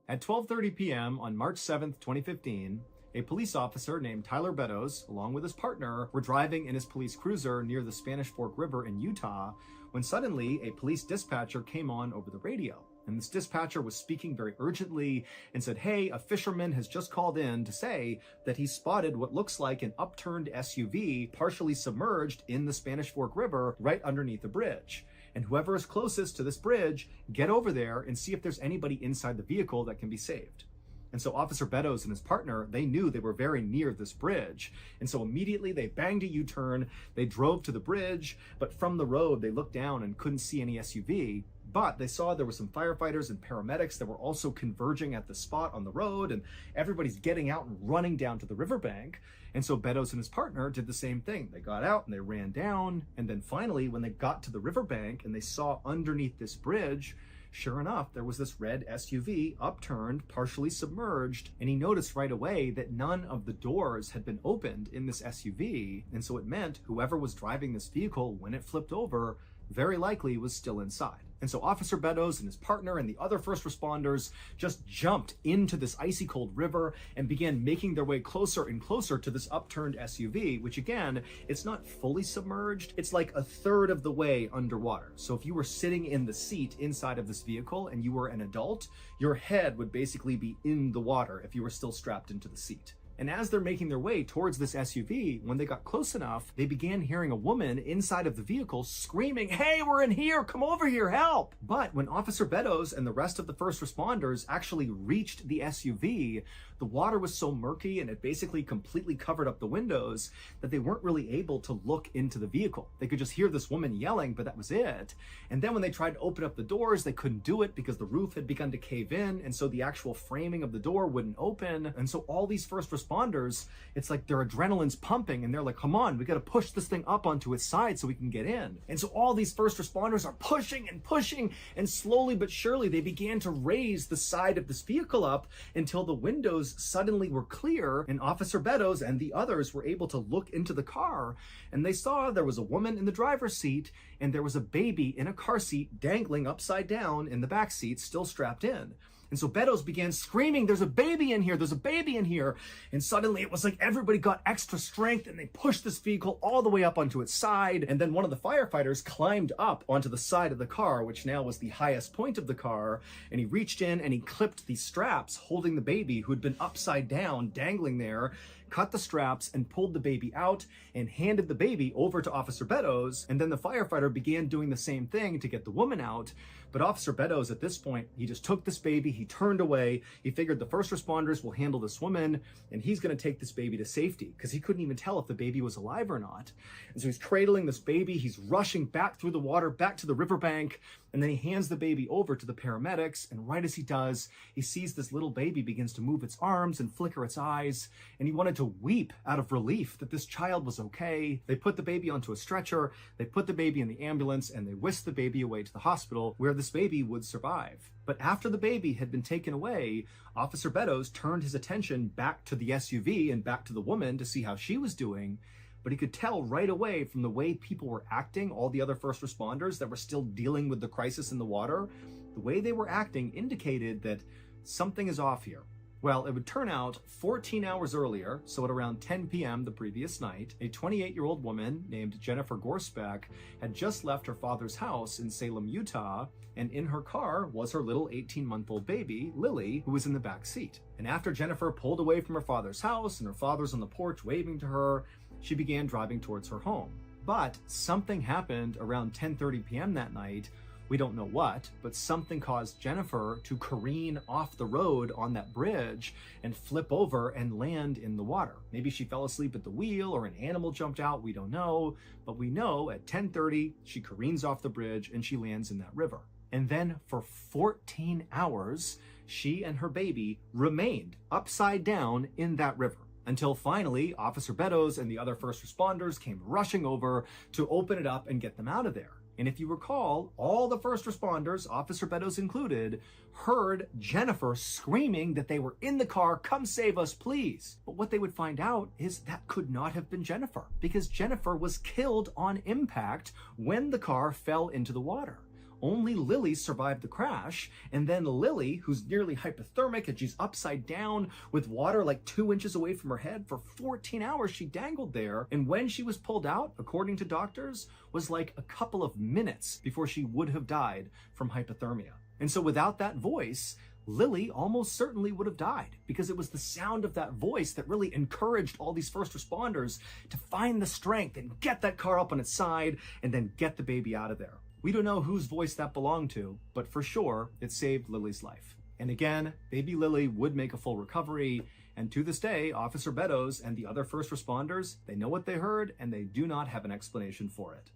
Speaker 5: At 12:30 p.m. on March 7th, 2015, a police officer named Tyler Beddoes, along with his partner, were driving in his police cruiser near the Spanish Fork River in Utah when suddenly a police dispatcher came on over the radio. And this dispatcher was speaking very urgently and said, "Hey, a fisherman has just called in to say that he spotted what looks like an upturned SUV partially submerged in the Spanish Fork River right underneath the bridge. And whoever is closest to this bridge, get over there and see if there's anybody inside the vehicle that can be saved." And so Officer Beddoes and his partner, they knew they were very near this bridge. And so immediately they banged a U-turn, they drove to the bridge, but from the road, they looked down and couldn't see any SUV. But they saw there were some firefighters and paramedics that were also converging at the spot on the road, and everybody's getting out and running down to the riverbank. And so Beddoes and his partner did the same thing. They got out and they ran down, and then finally, when they got to the riverbank and they saw underneath this bridge, sure enough, there was this red SUV, upturned, partially submerged, and he noticed right away that none of the doors had been opened in this SUV, and so it meant whoever was driving this vehicle when it flipped over very likely was still inside. And so Officer Beddoes and his partner and the other first responders just jumped into this icy cold river and began making their way closer and closer to this upturned SUV, which again, it's not fully submerged. It's like a third of the way underwater. So if you were sitting in the seat inside of this vehicle and you were an adult, your head would basically be in the water if you were still strapped into the seat. And as they're making their way towards this SUV, when they got close enough, they began hearing a woman inside of the vehicle screaming, "Hey, we're in here! Come over here, help!" But when Officer Beddoes and the rest of the first responders actually reached the SUV, the water was so murky and it basically completely covered up the windows that they weren't really able to look into the vehicle. They could just hear this woman yelling, but that was it. And then when they tried to open up the doors, they couldn't do it because the roof had begun to cave in, and so the actual framing of the door wouldn't open. And so all these first responders, it's like their adrenaline's pumping and they're like, come on, we got to push this thing up onto its side so we can get in. And so all these first responders are pushing and pushing, and slowly but surely they began to raise the side of this vehicle up until the windows suddenly were clear, and Officer Beddoes and the others were able to look into the car, and they saw there was a woman in the driver's seat and there was a baby in a car seat dangling upside down in the back seat, still strapped in. And so Beddoes began screaming, "There's a baby in here, there's a baby in here." And suddenly it was like everybody got extra strength and they pushed this vehicle all the way up onto its side. And then one of the firefighters climbed up onto the side of the car, which now was the highest point of the car. And he reached in and he clipped the straps holding the baby who had been upside down, dangling there, cut the straps and pulled the baby out and handed the baby over to Officer Beddoes. And then the firefighter began doing the same thing to get the woman out. But Officer Beddoes at this point, he just took this baby, he turned away, he figured the first responders will handle this woman and he's gonna take this baby to safety because he couldn't even tell if the baby was alive or not. And so he's cradling this baby, he's rushing back through the water, back to the riverbank, and then he hands the baby over to the paramedics, and right as he does, he sees this little baby begins to move its arms and flicker its eyes, and he wanted to weep out of relief that this child was okay. They put the baby onto a stretcher, they put the baby in the ambulance, and they whisked the baby away to the hospital where this baby would survive. But after the baby had been taken away, Officer Beddoes turned his attention back to the SUV and back to the woman to see how she was doing. But he could tell right away from the way people were acting, all the other first responders that were still dealing with the crisis in the water, the way they were acting indicated that something is off here. Well, it would turn out 14 hours earlier, so at around 10 p.m. the previous night, a 28-year-old woman named Jennifer Gorsbeck had just left her father's house in Salem, Utah, and in her car was her little 18-month-old baby, Lily, who was in the back seat. And after Jennifer pulled away from her father's house and her father's on the porch waving to her, she began driving towards her home. But something happened around 10:30 p.m. that night. We don't know what, but something caused Jennifer to careen off the road on that bridge and flip over and land in the water. Maybe she fell asleep at the wheel or an animal jumped out, we don't know. But we know at 10:30, she careens off the bridge and she lands in that river. And then for 14 hours, she and her baby remained upside down in that river. Until finally, Officer Beddoes and the other first responders came rushing over to open it up and get them out of there. And if you recall, all the first responders, Officer Beddoes included, heard Jennifer screaming that they were in the car, "Come save us, please." But what they would find out is that could not have been Jennifer, because Jennifer was killed on impact when the car fell into the water. Only Lily survived the crash, and then Lily, who's nearly hypothermic and she's upside down with water like 2 inches away from her head, for 14 hours she dangled there, and when she was pulled out, according to doctors, was like a couple of minutes before she would have died from hypothermia. And so without that voice, Lily almost certainly would have died, because it was the sound of that voice that really encouraged all these first responders to find the strength and get that car up on its side and then get the baby out of there. We don't know whose voice that belonged to, but for sure, it saved Lily's life. And again, baby Lily would make a full recovery, and to this day, Officer Beddoes and the other first responders, they know what they heard, and they do not have an explanation for it.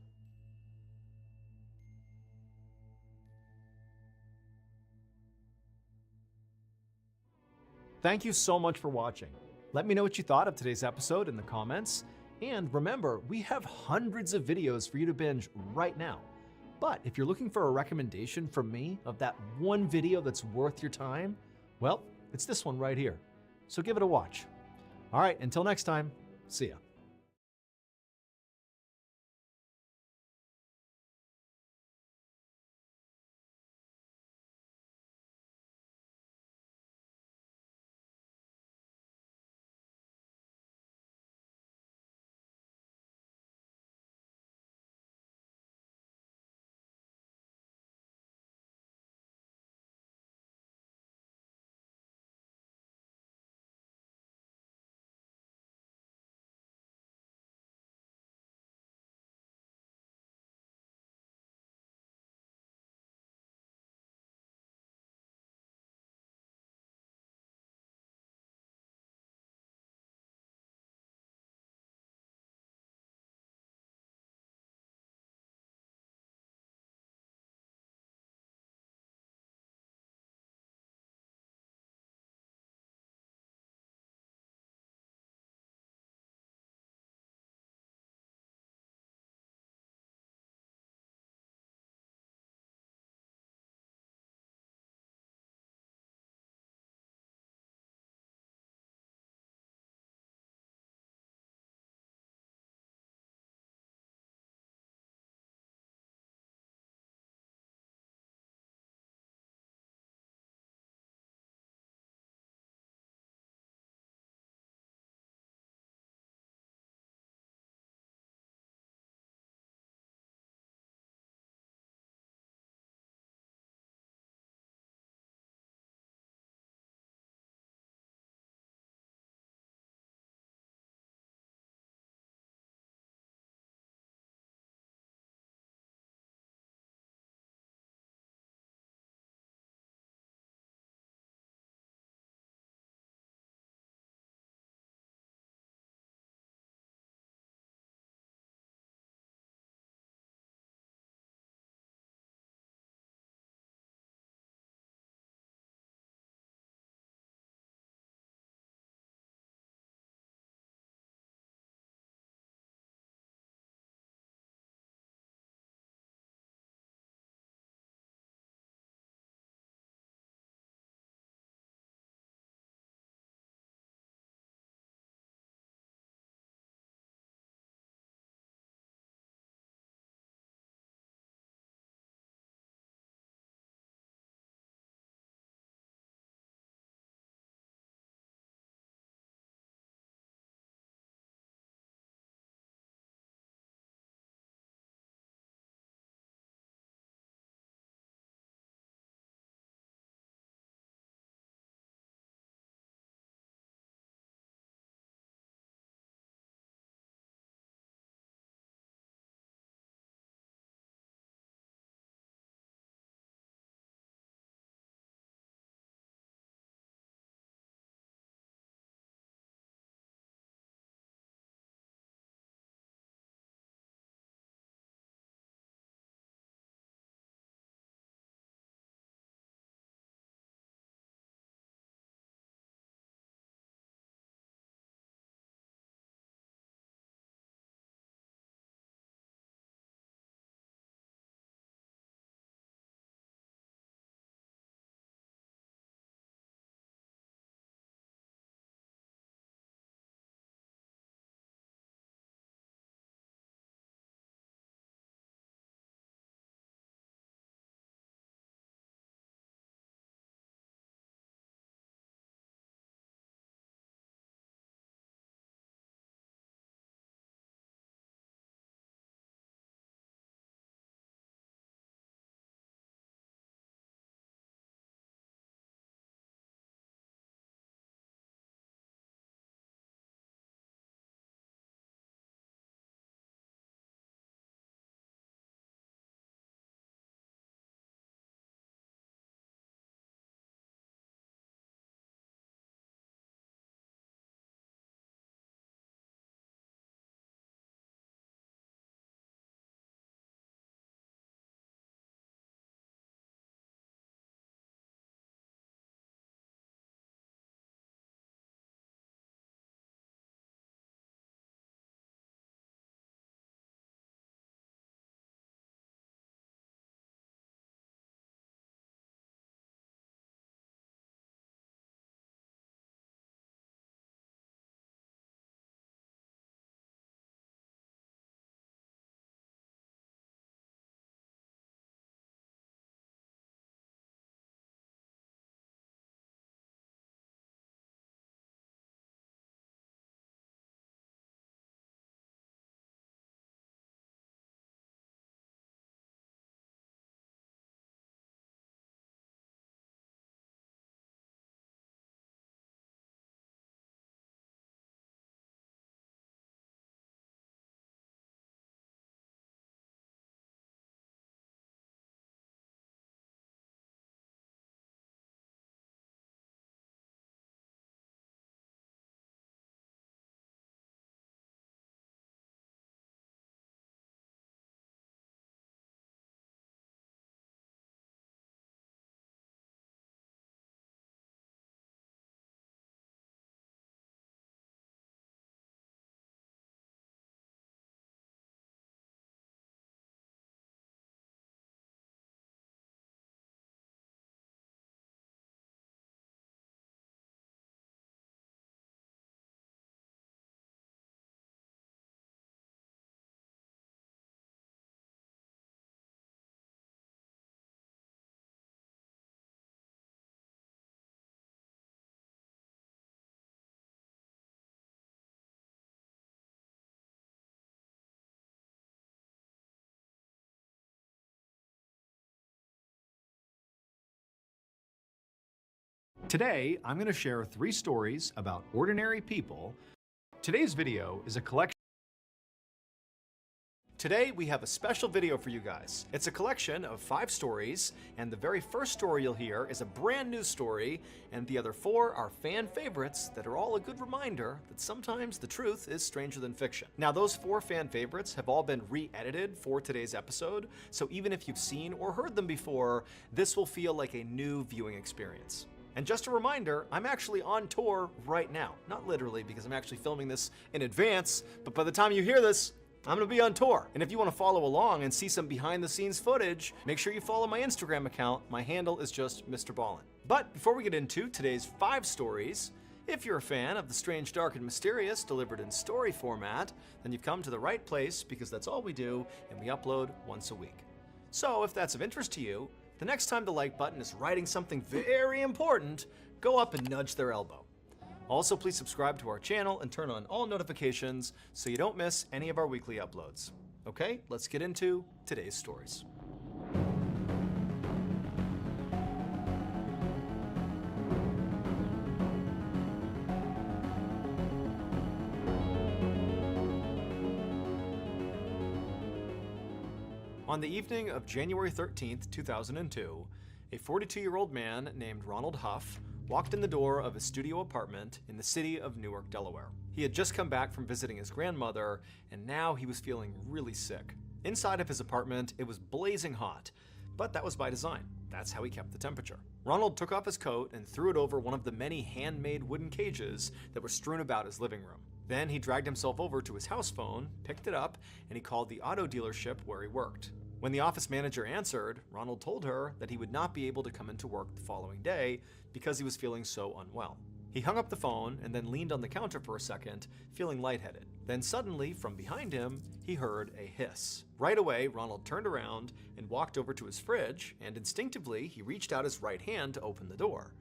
Speaker 6: Thank you so much for watching. Let me know what you thought of today's episode in the comments. And remember, we have hundreds of videos for you to binge right now. But if you're looking for a recommendation from me of that one video that's worth your time, well, it's this one right here. So give it a watch. All right, until next time, see ya. Today, I'm going to share 3 stories about ordinary people. Today's video is a collection. Today, we have a special video for you guys. It's a collection of 5 stories, and the very first story you'll hear is a brand new story, and the other 4 are fan favorites that are all a good reminder that sometimes the truth is stranger than fiction. Now, those 4 fan favorites have all been re-edited for today's episode, so even if you've seen or heard them before, this will feel like a new viewing experience. And just a reminder, I'm actually on tour right now. Not literally, because I'm actually filming this in advance, but by the time you hear this, I'm gonna be on tour. And if you wanna follow along and see some behind the scenes footage, make sure you follow my Instagram account. My handle is just Mr. Ballin. But before we get into today's 5 stories, if you're a fan of the strange, dark, and mysterious delivered in story format, then you've come to the right place because that's all we do and we upload once a week. So if that's of interest to you, the next time the like button is writing something very important, go up and nudge their elbow. Also, please subscribe to our channel and turn on all notifications so you don't miss any of our weekly uploads. Okay, let's get into today's stories. On the evening of January 13th, 2002, a 42-year-old man named Ronald Huff walked in the door of his studio apartment in the city of Newark, Delaware. He had just come back from visiting his grandmother, and now he was feeling really sick. Inside of his apartment, it was blazing hot, but that was by design. That's how he kept the temperature. Ronald took off his coat and threw it over one of the many handmade wooden cages that were strewn about his living room. Then he dragged himself over to his house phone, picked it up, and he called the auto dealership where he worked. When the office manager answered, Ronald told her that he would not be able to come into work the following day because he was feeling so unwell. He hung up the phone and then leaned on the counter for a second, feeling lightheaded. Then suddenly, from behind him, he heard a hiss. Right away, Ronald turned around and walked over to his fridge, and instinctively, he reached out his right hand to open the door.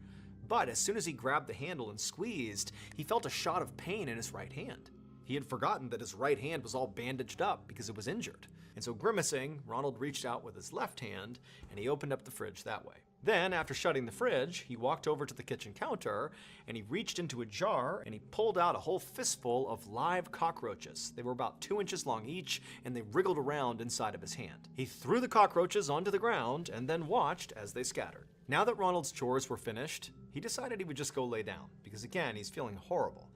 Speaker 6: But as soon as he grabbed the handle and squeezed, he felt a shot of pain in his right hand. He had forgotten that his right hand was all bandaged up because it was injured. And so grimacing, Ronald reached out with his left hand and he opened up the fridge that way. Then, after shutting the fridge, he walked over to the kitchen counter and he reached into a jar and he pulled out a whole fistful of live cockroaches. They were about 2 inches long each and they wriggled around inside of his hand. He threw the cockroaches onto the ground and then watched as they scattered. Now that Ronald's chores were finished, he decided he would just go lay down because again, he's feeling horrible.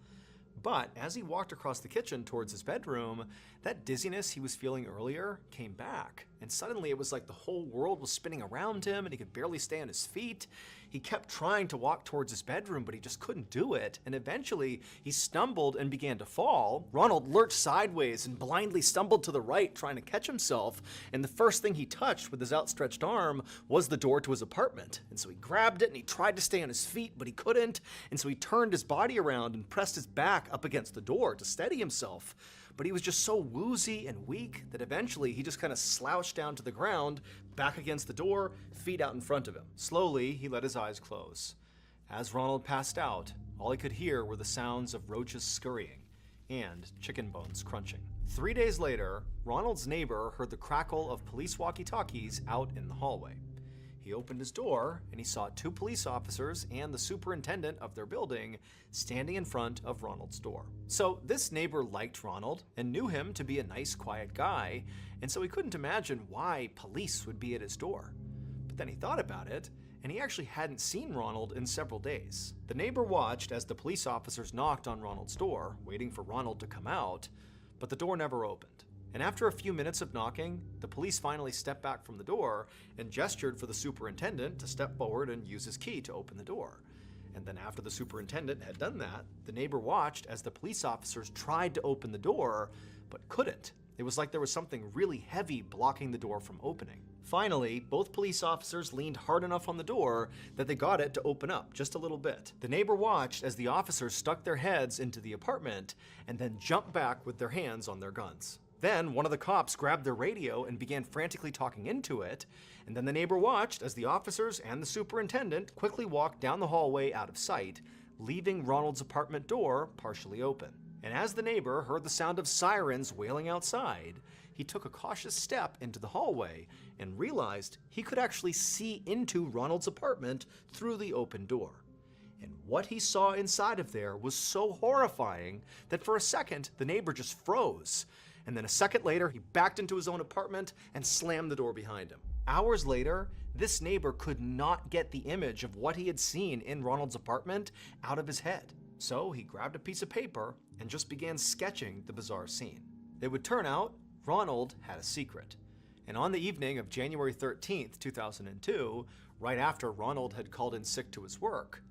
Speaker 6: But as he walked across the kitchen towards his bedroom, that dizziness he was feeling earlier came back. And suddenly it was like the whole world was spinning around him and he could barely stay on his feet. He kept trying to walk towards his bedroom, but he just couldn't do it. And eventually he stumbled and began to fall. Ronald lurched sideways and blindly stumbled to the right, trying to catch himself. And the first thing he touched with his outstretched arm was the door to his apartment. And so he grabbed it and he tried to stay on his feet, but he couldn't. And so he turned his body around and pressed his back up against the door to steady himself. But he was just so woozy and weak that eventually he just kind of slouched down to the ground, back against the door, feet out in front of him. Slowly, he let his eyes close. As Ronald passed out, all he could hear were the sounds of roaches scurrying and chicken bones crunching. 3 days later, Ronald's neighbor heard the crackle of police walkie-talkies out in the hallway. He opened his door and he saw 2 police officers and the superintendent of their building standing in front of Ronald's door. So this neighbor liked Ronald and knew him to be a nice, quiet guy, and so he couldn't imagine why police would be at his door. But then he thought about it, and he actually hadn't seen Ronald in several days. The neighbor watched as the police officers knocked on Ronald's door, waiting for Ronald to come out, but the door never opened. And after a few minutes of knocking, the police finally stepped back from the door and gestured for the superintendent to step forward and use his key to open the door. And then after the superintendent had done that, the neighbor watched as the police officers tried to open the door, but couldn't. It was like there was something really heavy blocking the door from opening. Finally, both police officers leaned hard enough on the door that they got it to open up just a little bit. The neighbor watched as the officers stuck their heads into the apartment and then jumped back with their hands on their guns. Then one of the cops grabbed their radio and began frantically talking into it, and then the neighbor watched as the officers and the superintendent quickly walked down the hallway out of sight, leaving Ronald's apartment door partially open. And as the neighbor heard the sound of sirens wailing outside, he took a cautious step into the hallway and realized he could actually see into Ronald's apartment through the open door. And what he saw inside of there was so horrifying that for a second, the neighbor just froze. And then a second later, he backed into his own apartment and slammed the door behind him. Hours later, this neighbor could not get the image of what he had seen in Ronald's apartment out of his head. So he grabbed a piece of paper and just began sketching the bizarre scene. It would turn out Ronald had a secret. And on the evening of January 13th, 2002, right after Ronald had called in sick to his work,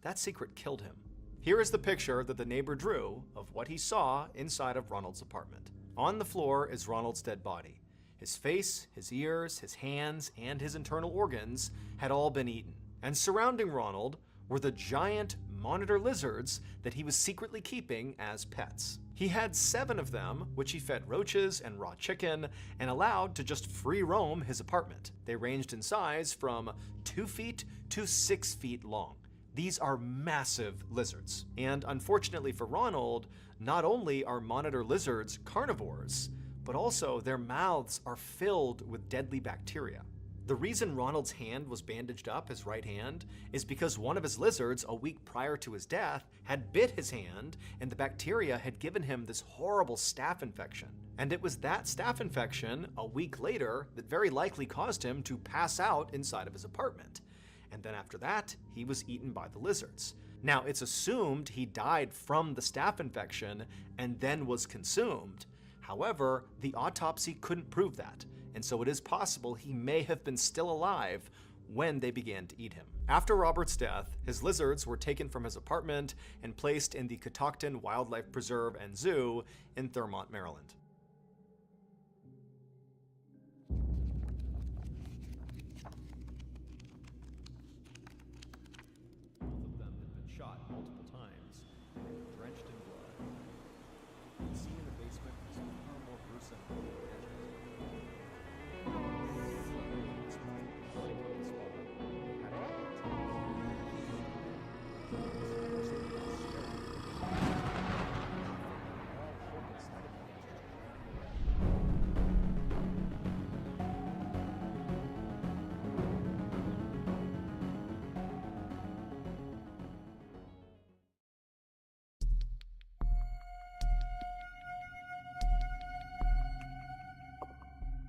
Speaker 6: that secret killed him. Here is the picture that the neighbor drew of what he saw inside of Ronald's apartment. On the floor is Ronald's dead body. His face, his ears, his hands, and his internal organs had all been eaten. And surrounding Ronald were the giant monitor lizards that he was secretly keeping as pets. He had 7 of them, which he fed roaches and raw chicken and allowed to just free roam his apartment. They ranged in size from 2 feet to 6 feet long. These are massive lizards. And unfortunately for Ronald, not only are monitor lizards carnivores, but also their mouths are filled with deadly bacteria. The reason Ronald's hand was bandaged up, his right hand, is because one of his lizards a week prior to his death had bit his hand, and the bacteria had given him this horrible staph infection. And it was that staph infection a week later that very likely caused him to pass out inside of his apartment. And then after that, he was eaten by the lizards. Now, it's assumed he died from the staph infection and then was consumed. However, the autopsy couldn't prove that, and so it is possible he may have been still alive when they began to eat him. After Robert's death, his lizards were taken from his apartment and placed in the Catoctin Wildlife Preserve and Zoo in Thurmont, Maryland. Both of them had been shot multiple times, drenched in blood. The scene in the basement was far more gruesome than you imagined.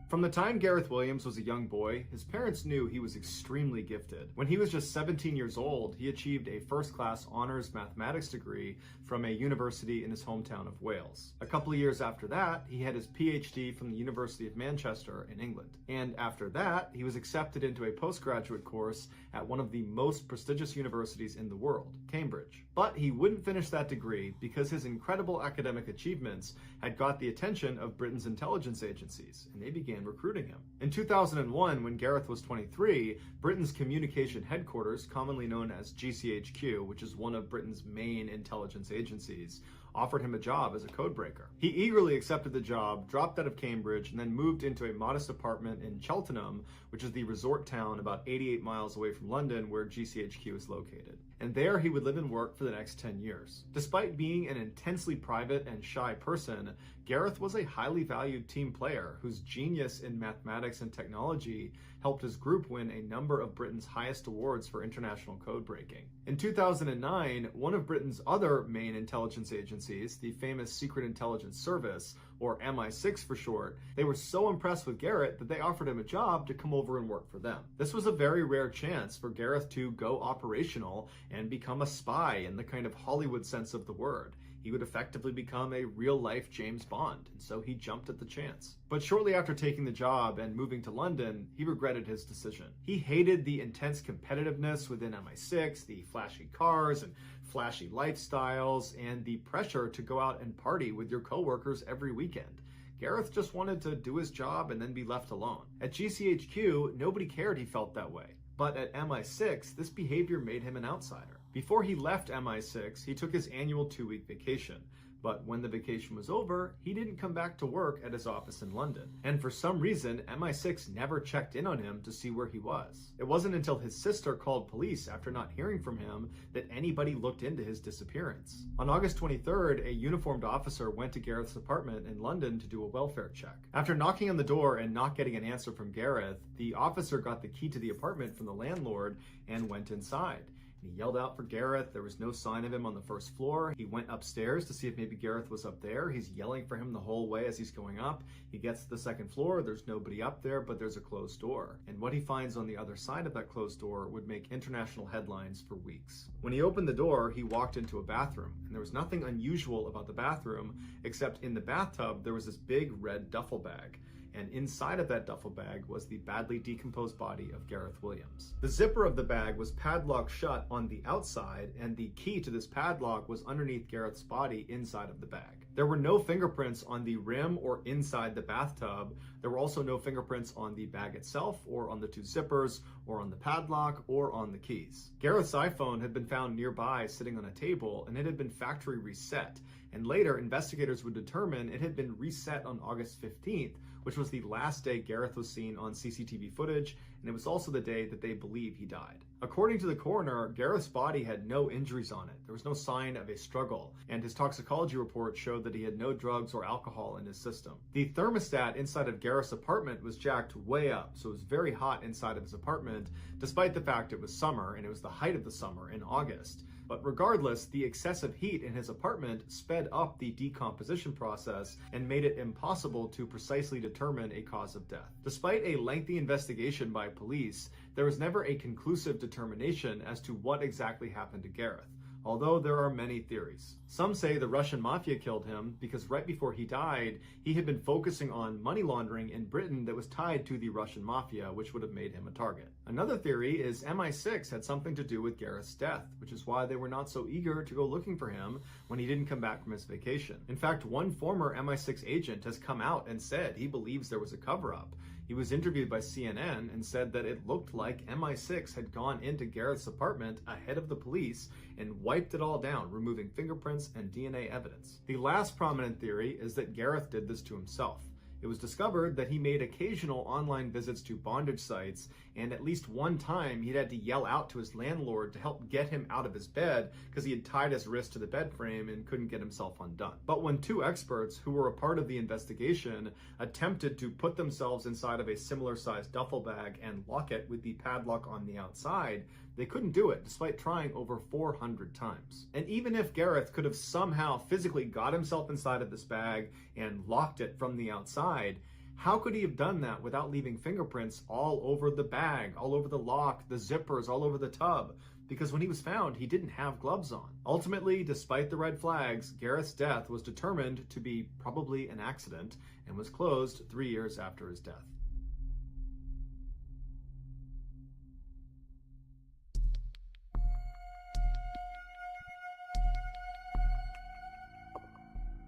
Speaker 6: From the time Gareth Williams was a young boy, his parents knew he was extremely gifted. When he was just 17 years old, he achieved a first-class honors mathematics degree from a university in his hometown of Wales. A couple of years after that, he had his PhD from the University of Manchester in England. And after that, he was accepted into a postgraduate course at one of the most prestigious universities in the world, Cambridge. But he wouldn't finish that degree because his incredible academic achievements had got the attention of Britain's intelligence agencies, and they began recruiting him. In 2001, when Gareth was 23, Britain's communication headquarters, commonly known as GCHQ, which is one of Britain's main intelligence agencies, offered him a job as a codebreaker. He eagerly accepted the job, dropped out of Cambridge, and then moved into a modest apartment in Cheltenham, which is the resort town about 88 miles away from London, where GCHQ is located. And there he would live and work for the next 10 years. Despite being an intensely private and shy person, Gareth was a highly valued team player whose genius in mathematics and technology helped his group win a number of Britain's highest awards for international code breaking. In 2009, one of Britain's other main intelligence agencies, the famous Secret Intelligence Service, or MI6 for short, they were so impressed with Gareth that they offered him a job to come over and work for them. This was a very rare chance for Gareth to go operational and become a spy in the kind of Hollywood sense of the word. He would effectively become a real-life James Bond, and so he jumped at the chance. But shortly after taking the job and moving to London, he regretted his decision. He hated the intense competitiveness within MI6, the flashy cars and flashy lifestyles, and the pressure to go out and party with your coworkers every weekend. Gareth just wanted to do his job and then be left alone. At GCHQ, nobody cared he felt that way. But at MI6, this behavior made him an outsider. Before he left MI6, he took his annual 2-week vacation. But when the vacation was over, he didn't come back to work at his office in London. And for some reason, MI6 never checked in on him to see where he was. It wasn't until his sister called police after not hearing from him that anybody looked into his disappearance. On August 23rd, a uniformed officer went to Gareth's apartment in London to do a welfare check. After knocking on the door and not getting an answer from Gareth, the officer got the key to the apartment from the landlord and went inside.
Speaker 5: He yelled out for Gareth. There was no sign of him on the first floor. He went upstairs to see if maybe Gareth was up there. He's yelling for him the whole way as he's going up. He gets to the second floor. There's nobody up there, but there's a closed door. And what he finds on the other side of that closed door would make international headlines for weeks. When he opened the door, he walked into a bathroom, and there was nothing unusual about the bathroom, except in the bathtub there was this big red duffel bag. And inside of that duffel bag was the badly decomposed body of Gareth Williams. The zipper of the bag was padlocked shut on the outside, and the key to this padlock was underneath Gareth's body inside of the bag. There were no fingerprints on the rim or inside the bathtub. There were also no fingerprints on the bag itself, or on the two zippers, or on the padlock, or on the keys. Gareth's iPhone had been found nearby sitting on a table, and it had been factory reset. And later, investigators would determine it had been reset on August 15th, which was the last day Gareth was seen on CCTV footage, and it was also the day that they believe he died. According to the coroner, Gareth's body had no injuries on it. There was no sign of a struggle, and his toxicology report showed that he had no drugs or alcohol in his system. The thermostat inside of Gareth's apartment was jacked way up, so it was very hot inside of his apartment, despite the fact it was summer, and it was the height of the summer in August. But regardless, the excessive heat in his apartment sped up the decomposition process and made it impossible to precisely determine a cause of death. Despite a lengthy investigation by police, there was never a conclusive determination as to what exactly happened to Gareth, although there are many theories. Some say the Russian mafia killed him because right before he died, he had been focusing on money laundering in Britain that was tied to the Russian mafia, which would have made him a target. Another theory is MI6 had something to do with Gareth's death, which is why they were not so eager to go looking for him when he didn't come back from his vacation. In fact, one former MI6 agent has come out and said he believes there was a cover-up. He was interviewed by CNN and said that it looked like MI6 had gone into Gareth's apartment ahead of the police and wiped it all down, removing fingerprints and DNA evidence. The last prominent theory is that Gareth did this to himself. It was discovered that he made occasional online visits to bondage sites, and at least one time he'd had to yell out to his landlord to help get him out of his bed because he had tied his wrist to the bed frame and couldn't get himself undone. But when two experts who were a part of the investigation attempted to put themselves inside of a similar sized duffel bag and lock it with the padlock on the outside, they couldn't do it despite trying over 400 times. And even if Gareth could have somehow physically got himself inside of this bag and locked it from the outside, how could he have done that without leaving fingerprints all over the bag, all over the lock, the zippers, all over the tub? Because when he was found, he didn't have gloves on. Ultimately, despite the red flags, Gareth's death was determined to be probably an accident and was closed 3 years after his death.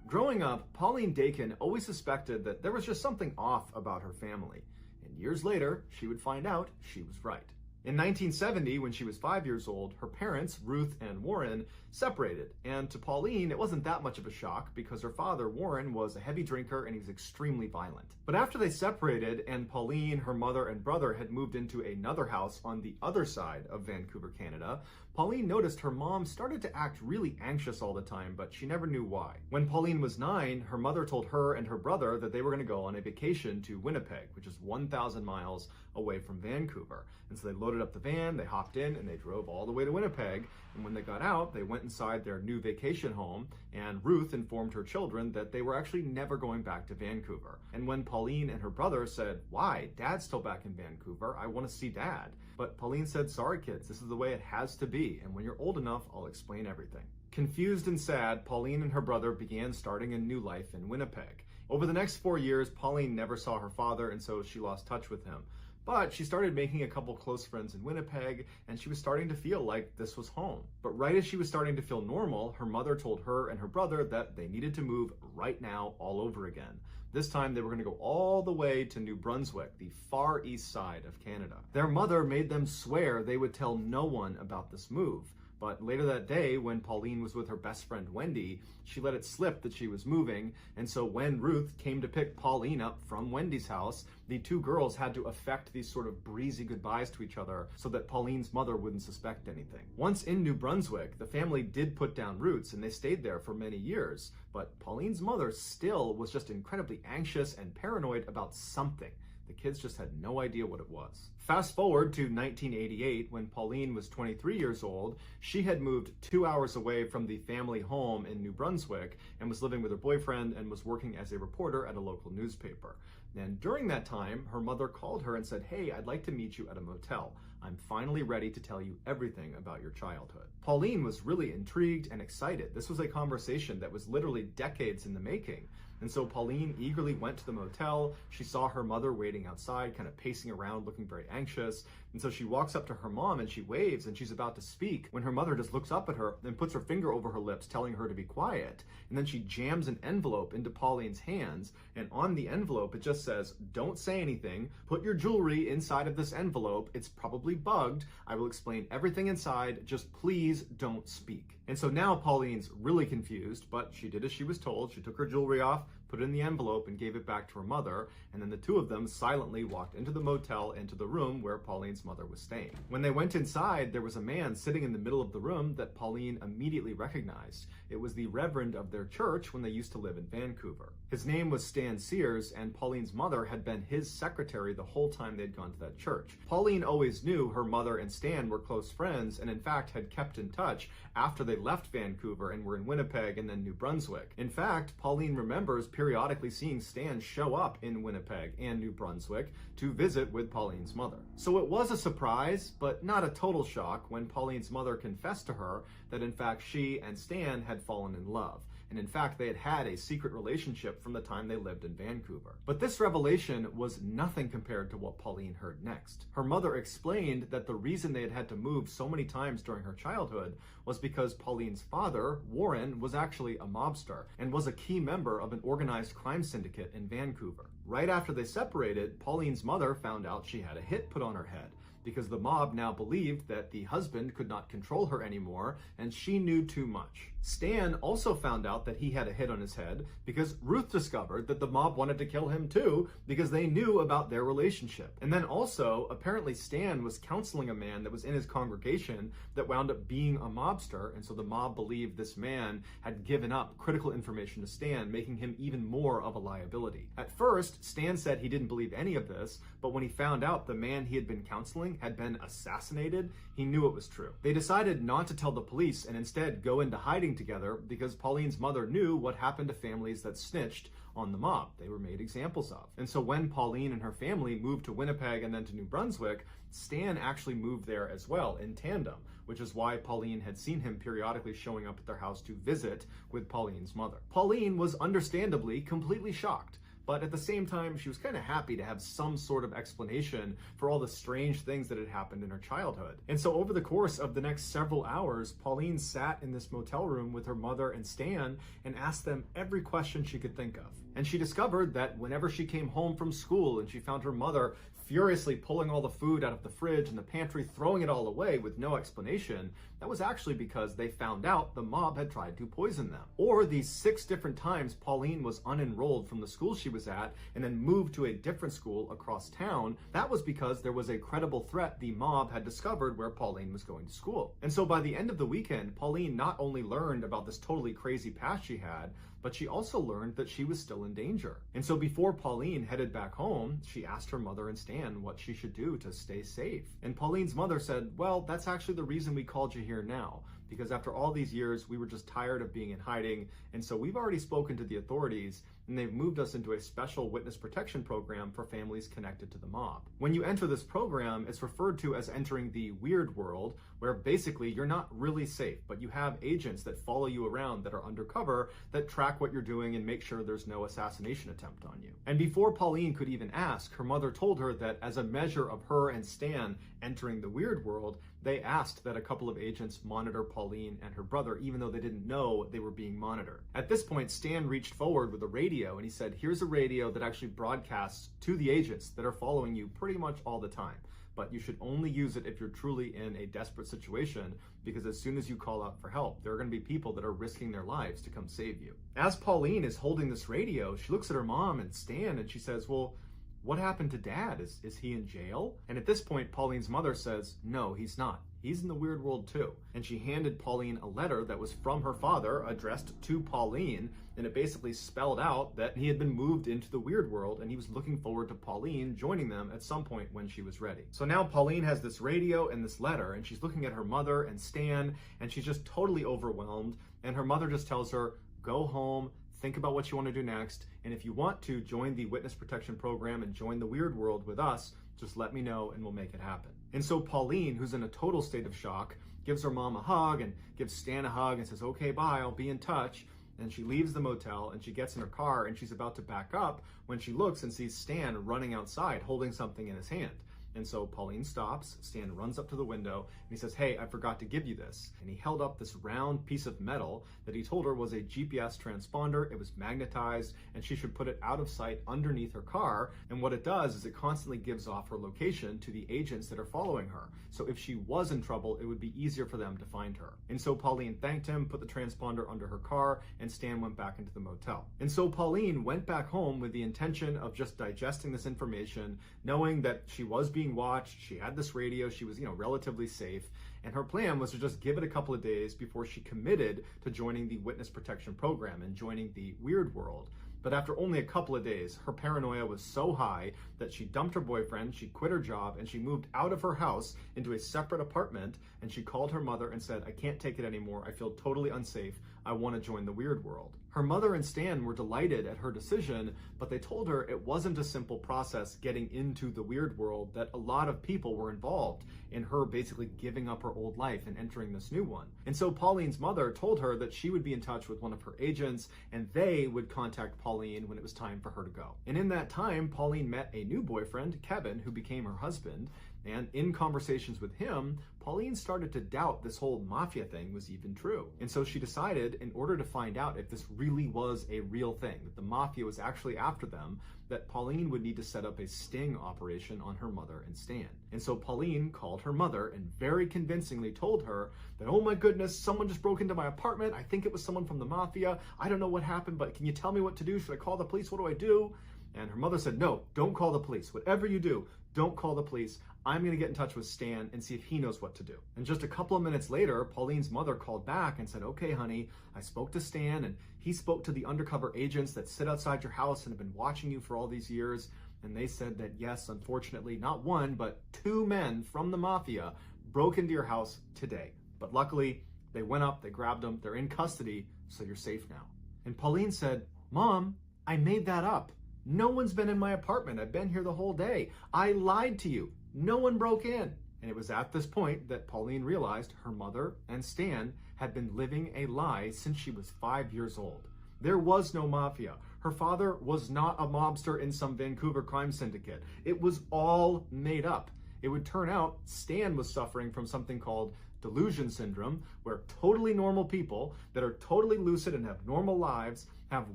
Speaker 5: Growing up, Pauline Dakin always suspected that there was just something off about her family, and years later, she would find out she was right. In 1970, when she was 5 years old, her parents, Ruth and Warren, separated, and to Pauline, it wasn't that much of a shock because her father, Warren, was a heavy drinker and he was extremely violent. But after they separated and Pauline, her mother, and brother had moved into another house on the other side of Vancouver, Canada, Pauline noticed her mom started to act really anxious all the time, but she never knew why. When Pauline was 9, her mother told her and her brother that they were going to go on a vacation to Winnipeg, which is 1,000 miles away from Vancouver. And so they loaded up the van, they hopped in, and they drove all the way to Winnipeg. And when they got out, they went inside their new vacation home, and Ruth informed her children that they were actually never going back to Vancouver. And when Pauline and her brother said, "Why? Dad's still back in Vancouver. I want to see Dad." But Pauline said, "Sorry kids, this is the way it has to be, and when you're old enough, I'll explain everything." Confused and sad, Pauline and her brother began starting a new life in Winnipeg. Over the next 4 years, Pauline never saw her father, and so she lost touch with him. But she started making a couple close friends in Winnipeg, and she was starting to feel like this was home. But right as she was starting to feel normal, her mother told her and her brother that they needed to move right now all over again. This time they were going to go all the way to New Brunswick, the far east side of Canada. Their mother made them swear they would tell no one about this move. But later that day, when Pauline was with her best friend Wendy, she let it slip that she was moving, and so when Ruth came to pick Pauline up from Wendy's house, the two girls had to affect these sort of breezy goodbyes to each other so that Pauline's mother wouldn't suspect anything. Once in New Brunswick, the family did put down roots, and they stayed there for many years, but Pauline's mother still was just incredibly anxious and paranoid about something. The kids just had no idea what it was. Fast forward to 1988, when Pauline was 23 years old. She had moved 2 hours away from the family home in New Brunswick and was living with her boyfriend and was working as a reporter at a local newspaper. And during that time, her mother called her and said, "Hey, I'd like to meet you at a motel. I'm finally ready to tell you everything about your childhood." Pauline was really intrigued and excited. This was a conversation that was literally decades in the making. And so Pauline eagerly went to the motel. She saw her mother waiting outside, kind of pacing around, looking very anxious. And so she walks up to her mom and she waves and she's about to speak when her mother just looks up at her and puts her finger over her lips, telling her to be quiet. And then she jams an envelope into Pauline's hands. And on the envelope, it just says, "Don't say anything. Put your jewelry inside of this envelope. It's probably bugged. I will explain everything inside. Just please don't speak." And so now Pauline's really confused, but she did as she was told. She took her jewelry off, put it in the envelope, and gave it back to her mother. And then the two of them silently walked into the motel, into the room where Pauline's mother was staying. When they went inside, there was a man sitting in the middle of the room that Pauline immediately recognized. It was the reverend of their church when they used to live in Vancouver. His name was Stan Sears, and Pauline's mother had been his secretary the whole time they'd gone to that church. Pauline always knew her mother and Stan were close friends, and in fact had kept in touch after they left Vancouver and were in Winnipeg and then New Brunswick. In fact, Pauline remembers periodically seeing Stan show up in Winnipeg and New Brunswick to visit with Pauline's mother. So it was a surprise, but not a total shock, when Pauline's mother confessed to her that in fact she and Stan had fallen in love. And in fact, they had had a secret relationship from the time they lived in Vancouver. But this revelation was nothing compared to what Pauline heard next. Her mother explained that the reason they had had to move so many times during her childhood was because Pauline's father, Warren, was actually a mobster and was a key member of an organized crime syndicate in Vancouver. Right after they separated, Pauline's mother found out she had a hit put on her head, because the mob now believed that the husband could not control her anymore, and she knew too much. Stan also found out that he had a hit on his head because Ruth discovered that the mob wanted to kill him too, because they knew about their relationship. And then also, apparently Stan was counseling a man that was in his congregation that wound up being a mobster, and so the mob believed this man had given up critical information to Stan, making him even more of a liability. At first, Stan said he didn't believe any of this, but when he found out the man he had been counseling had been assassinated, he knew it was true. They decided not to tell the police and instead go into hiding together, because Pauline's mother knew what happened to families that snitched on the mob. They were made examples of. And so when Pauline and her family moved to Winnipeg and then to New Brunswick, Stan actually moved there as well in tandem, which is why Pauline had seen him periodically showing up at their house to visit with Pauline's mother. Pauline was understandably completely shocked. But at the same time, she was kind of happy to have some sort of explanation for all the strange things that had happened in her childhood. And so over the course of the next several hours, Pauline sat in this motel room with her mother and Stan and asked them every question she could think of. And she discovered that whenever she came home from school and she found her mother furiously pulling all the food out of the fridge and the pantry, throwing it all away with no explanation, that was actually because they found out the mob had tried to poison them. Or these 6 different times Pauline was unenrolled from the school she was at and then moved to a different school across town, that was because there was a credible threat the mob had discovered where Pauline was going to school. And so by the end of the weekend, Pauline not only learned about this totally crazy past she had, but she also learned that she was still in danger. And so before Pauline headed back home, she asked her mother and Stan what she should do to stay safe. And Pauline's mother said, "Well, that's actually the reason we called you here now, because after all these years, we were just tired of being in hiding, and so we've already spoken to the authorities, and they've moved us into a special witness protection program for families connected to the mob. When you enter this program, it's referred to as entering the weird world, where basically you're not really safe, but you have agents that follow you around that are undercover, that track what you're doing and make sure there's no assassination attempt on you." And before Pauline could even ask, her mother told her that as a measure of her and Stan entering the weird world, they asked that a couple of agents monitor Pauline and her brother, even though they didn't know they were being monitored. At this point, Stan reached forward with a radio and he said, "Here's a radio that actually broadcasts to the agents that are following you pretty much all the time. But you should only use it if you're truly in a desperate situation, because as soon as you call out for help, there are going to be people that are risking their lives to come save you." As Pauline is holding this radio, she looks at her mom and Stan and she says, "Well, what happened to Dad? Is he in jail?" And at this point, Pauline's mother says, "No, he's not. he's in the weird world too. And she handed Pauline a letter that was from her father addressed to Pauline, and it basically spelled out that he had been moved into the weird world and he was looking forward to Pauline joining them at some point when she was ready. So now Pauline has this radio and this letter, and she's looking at her mother and Stan, and she's just totally overwhelmed, and her mother just tells her, go home, think about what you want to do next, and if you want to join the witness protection program and join the weird world with us, just let me know and we'll make it happen. And so Pauline, who's in a total state of shock, gives her mom a hug and gives Stan a hug and says, okay, bye, I'll be in touch. And she leaves the motel and she gets in her car and she's about to back up when she looks and sees Stan running outside holding something in his hand. And so Pauline stops, Stan runs up to the window, and he says, hey, I forgot to give you this. And he held up this round piece of metal that he told her was a GPS transponder. It was magnetized, and she should put it out of sight underneath her car. And what it does is it constantly gives off her location to the agents that are following her. So if she was in trouble, it would be easier for them to find her. And so Pauline thanked him, put the transponder under her car, and Stan went back into the motel. And so Pauline went back home with the intention of just digesting this information, knowing that she was being watched, she had this radio, she was, relatively safe, and her plan was to just give it a couple of days before she committed to joining the witness protection program and joining the weird world. But after only a couple of days, her paranoia was so high that she dumped her boyfriend, she quit her job, and she moved out of her house into a separate apartment, and she called her mother and said, I can't take it anymore, I feel totally unsafe, I want to join the weird world. Her mother and Stan were delighted at her decision, but they told her it wasn't a simple process getting into the weird world, that a lot of people were involved in her basically giving up her old life and entering this new one. And so Pauline's mother told her that she would be in touch with one of her agents and they would contact Pauline when it was time for her to go. And in that time, Pauline met a new boyfriend, Kevin, who became her husband. And in conversations with him, Pauline started to doubt this whole mafia thing was even true. And so she decided, in order to find out if this really was a real thing, that the mafia was actually after them, that Pauline would need to set up a sting operation on her mother and Stan. And so Pauline called her mother and very convincingly told her that, oh my goodness, someone just broke into my apartment. I think it was someone from the mafia. I don't know what happened, but can you tell me what to do? Should I call the police? What do I do? And her mother said, no, don't call the police. Whatever you do, don't call the police. I'm going to get in touch with Stan and see if he knows what to do. And just a couple of minutes later, Pauline's mother called back and said, okay, honey, I spoke to Stan and he spoke to the undercover agents that sit outside your house and have been watching you for all these years. And they said that, yes, unfortunately, not one, but two men from the mafia broke into your house today. But luckily, they went up, they grabbed them, they're in custody, so you're safe now. And Pauline said, Mom, I made that up. No one's been in my apartment. I've been here the whole day. I lied to you. No one broke in. And it was at this point that Pauline realized her mother and Stan had been living a lie since she was 5 years old. There was no mafia. Her father was not a mobster in some Vancouver crime syndicate. It was all made up. It would turn out Stan was suffering from something called delusion syndrome, where totally normal people that are totally lucid and have normal lives have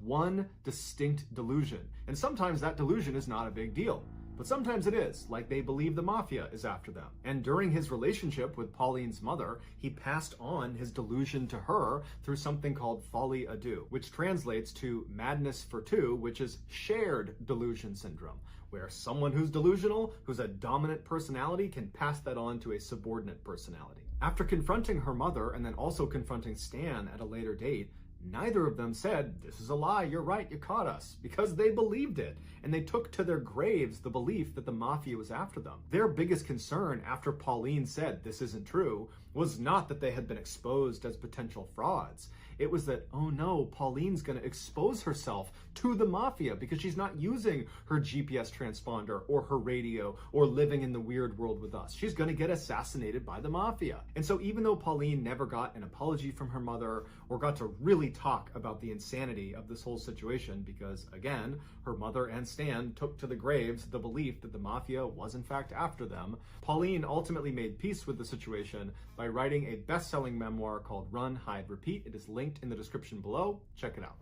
Speaker 5: one distinct delusion. And sometimes that delusion is not a big deal. But sometimes it is, like they believe the mafia is after them. And during his relationship with Pauline's mother, he passed on his delusion to her through something called folie à deux, which translates to madness for two, which is shared delusion syndrome, where someone who's delusional, who's a dominant personality, can pass that on to a subordinate personality. After confronting her mother and then also confronting Stan at a later date, neither of them said, this is a lie, you're right, you caught us, because they believed it, and they took to their graves the belief that the mafia was after them. Their biggest concern after Pauline said this isn't true was not that they had been exposed as potential frauds. It was that, oh no, Pauline's going to expose herself to the mafia because she's not using her GPS transponder or her radio or living in the weird world with us. She's going to get assassinated by the mafia. And so even though Pauline never got an apology from her mother or got to really talk about the insanity of this whole situation, because again, her mother and Stan took to the graves the belief that the mafia was in fact after them, Pauline ultimately made peace with the situation by writing a best-selling memoir called Run, Hide, Repeat. It is linked in the description below. Check it out.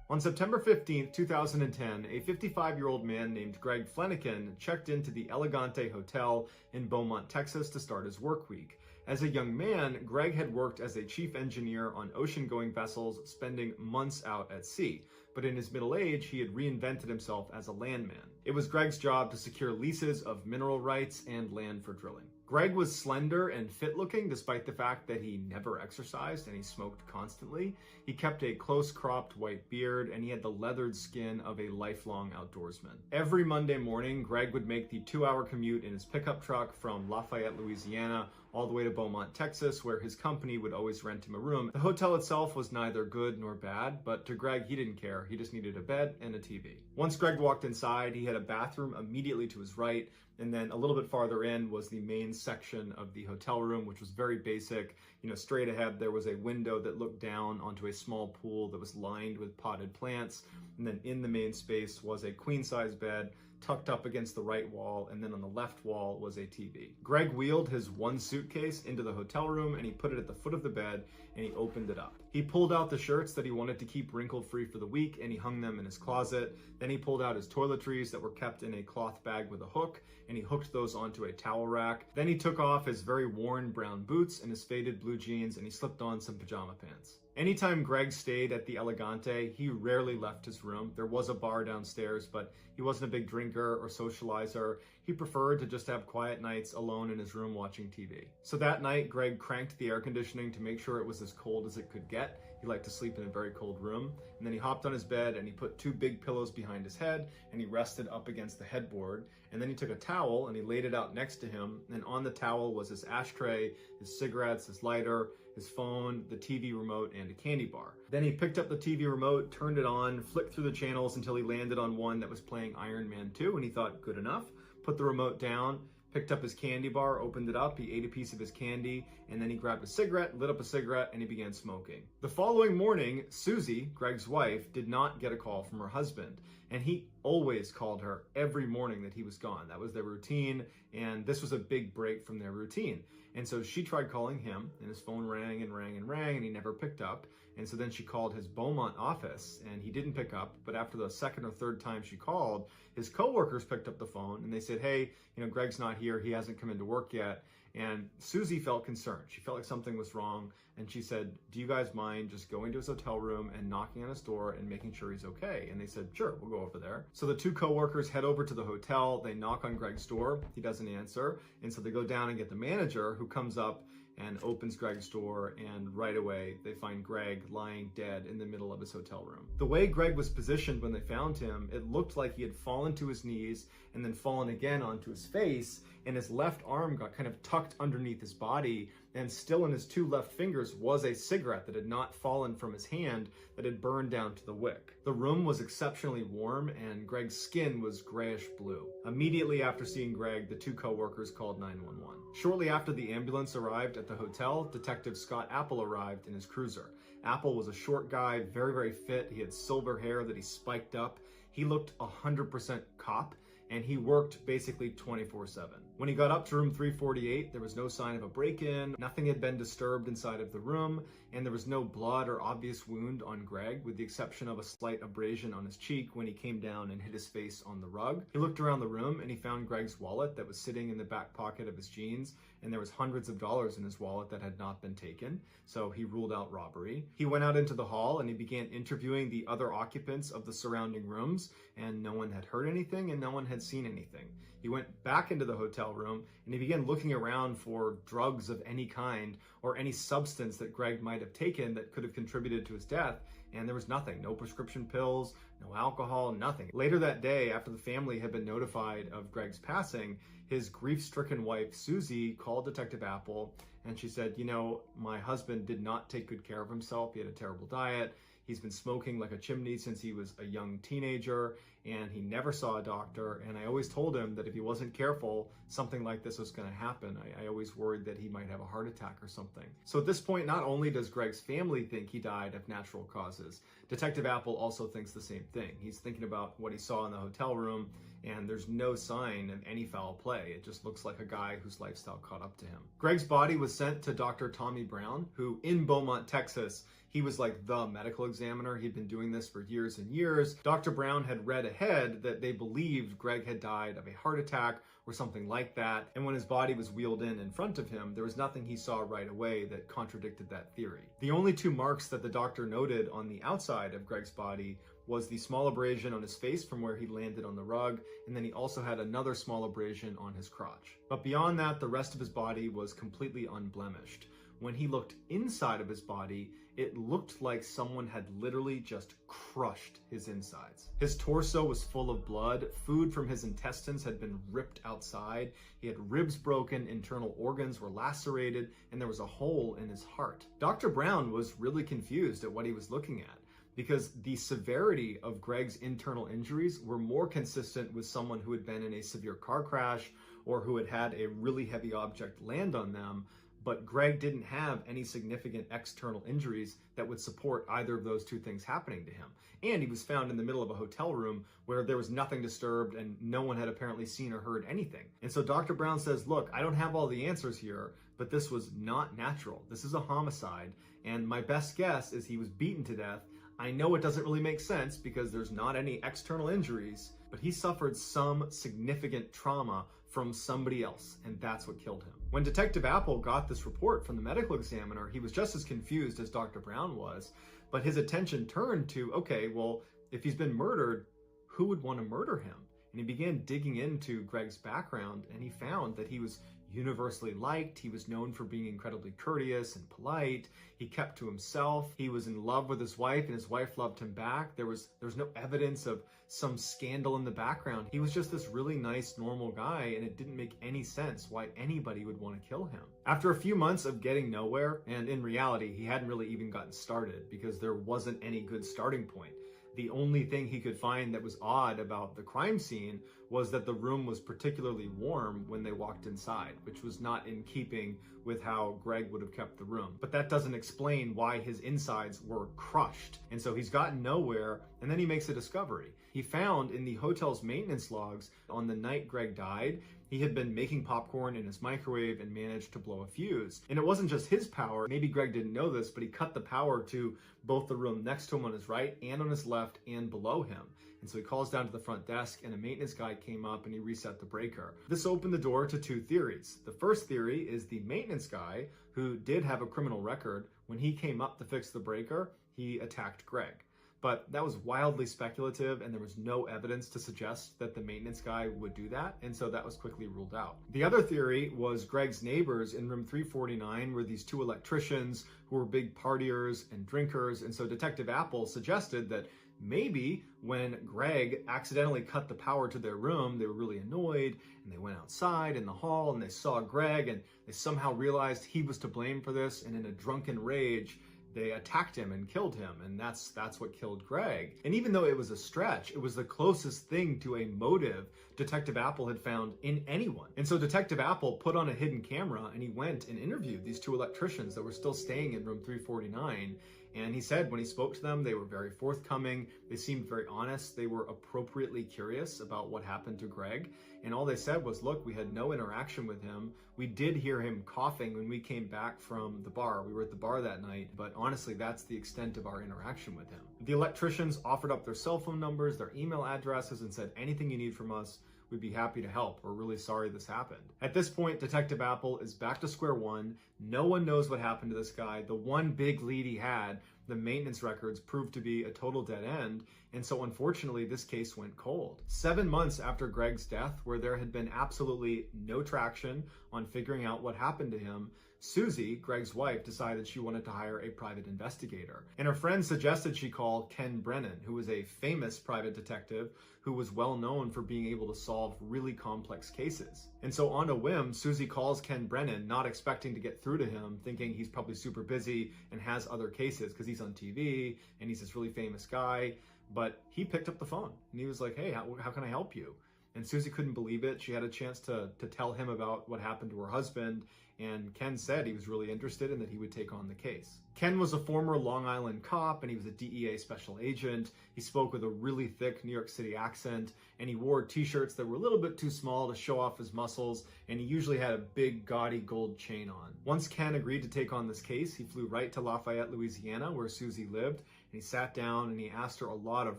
Speaker 5: On September 15th, 2010, a 55-year-old man named Greg Flanagan checked into the Elegante Hotel in Beaumont, Texas to start his work week. As a young man, Greg had worked as a chief engineer on ocean-going vessels, spending months out at sea. But in his middle age, he had reinvented himself as a landman. It was Greg's job to secure leases of mineral rights and land for drilling. Greg was slender and fit-looking despite the fact that he never exercised and he smoked constantly. He kept a close-cropped white beard and he had the leathered skin of a lifelong outdoorsman. Every Monday morning, Greg would make the 2-hour commute in his pickup truck from Lafayette, Louisiana, all the way to Beaumont, Texas, where his company would always rent him a room. The hotel itself was neither good nor bad, but to Greg, he didn't care. He just needed a bed and a TV. Once Greg walked inside, he had a bathroom immediately to his right, and then a little bit farther in was the main section of the hotel room, which was very basic. You know, straight ahead, there was a window that looked down onto a small pool that was lined with potted plants. And then in the main space was a queen-size bed tucked up against the right wall, and then on the left wall was a TV. Greg wheeled his one suitcase into the hotel room and he put it at the foot of the bed and he opened it up. He pulled out the shirts that he wanted to keep wrinkle-free for the week and he hung them in his closet. Then he pulled out his toiletries that were kept in a cloth bag with a hook and he hooked those onto a towel rack. Then he took off his very worn brown boots and his faded blue jeans and he slipped on some pajama pants. Anytime Greg stayed at the Elegante, he rarely left his room. There was a bar downstairs, but he wasn't a big drinker or socializer. He preferred to just have quiet nights alone in his room watching TV. So that night, Greg cranked the air conditioning to make sure it was as cold as it could get. He liked to sleep in a very cold room. And then he hopped on his bed and he put 2 big pillows behind his head and he rested up against the headboard. And then he took a towel and he laid it out next to him. And on the towel was his ashtray, his cigarettes, his lighter, his phone, the TV remote, and a candy bar. Then he picked up the TV remote, turned it on, flicked through the channels until he landed on one that was playing Iron Man 2, and he thought, good enough. Put the remote down, picked up his candy bar, opened it up, he ate a piece of his candy, and then he grabbed a cigarette, lit up a cigarette, and he began smoking. The following morning, Susie, Greg's wife, did not get a call from her husband, and he always called her every morning that he was gone. That was their routine, and this was a big break from their routine. And so she tried calling him, and his phone rang and rang and rang, and he never picked up. And so then she called his Beaumont office, and he didn't pick up. But after the second or third time she called, his coworkers picked up the phone, and they said, hey, you know, Greg's not here. He hasn't come into work yet. And Susie felt concerned. She felt like something was wrong. And she said, do you guys mind just going to his hotel room and knocking on his door and making sure he's okay? And they said, sure, we'll go over there. So the 2 coworkers head over to the hotel. They knock on Greg's door. He doesn't answer. And so they go down and get the manager, who comes up and opens Greg's door, and right away they find Greg lying dead in the middle of his hotel room. The way Greg was positioned when they found him, it looked like he had fallen to his knees and then fallen again onto his face, and his left arm got kind of tucked underneath his body, and still in his 2 left fingers was a cigarette that had not fallen from his hand that had burned down to the wick. The room was exceptionally warm and Greg's skin was grayish blue. Immediately after seeing Greg, the 2 coworkers called 911. Shortly after the ambulance arrived at the hotel, Detective Scott Apple arrived in his cruiser. Apple was a short guy, very, very fit. He had silver hair that he spiked up. He looked 100% cop, and he worked basically 24/7. When he got up to room 348, there was no sign of a break-in, nothing had been disturbed inside of the room, and there was no blood or obvious wound on Greg, with the exception of a slight abrasion on his cheek when he came down and hit his face on the rug. He looked around the room and he found Greg's wallet that was sitting in the back pocket of his jeans, and there was hundreds of dollars in his wallet that had not been taken, so he ruled out robbery. He went out into the hall and he began interviewing the other occupants of the surrounding rooms, and no one had heard anything and no one had seen anything. He went back into the hotel room and he began looking around for drugs of any kind or any substance that Greg might have taken that could have contributed to his death, and there was nothing. No prescription pills, no alcohol, nothing. Later that day, after the family had been notified of Greg's passing, his grief-stricken wife, Susie, called Detective Apple, and she said, you know, my husband did not take good care of himself. He had a terrible diet. He's been smoking like a chimney since he was a young teenager, and he never saw a doctor. And I always told him that if he wasn't careful, something like this was going to happen. I always worried that he might have a heart attack or something. So at this point, not only does Greg's family think he died of natural causes, Detective Apple also thinks the same thing. He's thinking about what he saw in the hotel room, and there's no sign of any foul play. It just looks like a guy whose lifestyle caught up to him. Greg's body was sent to Dr. Tommy Brown, who in Beaumont, Texas, he was like the medical examiner. He'd been doing this for years and years. Dr. Brown had read ahead that they believed Greg had died of a heart attack or something like that. And when his body was wheeled in front of him, there was nothing he saw right away that contradicted that theory. The only two marks that the doctor noted on the outside of Greg's body was the small abrasion on his face from where he landed on the rug, and then he also had another small abrasion on his crotch. But beyond that, the rest of his body was completely unblemished. When he looked inside of his body, it looked like someone had literally just crushed his insides. His torso was full of blood, food from his intestines had been ripped outside, he had ribs broken, internal organs were lacerated, and there was a hole in his heart. Dr. Brown was really confused at what he was looking at, because the severity of Greg's internal injuries were more consistent with someone who had been in a severe car crash or who had had a really heavy object land on them, but Greg didn't have any significant external injuries that would support either of those two things happening to him. And he was found in the middle of a hotel room where there was nothing disturbed and no one had apparently seen or heard anything. And so Dr. Brown says, look, I don't have all the answers here, but this was not natural. This is a homicide, and my best guess is he was beaten to death. I know it doesn't really make sense because there's not any external injuries, but he suffered some significant trauma from somebody else, and that's what killed him. When Detective Apple got this report from the medical examiner, he was just as confused as Dr. Brown was, but his attention turned to, okay, well, if he's been murdered, who would want to murder him? And he began digging into Greg's background, and he found that he was universally liked. He was known for being incredibly courteous and polite. He kept to himself. He was in love with his wife, and his wife loved him back. There was no evidence of some scandal in the background. He was just this really nice, normal guy, and it didn't make any sense why anybody would want to kill him. After a few months of getting nowhere, and in reality, he hadn't really even gotten started because there wasn't any good starting point. The only thing he could find that was odd about the crime scene was that the room was particularly warm when they walked inside, which was not in keeping with how Greg would have kept the room. But that doesn't explain why his insides were crushed. And so he's gotten nowhere, and then he makes a discovery. He found in the hotel's maintenance logs on the night Greg died, he had been making popcorn in his microwave and managed to blow a fuse. And it wasn't just his power. Maybe Greg didn't know this, but he cut the power to both the room next to him on his right and on his left and below him. And so he calls down to the front desk, and a maintenance guy came up and he reset the breaker. This opened the door to two theories. The first theory is the maintenance guy, who did have a criminal record, when he came up to fix the breaker, he attacked Greg. But that was wildly speculative, and there was no evidence to suggest that the maintenance guy would do that, and so that was quickly ruled out. The other theory was Greg's neighbors in room 349 were these two electricians who were big partiers and drinkers, and so Detective Apple suggested that maybe when Greg accidentally cut the power to their room, they were really annoyed, and they went outside in the hall, and they saw Greg, and they somehow realized he was to blame for this, and in a drunken rage, they attacked him and killed him, and that's what killed Greg. And even though it was a stretch, it was the closest thing to a motive Detective Apple had found in anyone. And so Detective Apple put on a hidden camera, and he went and interviewed these two electricians that were still staying in room 349. And he said when he spoke to them, they were very forthcoming, they seemed very honest, they were appropriately curious about what happened to Greg. And all they said was, look, we had no interaction with him. We did hear him coughing when we came back from the bar. We were at the bar that night, but honestly, that's the extent of our interaction with him. The electricians offered up their cell phone numbers, their email addresses, and said, anything you need from us, we'd be happy to help. We're really sorry this happened. At this point, Detective Apple is back to square one. No one knows what happened to this guy. The one big lead he had, the maintenance records, proved to be a total dead end. And so unfortunately, this case went cold. 7 months after Greg's death, where there had been absolutely no traction on figuring out what happened to him, Susie, Greg's wife, decided she wanted to hire a private investigator. And her friend suggested she call Ken Brennan, who was a famous private detective who was well known for being able to solve really complex cases. And so on a whim, Susie calls Ken Brennan, not expecting to get through to him, thinking he's probably super busy and has other cases because he's on TV and he's this really famous guy. But he picked up the phone and he was like, hey, how can I help you? And Susie couldn't believe it. She had a chance to tell him about what happened to her husband, and Ken said he was really interested and that he would take on the case. Ken was a former Long Island cop, and he was a DEA special agent. He spoke with a really thick New York City accent, and he wore t-shirts that were a little bit too small to show off his muscles, and he usually had a big, gaudy gold chain on. Once Ken agreed to take on this case, he flew right to Lafayette, Louisiana, where Susie lived, and he sat down and he asked her a lot of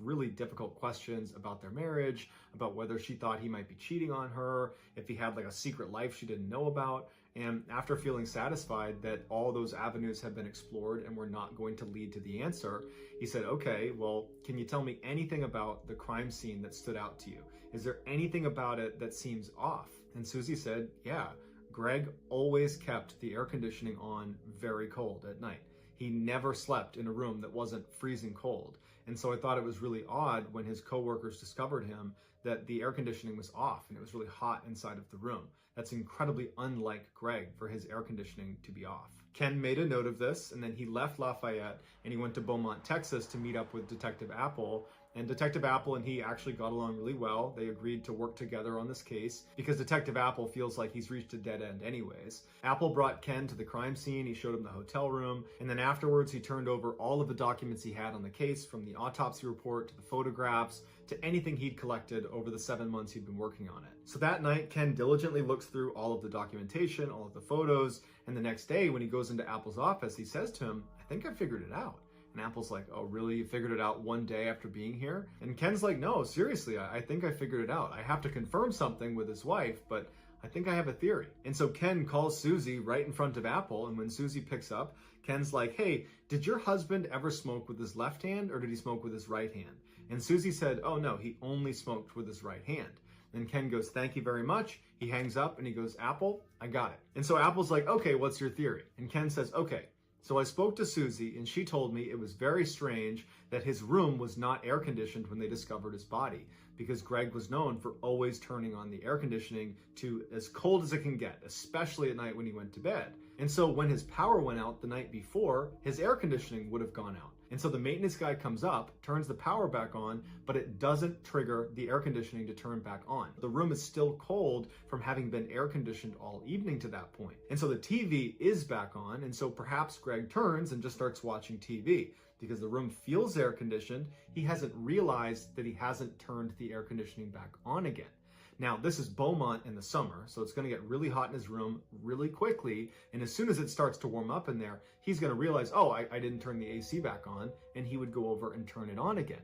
Speaker 5: really difficult questions about their marriage, about whether she thought he might be cheating on her, if he had like a secret life she didn't know about. And after feeling satisfied that all those avenues have been explored and were not going to lead to the answer, he said, okay, well, can you tell me anything about the crime scene that stood out to you? Is there anything about it that seems off? And Susie said, yeah, Greg always kept the air conditioning on very cold at night. He never slept in a room that wasn't freezing cold. And so I thought it was really odd when his coworkers discovered him that the air conditioning was off and it was really hot inside of the room. That's incredibly unlike Greg for his air conditioning to be off. Ken made a note of this, and then he left Lafayette and he went to Beaumont, Texas to meet up with Detective Apple. And Detective Apple and he actually got along really well. They agreed to work together on this case because Detective Apple feels like he's reached a dead end anyways. Apple brought Ken to the crime scene, he showed him the hotel room, and then afterwards he turned over all of the documents he had on the case, from the autopsy report to the photographs to anything he'd collected over the 7 months he'd been working on it. So that night, Ken diligently looks through all of the documentation, all of the photos, and the next day when he goes into Apple's office, he says to him, I think I figured it out. And Apple's like, oh, really? You figured it out one day after being here? And Ken's like, no, seriously, I think I figured it out. I have to confirm something with his wife, but I think I have a theory. And so Ken calls Susie right in front of Apple, and when Susie picks up, Ken's like, hey, did your husband ever smoke with his left hand or did he smoke with his right hand? And Susie said, oh no, he only smoked with his right hand. And Ken goes, thank you very much. He hangs up and he goes, Apple, I got it. And so Apple's like, okay, what's your theory? And Ken says, okay, so I spoke to Susie and she told me it was very strange that his room was not air conditioned when they discovered his body, because Greg was known for always turning on the air conditioning to as cold as it can get, especially at night when he went to bed. And so when his power went out the night before, his air conditioning would have gone out. And so the maintenance guy comes up, turns the power back on, but it doesn't trigger the air conditioning to turn back on. The room is still cold from having been air conditioned all evening to that point. And so the TV is back on, and so perhaps Greg turns and just starts watching TV. Because the room feels air conditioned, he hasn't realized that he hasn't turned the air conditioning back on again. Now, this is Beaumont in the summer, so it's going to get really hot in his room really quickly, and as soon as it starts to warm up in there, he's going to realize, oh, I didn't turn the AC back on, and he would go over and turn it on again.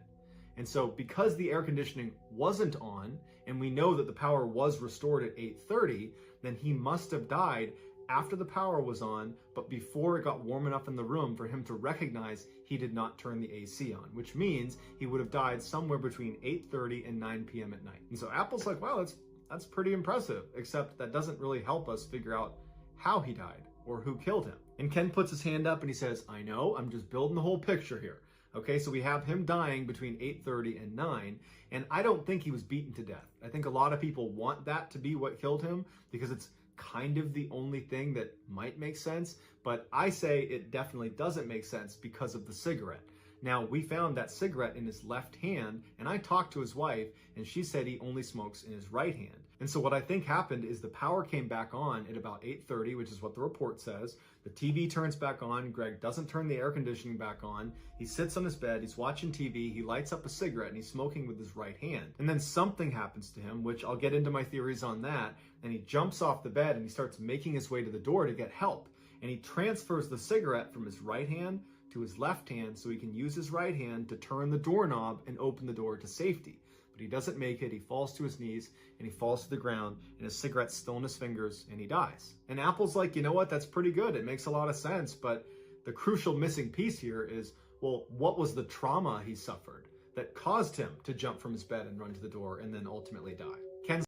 Speaker 5: And so because the air conditioning wasn't on, and we know that the power was restored at 8:30, then he must have died after the power was on, but before it got warm enough in the room for him to recognize he did not turn the AC on, which means he would have died somewhere between 8:30 and 9 p.m. at night. And so Apple's like, wow, that's pretty impressive, except that doesn't really help us figure out how he died or who killed him. And Ken puts his hand up and he says, I know, I'm just building the whole picture here. Okay, so we have him dying between 8:30 and 9, and I don't think he was beaten to death. I think a lot of people want that to be what killed him because it's kind of the only thing that might make sense, but I say it definitely doesn't make sense because of the cigarette. Now, we found that cigarette in his left hand, and I talked to his wife, and she said he only smokes in his right hand. And so what I think happened is the power came back on at about 8:30, which is what the report says. The TV turns back on. Greg doesn't turn the air conditioning back on. He sits on his bed. He's watching TV. He lights up a cigarette, and he's smoking with his right hand. And then something happens to him, which I'll get into my theories on that. And he jumps off the bed, and he starts making his way to the door to get help. And he transfers the cigarette from his right hand to his left hand so he can use his right hand to turn the doorknob and open the door to safety. But he doesn't make it. He falls to his knees and he falls to the ground, and his cigarette's still in his fingers, and he dies. And Apple's like, you know what? That's pretty good. It makes a lot of sense. But the crucial missing piece here is, well, what was the trauma he suffered that caused him to jump from his bed and run to the door and then ultimately die? Ken's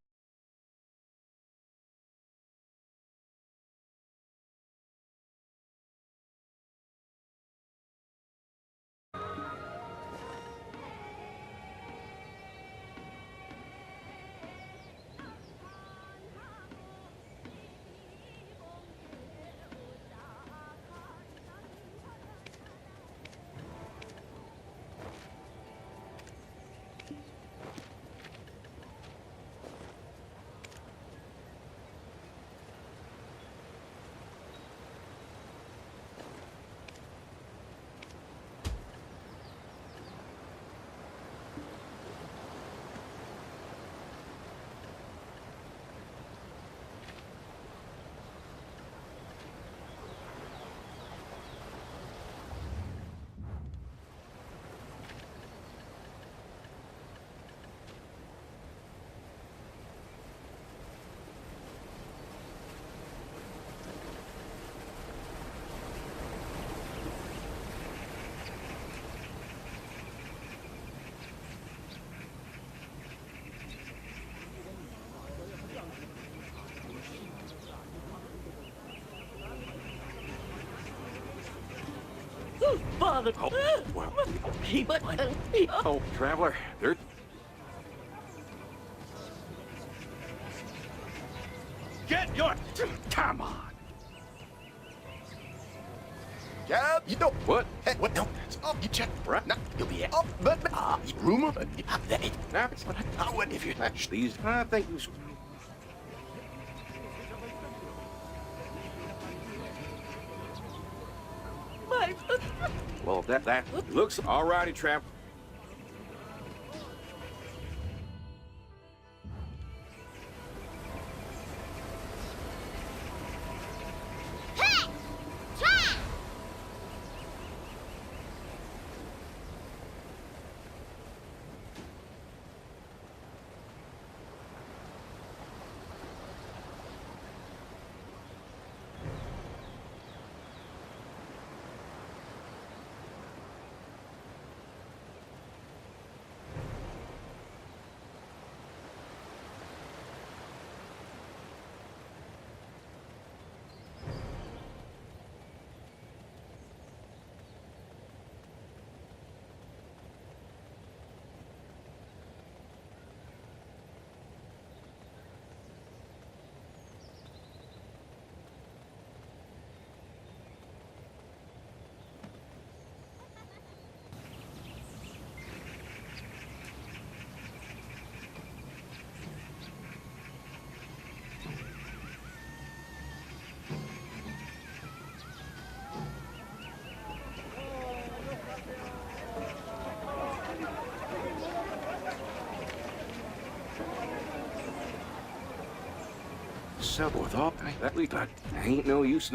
Speaker 3: Father. Oh, well. Oh, traveler, there. Get your. Come on.
Speaker 8: Yeah, you don't.
Speaker 3: What?
Speaker 8: Hey, what? No. Oh, you check.
Speaker 3: Right.
Speaker 8: No, you'll be up. But, rumor.
Speaker 3: Now,
Speaker 8: I wouldn't if you.
Speaker 3: these. I think you. Well, that looks all righty, Trap. So, thought that we thought ain't no use.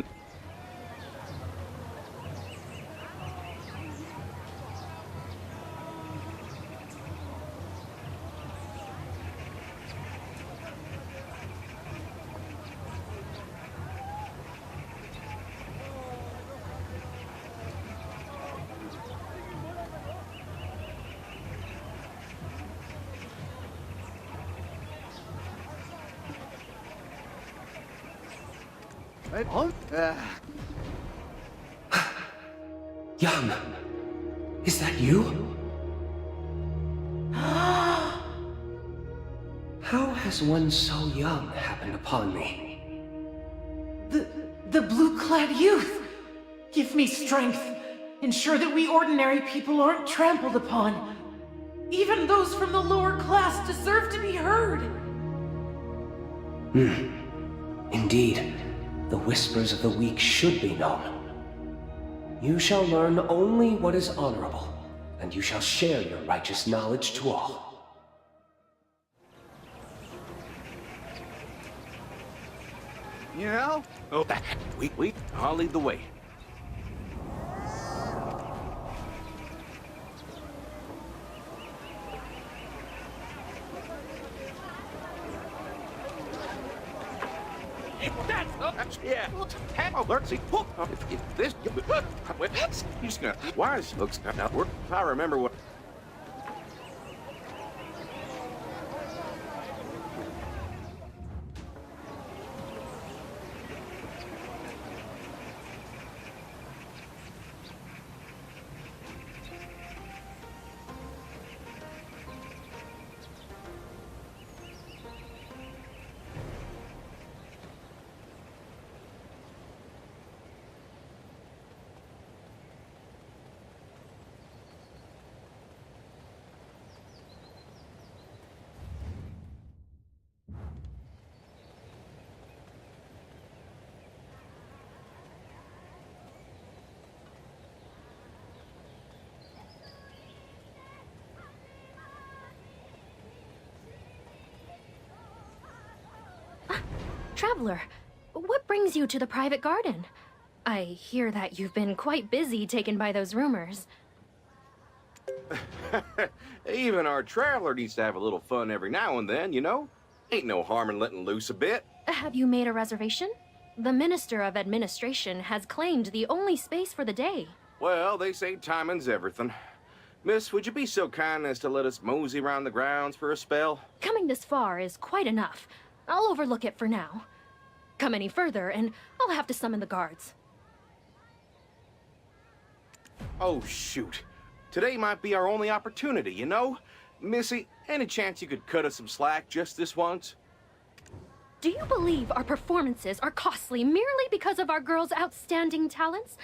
Speaker 7: Young, is that you? How has one so young happened upon me?
Speaker 11: The blue-clad youth! Give me strength. Ensure that we ordinary people aren't trampled upon. Even those from the lower class deserve to be heard.
Speaker 7: Indeed, the whispers of the weak should be known. You shall learn only what is honorable, and you shall share your righteous knowledge to all.
Speaker 3: You know? Oh, wait, I'll lead the way. Yeah. Let's see. If this, you just gonna. Why is looks not work? If I remember what.
Speaker 9: Traveler, what brings you to the private garden? I hear that you've been quite busy taken by those rumors.
Speaker 3: Even our traveler needs to have a little fun every now and then, you know? Ain't no harm in letting loose a bit.
Speaker 9: Have you made a reservation? The Minister of Administration has claimed the only space for the day.
Speaker 3: Well, they say timing's everything. Miss, would you be so kind as to let us mosey around the grounds for a spell?
Speaker 9: Coming this far is quite enough. I'll overlook it for now. Come any further, and I'll have to summon the guards.
Speaker 3: Oh, shoot. Today might be our only opportunity, you know? Missy, any chance you could cut us some slack just this once?
Speaker 9: Do you believe our performances are costly merely because of our girls' outstanding talents?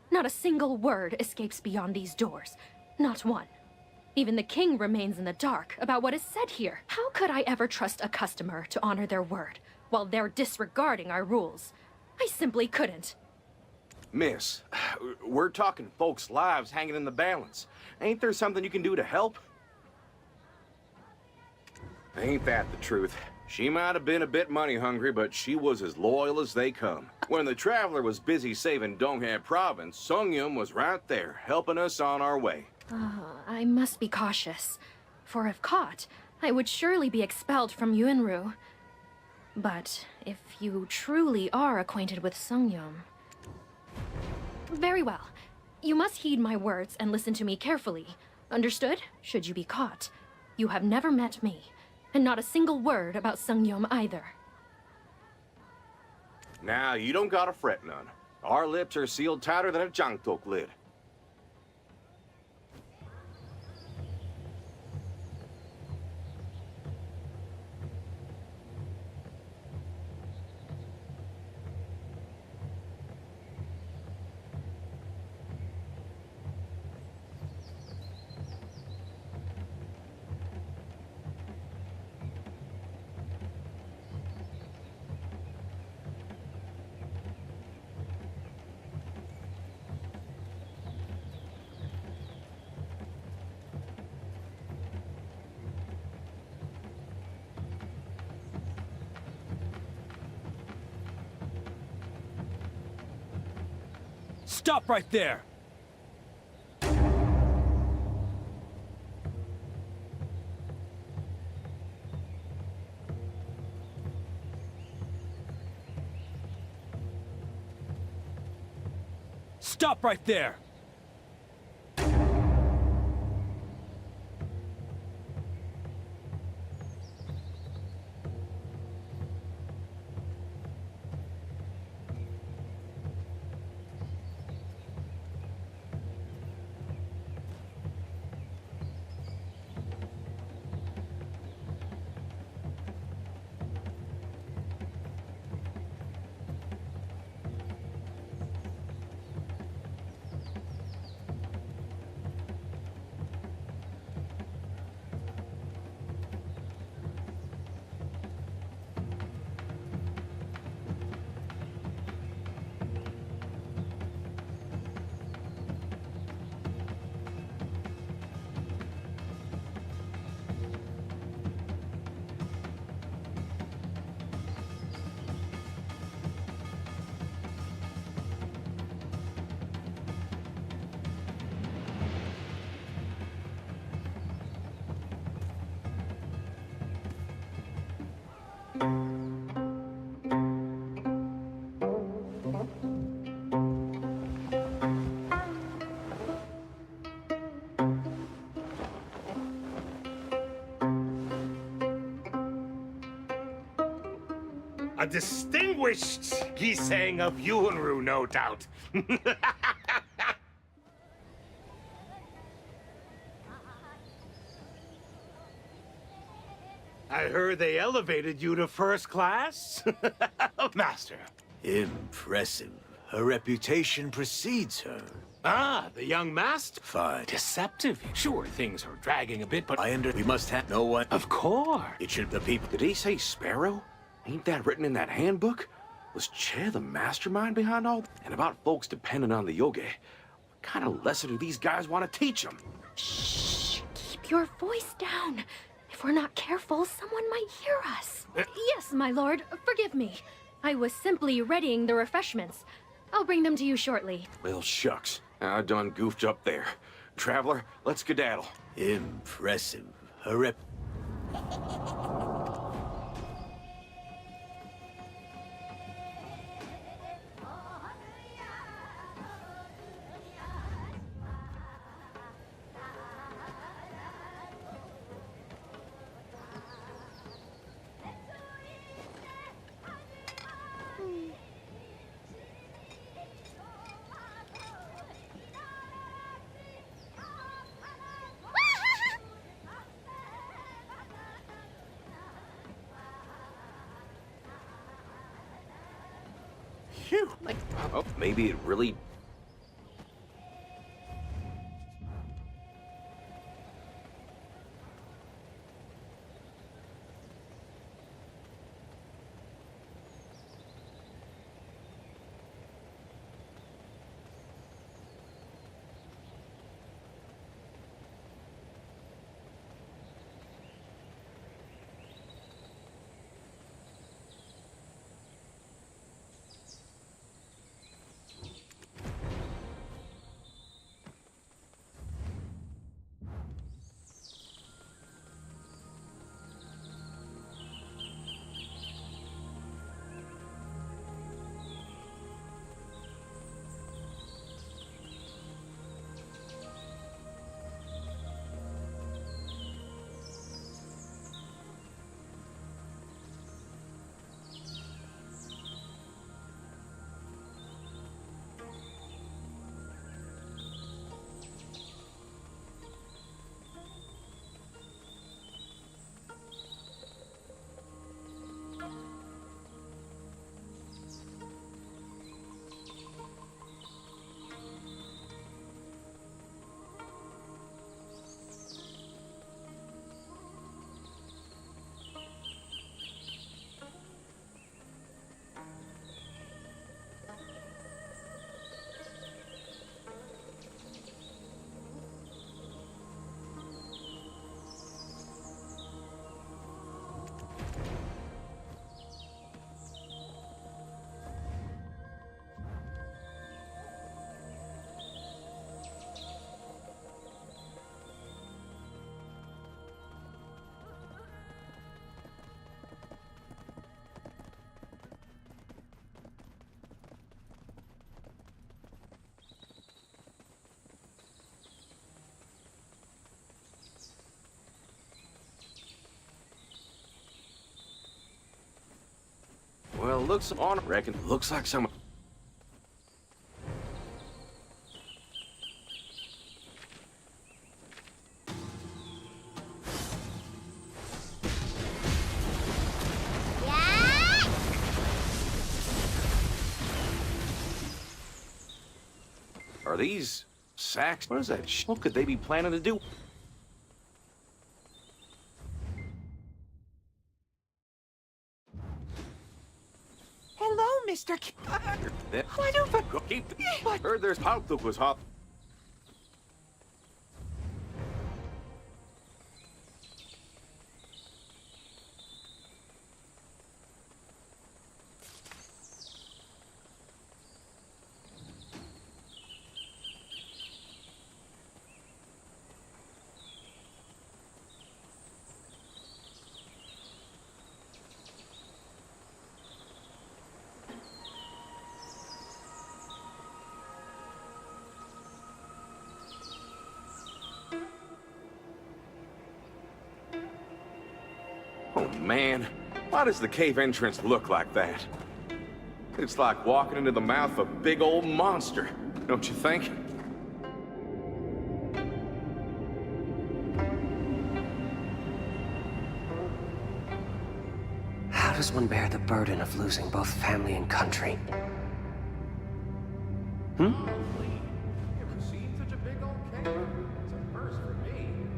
Speaker 9: Not a single word escapes beyond these doors. Not one. Even the king remains in the dark about what is said here. How could I ever trust a customer to honor their word while they're disregarding our rules? I simply couldn't.
Speaker 3: Miss, we're talking folks' lives hanging in the balance. Ain't there something you can do to help? Ain't that the truth? She might have been a bit money hungry, but she was as loyal as they come. When the Traveler was busy saving Donghae Province, Sungyum was right there, helping us on our way.
Speaker 9: I must be cautious, for if caught, I would surely be expelled from Yuanru. But if you truly are acquainted with Sungyum... Very well. You must heed my words and listen to me carefully. Understood? Should you be caught. You have never met me, and not a single word about Sungyum either.
Speaker 3: Now, you don't gotta fret none. Our lips are sealed tighter than a jangtok lid.
Speaker 15: Stop right there! Stop right there!
Speaker 14: A distinguished Gisang of Yuanru, no doubt. I heard they elevated you to first class? Master.
Speaker 8: Impressive. Her reputation precedes her.
Speaker 14: Ah, the young master.
Speaker 8: Fine.
Speaker 14: Deceptive. Sure, things are dragging a bit, but...
Speaker 8: We must have no one.
Speaker 14: Of course.
Speaker 8: It should the people.
Speaker 3: Did he say Sparrow? Ain't that written in that handbook? Was Che the mastermind behind all? And about folks depending on the yogi. What kind of lesson do these guys want to teach them?
Speaker 9: Shh! Keep your voice down. If we're not careful, someone might hear us. Yes, my lord. Forgive me. I was simply readying the refreshments. I'll bring them to you shortly.
Speaker 3: Well, shucks. I done goofed up there. Traveler, let's skedaddle.
Speaker 8: Impressive. Her
Speaker 3: Phew. Like, oh, maybe it really... Well, looks on, reckon. Looks like someone... Are these sacks? What is that? What could they be planning to do?
Speaker 13: Hello, Mr.
Speaker 3: Why do I heard there's paub that was hot. Oh, man. Why does the cave entrance look like that? It's like walking into the mouth of a big old monster, don't you think?
Speaker 7: How does one bear the burden of losing both family and country?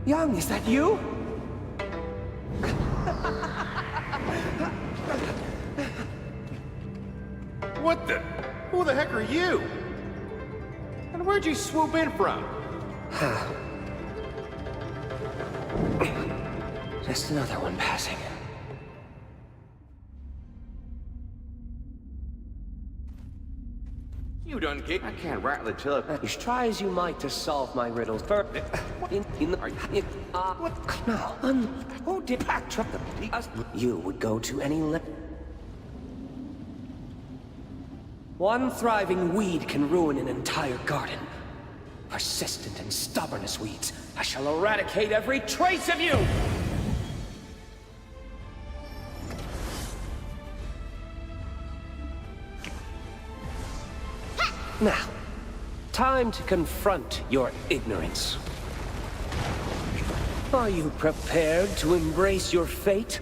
Speaker 7: Young, is that you?
Speaker 3: What the? Who the heck are you? And where'd you swoop in from?
Speaker 7: Just another one passing.
Speaker 3: You done kick? I can't rightly tell it.
Speaker 7: As try as you might to solve my riddles, what? No, who did backtrack the You would go to any One thriving weed can ruin an entire garden. Persistent and stubborn as weeds, I shall eradicate every trace of you! Now, time to confront your ignorance. Are you prepared to embrace your fate?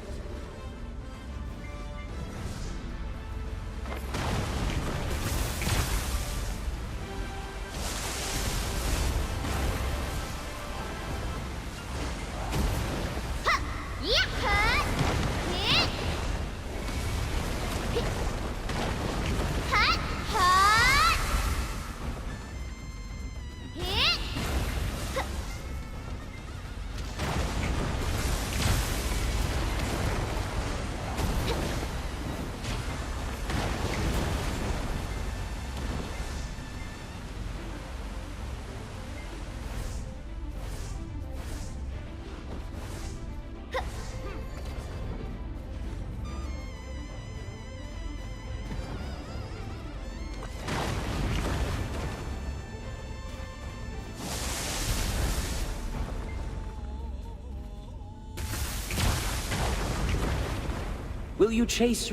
Speaker 7: Will you chase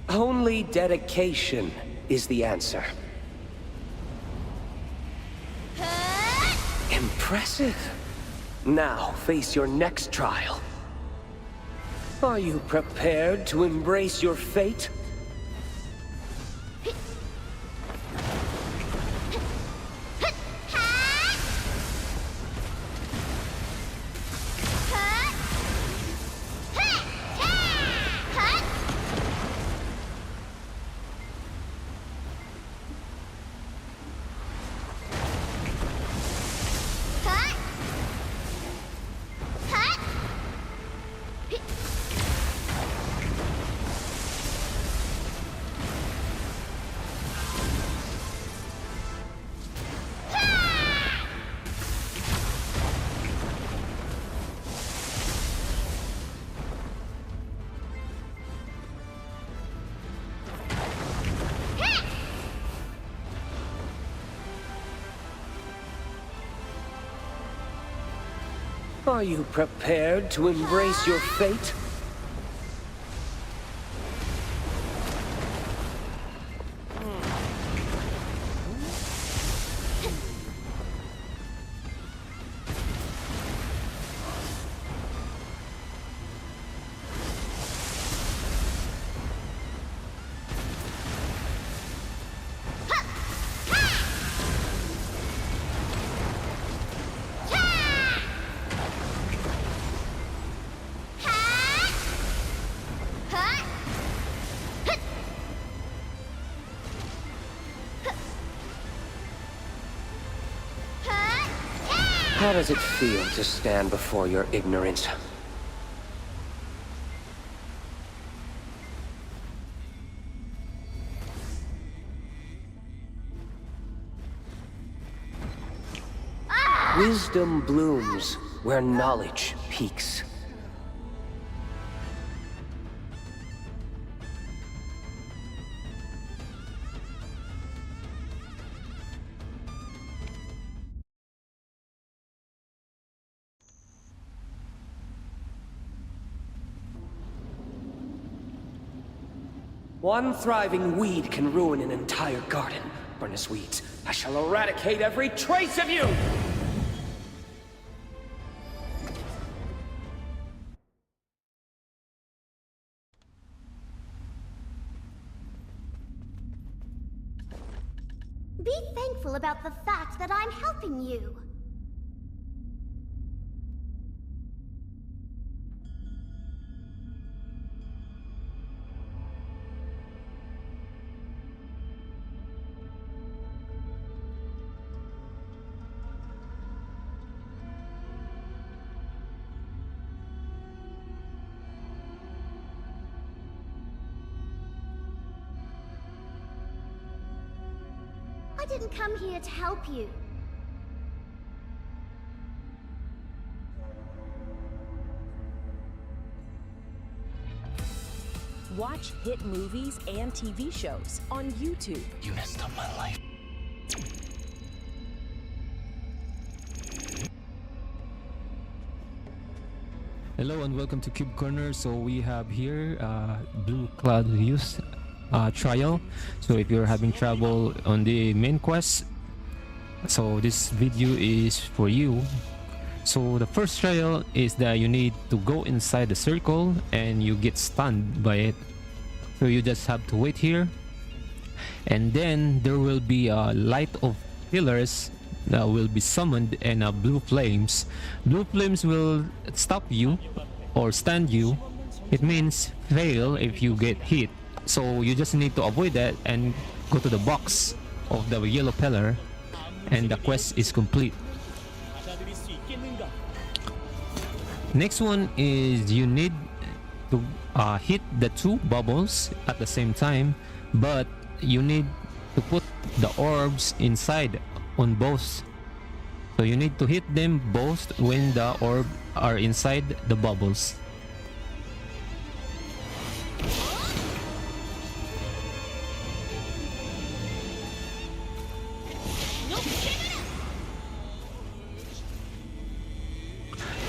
Speaker 7: Only dedication is the answer. Impressive. Now face your next trial. Are you prepared to embrace your fate? Are you prepared to embrace your fate? How does it feel to stand before your ignorance? Wisdom blooms where knowledge peaks. One thriving weed can ruin an entire garden. Furnace weeds, I shall eradicate every trace of you!
Speaker 1: Be thankful about the fact that I'm helping you. I didn't come here to help you.
Speaker 16: Watch hit movies and TV shows on YouTube.
Speaker 7: You messed up my life.
Speaker 23: Hello and welcome to Cube Corner. So we have here Blue Cloud Youth trial. So if you're having trouble on the main quest, so this video is for you. So the first trial is that you need to go inside the circle and you get stunned by it. So you just have to wait here, and then there will be a light of pillars that will be summoned, and blue flames. Blue flames will stop you or stand you. It means fail if you get hit. So you just need to avoid that and go to the box of the yellow pillar, and the quest is complete. Next one is you need to hit the two bubbles at the same time, but you need to put the orbs inside on both. So you need to hit them both when the orb are inside the bubbles.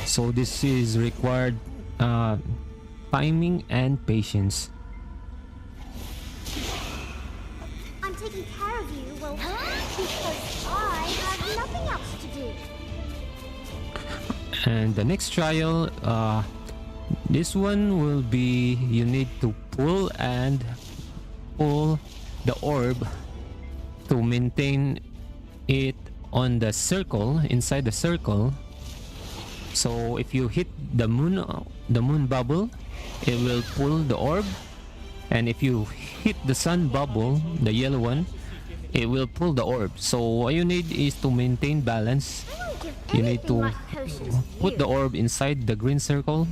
Speaker 23: So this is required timing and patience.
Speaker 1: taking care of you, well, because I have nothing else to do.
Speaker 23: And the next trial, this one will be you need to pull the orb to maintain it on the circle, inside the circle. So if you hit the moon bubble, it will pull the orb, and if you hit the sun bubble, the yellow one, it will pull the orb. So what you need is to maintain balance. You need to put the orb inside the green circle.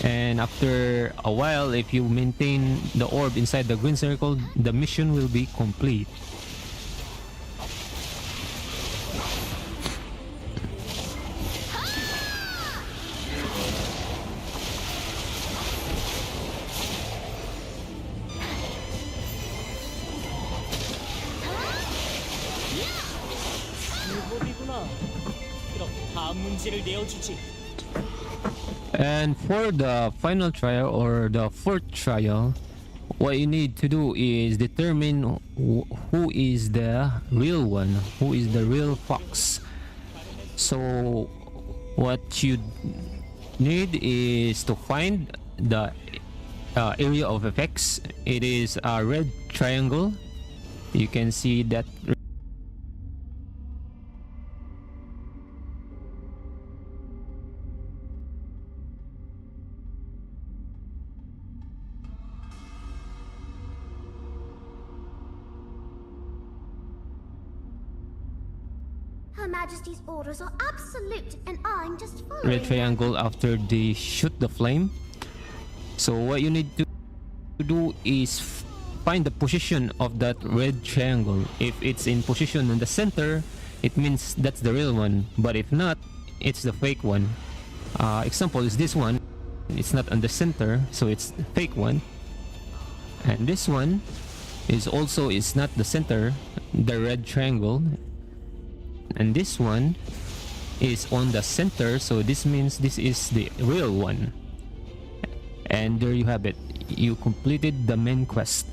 Speaker 23: And after a while, if you maintain the orb inside the green circle, the mission will be complete. And for the final trial or the fourth trial, what you need to do is determine who is the real one, who is the real fox. So what you need is to find the area of effects. It is a red triangle. You can see that.
Speaker 1: Her Majesty's orders are absolute, and I'm just following.
Speaker 23: Red triangle after they shoot the flame. So what you need to do is find the position of that red triangle. If it's in position in the center, it means that's the real one, but if not, it's the fake one. Example is this one. It's not on the center, so it's the fake one. And this one is not the center, the red triangle. And this one is on the center, so this means this is the real one. And there you have it. You completed the main quest.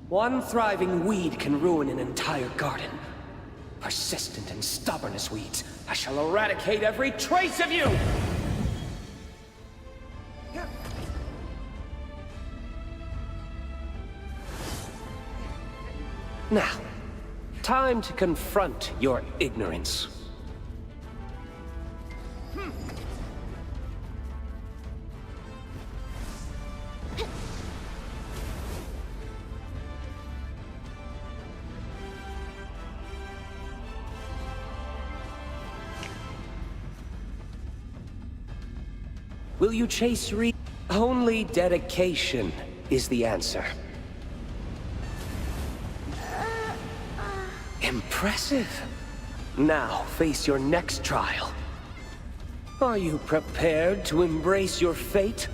Speaker 7: One thriving weed can ruin an entire garden. Persistent and stubborn as weeds, I shall eradicate every trace of you! Now, time to confront your ignorance. Will you chase Only dedication is the answer. Impressive. Now face your next trial. Are you prepared to embrace your fate?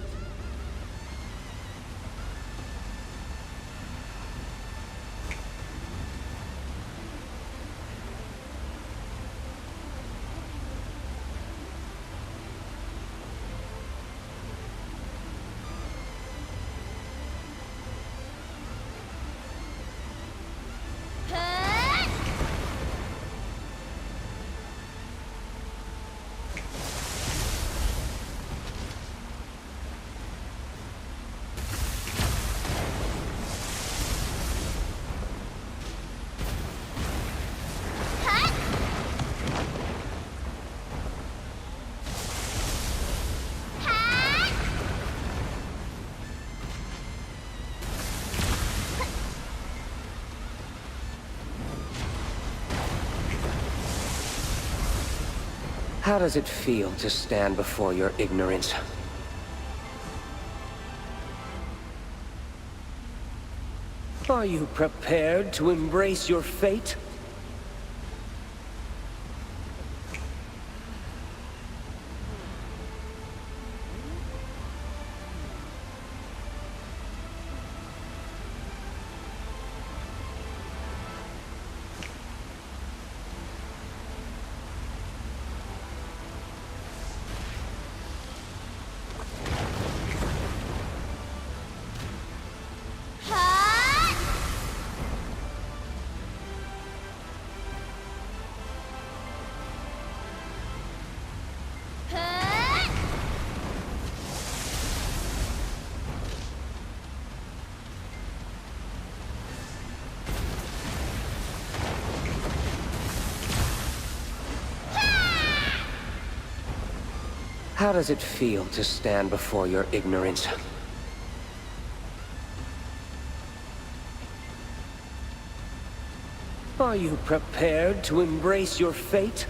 Speaker 7: How does it feel to stand before your ignorance? Are you prepared to embrace your fate? How does it feel to stand before your ignorance? Are you prepared to embrace your fate?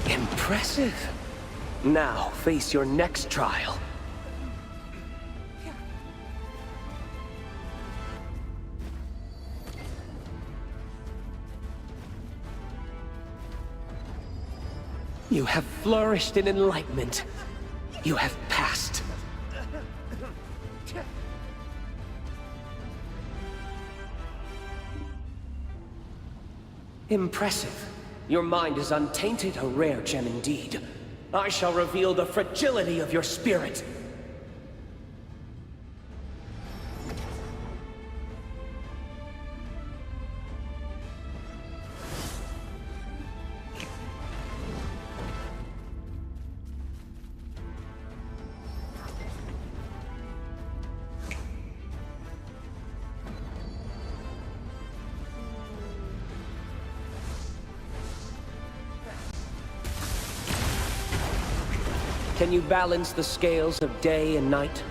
Speaker 7: Impressive. Now, face your next trial. You have flourished in enlightenment. You have passed. Impressive. Your mind is untainted, a rare gem indeed. I shall reveal the fragility of your spirit. Can you balance the scales of day and night?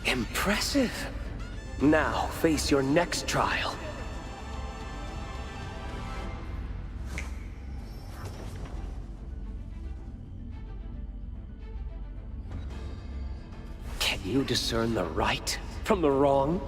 Speaker 7: Impressive. Now, face your next trial. Can you discern the right from the wrong?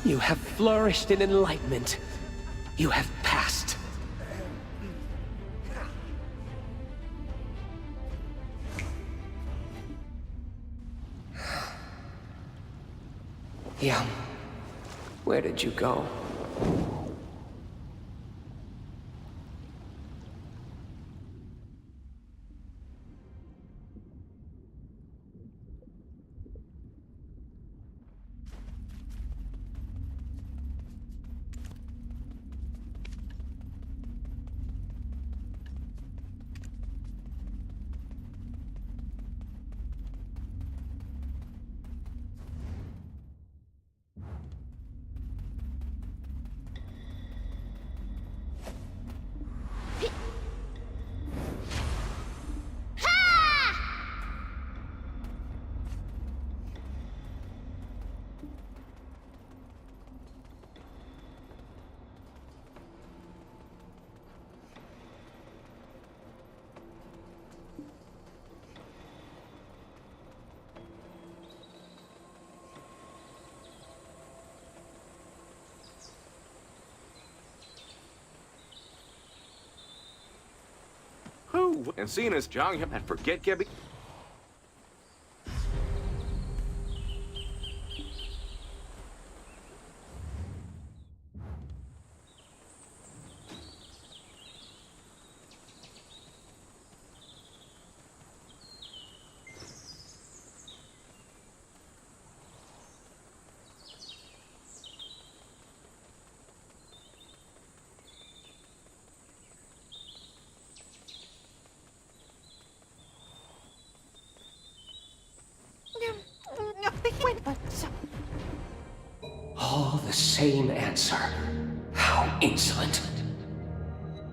Speaker 7: You have flourished in enlightenment. You have passed. Yeah. Where did you go?
Speaker 3: Who? And seeing as John and forget Gabby.
Speaker 7: All the same answer. How insolent.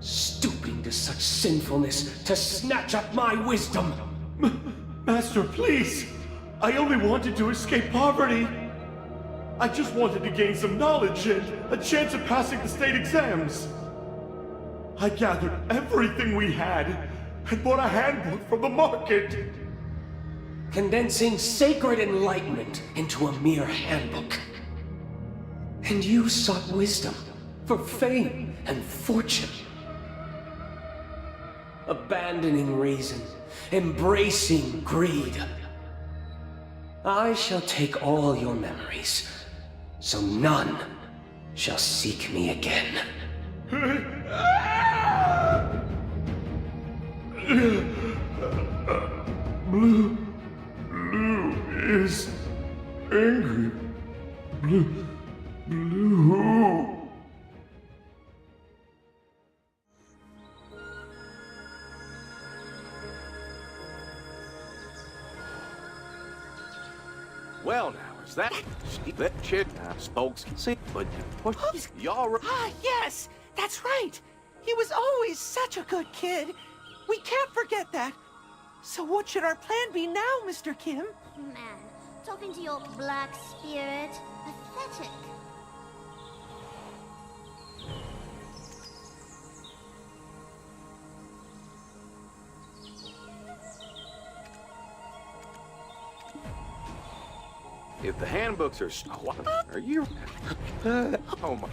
Speaker 7: Stooping to such sinfulness to snatch up my wisdom.
Speaker 17: Master, please! I only wanted to escape poverty. I just wanted to gain some knowledge and a chance of passing the state exams. I gathered everything we had and bought a handbook from the market.
Speaker 7: Condensing sacred enlightenment into a mere handbook. And you sought wisdom for fame and fortune. Abandoning reason, embracing greed. I shall take all your memories, so none shall seek me again.
Speaker 17: Blue is angry. Blue.
Speaker 3: Well, now, is that chick spokes see, but what y'all?
Speaker 13: Ah, yes, that's right. He was always such a good kid. We can't forget that. So what should our plan be now, Mr. Kim?
Speaker 1: Man, talking to your black spirit, pathetic.
Speaker 3: If the handbooks are are you? Oh my!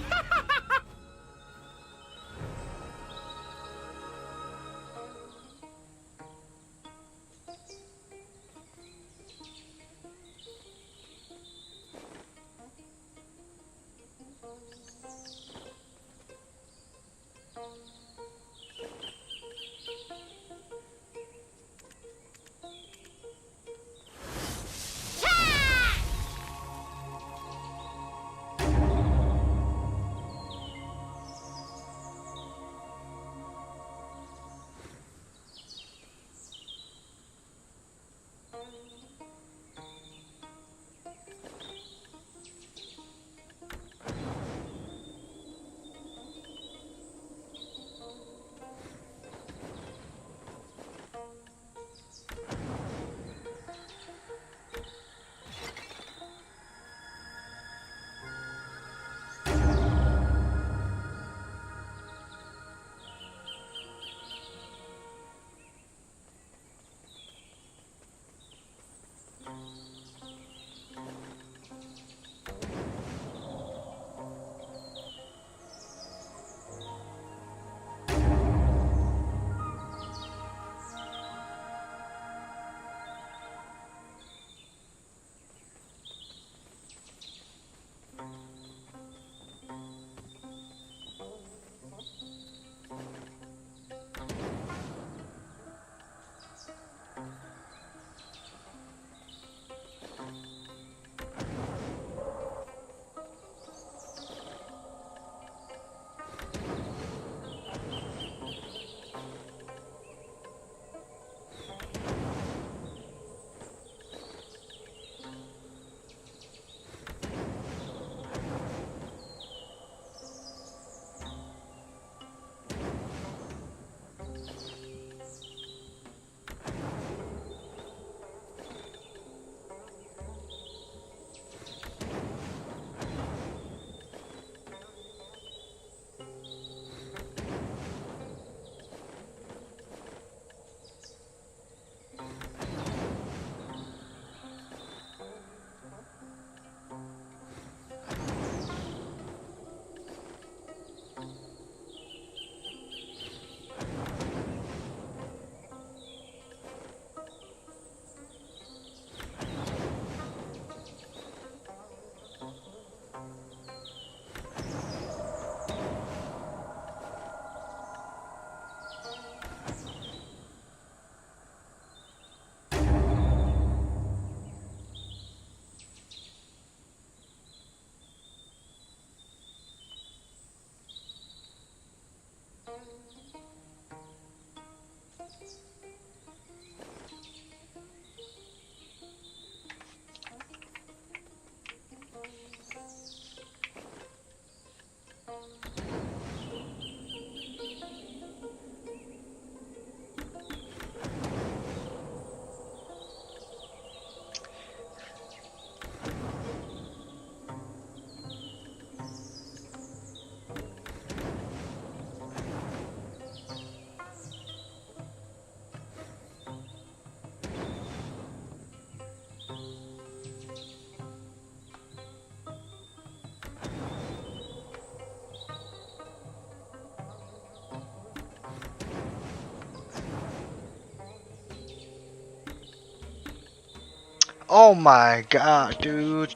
Speaker 2: Oh my god, dude.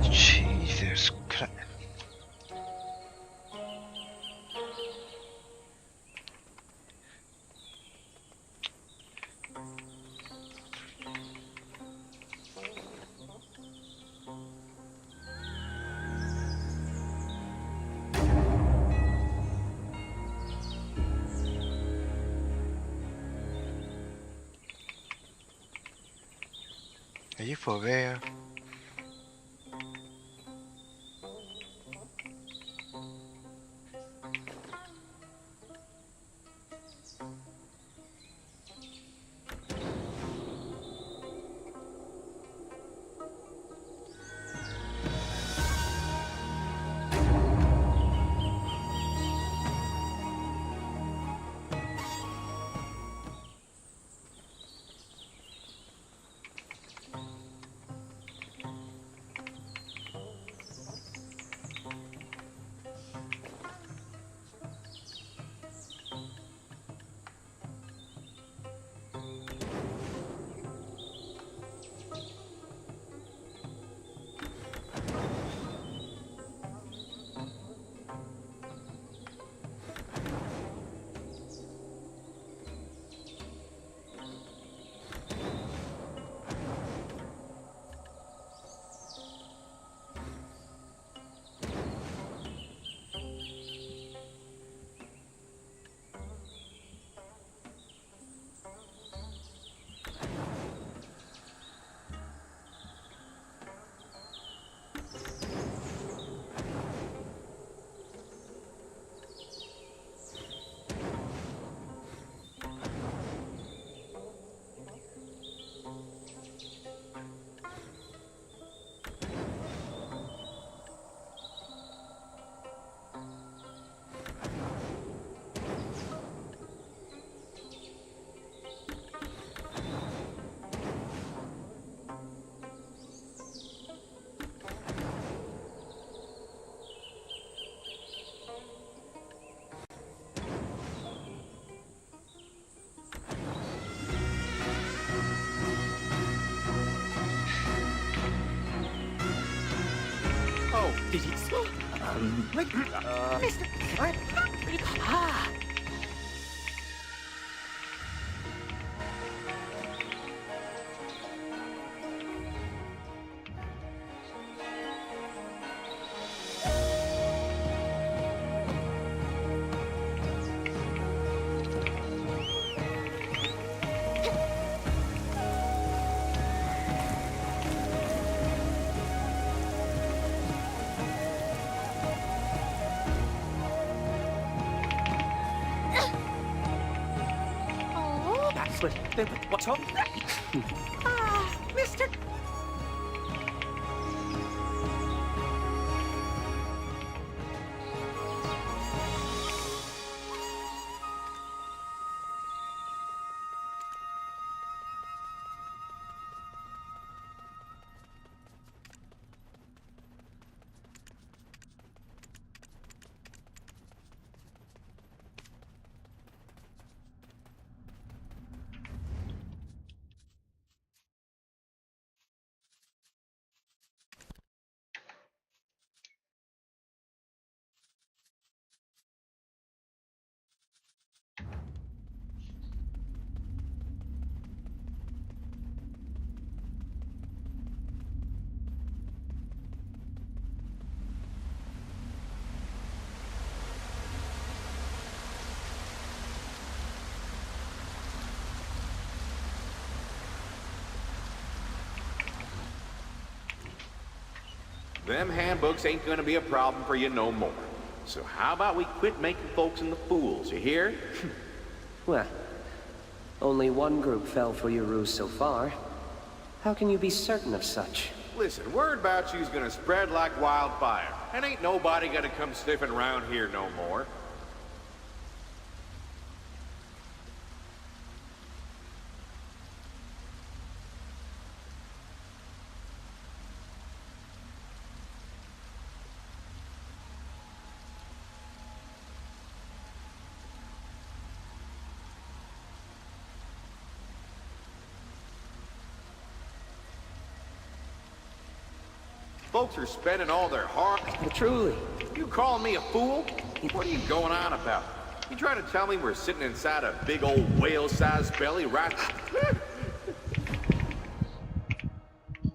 Speaker 2: Jesus Christ. Are you for real?
Speaker 3: Oh, did he?
Speaker 13: Mr. Ah.
Speaker 3: What's up?
Speaker 13: Mr.
Speaker 3: Them handbooks ain't gonna be a problem for you no more. So how about we quit making folks into fools, you hear?
Speaker 7: Well, only one group fell for your ruse so far. How can you be certain of such?
Speaker 3: Listen, word about you's gonna spread like wildfire, and ain't nobody gonna come sniffing around here no more. Folks are spending all their hard...
Speaker 7: Truly.
Speaker 3: You calling me a fool? What are you going on about? You trying to tell me we're sitting inside a big old whale-sized belly rat?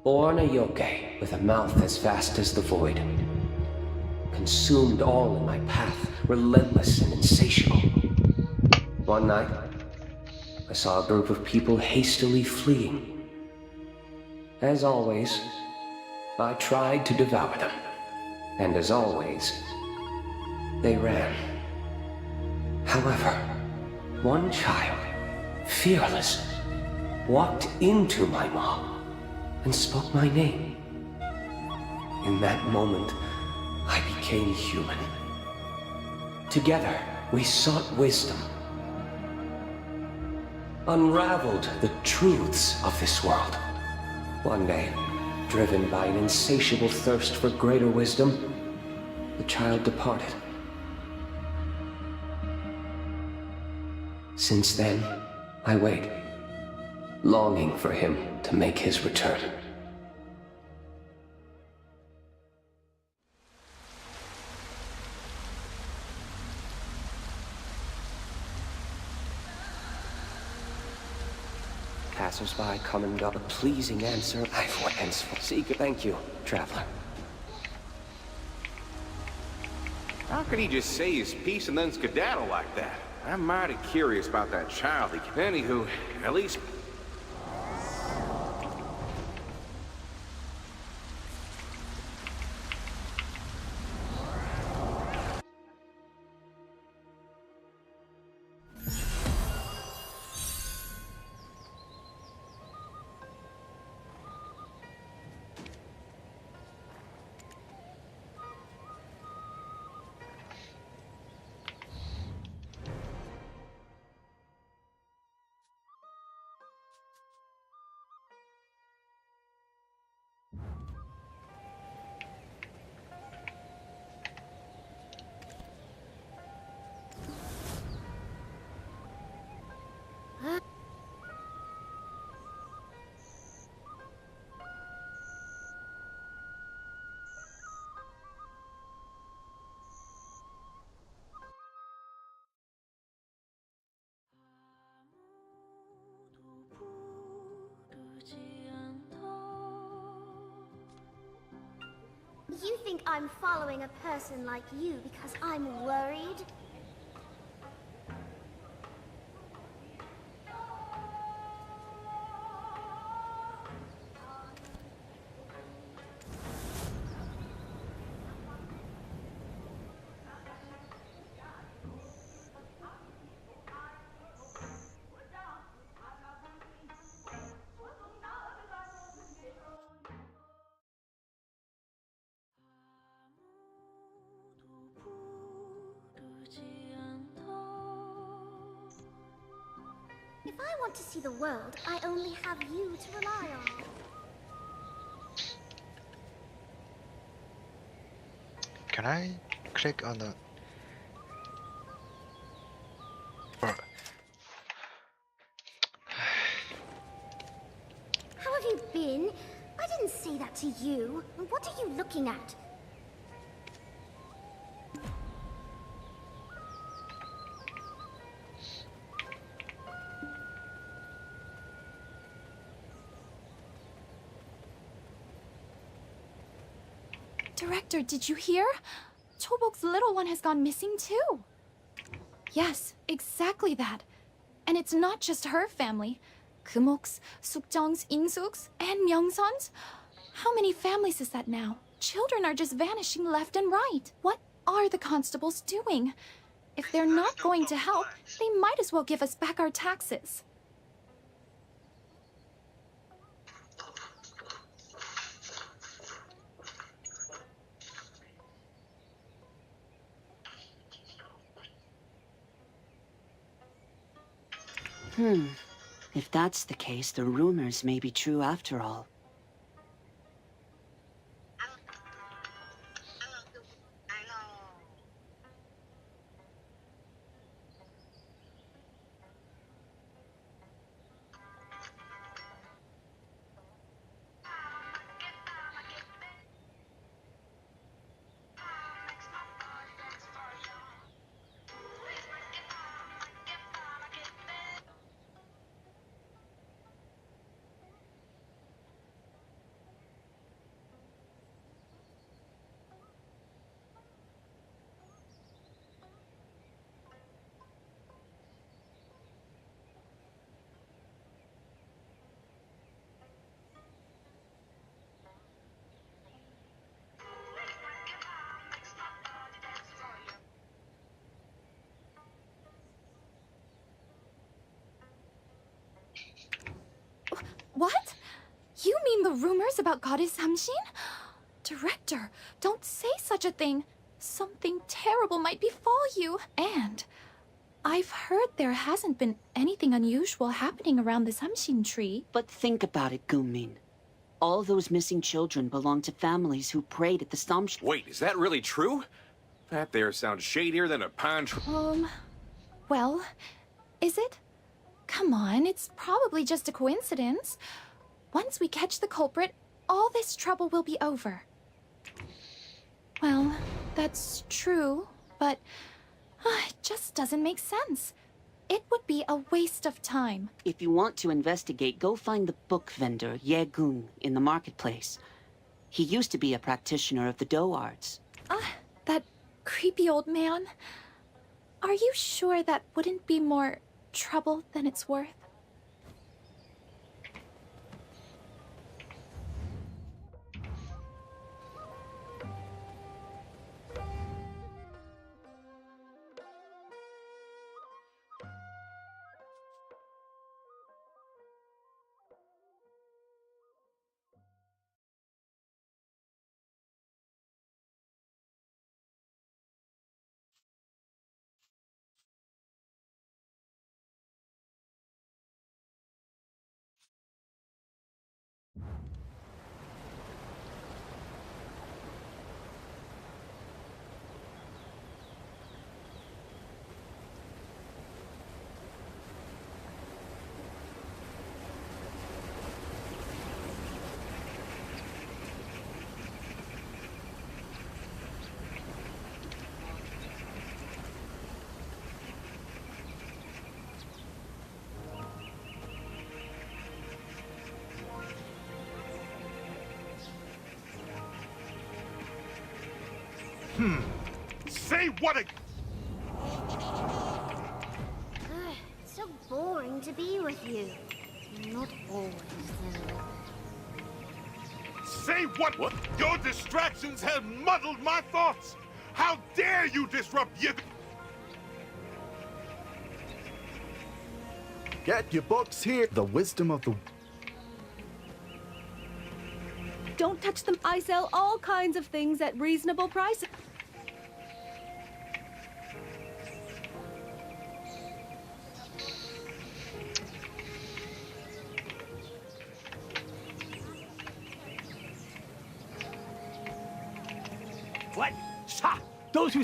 Speaker 7: Born a yoke with a mouth as vast as the void. Consumed all in my path, relentless and insatiable. One night, I saw a group of people hastily fleeing. As always, I tried to devour them. And as always, they ran. However, one child, fearless, walked into my maw and spoke my name. In that moment, I became human. Together, we sought wisdom, unraveled the truths of this world. One day, driven by an insatiable thirst for greater wisdom, the child departed. Since then, I wait, longing for him to make his return. Passers-by come and go. A pleasing answer I will henceforth seek. Thank you, traveler.
Speaker 3: How could he just say his piece and then skedaddle like that? I'm mighty curious about that child. Anywho, at least...
Speaker 1: You think I'm following a person like you because I'm worried? If I want to see the world, I only have you to rely on.
Speaker 2: Can I click on the...
Speaker 1: How have you been? I didn't say that to you. What are you looking at?
Speaker 9: Director, did you hear? Chobok's little one has gone missing too. Yes, exactly that. And it's not just her family. Kumok's, Sukjong's, Insuk's, and Myeongsun's. How many families is that now? Children are just vanishing left and right. What are the constables doing? If they're not going to help, they might as well give us back our taxes.
Speaker 12: If that's the case, the rumors may be true after all.
Speaker 9: Rumors about Goddess Hamshin? Director, don't say such a thing. Something terrible might befall you. And I've heard there hasn't been anything unusual happening around this Hamshin tree.
Speaker 12: But think about it, Gunmin. All those missing children belong to families who prayed at the Samshin.
Speaker 3: Wait, is that really true? That there sounds shadier than a pine tree.
Speaker 9: Well, is it? Come on, it's probably just a coincidence. Once we catch the culprit, all this trouble will be over. Well, that's true, but it just doesn't make sense. It would be a waste of time.
Speaker 12: If you want to investigate, go find the book vendor, Ye Gung, in the marketplace. He used to be a practitioner of the Do arts.
Speaker 9: That creepy old man. Are you sure that wouldn't be more trouble than it's worth?
Speaker 17: Say what
Speaker 1: It's so boring to be with you. Not always, though.
Speaker 17: Say what? Your distractions have muddled my thoughts. How dare you disrupt your...
Speaker 19: Get your books here. The wisdom of the...
Speaker 16: Don't touch them. I sell all kinds of things at reasonable prices.
Speaker 14: What? Ha! Those who...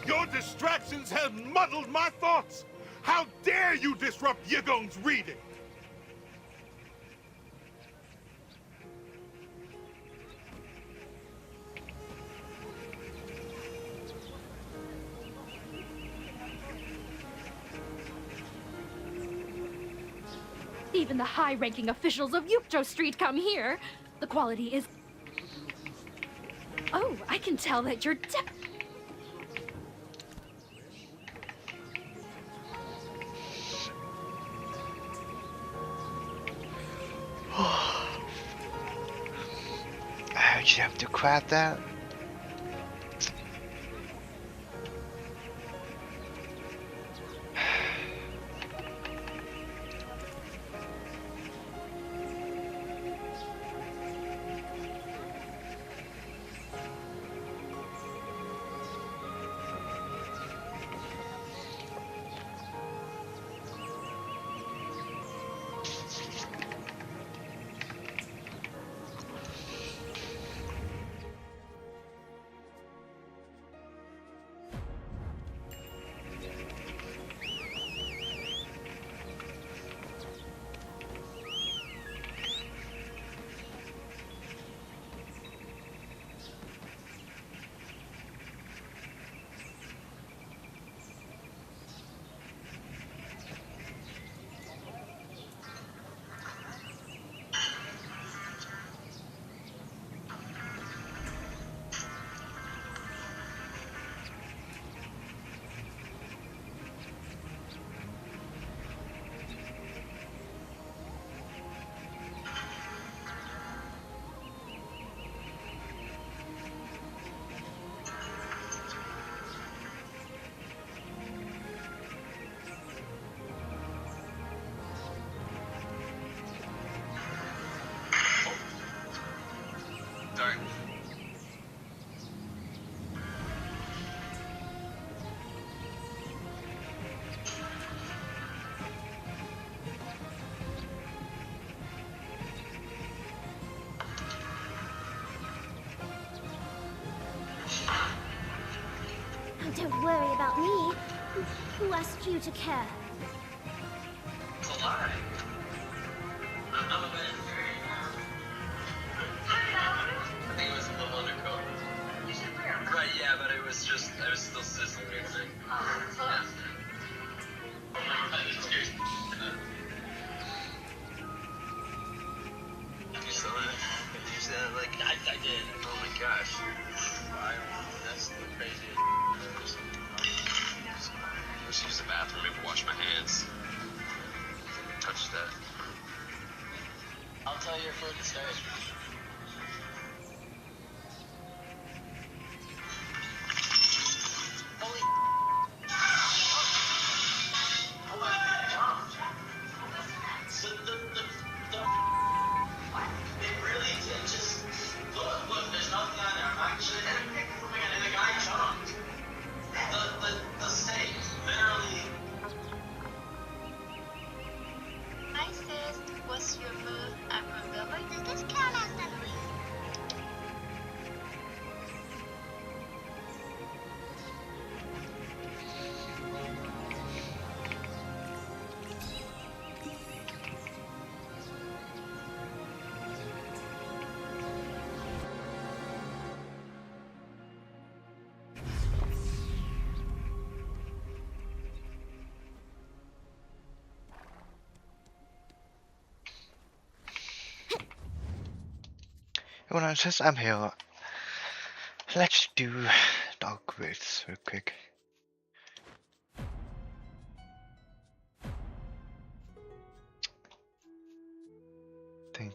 Speaker 17: Your distractions have muddled my thoughts. How dare you disrupt Yigong's reading?
Speaker 9: Even the high-ranking officials of Yukjo Street come here. The quality is... Oh, I can tell that you're
Speaker 2: How'd you have to crack that?
Speaker 1: worry about me. Who asked you to care?
Speaker 4: It's a lie. I'm a man. I think it was a little undercoat. You should wear them. Right, yeah, but I was still sizzling. Yeah. You saw that? Did you see that? Like, I did. Oh my gosh. That's the craziest. Let's use the bathroom, maybe wash my hands. Touch that. I'll tell your food to stay. Holy what? It really did. Just look, there's nothing on there. I'm actually and the guy jumped. The steak, literally.
Speaker 1: Hi sis, what's your mood? I'm remember. Does this count as the
Speaker 2: Well, since I'm here, let's do dog quiz real quick. Think.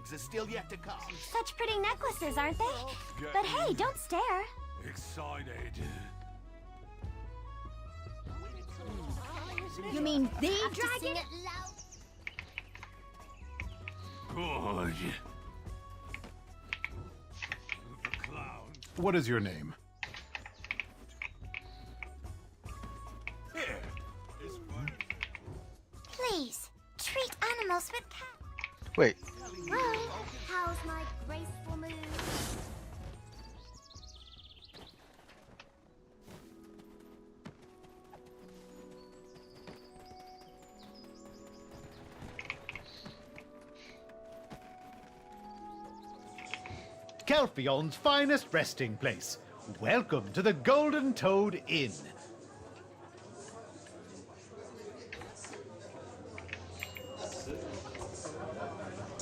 Speaker 21: Are still yet to come.
Speaker 1: Such pretty necklaces, aren't they? But hey, don't stare.
Speaker 21: Excited.
Speaker 1: You mean the dragon?
Speaker 21: Good.
Speaker 22: What is your name?
Speaker 1: Please, treat animals with care.
Speaker 2: Wait.
Speaker 1: Well, how's my graceful move?
Speaker 24: Calphion's finest resting place. Welcome to the Golden Toad Inn.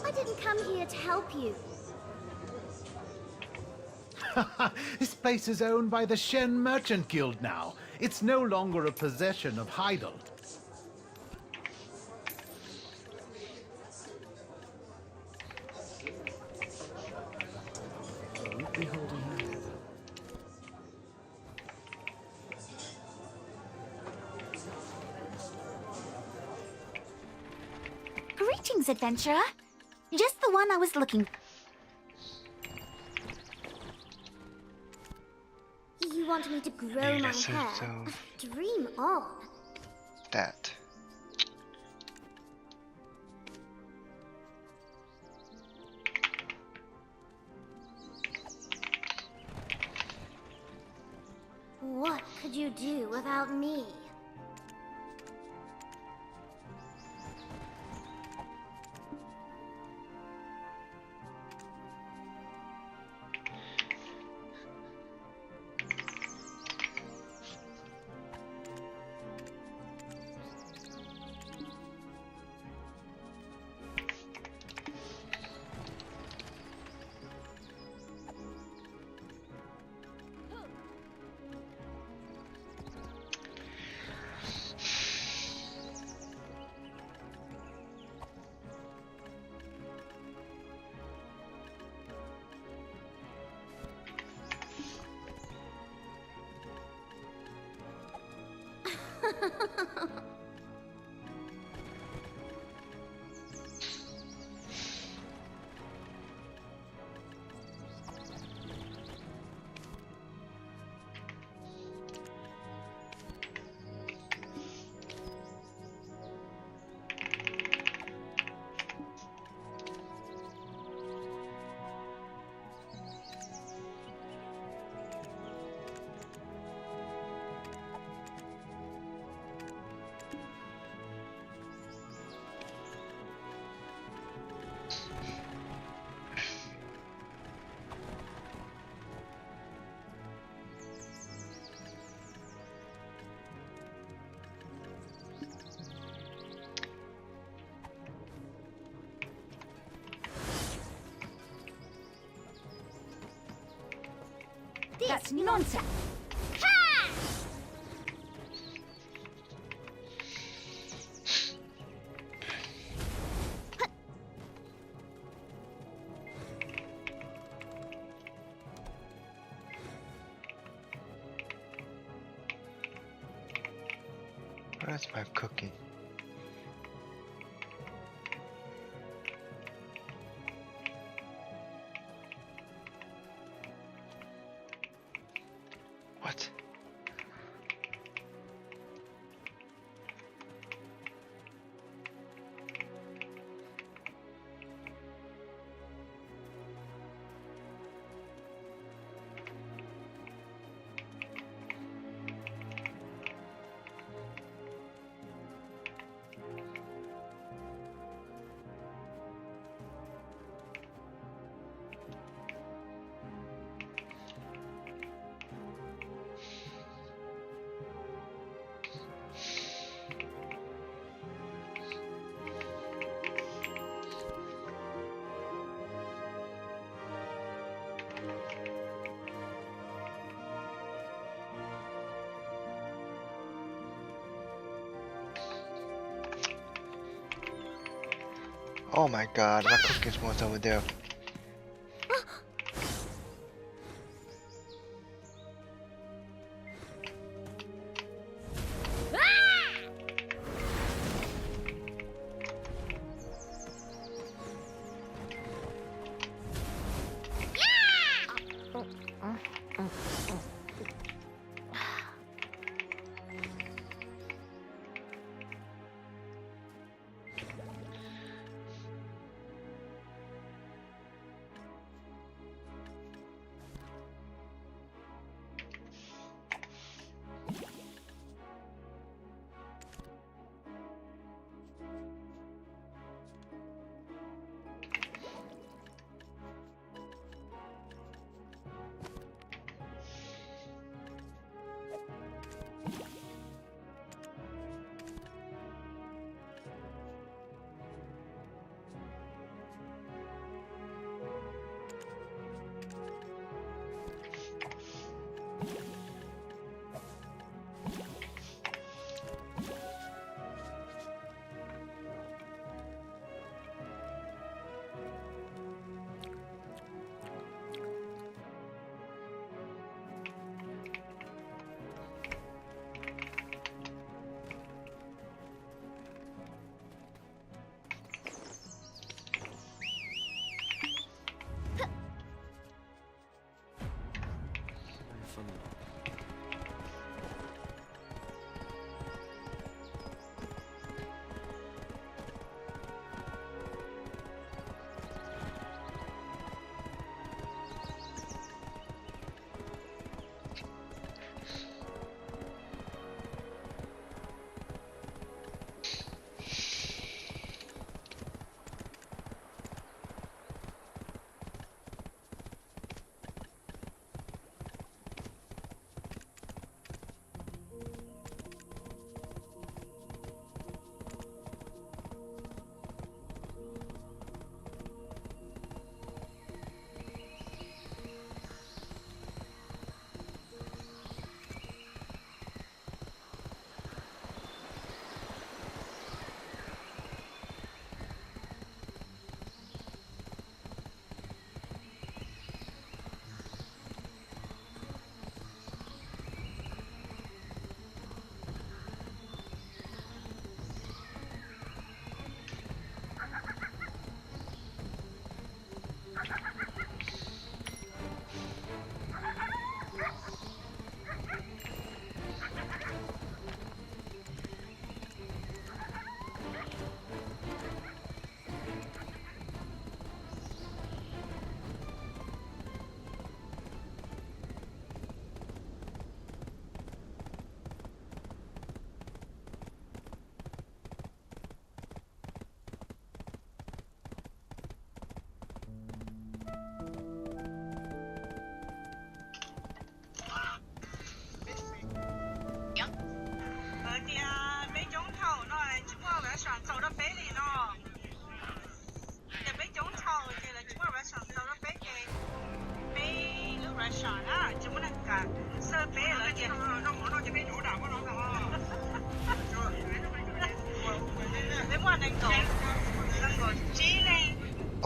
Speaker 1: I didn't come here to help you.
Speaker 24: This place is owned by the Shen Merchant Guild now. It's no longer a possession of Heidel.
Speaker 1: Greetings, adventurer. Just the one I was looking for. You want me to grow my hair? Dream on.
Speaker 2: That.
Speaker 1: What could you do without me? That's nonsense.
Speaker 2: Where's my cookie? What? Oh my god, my cookie's was over there.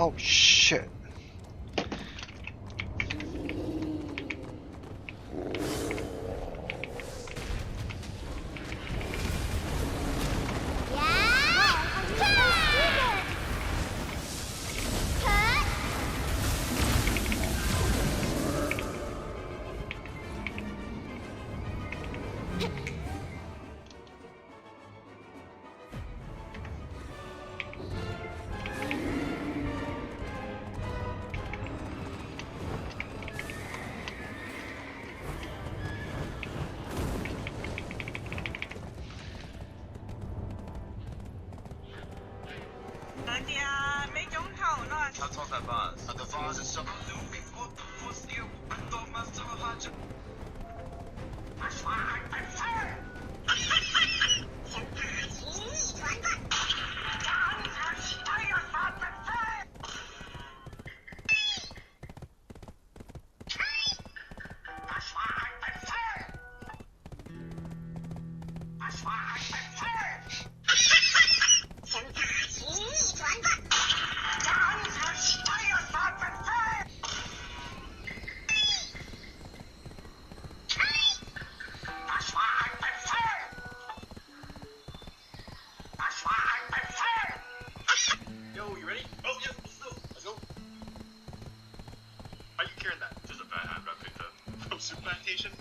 Speaker 2: Oh shit.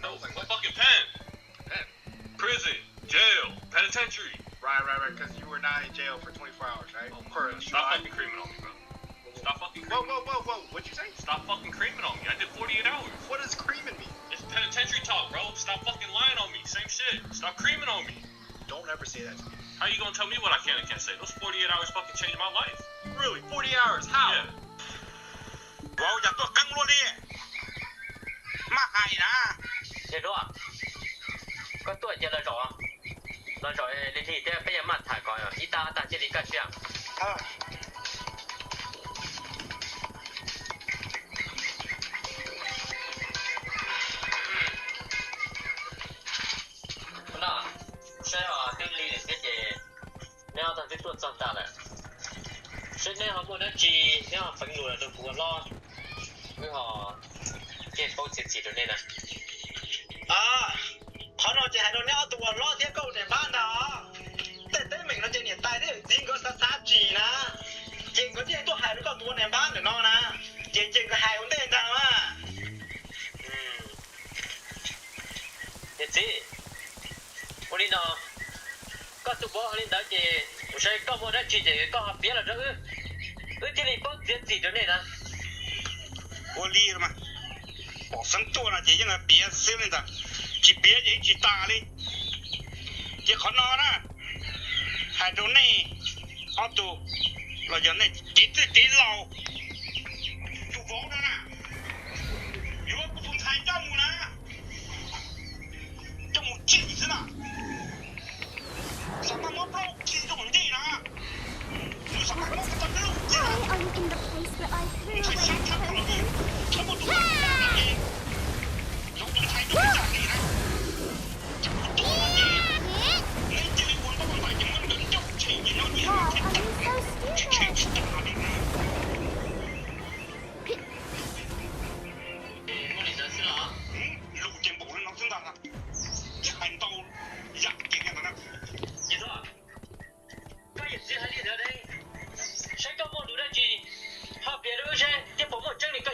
Speaker 10: No, like what fucking pen? Prison, jail, penitentiary.
Speaker 18: Right, because you were not in jail for 24 hours, right?
Speaker 10: Oh, stop fucking creaming on me, bro. Stop fucking creaming.
Speaker 18: Whoa, what'd you say?
Speaker 10: Stop fucking creaming on me. I did 48 hours.
Speaker 18: What does creaming mean?
Speaker 10: It's penitentiary talk, bro. Stop fucking lying on me. Same shit. Stop creaming on me.
Speaker 18: Don't ever say that to me.
Speaker 10: How you gonna tell me what I can and can't say? Those 48 hours fucking changed my life.
Speaker 18: Really? 40 hours? How?
Speaker 10: Yeah.
Speaker 4: Bro,อย่าตัวกังวลดิมาให้นะเดี๋ยวด้วยก็ตัวเจริญหรอเราจะลิที่จะไปยังมาถ่ายก่อนอีตาเจริญก็เชื่อ那谁啊？对你的姐姐，你要他去做长大了。所以你好，我的鸡，你好，朋友都不咯。你好，见包姐姐的那个。啊，เขาเราจะให้เราเนี่ยเอาตัวรอดเที่ยวกูในบ้านเราแต่เต้เหม่งเราจะเนี่ยตายได้จริงก็ซาจีนะจริงก็ที่ตัวหายแล้วก็ตัวในบ้านเดี๋ยวน้องนะจริงก็หายคนเด่นจังว่ะเดี๋ยวสิวันนี้เนาะก็ตัวบอกนี่ได้จี我说搞不得姐姐搞别了这个这里包姐姐的那呢我理了嘛我生多了姐姐那别生了的去别人去打哩这可能啦还都那เอาตัวเราจะเนี่ยติดเราถูกฟ้องแล้วนะอยู่ว่ากูทุนไทยเจ้าหมูนะเจ้าหมูจีสินะสามารถมอบโลกที่เจ้าหมูจีนะอยู่สามารถมอบกระตันลูกจีนะ
Speaker 1: Why are you in the place that I threw away the potion?
Speaker 4: ทั้งหมดทุกคนได้เองยกตัวไทยยกตัวจากนี่นะจะหมดตัวเองนี่จะมีคนต้องมาอย่างมันเดินเจ้าเชี่ยยี่น้องยี่ห้อเชี่ยเชี่ยตาเลยนะ路见不能能听到啊看到呀这个呢你说这也是很厉害的谁搞不懂的机好别的些这不我整理个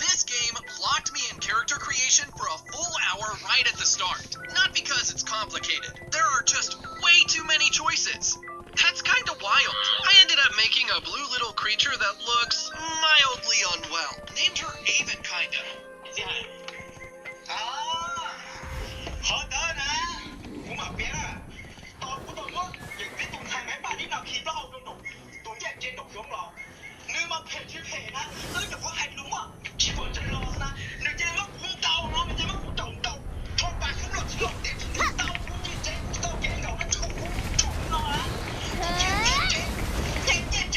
Speaker 20: This game blocked me in character creation for a full hour right at the start. Not because it's complicated. There are just way too many choices. That's kind of wild. I ended up making a blue little creature that looks mildly unwell. Named her Aven, kinda.
Speaker 4: 好的呢我嘛别了到不到我ยังไม่ต้องทางไหนป่านนี้เราขี่เล่าตรงตัวแยกเจนดอกยงเราเนื้อมาเผ็ดชื่อเผ็ดนะอย่าว่าใครรู้อ่ะที่คนจะรอนะเนื้อเจนว่ากูเตาเนาะมันจะว่ากูเตาทองปากขึ้นรถที่หลอกเด็กถึงเตากูจีเจนเตาแกงเรามันถูกเนาะนะเจ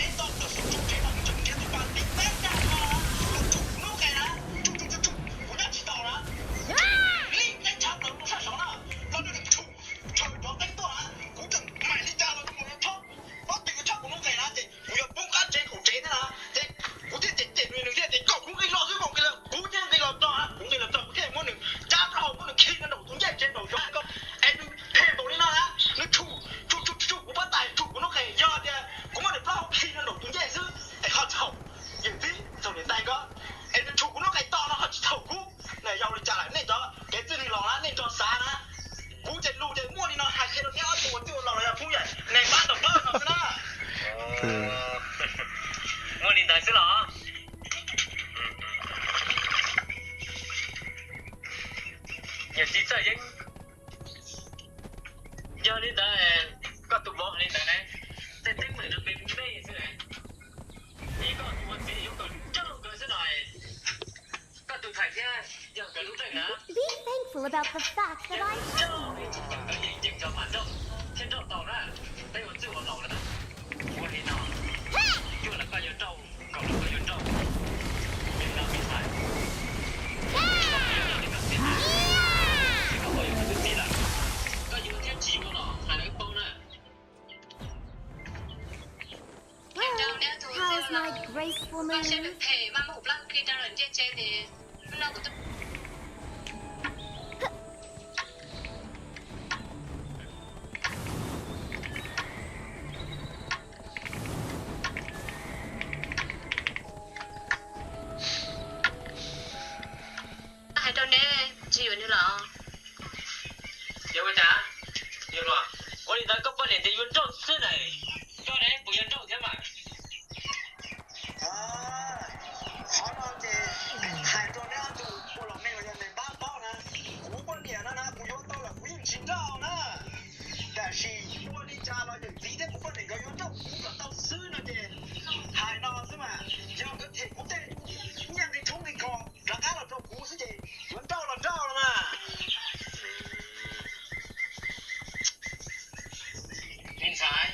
Speaker 4: นต้องตัวสุดจุกเจนเราจุกเจนตัวปากติ๊กแป๊บจ้าเนาะถูกลูกแกนะจุก我要知道 giờ đi tới có tụ bộ đi tới này thế tính mình nó bị mê thế này thì có tụ bộ thì yêu cầu chắc là cái này có tụ thải thế giờ cái lúc này nữa
Speaker 1: Be thankful about the fact that I have you.
Speaker 4: cái gì chịu cho bản đâu trên trâu tàu ra đây là chịu vào lẩu đó mua thì nào chưa là coi như trâu cậu là coi như trâu mình làm bị thải
Speaker 1: How's my graceful move?
Speaker 5: Hai trâu nè, chỉ như là.
Speaker 4: Yêu cái chả? Yêu rồi. Tôi đi tới cấp vấn đề thì yêu trâu xứ này. Cho đấy, bùi yêu trâu thế mà. Nhìn sai.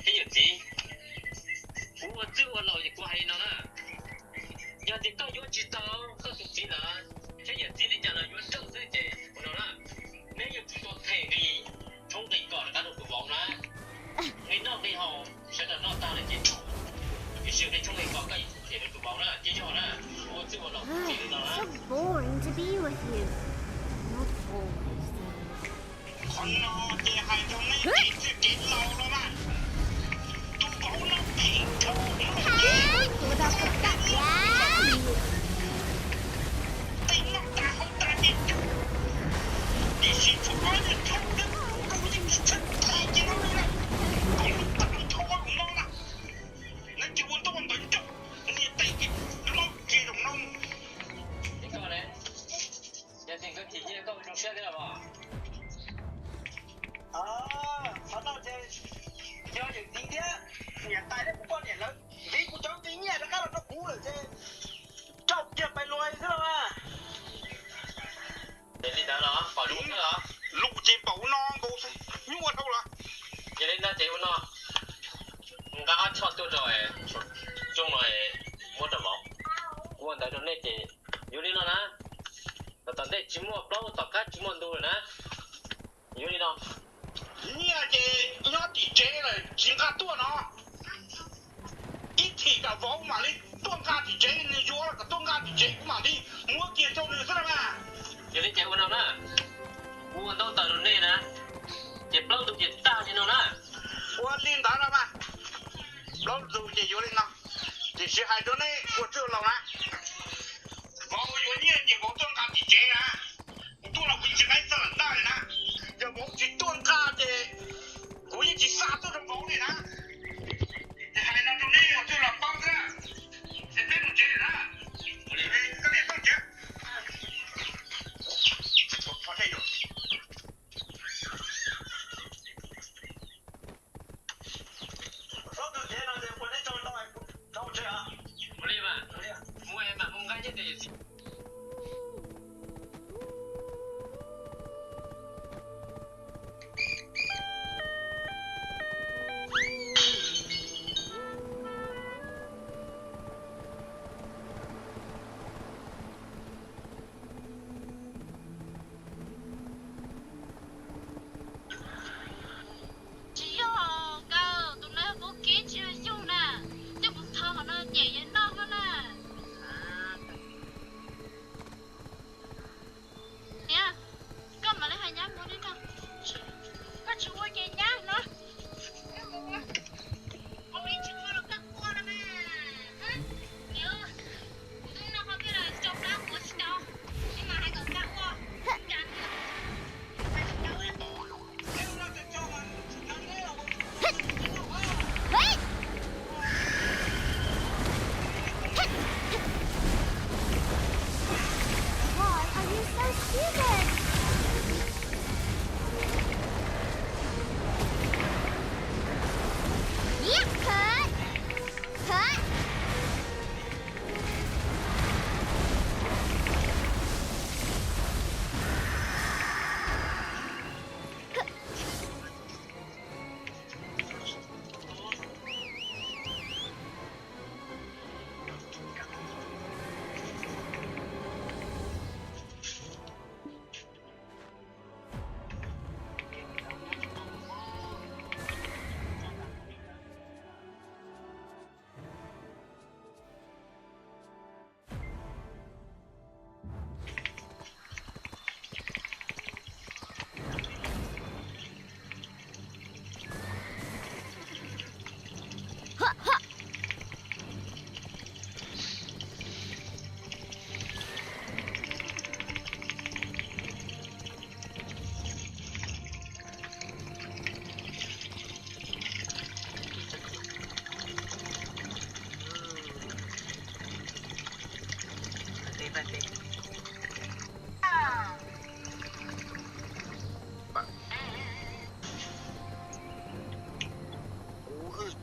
Speaker 4: Cái gì gì? Cũng có chữ vào lầu thì có hay nó nè. Giờ thì có yếu chỉ tao, có tục chỉ là cái gì gì thì chẳng là yếu trâu thế chứ, của nó nè. Nếu như chúng tôi thể thì trong tình cỏ là ta được bóng nè. Người nó đi họ sẽ là nó ta là chết chủ. Cái sự này trong tình cỏ cái thể được bóng nè, chết cho nè. Cũng có chữ vào lầu chỉ là nó nè.
Speaker 1: So boring to be with you. Not always, though.
Speaker 5: Con nó thì hai trâu này chết lâu rồi mà. Tụi cậu nó bị trâu nó
Speaker 1: Thankful about the fact, yeah?
Speaker 5: Tính nó ta không ta biết được. Đi xin phụ nói là trâu đó. Cậu đi thật thay cho nó đi. Cậu lúc ta trâu của nó là. Nó chỉ muốn tôi đánh trâu. Nghe tay cái nó kia đồng nông.
Speaker 4: Cái con này. Giờ thì có chỉ như câu trong xe thế nào bỏ?
Speaker 5: Hắn nói chứ. Cho những tí thế. Nhà tay đấy cũng có nhà lớn. Tí của cháu tí nhà nó khá là nó cũ rồi chứ. Chọc kia phải lùi thế nào à.
Speaker 4: Để đi đó đó, khỏi đúng nữa đó.
Speaker 5: Lụ chỉ bảo non cô nhưng mà đâu là.
Speaker 4: Giờ đến đó chỉ của nó. Nga ăn chọn tôi rồi, chung rồi mua tầm bóng. Quân tại trong này chỉ yếu đi nó nè. Tận đây chỉ mua bao tất cả chỉ mua đồ rồi nè. Yếu đi nó.
Speaker 5: Nhà chị nó chỉ chế là chỉ cả tua nó. Ít thì cả võ mà đi tuôn ca chỉ chế như vô là cả tuôn ca chỉ chế mà đi mua kia cho người thế nào mà.
Speaker 4: Giờ đến chế của nó nè. Quân đâu tại trong này nè. Chỉ bao được chỉ ta thì nó nè.
Speaker 5: Quân liên đó là mà. Lâu dù chỉ vô lên nào. Chỉ sẽ hai đứa này của chưa lâu nè. Võ vô nhiên chỉ có tuôn ca chỉ chế à. Tôi là quý chỉ cái sợ đại nè. Giờ võ chỉ tuôn ca thì quý chỉ xa tôi trong võ này nè. Thì hai năm trong này của tôi là bao ra. Thì biết một chế nè. Cái này bao chế. Có thể rồi. Sao tôi chế nào thì quân ấy cho tôi chế à?
Speaker 4: Đi mà.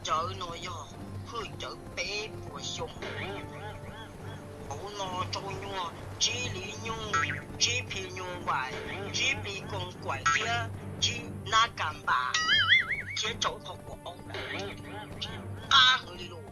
Speaker 6: chợ nội yo khơi chợ bé của sông ấu nó trôi nhua chỉ lý nhung chỉ phi nhung vải chỉ bị con quải kia chỉ na cảm bà chỉ chỗ thuộc của ông ca người đi luôn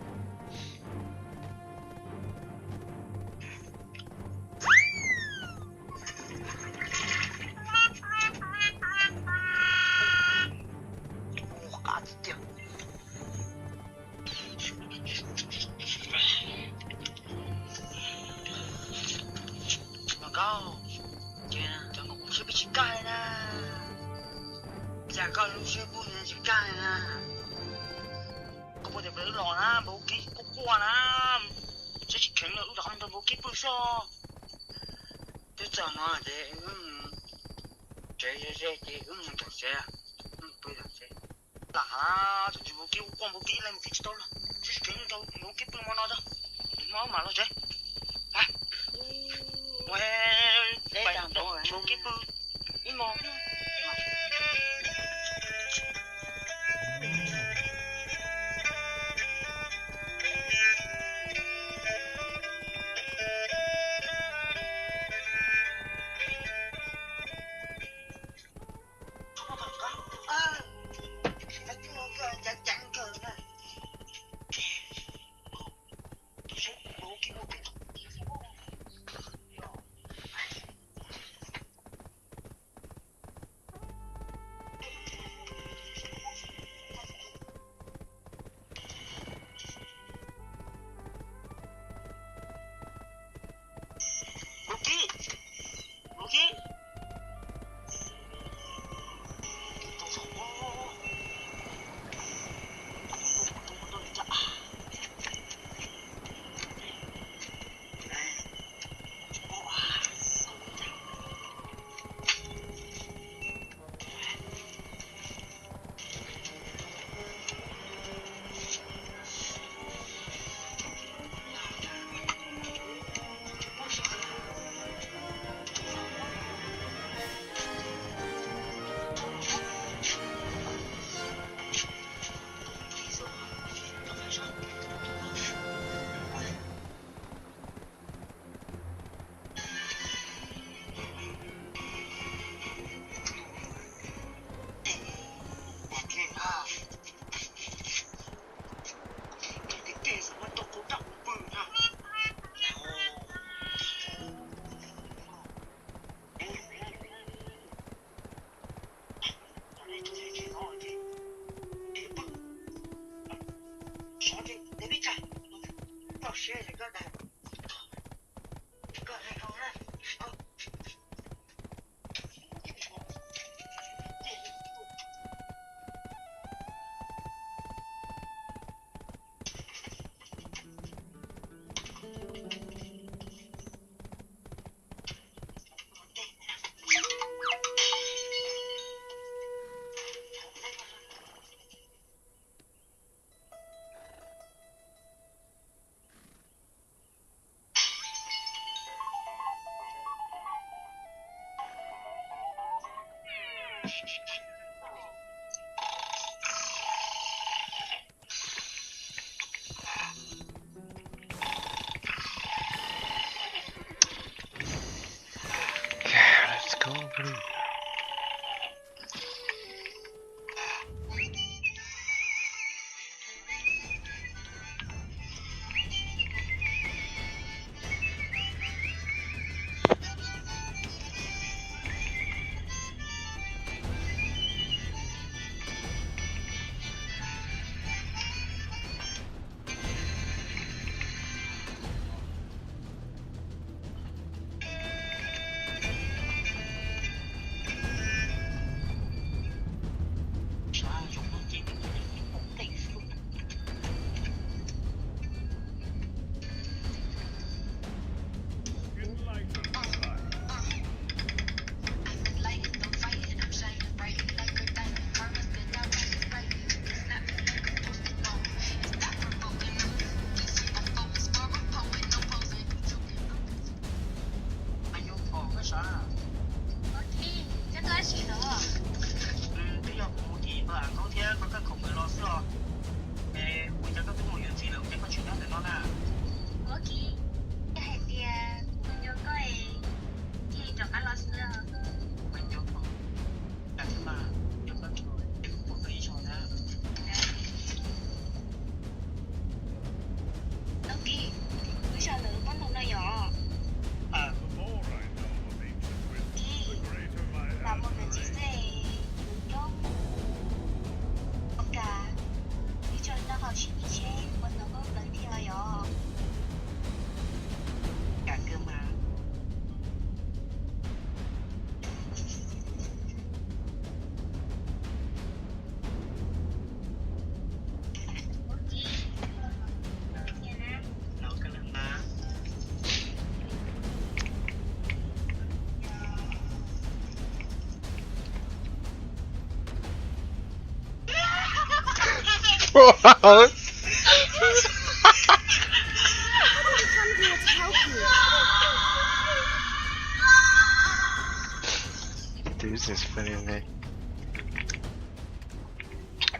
Speaker 2: This is funny, man.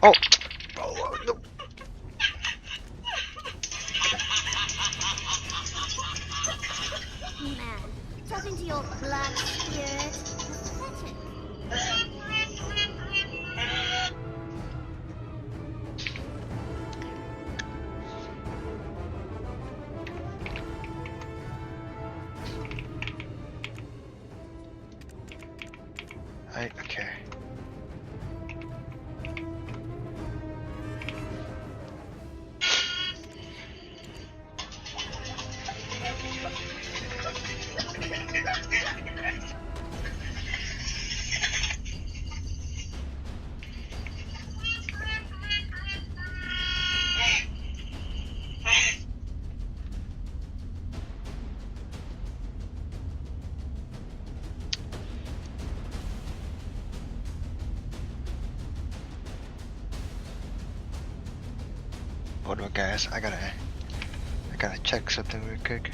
Speaker 2: Oh! Oh, no.
Speaker 1: Man, talking to your black spirit. Pathetic.
Speaker 2: Okay. Hold on, guys. I gotta check something real quick.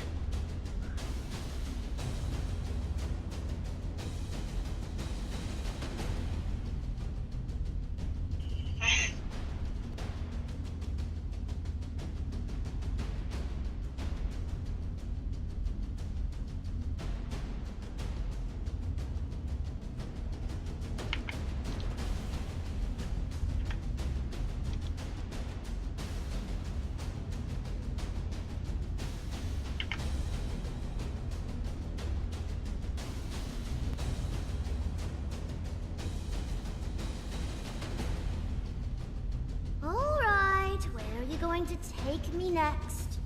Speaker 1: Alright, where are you going to take me next?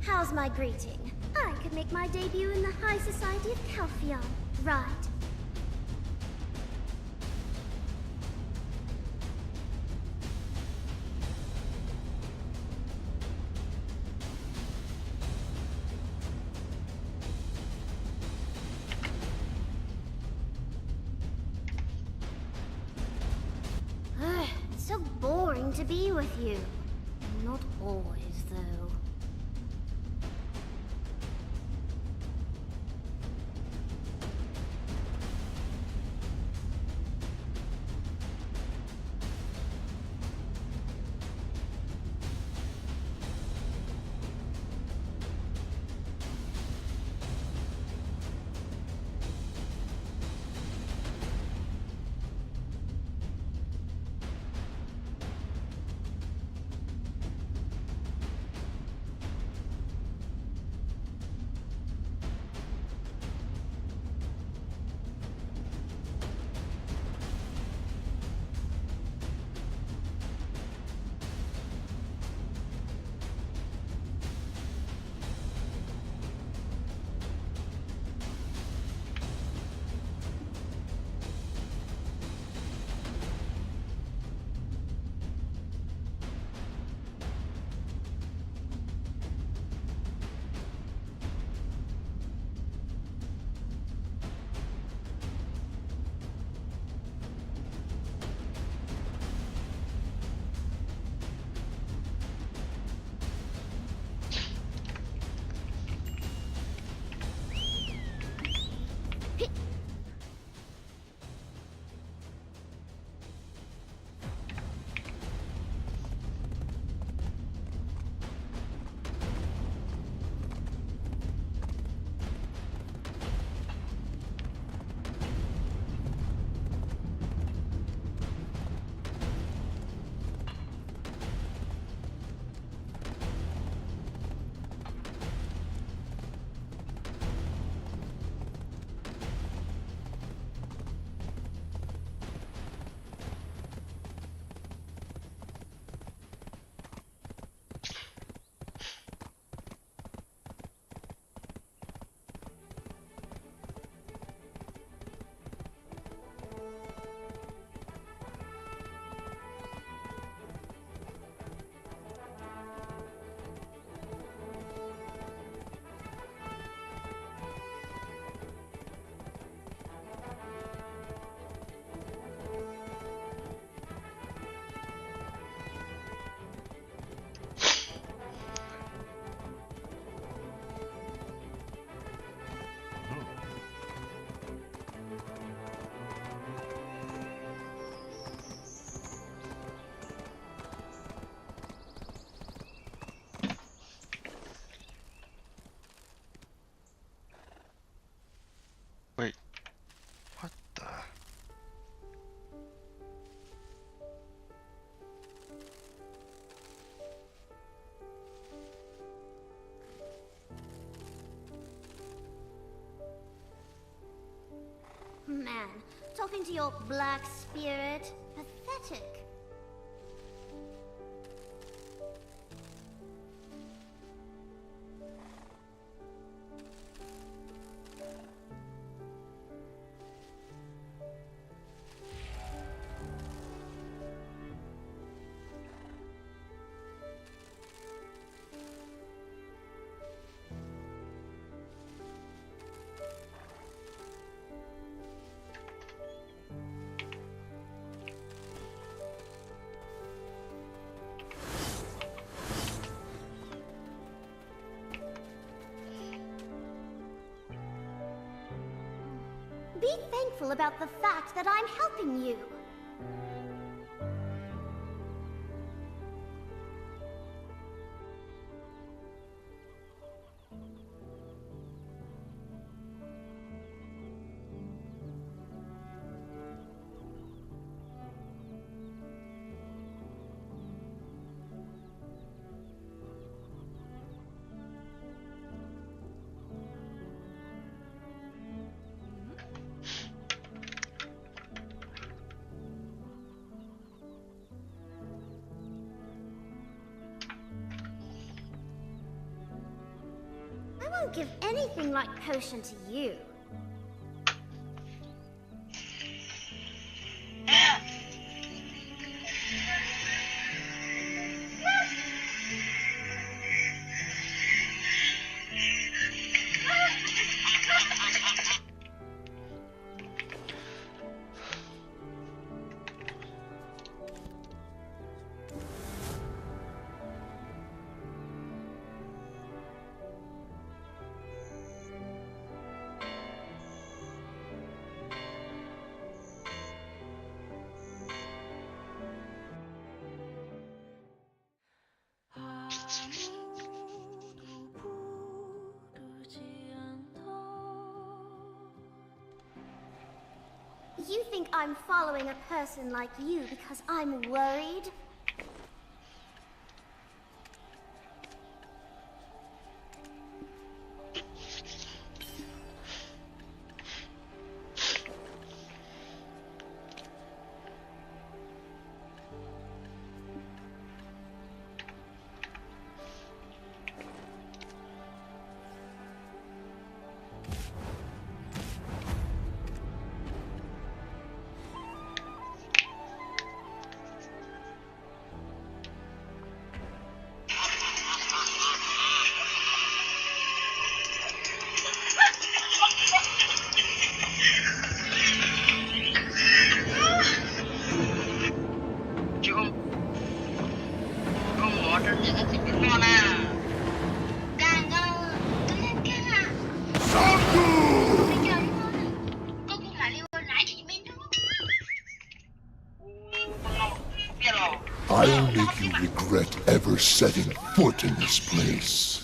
Speaker 1: How's my greeting? I could make my debut in the high society of Calpheon, right? It's so boring to be with you. Not always, though. man, talking to your black spirit. Pathetic. Be thankful about the fact that I'm helping you. I won't give anything like potion to you. You think I'm following a person like you because I'm worried?
Speaker 8: I'll make you regret ever setting foot in this place.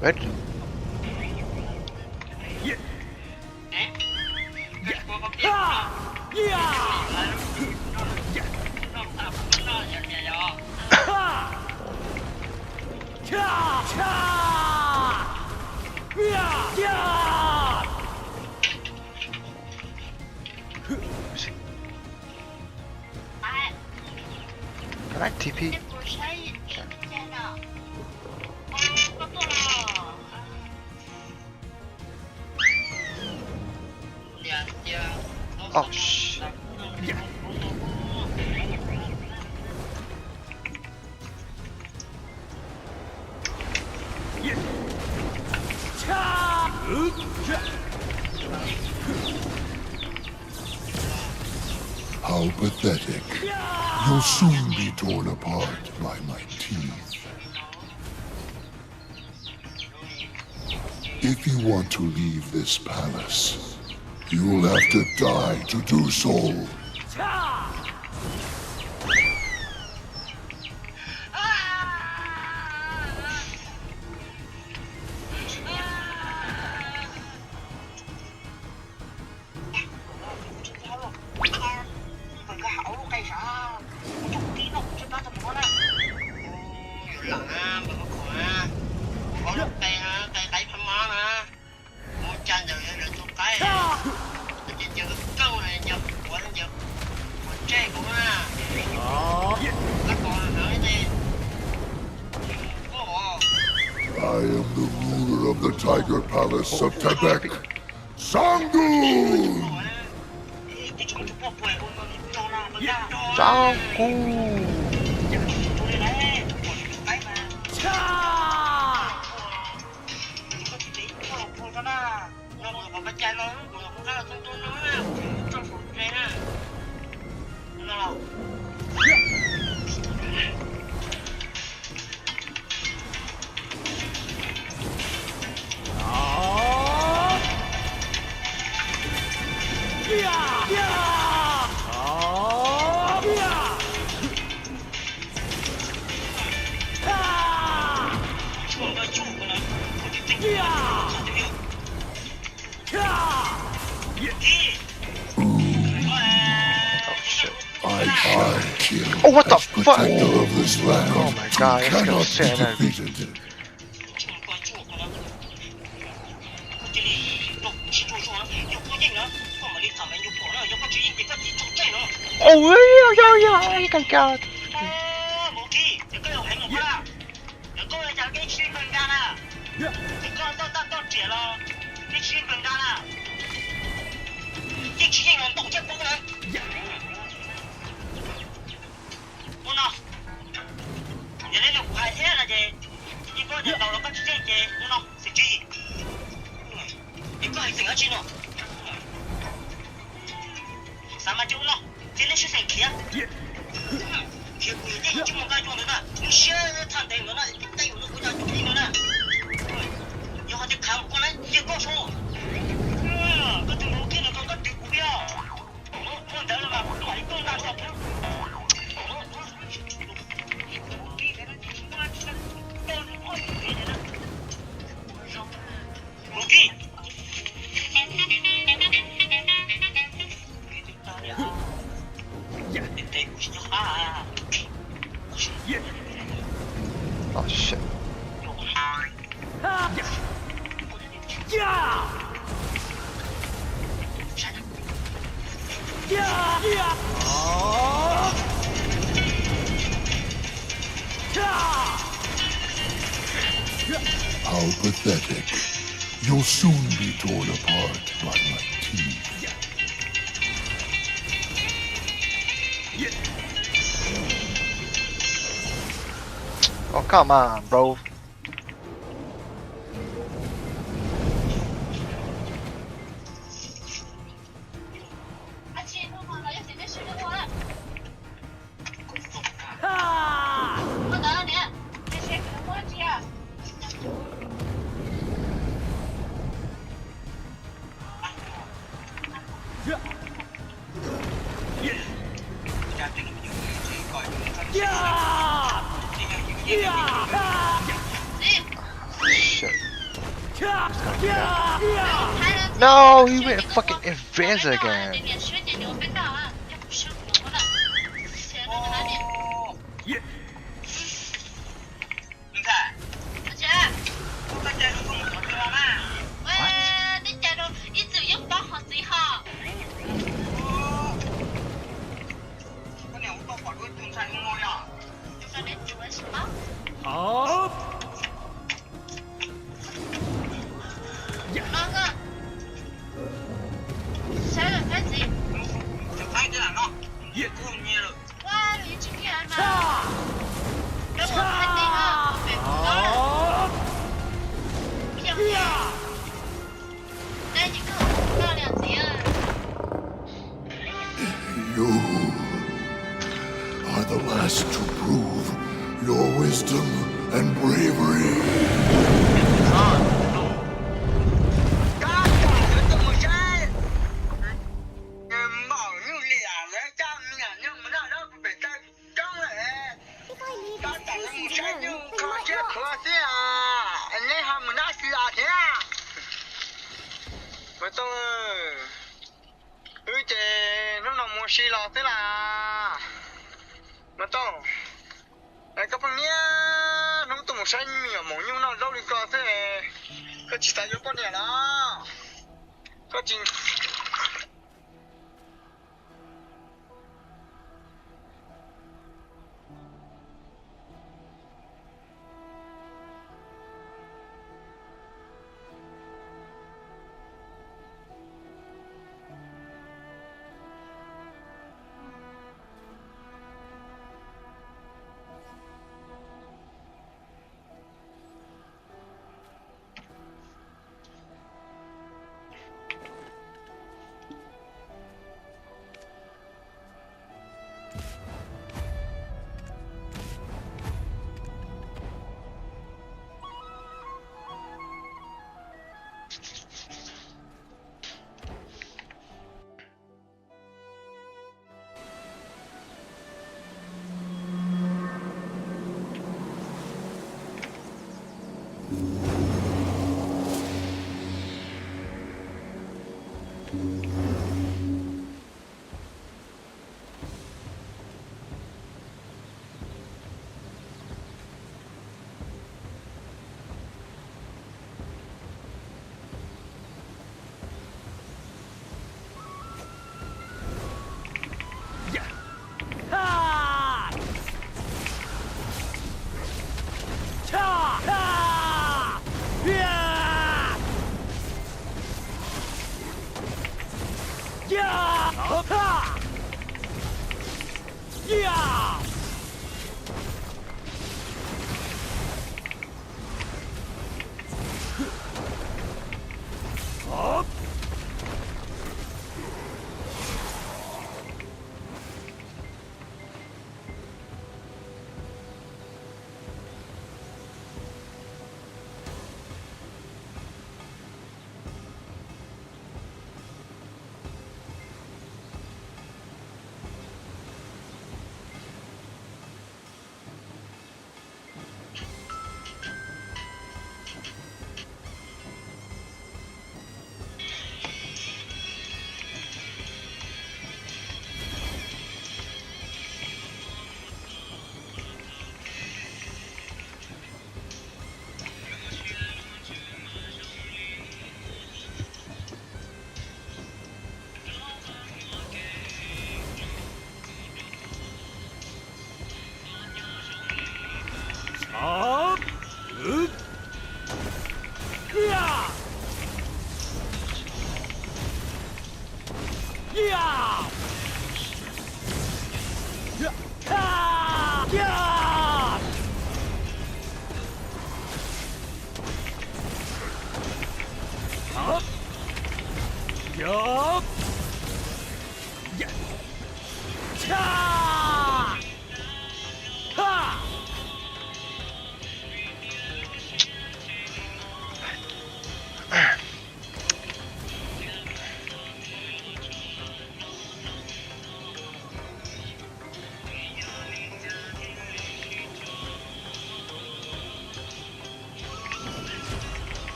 Speaker 2: What? Can I TP?
Speaker 6: Yeah.
Speaker 2: Oh shit.
Speaker 8: How pathetic. You'll soon be torn apart by my teeth. If you want to leave this palace, you'll have to die to do so. I am the ruler of the Tiger Palace of Tebek, Sangun!
Speaker 2: Sangun! Oh, what the fuck?
Speaker 8: Of this land,
Speaker 2: oh my god, that's gonna say that. Oh, yeah, you can go. Oh shit.
Speaker 8: How pathetic. You'll soon be torn apart by my teeth.
Speaker 2: Oh, come on, bro. No, he went fucking advance again.
Speaker 8: quest to prove your wisdom and bravery.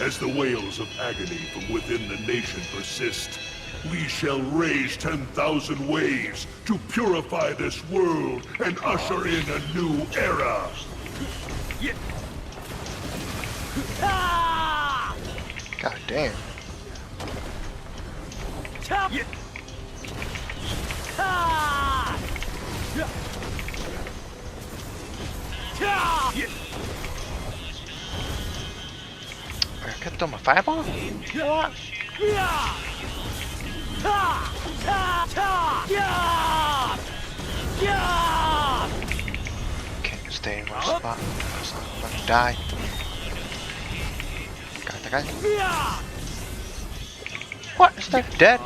Speaker 8: As the wails of agony from within the nation persist, we shall raise 10,000 waves to purify this world and usher in a new era.
Speaker 2: God damn. Can I throw my fireball? You know what? Can't stay in one spot because I'm gonna die. Got the guy. What? Is that dead?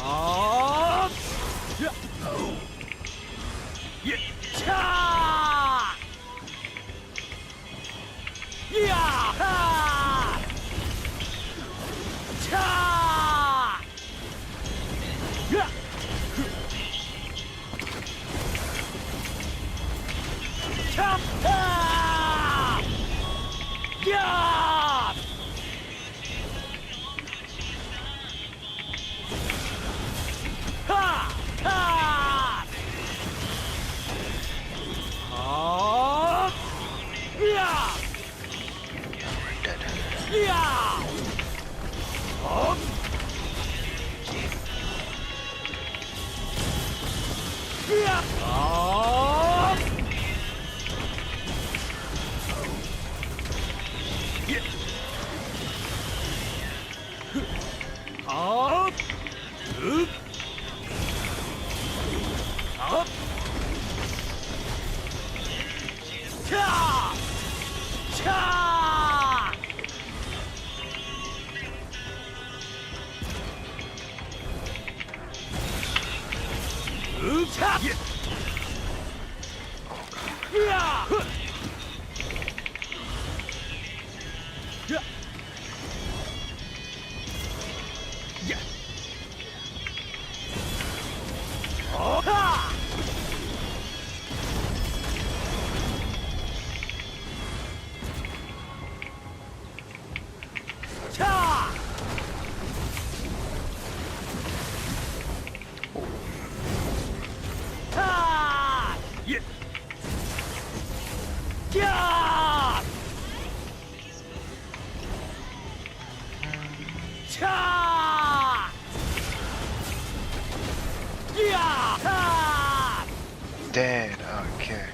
Speaker 2: Dead. Okay.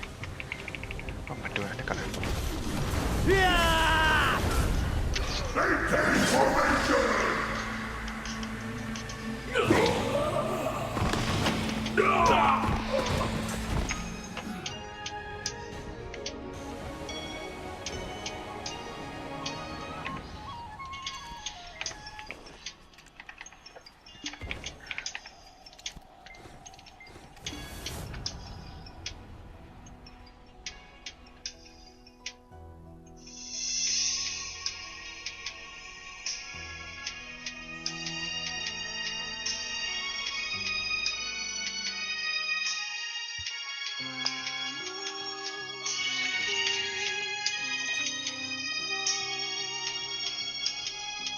Speaker 2: What am I doing? I gotta.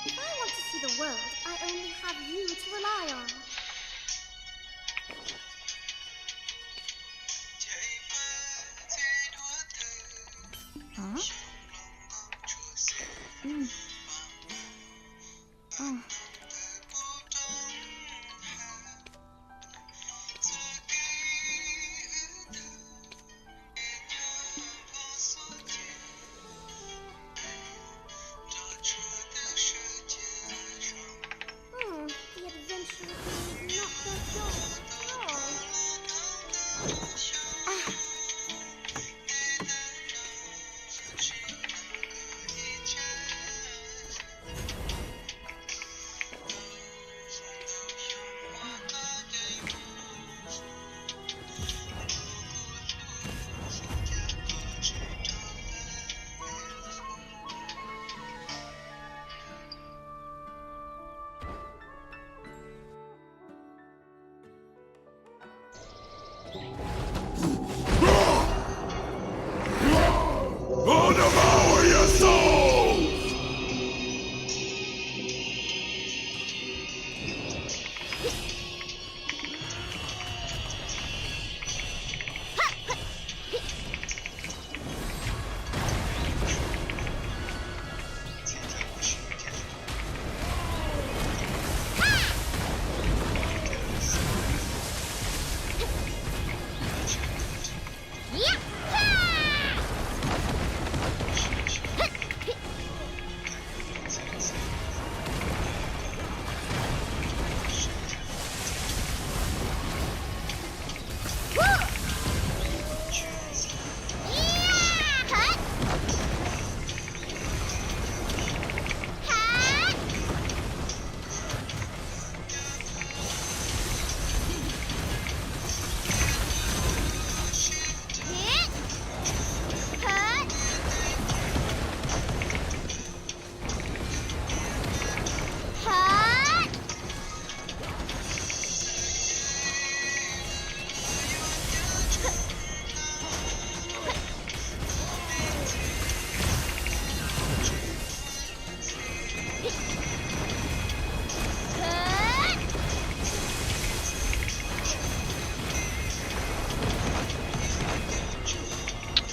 Speaker 1: If I want to see the world, I only have you to rely on. Huh? Oh. The adventure is not that dull at all.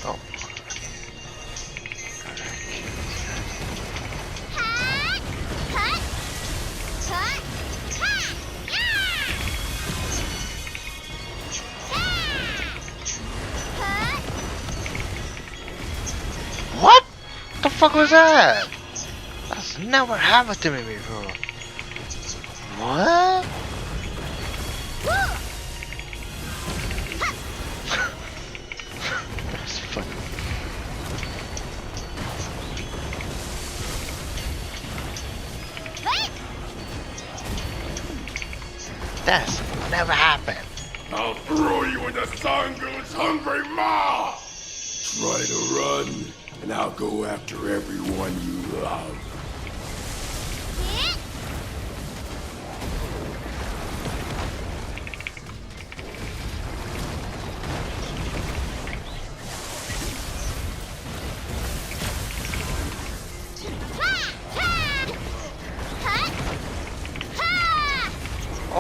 Speaker 2: Oh. What the fuck was that? That's never happened to me before. What? That's funny. That's never happened.
Speaker 8: I'll throw you into Sangu's hungry maw! Try to run, and I'll go after everyone you love.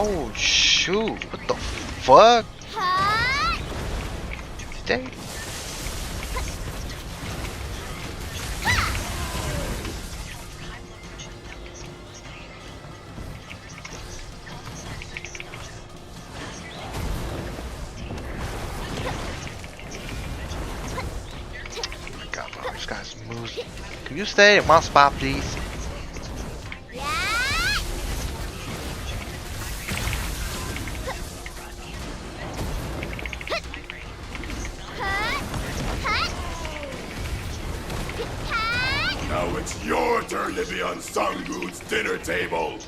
Speaker 2: Oh shoot, what the fuck? Dang. God, bro, this guy's moves. Can you stay in one spot, please?
Speaker 8: Now it's your turn to be on Sangu's dinner table.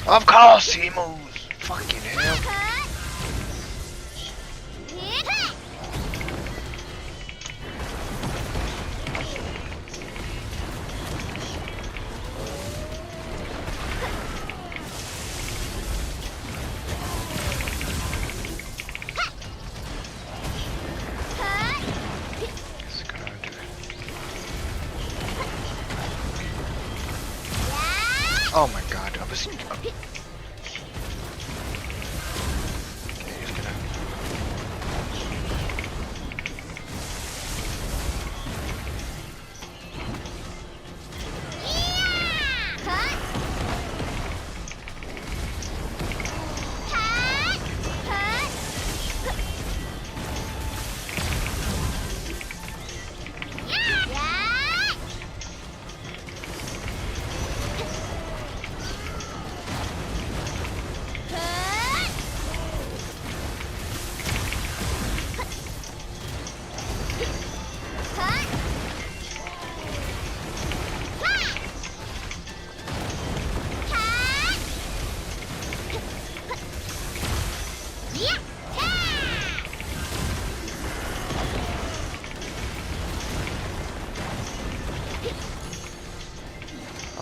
Speaker 2: Of course he moves. Fucking hell. Oh my god, I was... Okay, he's gonna...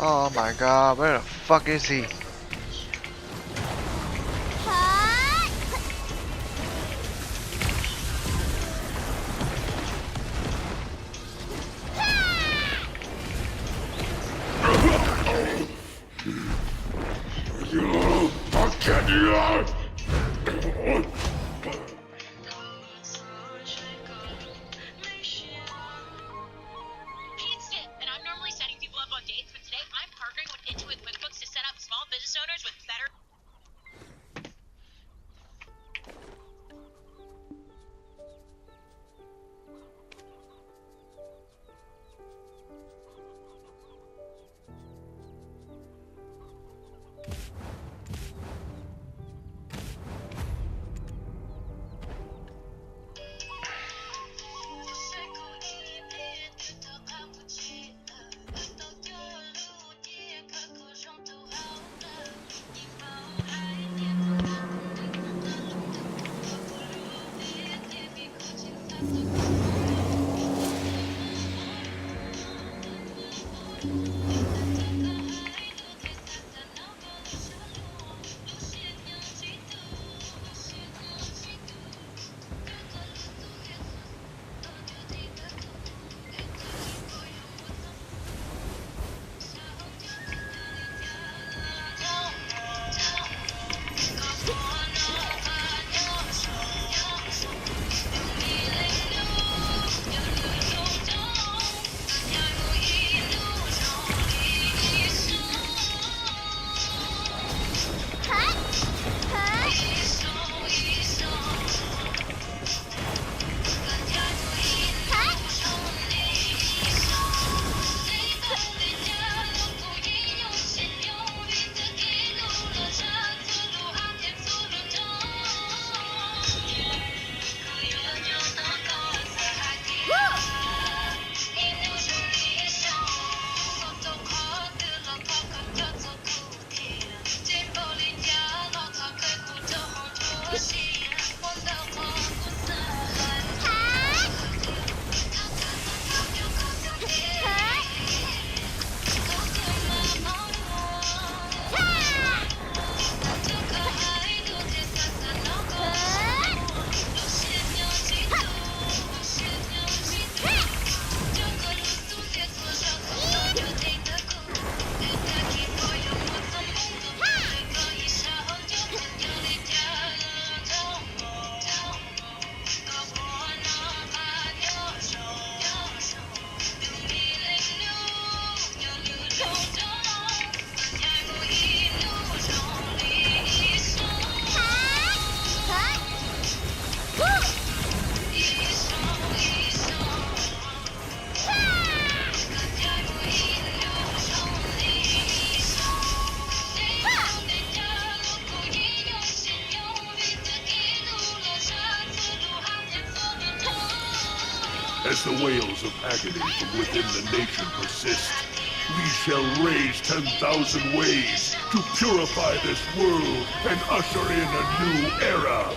Speaker 2: Oh my god, where the fuck is he?
Speaker 8: As the wails of agony from within the nation persist, we shall raise 10,000 ways to purify this world and usher in a new era.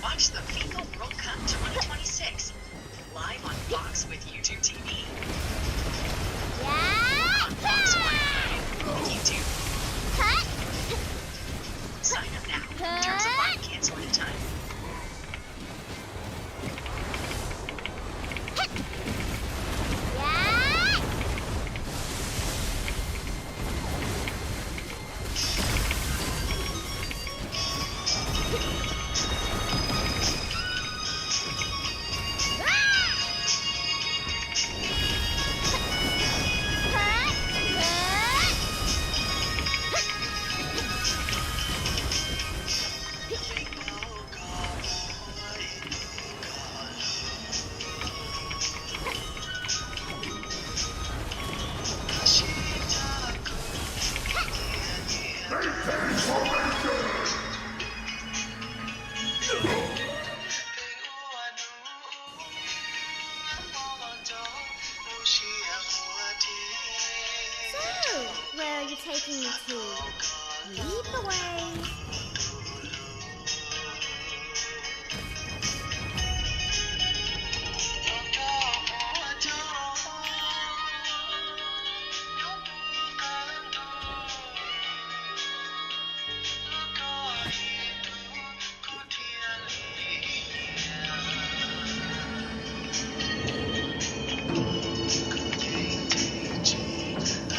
Speaker 20: Watch the FICO World Cup 2026 live on Fox with YouTube TV. On Fox One with YouTube. Sign up now. Terms apply. Cancel anytime.
Speaker 1: So, where are you taking me to? Lead the way.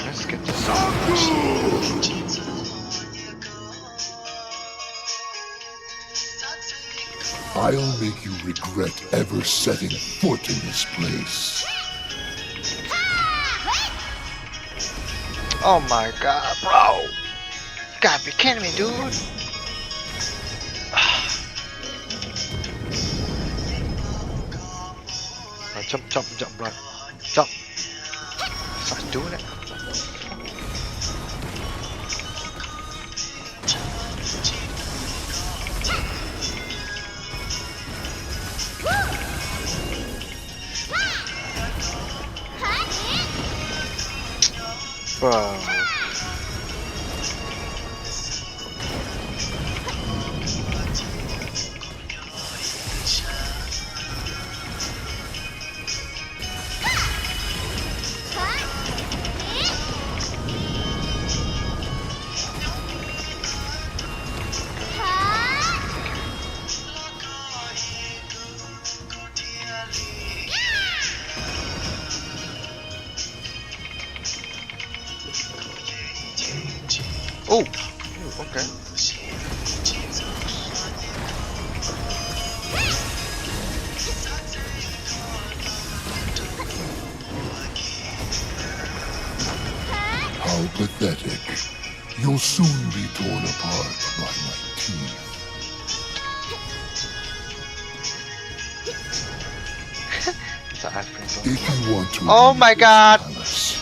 Speaker 2: Let's get this on.
Speaker 8: I'll make you regret ever setting foot in this place.
Speaker 2: Oh my god, bro. You gotta be kidding me, dude. Right, jump, jump, jump, bro. Jump. Start doing it. Bro. Oh, okay.
Speaker 8: How pathetic. You'll soon be torn apart by my teeth. If you want to
Speaker 2: Oh my god!
Speaker 8: Palace,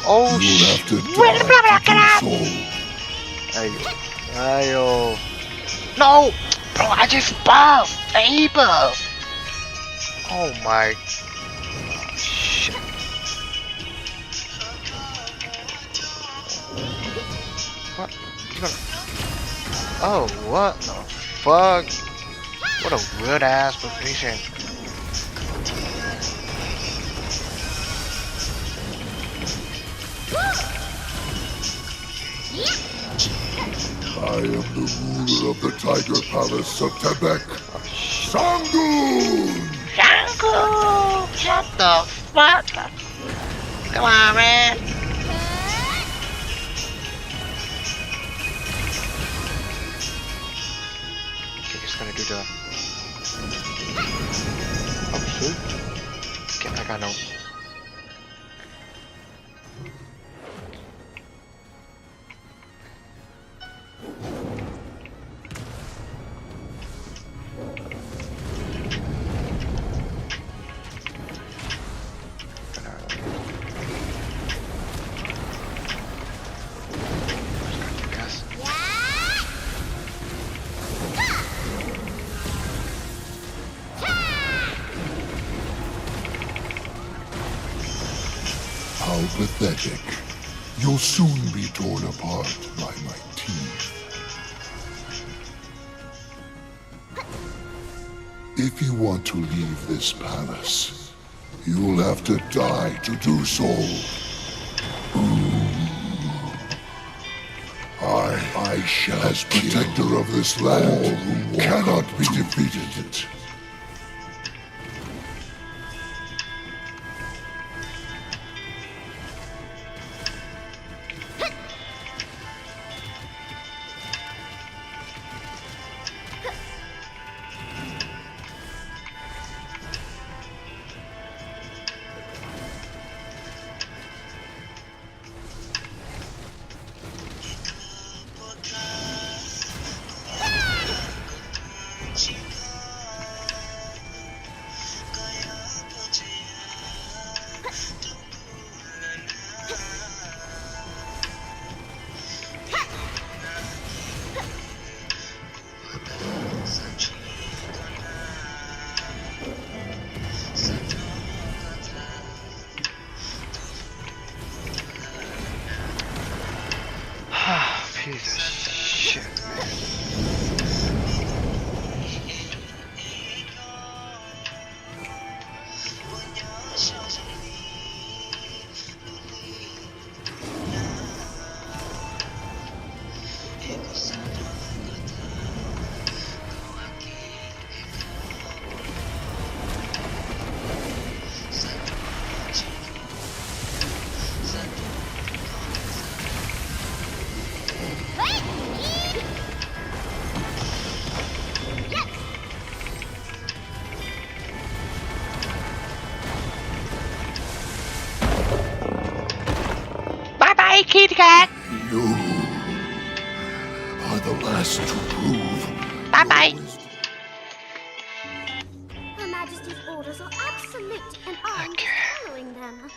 Speaker 2: Oh
Speaker 8: You'll
Speaker 2: shit.
Speaker 8: have to die to do so.
Speaker 2: Ayo. No! Bro, I just buffed! Able! Oh my... shit. What? You gonna... Oh, what the fuck? What a weird ass position.
Speaker 8: I am the ruler of the Tiger Palace of Tebek. Sangoon!
Speaker 2: Sangoon! Shut the fuck up. Come on, man. Okay, just gonna do the... Oh, shoot. Okay, I got no...
Speaker 8: How pathetic. You'll soon be torn apart by my teeth. If you want to leave this palace, you'll have to die to do so. I shall, as protector of this land, cannot be defeated. Piece of shit, man.
Speaker 11: Bye, kitty cat.
Speaker 8: You are the last to prove.
Speaker 11: Bye-bye.
Speaker 1: Her Majesty's orders are absolute, and I'm following them.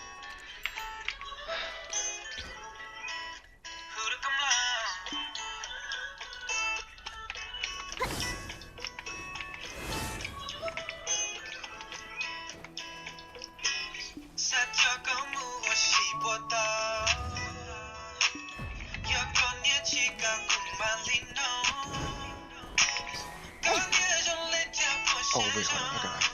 Speaker 2: Oh, wait, hold on, I got it.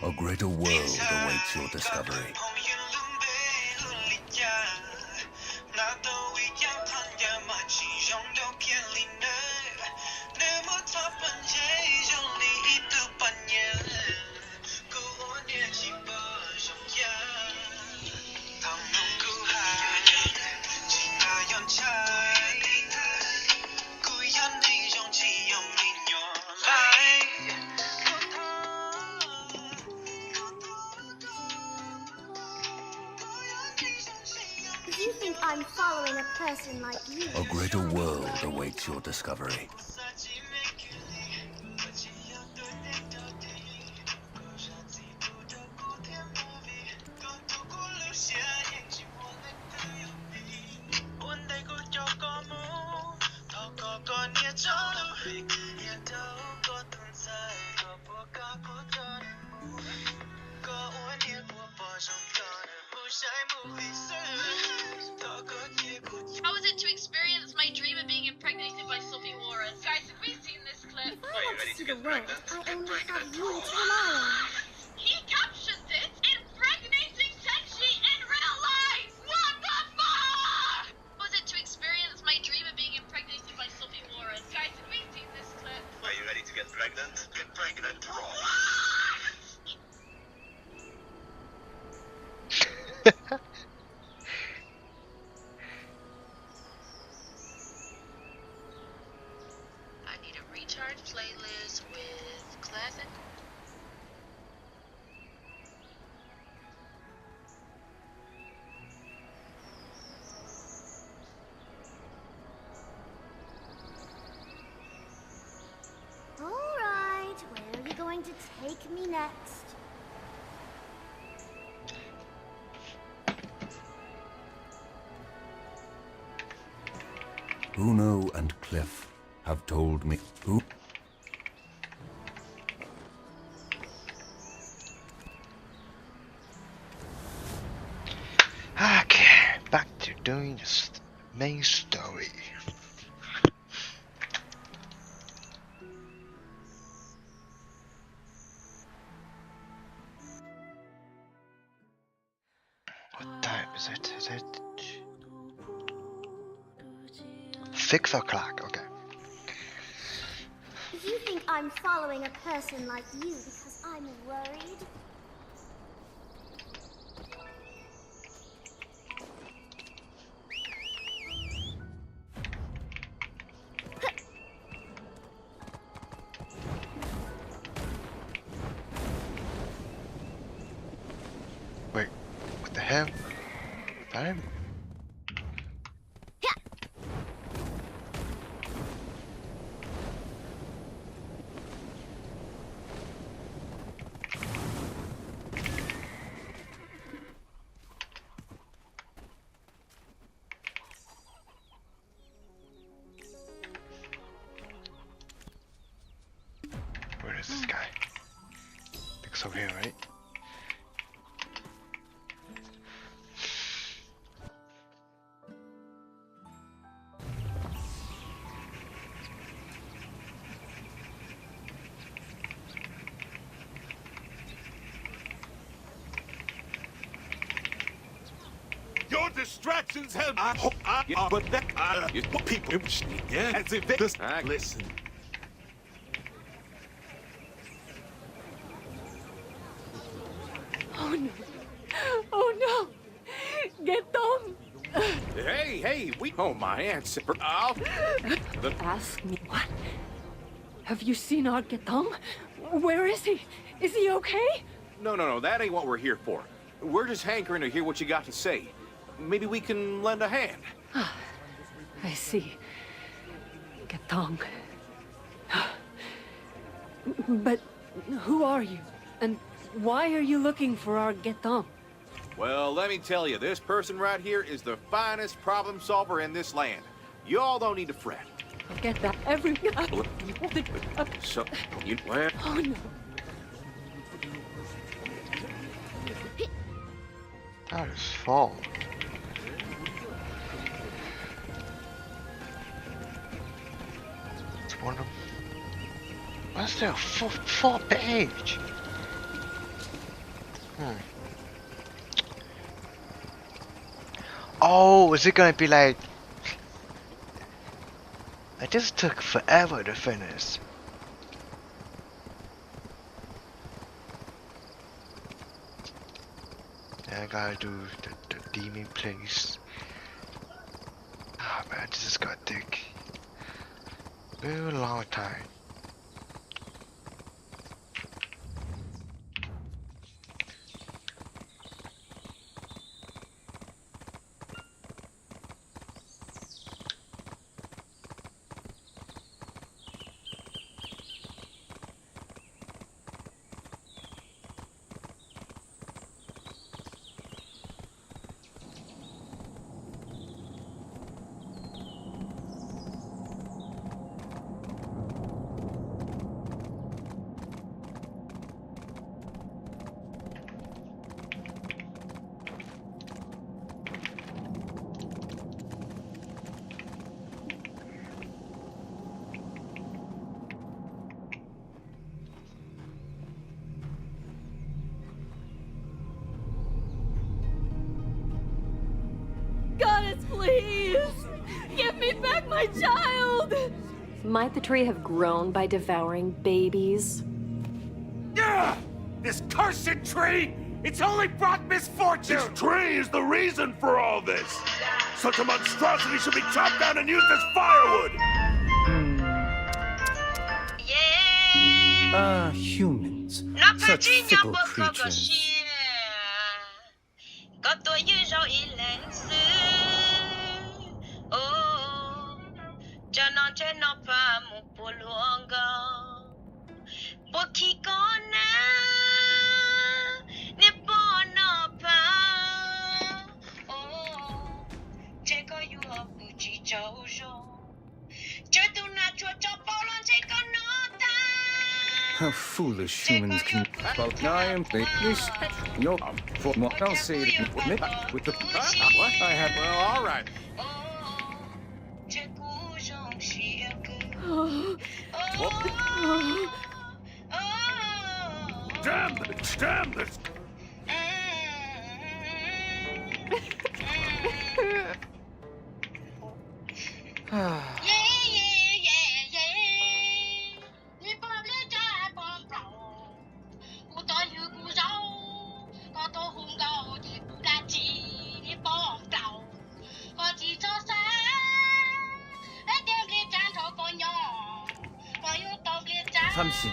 Speaker 15: A greater world awaits your discovery.
Speaker 1: I'm following a person like you?
Speaker 15: A greater world awaits your discovery.
Speaker 7: How was it to experience my dream of being impregnated by Sophie Warren? Guys, have we seen this clip?
Speaker 1: Are you ready to get pregnant? I only have you to rely on.
Speaker 7: He captioned it impregnating Tenchi in real life! What the fuck? How was it to experience my dream of being impregnated by Sophie Warren? Guys, have we seen this clip?
Speaker 18: Are you ready to get pregnant? Get pregnant raw.
Speaker 7: I need a recharge playlist with classic.
Speaker 1: Alright, where are you going to take me next?
Speaker 15: Bruno and Cliff have told me who.
Speaker 2: Okay, back to doing the main story. What time is it? Is it 6 o'clock? Okay.
Speaker 1: You think I'm following a person like you because I'm worried?
Speaker 2: Wait, what the hell? I'm... Where is this guy? I think it's over here, right?
Speaker 21: Your distractions have. But that. People. Yeah. As if they. Listen.
Speaker 16: Oh no. Oh no. Get them.
Speaker 3: Hey, we know my answer.
Speaker 16: Ask me what? Have you seen our Getom? Where is he? Is he okay?
Speaker 3: No, that ain't what we're here for. We're just hankering to hear what you got to say. Maybe we can lend a hand.
Speaker 16: I see. Getom. But who are you? And why are you looking for our Getom?
Speaker 3: Well, let me tell you, this person right here is the finest problem solver in this land. You all don't need to fret.
Speaker 16: I'll get that every...
Speaker 3: So, you... Well...
Speaker 16: Oh no.
Speaker 2: That is fall. It's one of them. What's there? Full page. Oh, is it gonna be like? It just took forever to finish. I gotta do the demon place. Ah man, this is gonna take a very long time.
Speaker 16: My child! Might the tree have grown by devouring babies?
Speaker 21: This cursed tree! It's only brought misfortune!
Speaker 8: This tree is the reason for all this! Such a monstrosity should be chopped down and used as firewood!
Speaker 12: Humans. Such fickle creatures. How foolish humans can. Well, I am this. You're for what I'll say with the.
Speaker 3: What? I have. Well, all right.
Speaker 8: Damn this!
Speaker 12: Samsin,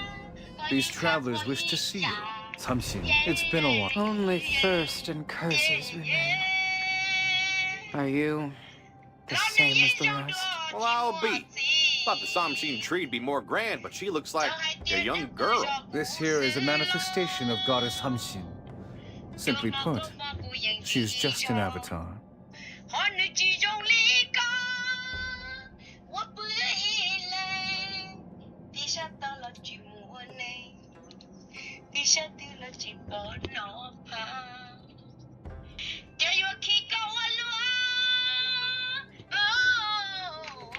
Speaker 12: these travelers wish to see you. Samsin, it's been a while.
Speaker 13: Only thirst and curses remain. Are you the same as the rest?
Speaker 3: Well, I'll be. Thought the Samshin tree'd be more grand, but she looks like a young girl.
Speaker 12: This here is a manifestation of Goddess Hamsin. Simply put, she is just an avatar.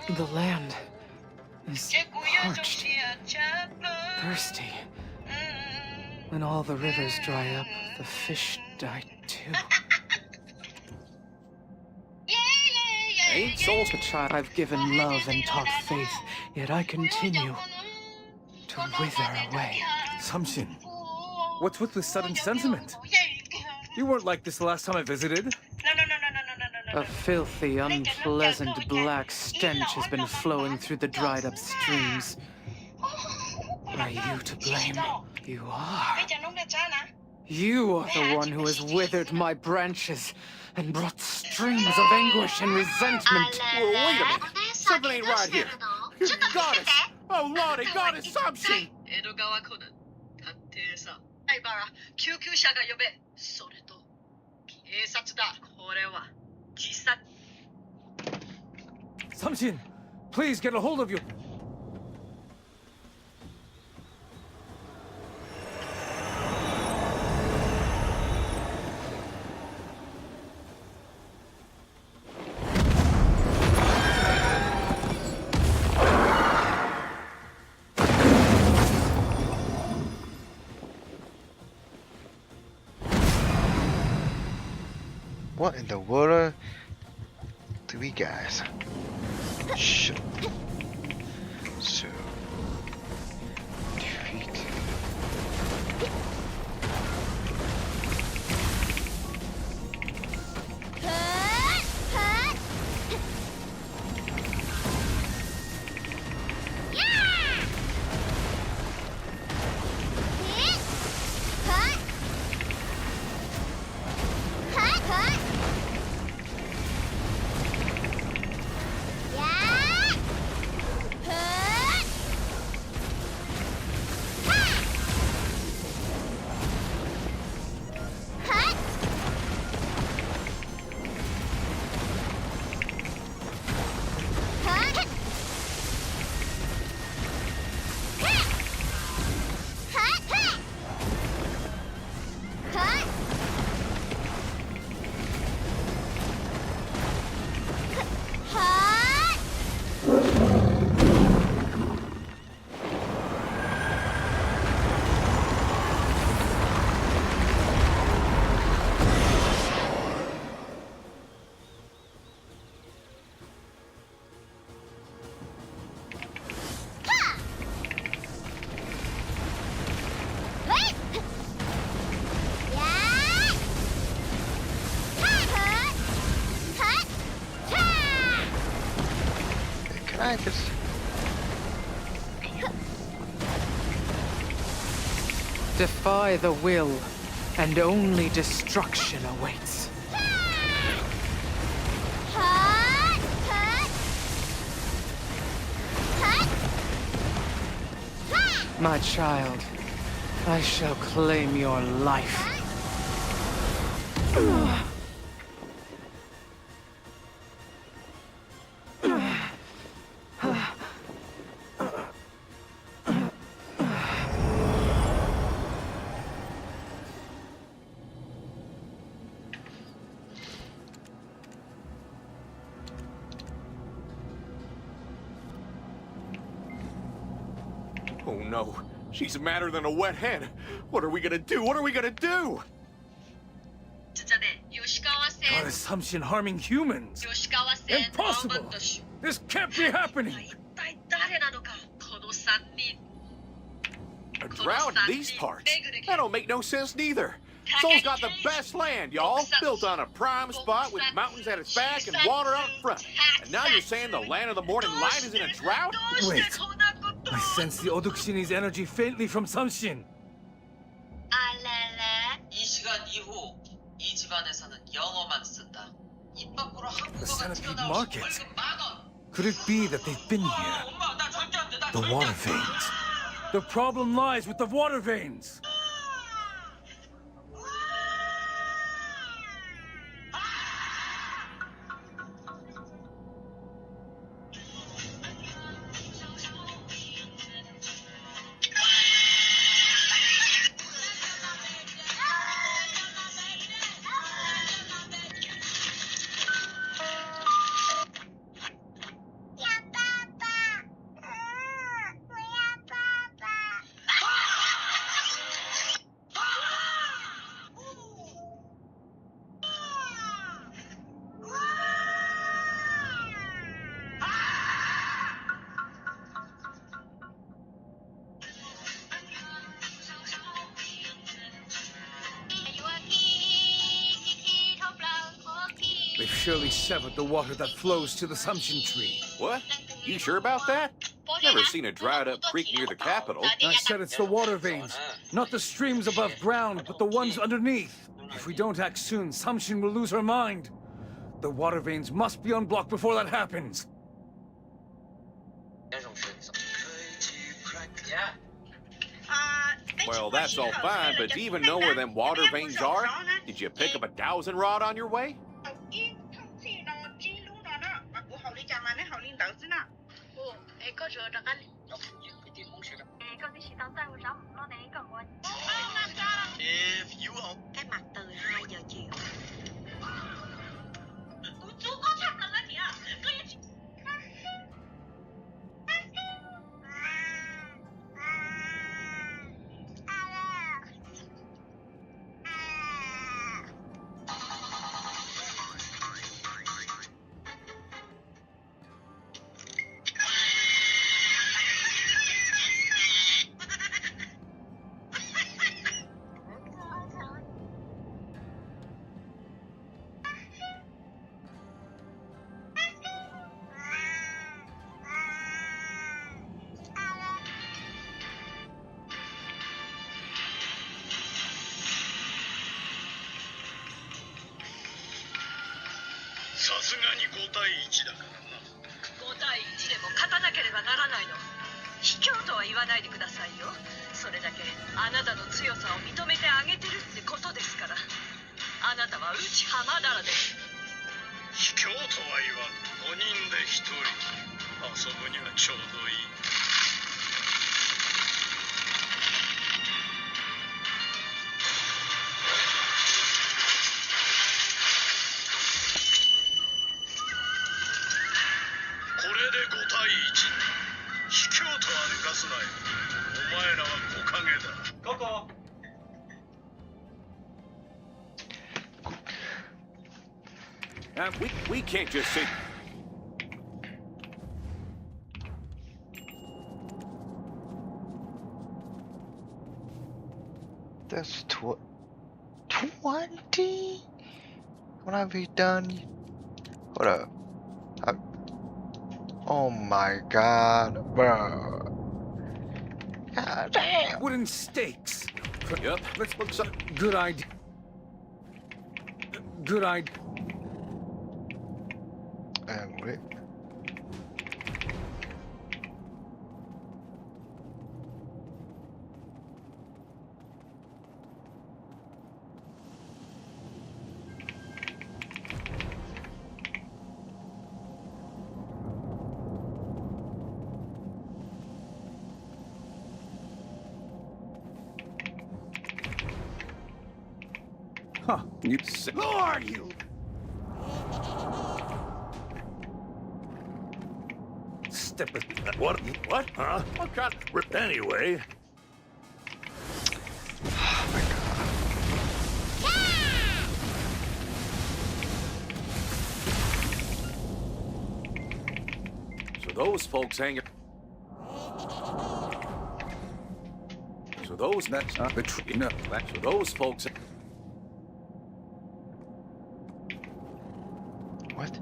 Speaker 13: The land is parched, thirsty. When all the rivers dry up, the fish die too.
Speaker 3: Ain't souls
Speaker 13: a child I've given love and taught faith, yet I continue to wither away.
Speaker 12: Samsin, what's with this sudden sentiment? You weren't like this the last time I visited.
Speaker 13: A filthy, unpleasant black stench has been flowing through the dried-up streams. Are you to blame? You are. You are the one who has withered my branches and brought streams of anguish and resentment.
Speaker 3: Well, wait a minute. Something ain't right here. Goddess! Oh, Lordy, Goddess Samshin!
Speaker 7: 江戸川湖の探偵さ。はい、バラ、救急車が呼べ。それと、警察だ。これは自殺。
Speaker 12: Samsin, please get a hold of you.
Speaker 2: What in the world do we guys? Shit. So defeat. this.
Speaker 13: Defy the will, and only destruction awaits.
Speaker 1: Hut! Hut! Hut! Ha!
Speaker 13: My child, I shall claim your life.
Speaker 3: Oh no, she's madder than a wet hen. What are we gonna do? What are we gonna do?
Speaker 12: An assumption harming humans. Impossible! This can't be happening!
Speaker 3: A drought in these parts? That don't make no sense neither. Seoul's got the best land, y'all. Built on a prime spot with mountains at its back and water out front. And now you're saying the land of the morning light is in a drought?
Speaker 12: Wait. I sense the Odukshin's energy faintly from Samshin.
Speaker 4: 이 시간 이후 이 집안에서는 영어만 쓴다. 입 밖으로 한국어가
Speaker 12: The centipede
Speaker 4: 튀어나오면
Speaker 12: market.
Speaker 4: 벌금 10,000원.
Speaker 12: Could it be that they've been here? The water veins. The problem lies with the water veins. They've surely severed the water that flows to the Samshin tree.
Speaker 3: What? You sure about that? Never seen a dried up creek near the capital.
Speaker 12: I said it's the water veins, not the streams above ground, but the ones underneath. If we don't act soon, Samshin will lose her mind. The water veins must be unblocked before that happens.
Speaker 3: Well, that's all fine, but do you even know where them water veins are? Did you pick up a dowsing rod on your way?
Speaker 5: If you hope.
Speaker 6: Cái mặt từ 2 giờ chiều.
Speaker 3: We can't just sit.
Speaker 2: That's 20? When I be done? Hold up. Oh my god, bro. God damn.
Speaker 12: Wooden stakes.
Speaker 3: Yep, let's look some.
Speaker 12: Good idea. Good idea.
Speaker 2: Wait.
Speaker 12: Huh. You say, who are you? Step it.
Speaker 21: What? What? Huh? What kind of... Anyway.
Speaker 2: Oh my god.
Speaker 3: So those folks hang. So those.
Speaker 12: That's not the truth. No.
Speaker 3: So those folks.
Speaker 2: What?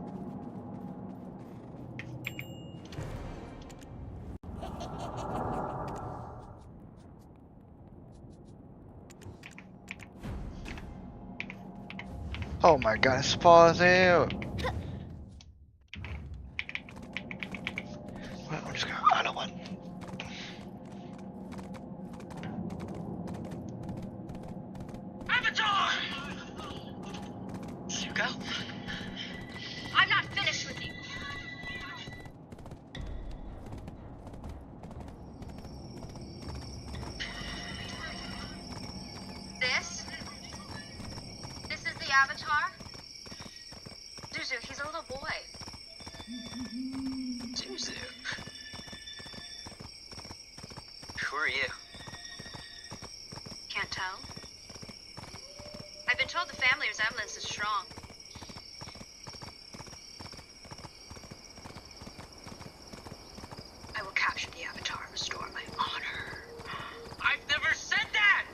Speaker 2: Oh my god, it's pausing. Well, I'm just gonna auto one.
Speaker 7: Avatar! Zuko? I'm not finished with you. This is the Avatar? Zuzu, he's a little boy.
Speaker 6: Zuzu. Who are you?
Speaker 7: Can't tell. I've been told the family resemblance is strong. I will capture the Avatar and restore my honor.
Speaker 6: I've never said that!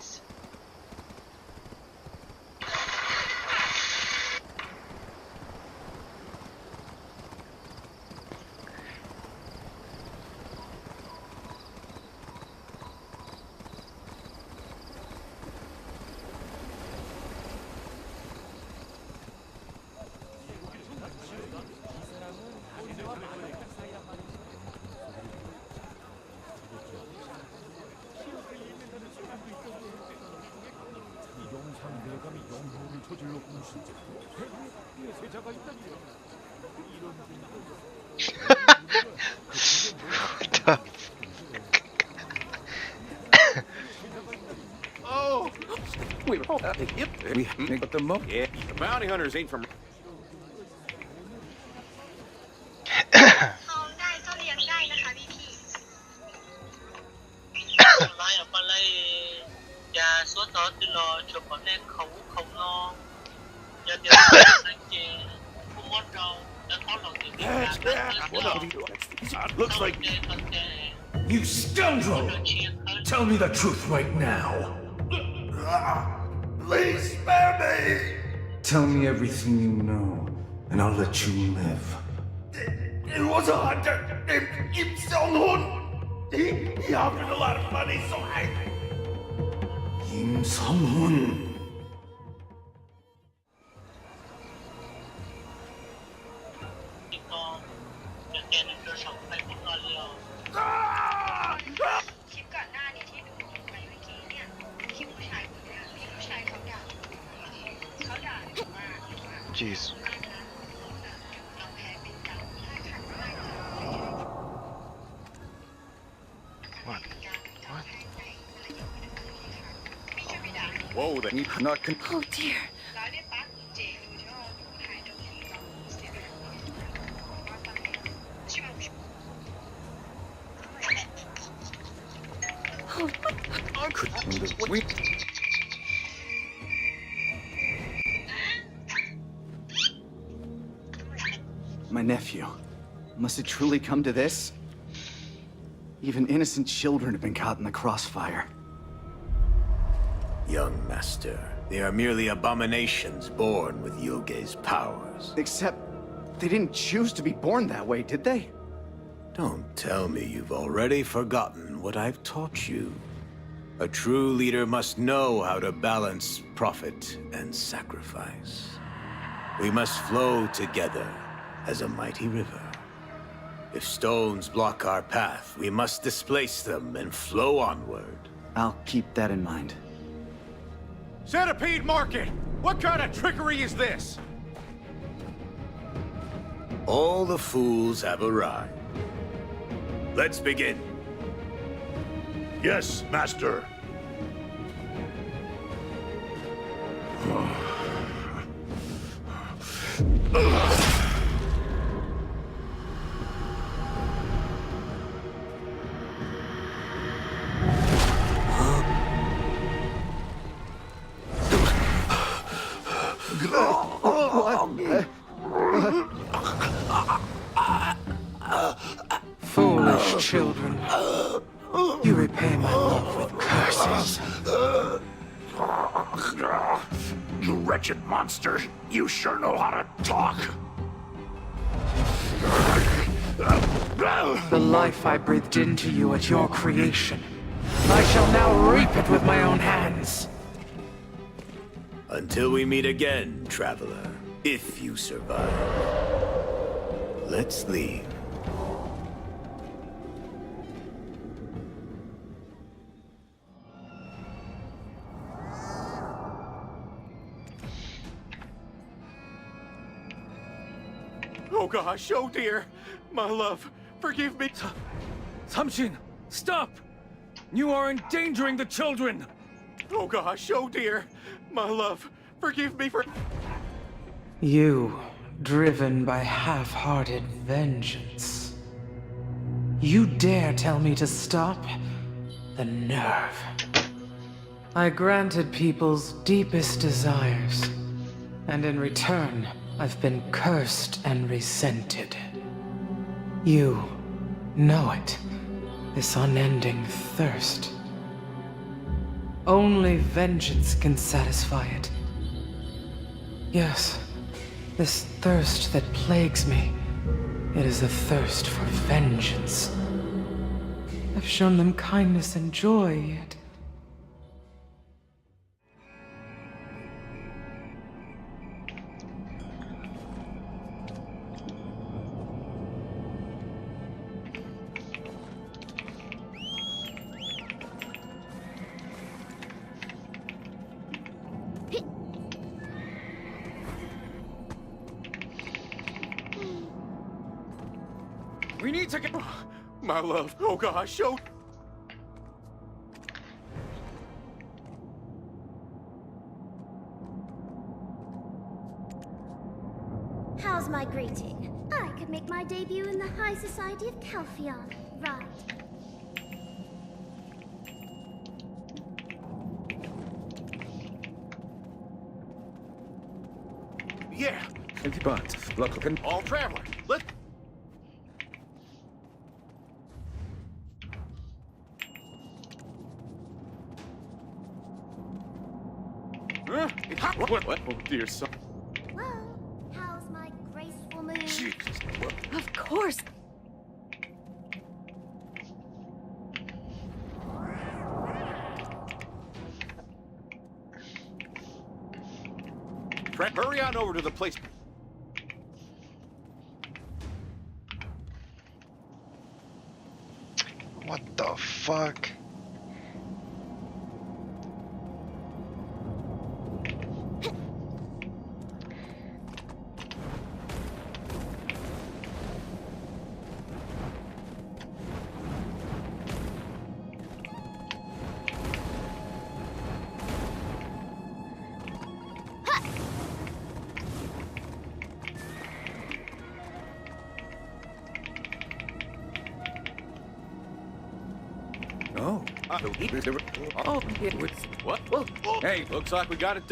Speaker 3: Oh!
Speaker 12: Wait, yep. We got the mo.
Speaker 3: Yeah, the bounty hunters ain't from.
Speaker 6: ทองได้ก็เลี้ยงได้นะคะพี่พี่ไล่ออกมาไล่อย่าสวดต่อติลอจบก่อนแรกเขานองอย่าเดี๋ยวสังเกตผู้มดเราจะท้อหลอกติดกัน
Speaker 21: Looks like...
Speaker 8: You scoundrel! Tell me the truth right now. Please spare me!
Speaker 12: Tell me everything you know, and I'll let you live.
Speaker 8: It was a hunter named Kim Song-hun. He offered a lot of money, so I...
Speaker 12: Kim Song-hun.
Speaker 2: Jeez. What? What?
Speaker 3: Whoa, they
Speaker 12: not
Speaker 9: Oh dear.
Speaker 14: My nephew. Must it truly come to this? Even innocent children have been caught in the crossfire.
Speaker 19: Young master, they are merely abominations born with Yoge's powers.
Speaker 14: Except they didn't choose to be born that way, did they?
Speaker 19: Don't tell me you've already forgotten what I've taught you. A true leader must know how to balance profit and sacrifice. We must flow together as a mighty river. If stones block our path, we must displace them and flow onward.
Speaker 14: I'll keep that in mind.
Speaker 3: Centipede Market! What kind of trickery is this?
Speaker 19: All the fools have arrived. Let's begin.
Speaker 8: Yes, Master.
Speaker 13: Foolish children. You repay my love with curses.
Speaker 8: You wretched monster. You sure know how to talk.
Speaker 13: The life I breathed into you at your creation, I shall now reap it with my own hands.
Speaker 19: Until we meet again, traveler, if you survive. Let's leave.
Speaker 3: Oh gosh, oh dear. My love, forgive me.
Speaker 12: Samshin, stop! You are endangering the children!
Speaker 3: Oh gosh, oh dear. My love, forgive me for...
Speaker 13: You, driven by half-hearted vengeance. You dare tell me to stop? The nerve. I granted people's deepest desires, and in return, I've been cursed and resented. You know it, this unending thirst. Only vengeance can satisfy it. Yes, this thirst that plagues me, it is a thirst for vengeance. I've shown them kindness and joy, yet...
Speaker 3: We need to get... My love, oh gosh, oh...
Speaker 1: How's my greeting? I could make my debut in the high society of Calpheon, right?
Speaker 3: Yeah. All traveler, let... What? Oh dear son.
Speaker 1: Well, how's my graceful move?
Speaker 3: Jesus.
Speaker 16: Of course.
Speaker 3: Trent, hurry on over to the place.
Speaker 2: What the fuck?
Speaker 3: Oh.
Speaker 16: Oh, yeah.
Speaker 3: What? Whoa. Hey, looks like we got it.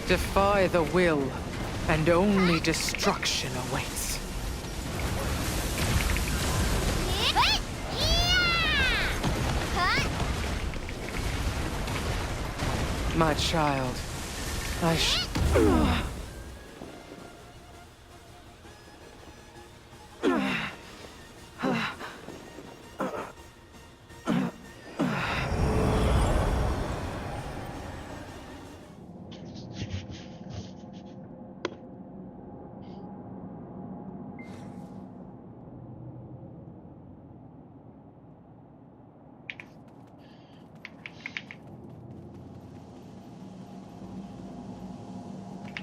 Speaker 13: Defy the will, and only destruction awaits. My child,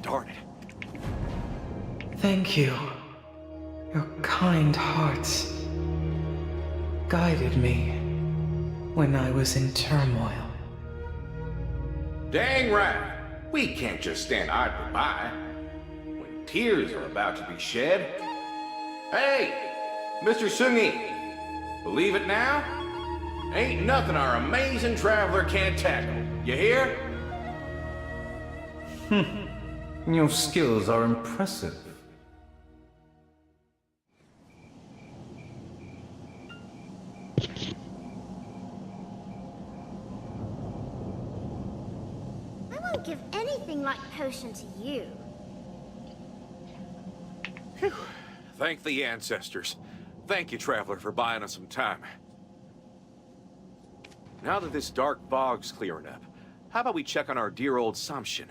Speaker 3: Darn it.
Speaker 13: Thank you. Your kind hearts guided me when I was in turmoil.
Speaker 3: Dang right. We can't just stand idly by when tears are about to be shed. Hey, Mr. Sungi, believe it now? Ain't nothing our amazing traveler can't tackle. You hear?
Speaker 12: Your skills are impressive.
Speaker 1: I won't give anything like potion to you.
Speaker 3: Whew. Thank the ancestors. Thank you, traveler, for buying us some time. Now that this dark fog's clearing up, how about we check on our dear old Samshin?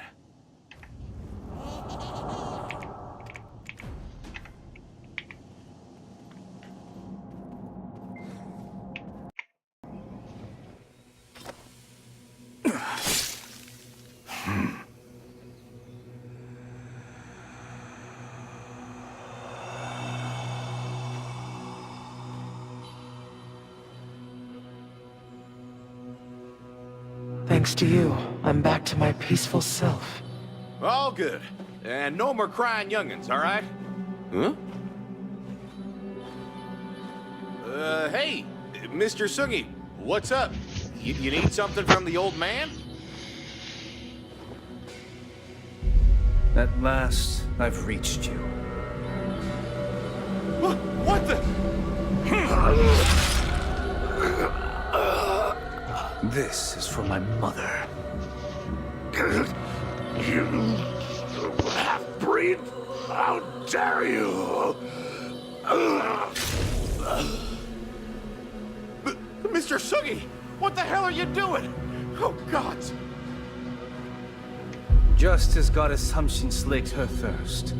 Speaker 13: Thanks to you, I'm back to my peaceful self.
Speaker 3: All good. And no more crying youngins, all right? Huh? Hey, Mr. Sungi, what's up? You need something from the old man?
Speaker 12: At last, I've reached you.
Speaker 3: What the?
Speaker 12: This is for my mother.
Speaker 8: You half-breed! How dare you!
Speaker 3: Mr. Sungi, what the hell are you doing? Oh, God!
Speaker 12: Just as Goddess Samshin slaked her thirst,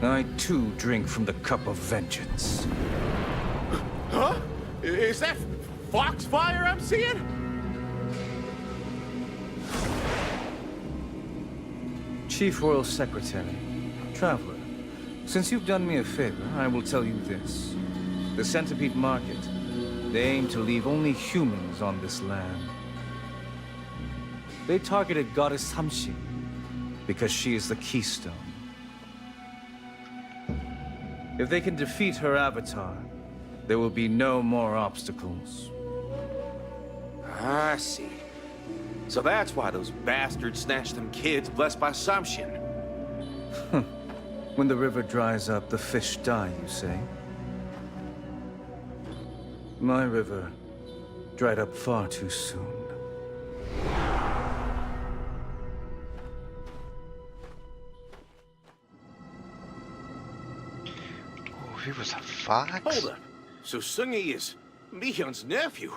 Speaker 12: I too drink from the cup of vengeance.
Speaker 3: Huh? Is that foxfire I'm seeing?
Speaker 12: Chief Royal Secretary, Traveler, since you've done me a favor, I will tell you this. The Centipede Market, they aim to leave only humans on this land. They targeted Goddess Samshin because she is the keystone. If they can defeat her avatar, there will be no more obstacles.
Speaker 3: I see. So that's why those bastards snatched them kids blessed by Samshin.
Speaker 12: When the river dries up, the fish die, you say? My river dried up far too soon.
Speaker 2: Oh, he was a fox?
Speaker 3: Hold up. So Sungi is Mi-hyun's nephew?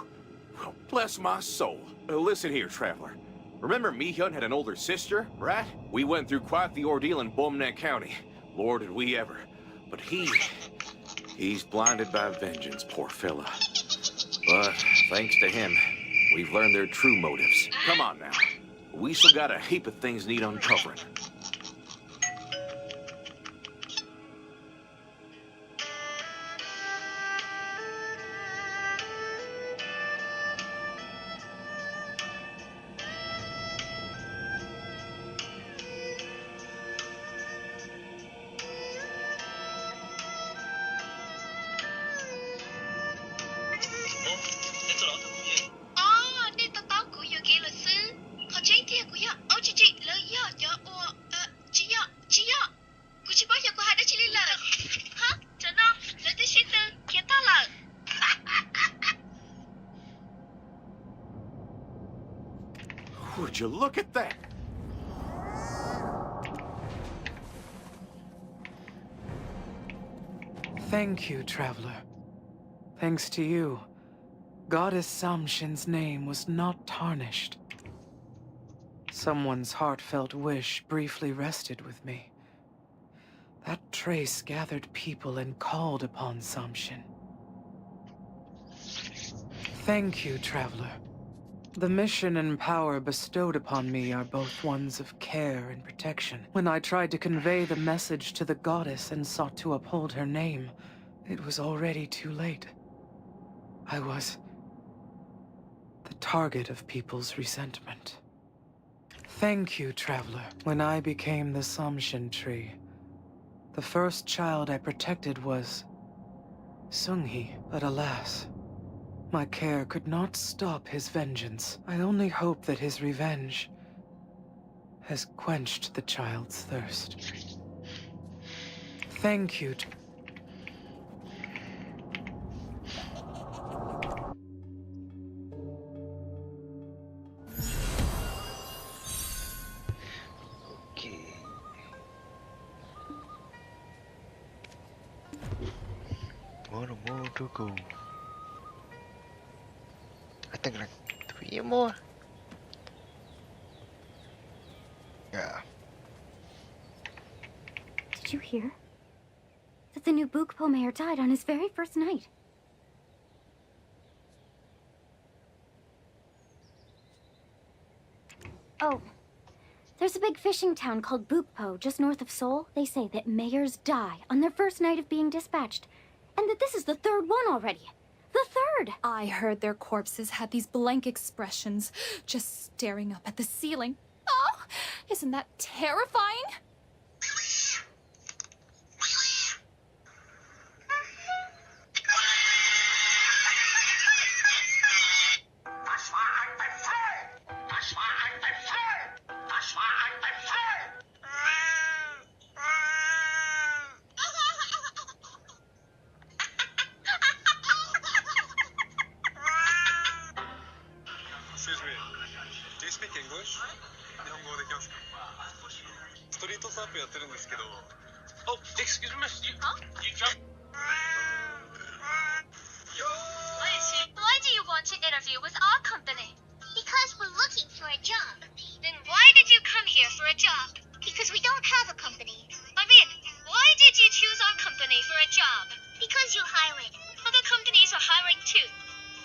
Speaker 3: Well, bless my soul. Listen here, traveler. Remember Mi-hyun had an older sister, right? We went through quite the ordeal in Bomnet County. Lord, did we ever. But he's blinded by vengeance, poor fella. But thanks to him, we've learned their true motives. Come on now. We still got a heap of things need uncovering. Would you look at that?
Speaker 13: Thank you, traveler. Thanks to you, Goddess Samshin's name was not tarnished. Someone's heartfelt wish briefly rested with me. That trace gathered people and called upon Samshin. Thank you, traveler. The mission and power bestowed upon me are both ones of care and protection. When I tried to convey the message to the goddess and sought to uphold her name, it was already too late. I was the target of people's resentment. Thank you, traveler. When I became the Samshin tree, the first child I protected was Sunghi, but alas, my care could not stop his vengeance. I only hope that his revenge has quenched the child's thirst. Thank you.
Speaker 2: Okay. One more to go. I think like 3 more. Yeah.
Speaker 1: Did you hear? That the new Bookpo mayor died on his very first night. Oh, there's a big fishing town called Bookpo just north of Seoul. They say that mayors die on their first night of being dispatched, and that this is the third one already. The third!
Speaker 9: I heard their corpses had these blank expressions, just staring up at the ceiling. Oh, isn't that terrifying?
Speaker 10: Excuse me. Do you speak English? 日本語できますか？ストリートサーフィンやってるんですけど。Oh, excuse me, you jump.
Speaker 7: Why do you want to interview with our company? Because we're looking for a job. Then why did you come here for a job? Because we don't have a company. I mean, why did you choose our company for a job? Because you hired. Other companies are hiring too.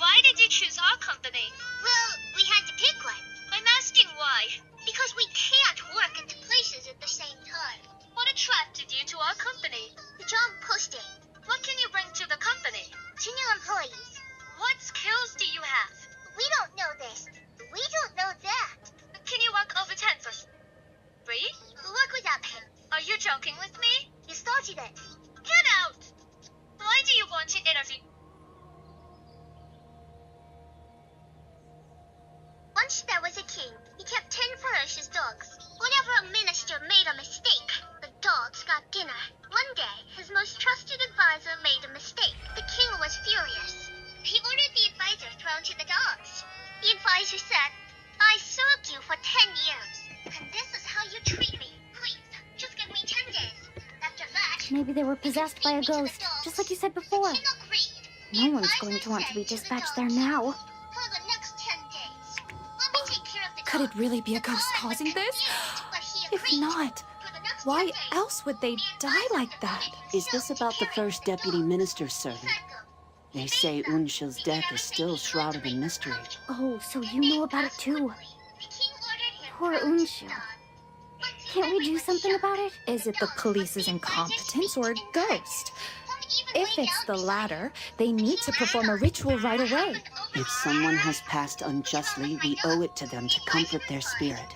Speaker 7: Why did you choose our company? Well, we had to pick one. I'm asking why. Because we can't work at two places at the same time. What attracted you to our company? The job posting. What can you bring to the company? 2 new employees. What skills do you have? We don't know this. We don't know that. Can you walk over 10 for free? Work without pay. Are you joking with me? You started it. Get out! Why do you want to interview? Once there was a king. He kept 10 ferocious dogs. Whenever a minister made a mistake, the dogs got dinner. One day, his most trusted advisor made a mistake. The king was furious. He ordered the advisor thrown to the dogs. The advisor said, I served you for 10 years, and this is how you treat me. Please, just give me 10 days. After that...
Speaker 1: Maybe they were possessed by a ghost, just like you said before. No one's going to want to be dispatched there now.
Speaker 7: For the next 10 days, let me take care of the
Speaker 9: Could it really be a ghost causing this? If not, why else would they die like that?
Speaker 17: Is this about the first deputy minister's servant? They say Unshil's death is still shrouded in mystery.
Speaker 1: Oh, so you know about it too. Poor Unshil. Can't we do something about it?
Speaker 9: Is it the police's incompetence or a ghost? If it's the latter, they need to perform a ritual right away.
Speaker 17: If someone has passed unjustly, we owe it to them to comfort their spirit,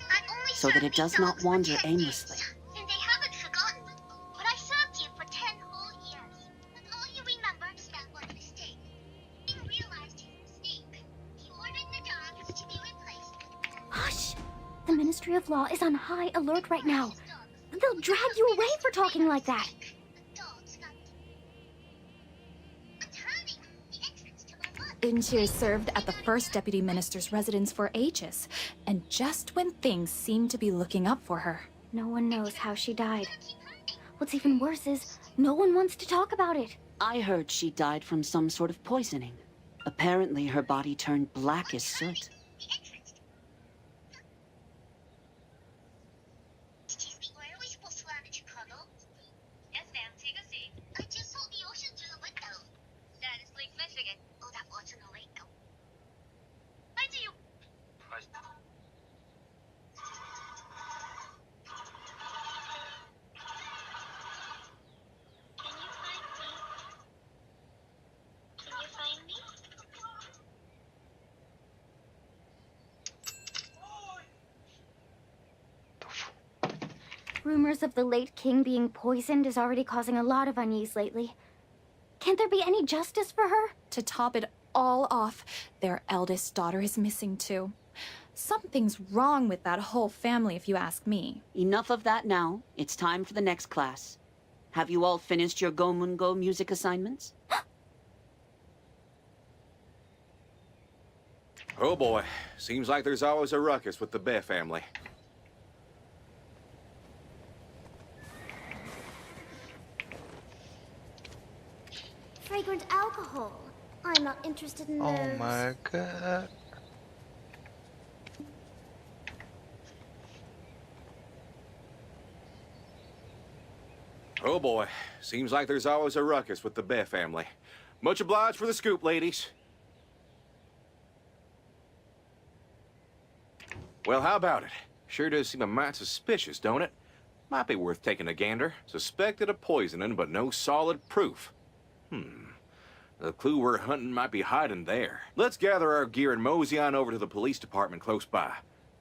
Speaker 17: so that it does not wander aimlessly.
Speaker 7: And they haven't forgotten. But I served you for 10 whole years. And all you remember is that one mistake. He realized his mistake. He ordered the dogs to be replaced.
Speaker 1: Hush! The Ministry of Law is on high alert right now. They'll drag you away for talking like that.
Speaker 20: Unchi served at the first deputy minister's residence for ages, and just when things seemed to be looking up for her.
Speaker 1: No one knows how she died. What's even worse is, no one wants to talk about it.
Speaker 17: I heard she died from some sort of poisoning. Apparently, her body turned black as soot.
Speaker 1: Rumors of the late king being poisoned is already causing a lot of unease lately. Can't there be any justice for her?
Speaker 20: To top it all off, their eldest daughter is missing too. Something's wrong with that whole family, if you ask me.
Speaker 17: Enough of that now. It's time for the next class. Have you all finished your Gomungo music assignments?
Speaker 3: Oh boy, seems like there's always a ruckus with the Bear family.
Speaker 22: Fragrant alcohol. I'm not interested in those.
Speaker 2: Oh my god.
Speaker 3: Oh boy, seems like there's always a ruckus with the Bear family. Much obliged for the scoop, ladies. Well, how about it? Sure does seem a mite suspicious, don't it? Might be worth taking a gander. Suspected of poisoning, but no solid proof. The clue we're hunting might be hiding there. Let's gather our gear and mosey on over to the police department close by.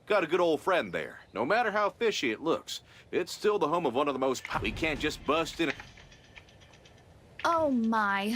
Speaker 3: Got a good old friend there. No matter how fishy it looks, it's still the home of one of the most we can't just bust in.
Speaker 20: Oh my.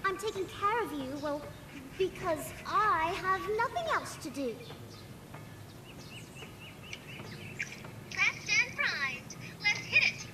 Speaker 22: I'm taking care of you, well, because I have nothing else to do.
Speaker 7: Prepped and primed. Let's hit it.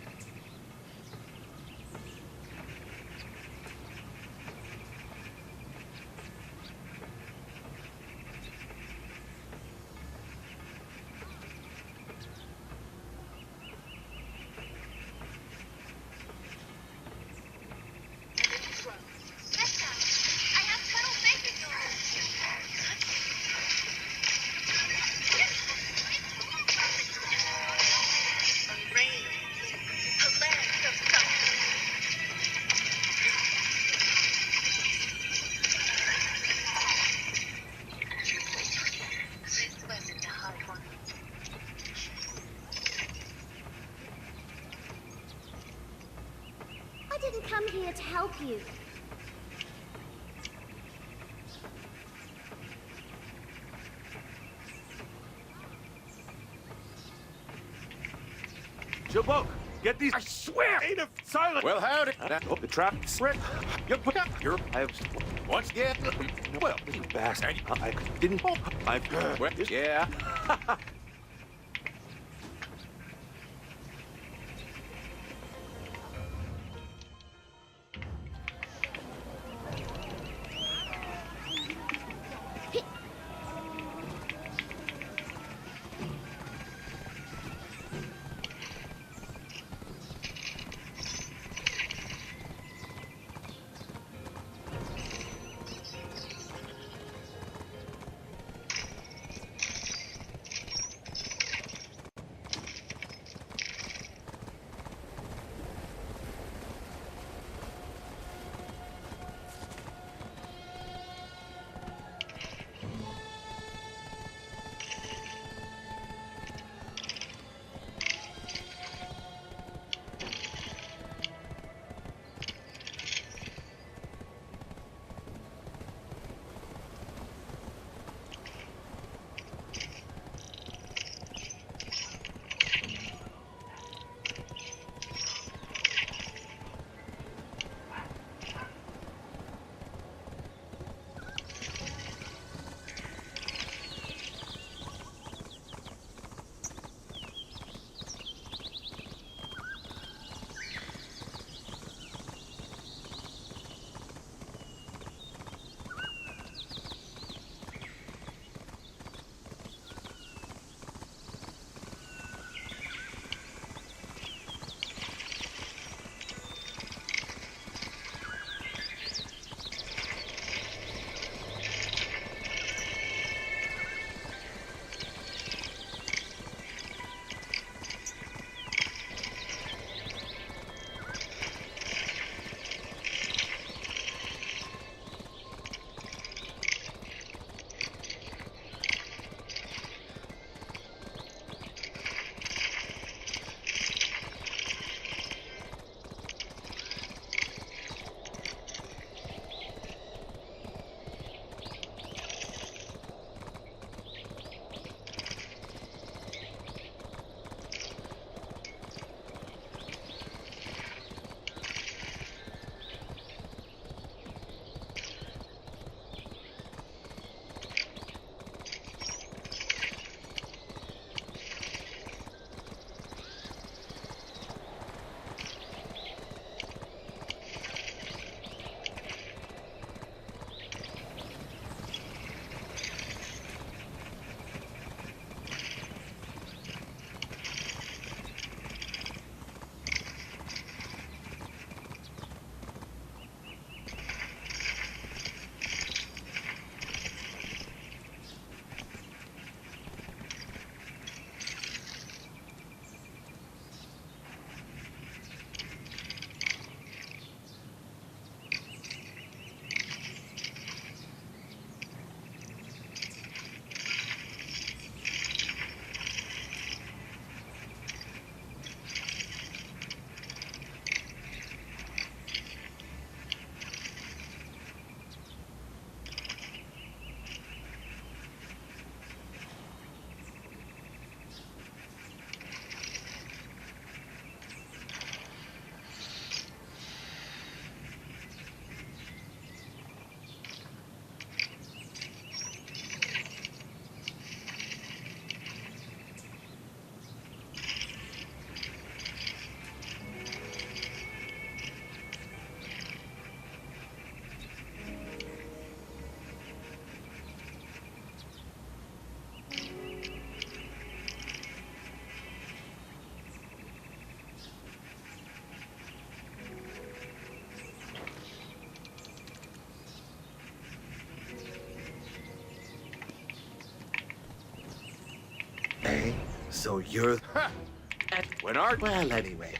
Speaker 22: didn't come here to help you.
Speaker 21: Jabok, get these. I swear, ain't a silent.
Speaker 3: Well, howdy.
Speaker 21: Oh, the trap's red. You put up your. I once again. Well, you bastard. I didn't. I. Well, yeah. Hey, so you're...
Speaker 3: When our...
Speaker 21: Well, anyway.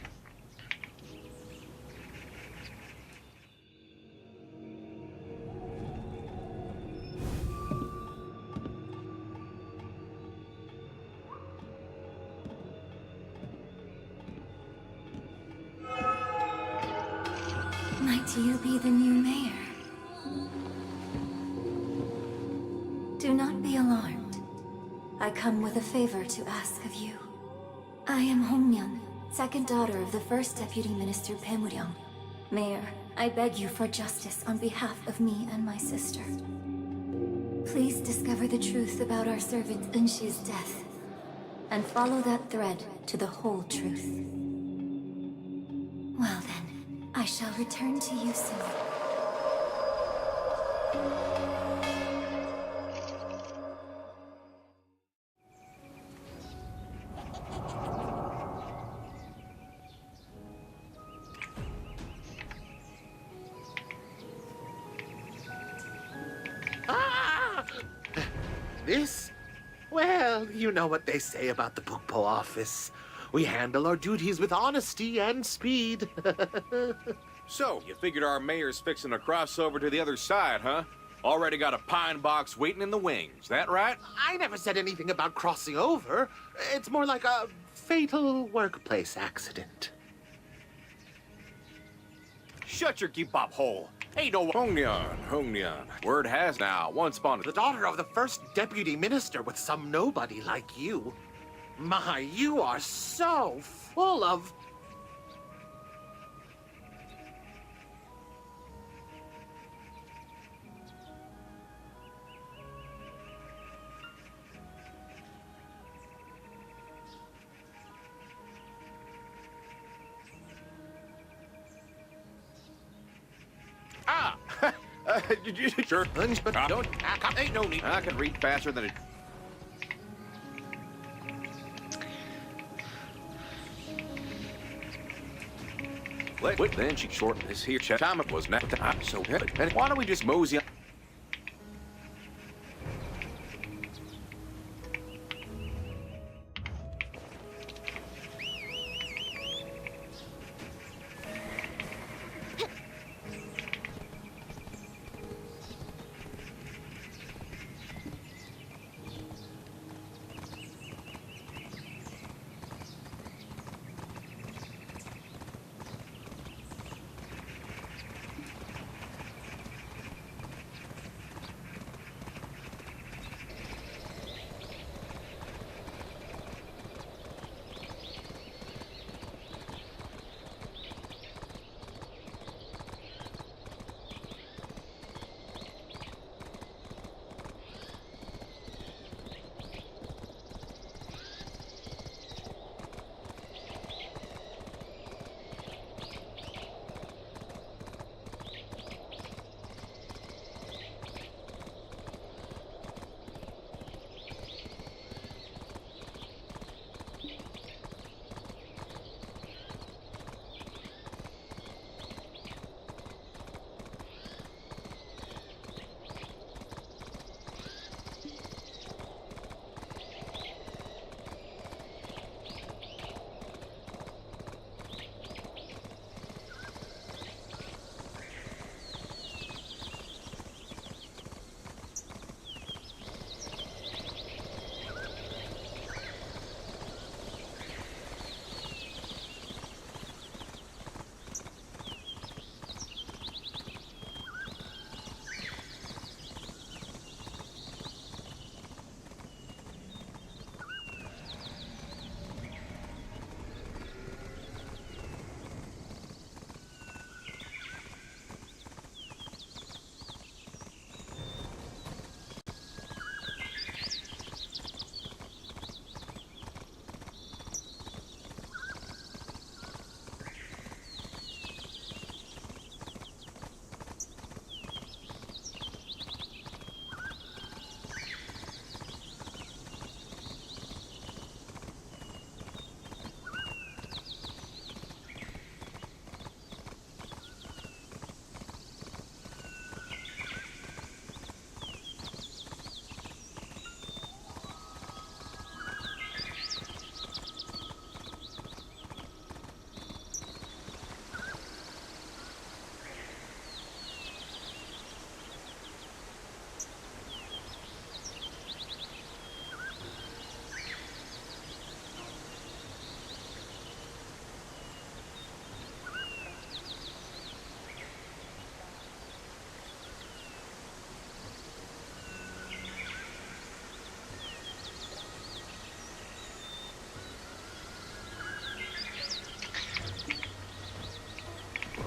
Speaker 11: Might you be the new mayor? Do not be alarmed. I come with a favor to ask of you. I am Hmong, second daughter of the first deputy minister Pemuryang. Mayor, I beg you for justice on behalf of me and my sister. Please discover the truth about our servant Unshi's death, and follow that thread to the whole truth. Well then, I shall return to you soon.
Speaker 18: This? Well, you know what they say about the Pukpo office. We handle our duties with honesty and speed.
Speaker 3: So, you figured our mayor's fixing to cross over to the other side, huh? Already got a pine box waiting in the wings, that right?
Speaker 18: I never said anything about crossing over. It's more like a fatal workplace accident.
Speaker 3: Shut your keep-up hole. Ain't no Hongnyan. Word has now, once upon
Speaker 18: the daughter of the first deputy minister with some nobody like you. My, you are so full of...
Speaker 3: Sure, but don't. Ain't no need. I can read faster than it. Wait, then she shortened this here time. It was not time. So, why don't we just mosey up?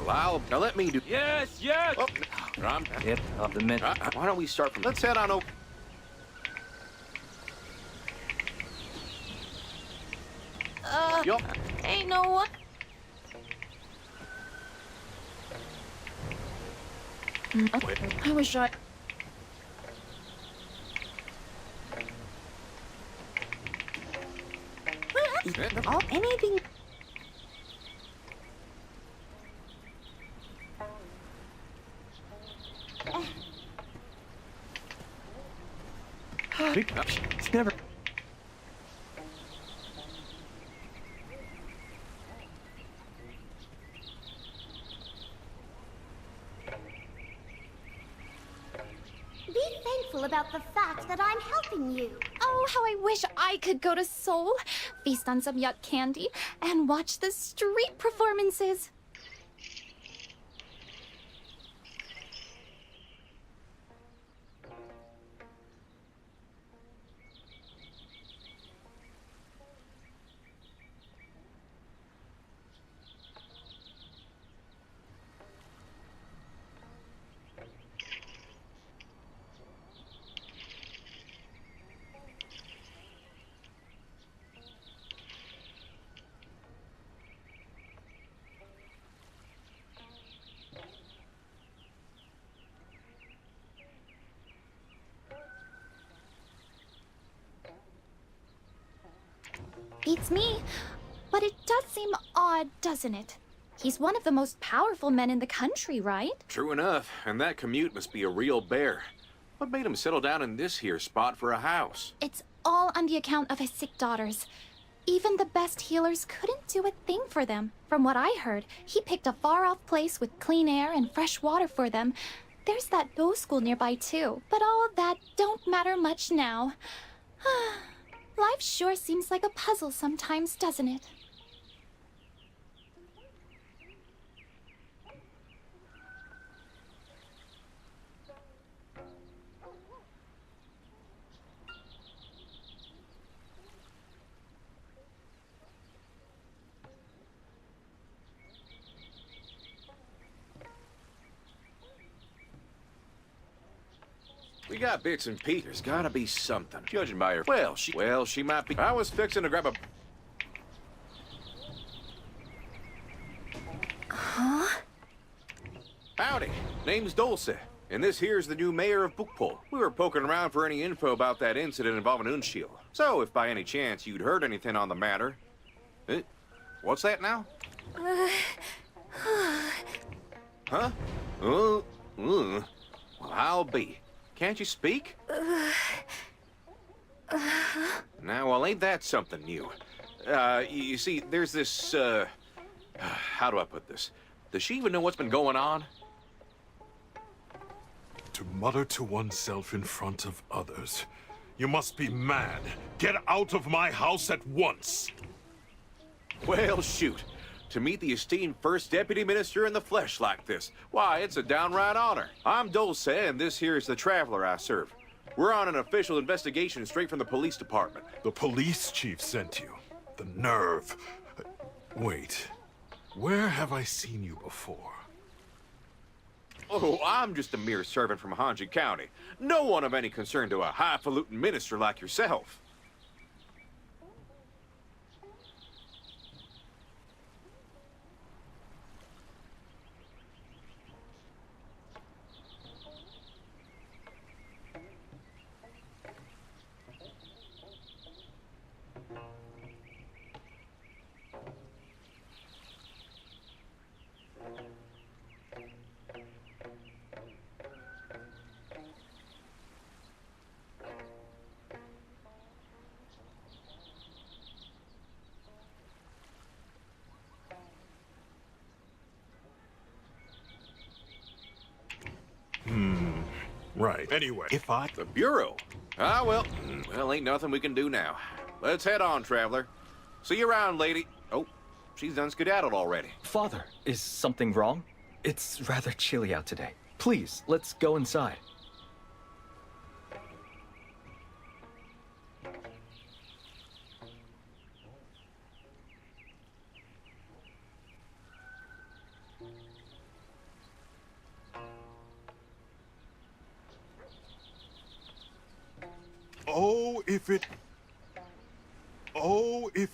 Speaker 3: Well, now let me do...
Speaker 21: Yes, yes!
Speaker 3: Oh, I'm...
Speaker 21: Yep, of the men.
Speaker 3: Why don't we start from... Let's head on over... Yup.
Speaker 20: Ain't no one. I wish I...
Speaker 1: Oh, anything.
Speaker 21: It's never...
Speaker 22: Be thankful about the fact that I'm helping you.
Speaker 20: Oh, how I wish I could go to Seoul, feast on some yuck candy, and watch the street performances. Beats me. But it does seem odd, doesn't it? He's one of the most powerful men in the country, right?
Speaker 3: True enough, and that commute must be a real bear. What made him settle down in this here spot for a house?
Speaker 20: It's all on the account of his sick daughters. Even the best healers couldn't do a thing for them. From what I heard, he picked a far-off place with clean air and fresh water for them. There's that bow school nearby, too. But all of that don't matter much now. Life sure seems like a puzzle sometimes, doesn't it?
Speaker 3: We got bits and pieces. There's gotta be something. Judging by her... Well, she might be... I was fixing to grab a...
Speaker 20: Huh?
Speaker 3: Howdy. Name's Dulce. And this here's the new mayor of Bukpo. We were poking around for any info about that incident involving Unshil. So, if by any chance you'd heard anything on the matter... What's that now? Huh? Well, I'll be. Can't you speak? Now, well, ain't that something new? You see, there's this, how do I put this? Does she even know what's been going on?
Speaker 8: To mutter to oneself in front of others. You must be mad. Get out of my house at once!
Speaker 3: Well, shoot. To meet the esteemed first deputy minister in the flesh like this, why, it's a downright honor. I'm Dulce, and this here is the traveler I serve. We're on an official investigation straight from the police department.
Speaker 8: The police chief sent you. The nerve. Wait. Where have I seen you before?
Speaker 3: Oh, I'm just a mere servant from Hanji County. No one of any concern to a highfalutin minister like yourself.
Speaker 8: Right. Anyway, if I...
Speaker 3: The Bureau? Ah, well, ain't nothing we can do now. Let's head on, traveler. See you around, lady. Oh, she's done skedaddled already.
Speaker 4: Father, is something wrong? It's rather chilly out today. Please, let's go inside.
Speaker 21: if it... Oh, if...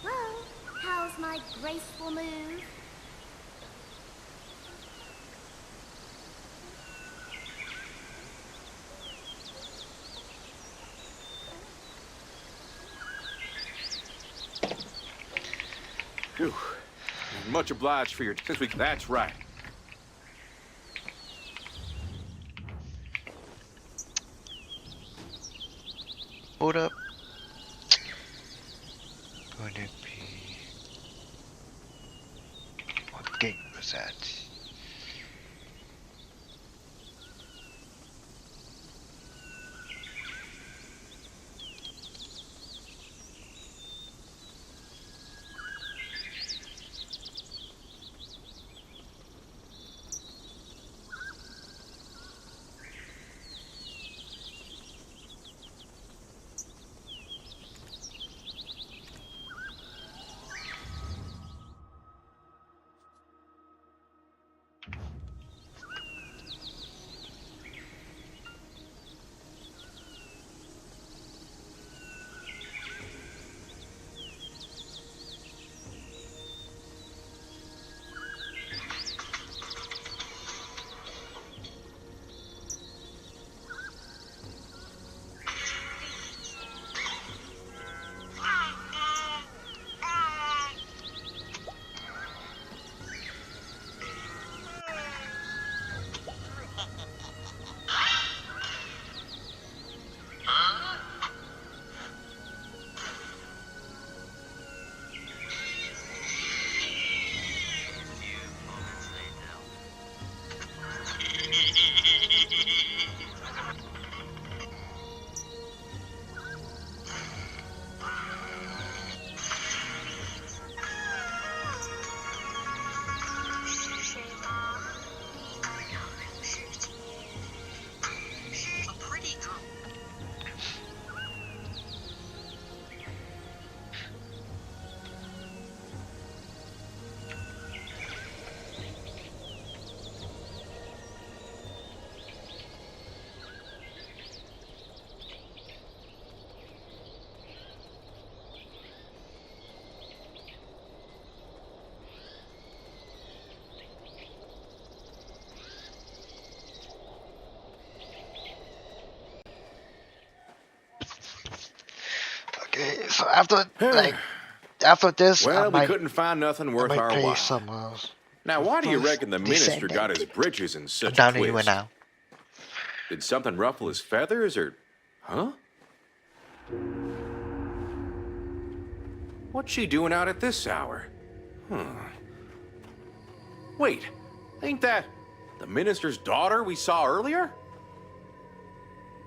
Speaker 22: Well, how's my graceful move?
Speaker 3: Phew. Much obliged for your... That's right.
Speaker 2: Hold up. Going to be... What gate was that? Okay, so after this,
Speaker 3: Well, we couldn't find nothing worth our
Speaker 2: play
Speaker 3: while.
Speaker 2: some else.
Speaker 3: Now, why do you
Speaker 2: First
Speaker 3: reckon the minister got his
Speaker 2: Descendant.
Speaker 3: bridges in such
Speaker 2: I'm down
Speaker 3: a
Speaker 2: to you
Speaker 3: twist?
Speaker 2: now.
Speaker 3: Did something ruffle his feathers, or... Huh? What's she doing out at this hour? Wait, ain't that the minister's daughter we saw earlier?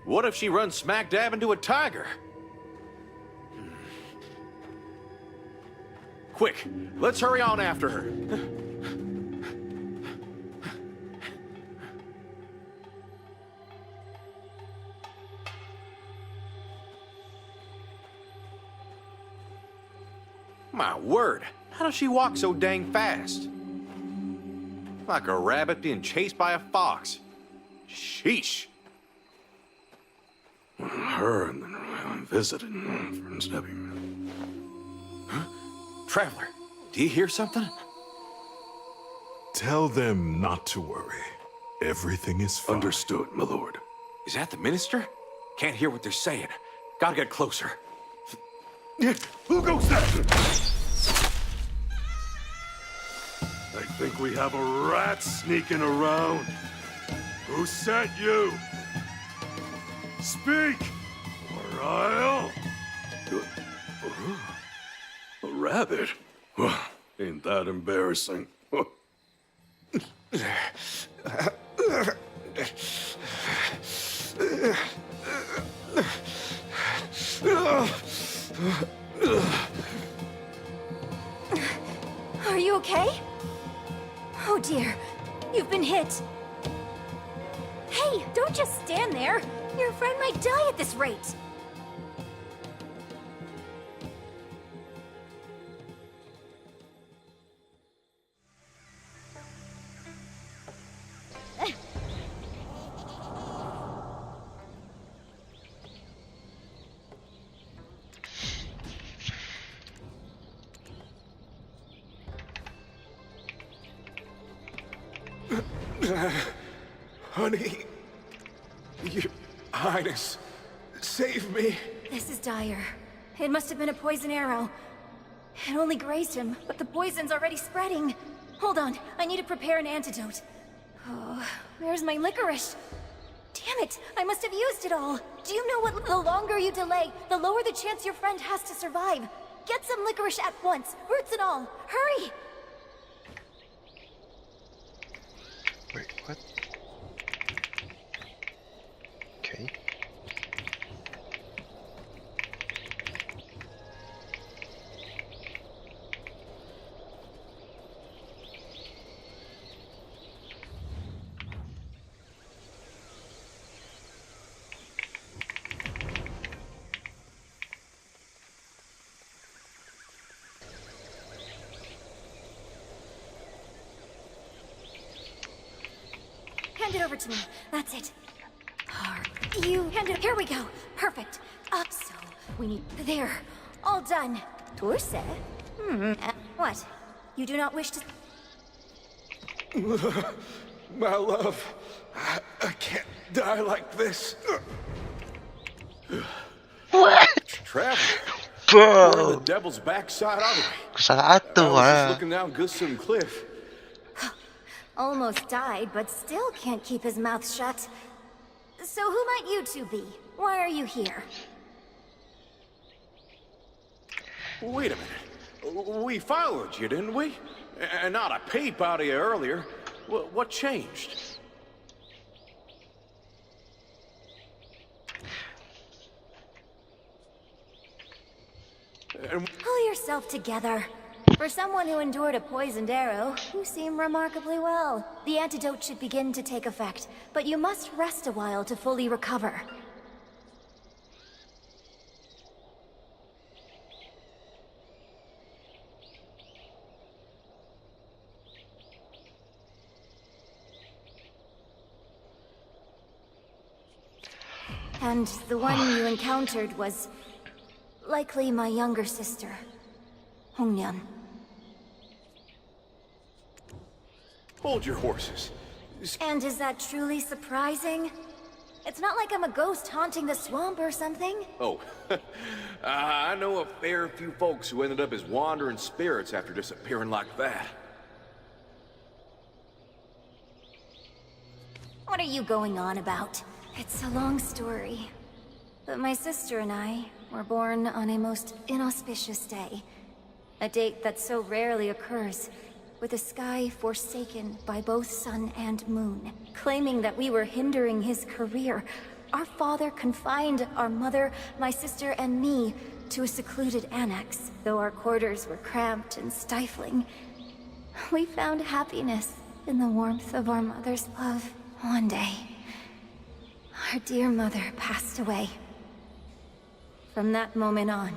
Speaker 3: What if she runs smack dab into a tiger? Quick, let's hurry on after her. My word, how does she walk so dang fast? Like a rabbit being chased by a fox. Sheesh.
Speaker 8: Her and then visited for stepping.
Speaker 3: Huh? Traveler, do you hear something?
Speaker 8: Tell them not to worry. Everything is fine.
Speaker 3: Understood, my lord. Is that the minister? Can't hear what they're saying. Gotta get closer.
Speaker 8: Who goes that? I think we have a rat sneaking around. Who sent you? Speak, or I'll... A rabbit? Well, ain't that embarrassing?
Speaker 11: Are you okay? Oh dear, you've been hit. Hey, don't just stand there. Your friend might die at this rate.
Speaker 3: Honey, Your Highness, save me.
Speaker 11: This is dire. It must have been a poison arrow. It only grazed him, but the poison's already spreading. Hold on, I need to prepare an antidote. Oh, where's my licorice? Damn it, I must have used it all. Do you know what? The longer you delay, the lower the chance your friend has to survive. Get some licorice at once, roots and all. Hurry!
Speaker 2: Wait, what? Okay.
Speaker 11: Hand it over to me. That's it. You hand it. Here we go. Perfect. So we need. There. All done. Torse? What? You do not wish to.
Speaker 3: My love, I can't die like this.
Speaker 2: What?
Speaker 3: Traveler.
Speaker 2: Bro.
Speaker 3: We're in the devil's backside, aren't we?
Speaker 2: Sarado,
Speaker 3: I was just looking down Gusum Cliff.
Speaker 11: Almost died, but still can't keep his mouth shut. So who might you two be? Why are you here?
Speaker 3: Wait a minute. We followed you, didn't we? And not a peep out of you earlier. What changed?
Speaker 11: Pull yourself together. For someone who endured a poisoned arrow, you seem remarkably well. The antidote should begin to take effect, but you must rest a while to fully recover. And the one you encountered was likely my younger sister, Hongnyan.
Speaker 3: Hold your horses.
Speaker 11: And is that truly surprising? It's not like I'm a ghost haunting the swamp or something.
Speaker 3: Oh, I know a fair few folks who ended up as wandering spirits after disappearing like that.
Speaker 11: What are you going on about? It's a long story, but my sister and I were born on a most inauspicious day. A date that so rarely occurs, with a sky forsaken by both sun and moon. Claiming that we were hindering his career, our father confined our mother, my sister, and me to a secluded annex. Though our quarters were cramped and stifling, we found happiness in the warmth of our mother's love. One day, our dear mother passed away. From that moment on,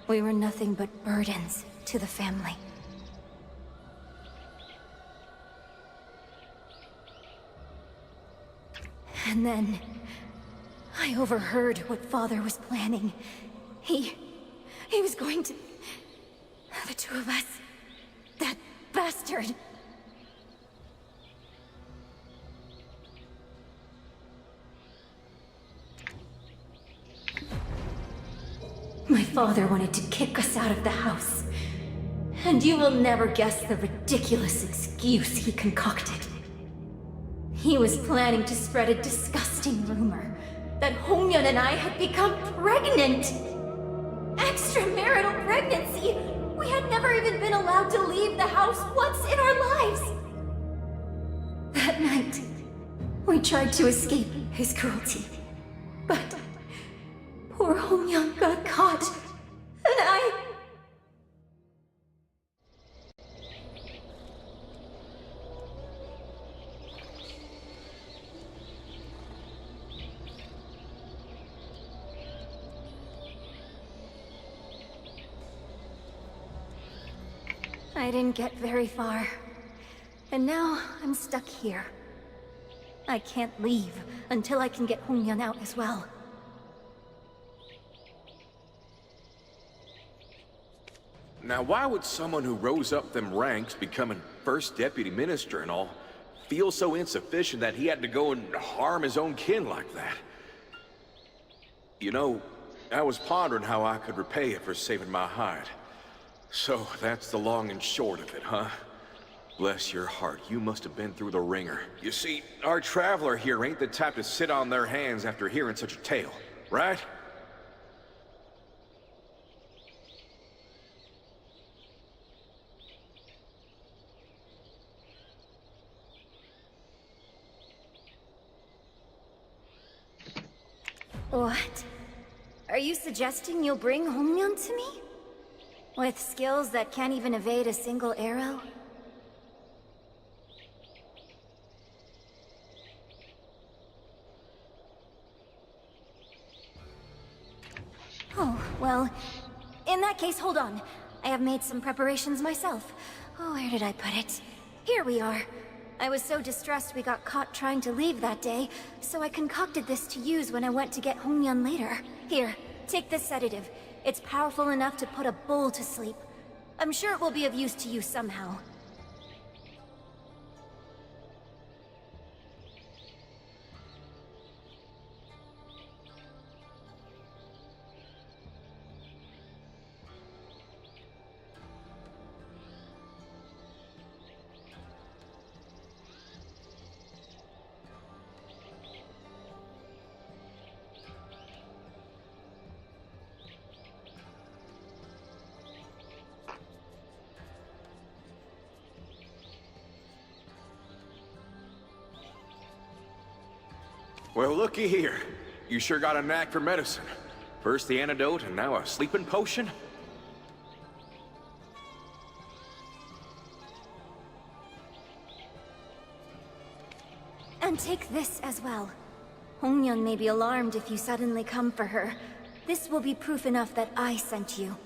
Speaker 11: we were nothing but burdens to the family. And then, I overheard what Father was planning. He was going to... The two of us... That bastard... My father wanted to kick us out of the house. And you will never guess the ridiculous excuse he concocted. He was planning to spread a disgusting rumor that Hongyeon and I had become pregnant! Extramarital pregnancy! We had never even been allowed to leave the house once in our lives! That night, we tried to escape his cruelty. But poor Hongyeon got caught, and I didn't get very far. And now I'm stuck here. I can't leave until I can get Hongyeon out as well.
Speaker 3: Now, why would someone who rose up them ranks, becoming first deputy minister and all, feel so insufficient that he had to go and harm his own kin like that? You know, I was pondering how I could repay you for saving my hide. So that's the long and short of it, huh? Bless your heart, you must have been through the ringer. You see, our traveler here ain't the type to sit on their hands after hearing such a tale, right?
Speaker 11: What? Are you suggesting you'll bring Hongyeon to me? With skills that can't even evade a single arrow? Oh, well, in that case, hold on. I have made some preparations myself. Oh, where did I put it? Here we are. I was so distressed we got caught trying to leave that day, so I concocted this to use when I went to get Hongyeon later. Here, take this sedative. It's powerful enough to put a bull to sleep. I'm sure it will be of use to you somehow.
Speaker 3: Well, looky here. You sure got a knack for medicine. First the antidote, and now a sleeping potion?
Speaker 11: And take this as well. Hongyeon may be alarmed if you suddenly come for her. This will be proof enough that I sent you.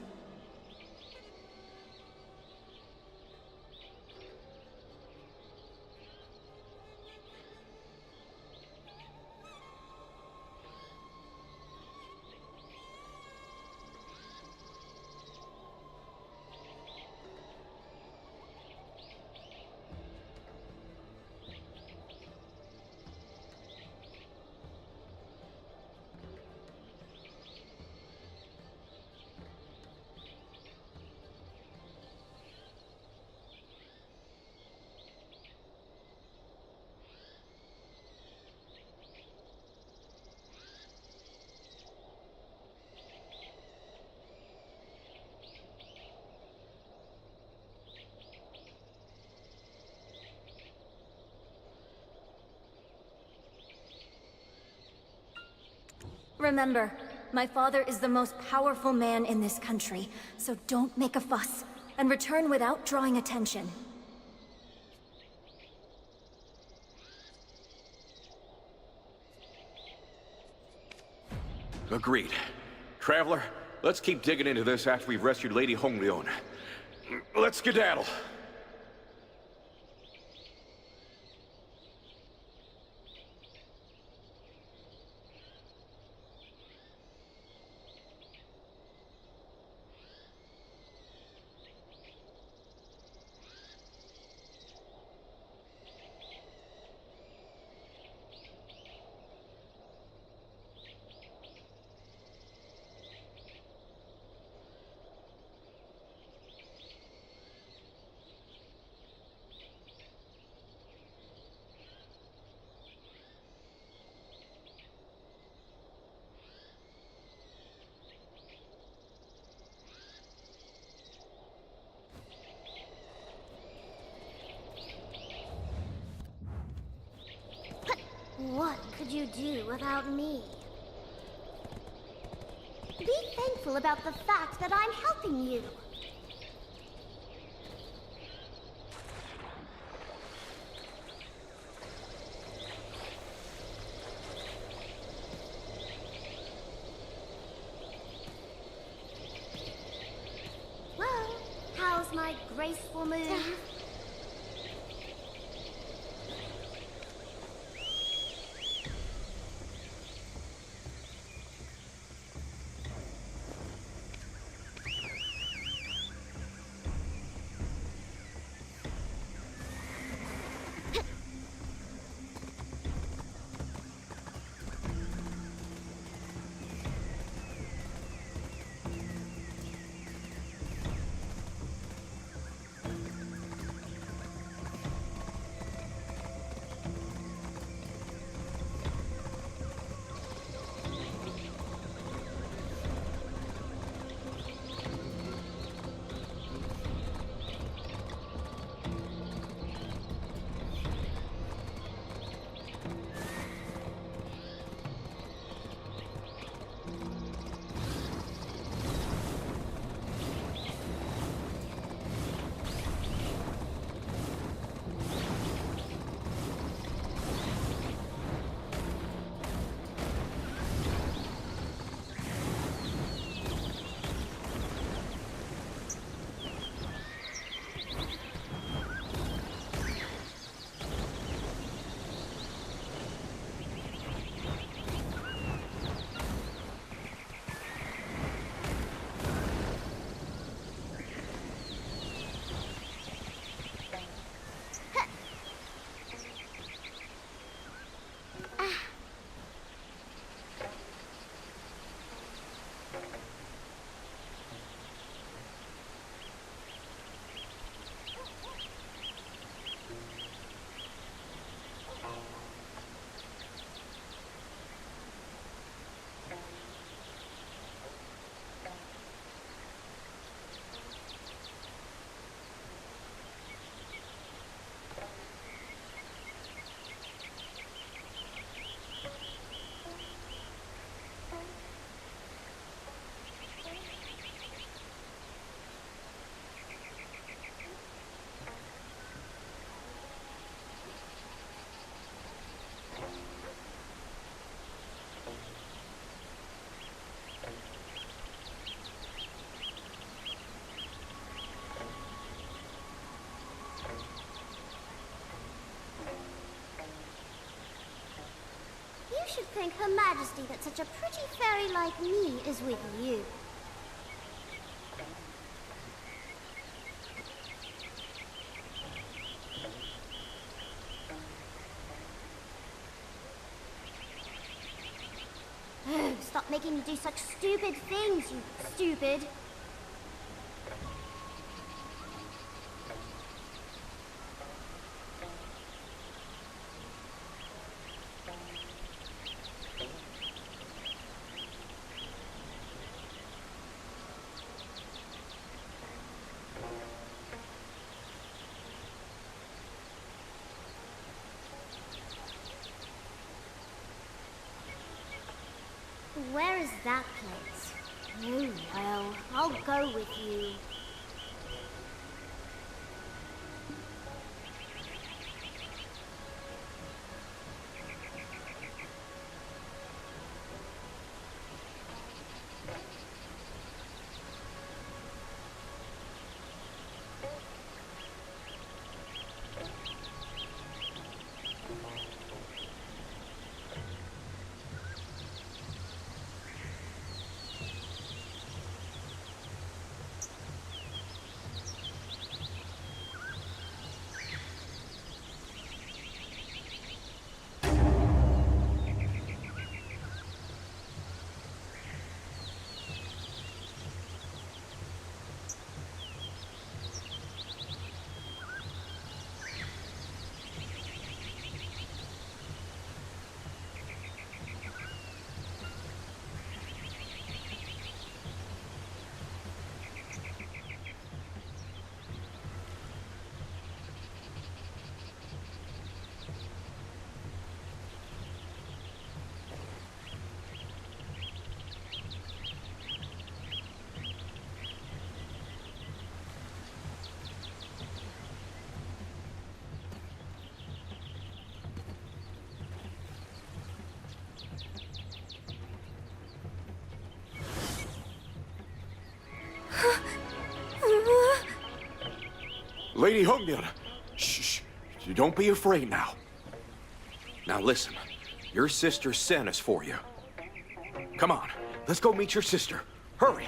Speaker 11: Remember, my father is the most powerful man in this country, so don't make a fuss, and return without drawing attention.
Speaker 3: Agreed. Traveler, let's keep digging into this after we've rescued Lady Hongleon. Let's skedaddle.
Speaker 22: What could you do without me? Be thankful about the fact that I'm helping you. Well, how's my graceful move? You should thank Her Majesty that such a pretty fairy like me is with you. Oh, stop making me do such stupid things, you stupid. Where is that place? Oh, well, I'll go with you.
Speaker 3: Lady Hmoob, shh, don't be afraid now. Now listen, your sister sent us for you. Come on, let's go meet your sister. Hurry.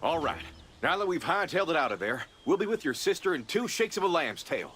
Speaker 3: All right. Now that we've hightailed it out of there, we'll be with your sister in 2 shakes of a lamb's tail.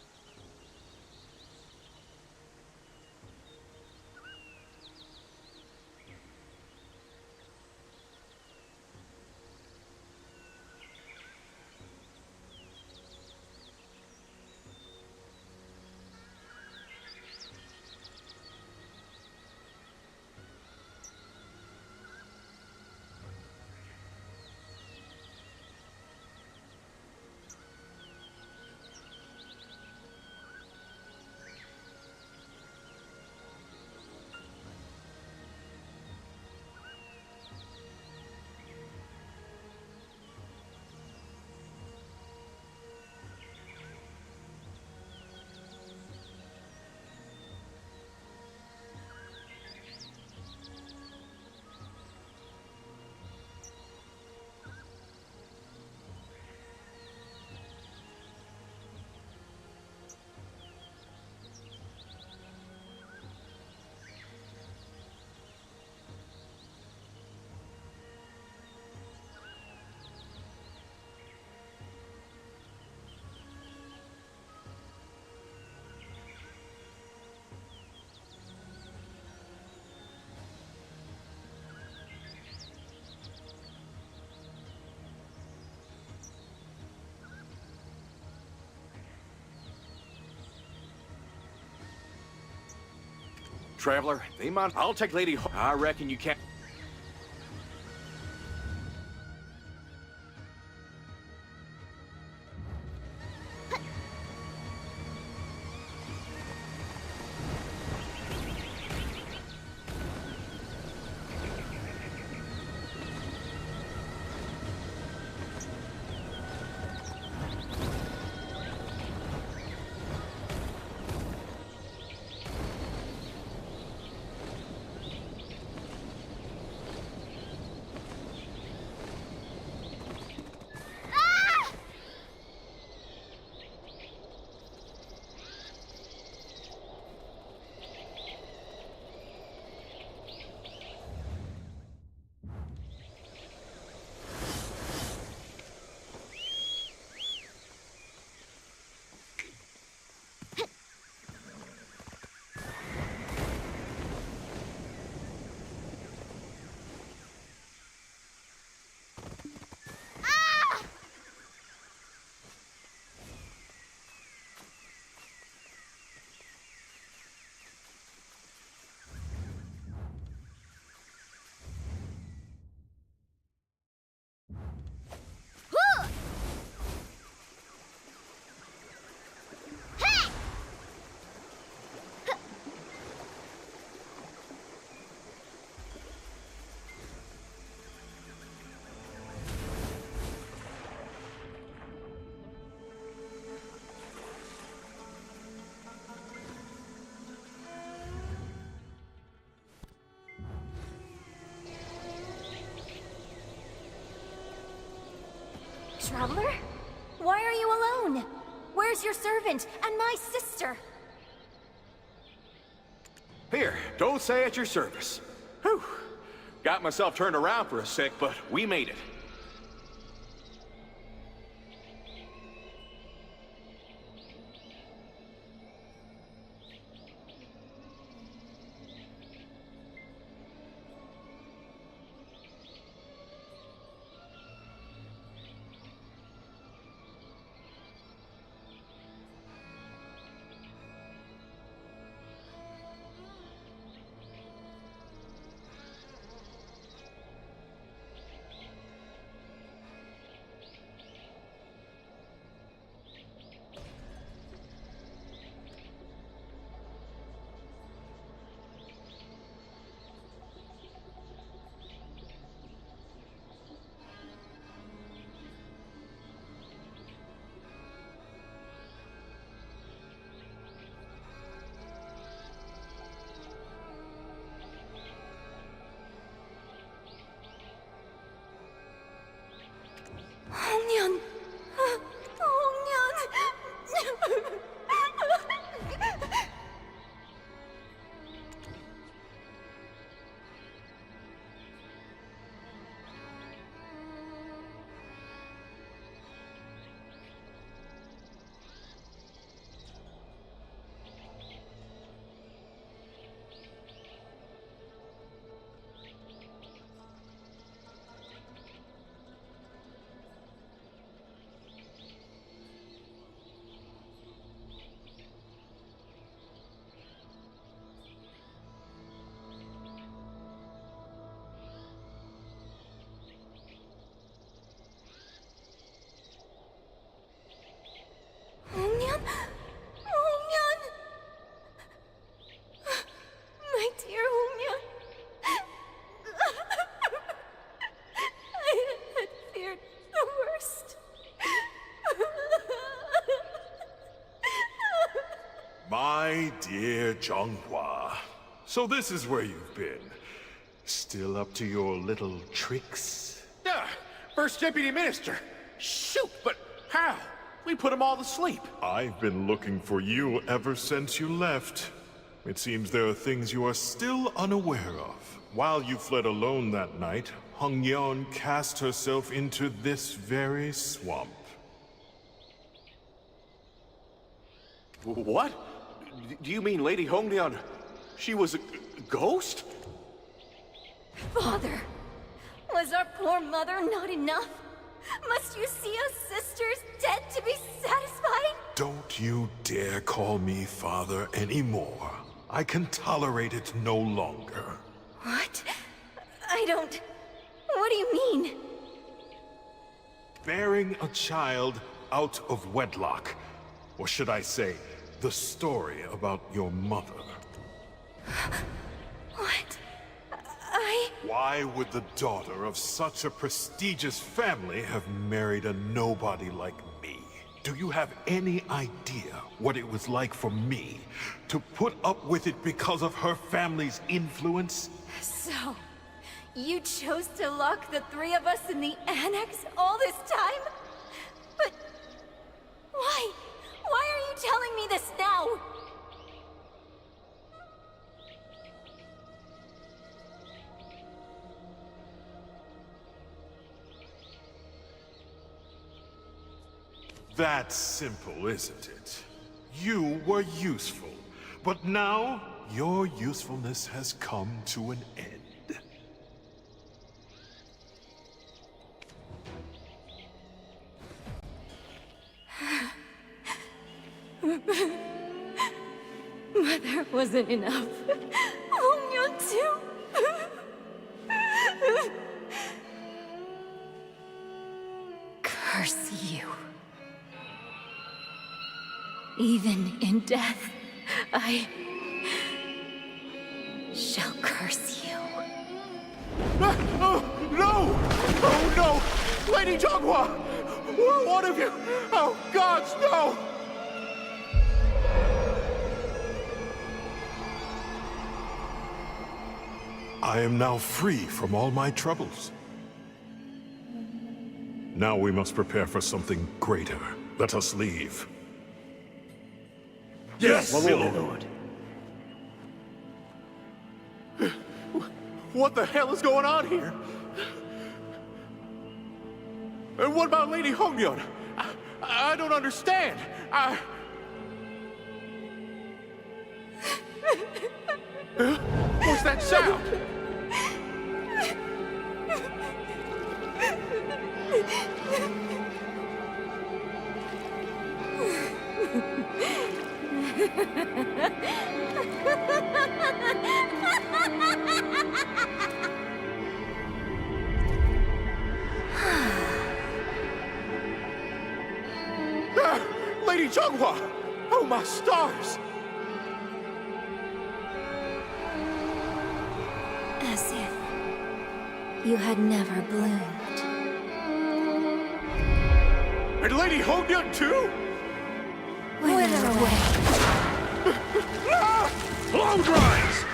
Speaker 3: Traveler. They might. I'll take Lady. I reckon you can't.
Speaker 1: Traveler? Why are you alone? Where's your servant and my sister?
Speaker 3: Here, don't say at your service. Whew. Got myself turned around for a sec, but we made it.
Speaker 1: 홍련! 홍련! 홍련? 홍련! My dear 홍련. I had feared the worst.
Speaker 8: My dear Zhonghua, so this is where you've been. Still up to your little tricks?
Speaker 3: First Deputy Minister. Shoot, but how? We put them all to sleep.
Speaker 8: I've been looking for you ever since you left. It seems there are things you are still unaware of. While you fled alone that night, Hongyeon cast herself into this very swamp.
Speaker 3: What? Do you mean Lady Hongyeon? She was a ghost?
Speaker 1: Father, was our poor mother not enough? Must you see us sisters dead to be satisfied?
Speaker 8: Don't you dare call me father anymore. I can tolerate it no longer.
Speaker 11: What? I don't... What do you mean?
Speaker 8: Bearing a child out of wedlock. Or should I say, the story about your mother.
Speaker 11: What?
Speaker 8: Why would the daughter of such a prestigious family have married a nobody like me? Do you have any idea what it was like for me to put up with it because of her family's influence?
Speaker 11: So, you chose to lock the three of us in the annex all this time? But... why? Why are you telling me this now?
Speaker 8: That's simple, isn't it? You were useful, but now your usefulness has come to an end.
Speaker 11: Mother wasn't enough. Hmong too. Curse you. Even in death, I shall curse you.
Speaker 3: Oh, no! Oh, no! Lady Jogwa! One of you! Oh, gods, no!
Speaker 8: I am now free from all my troubles. Now we must prepare for something greater. Let us leave.
Speaker 3: Yes, my lord. What the hell is going on here? And what about Lady Hmong? I don't understand. What's that sound? Lady Jogwa! Oh, my stars!
Speaker 11: As if you had never bloomed.
Speaker 3: And Lady Hmong too?
Speaker 11: Wither away.
Speaker 3: Blow dries!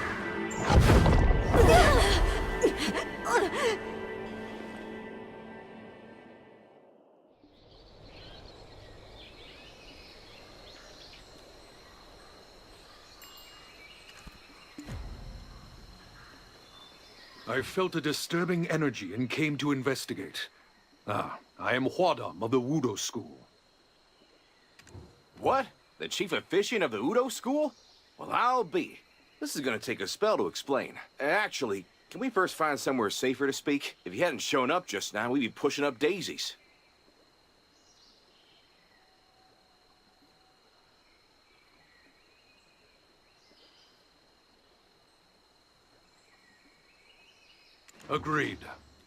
Speaker 5: I felt a disturbing energy and came to investigate. I am Hwadam of the Wudo School.
Speaker 3: What? The chief officiant of the Udo School? Well, I'll be. This is gonna take a spell to explain. Actually, can we first find somewhere safer to speak? If you hadn't shown up just now, we'd be pushing up daisies.
Speaker 5: Agreed.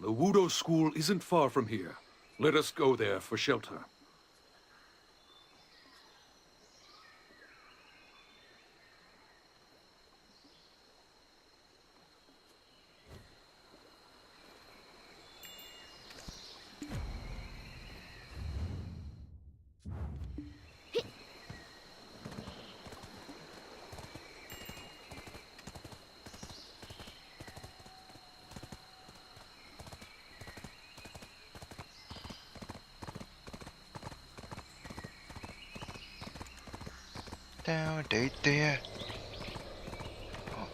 Speaker 5: The Wudo School isn't far from here. Let us go there for shelter.
Speaker 2: Down, right there. Oh.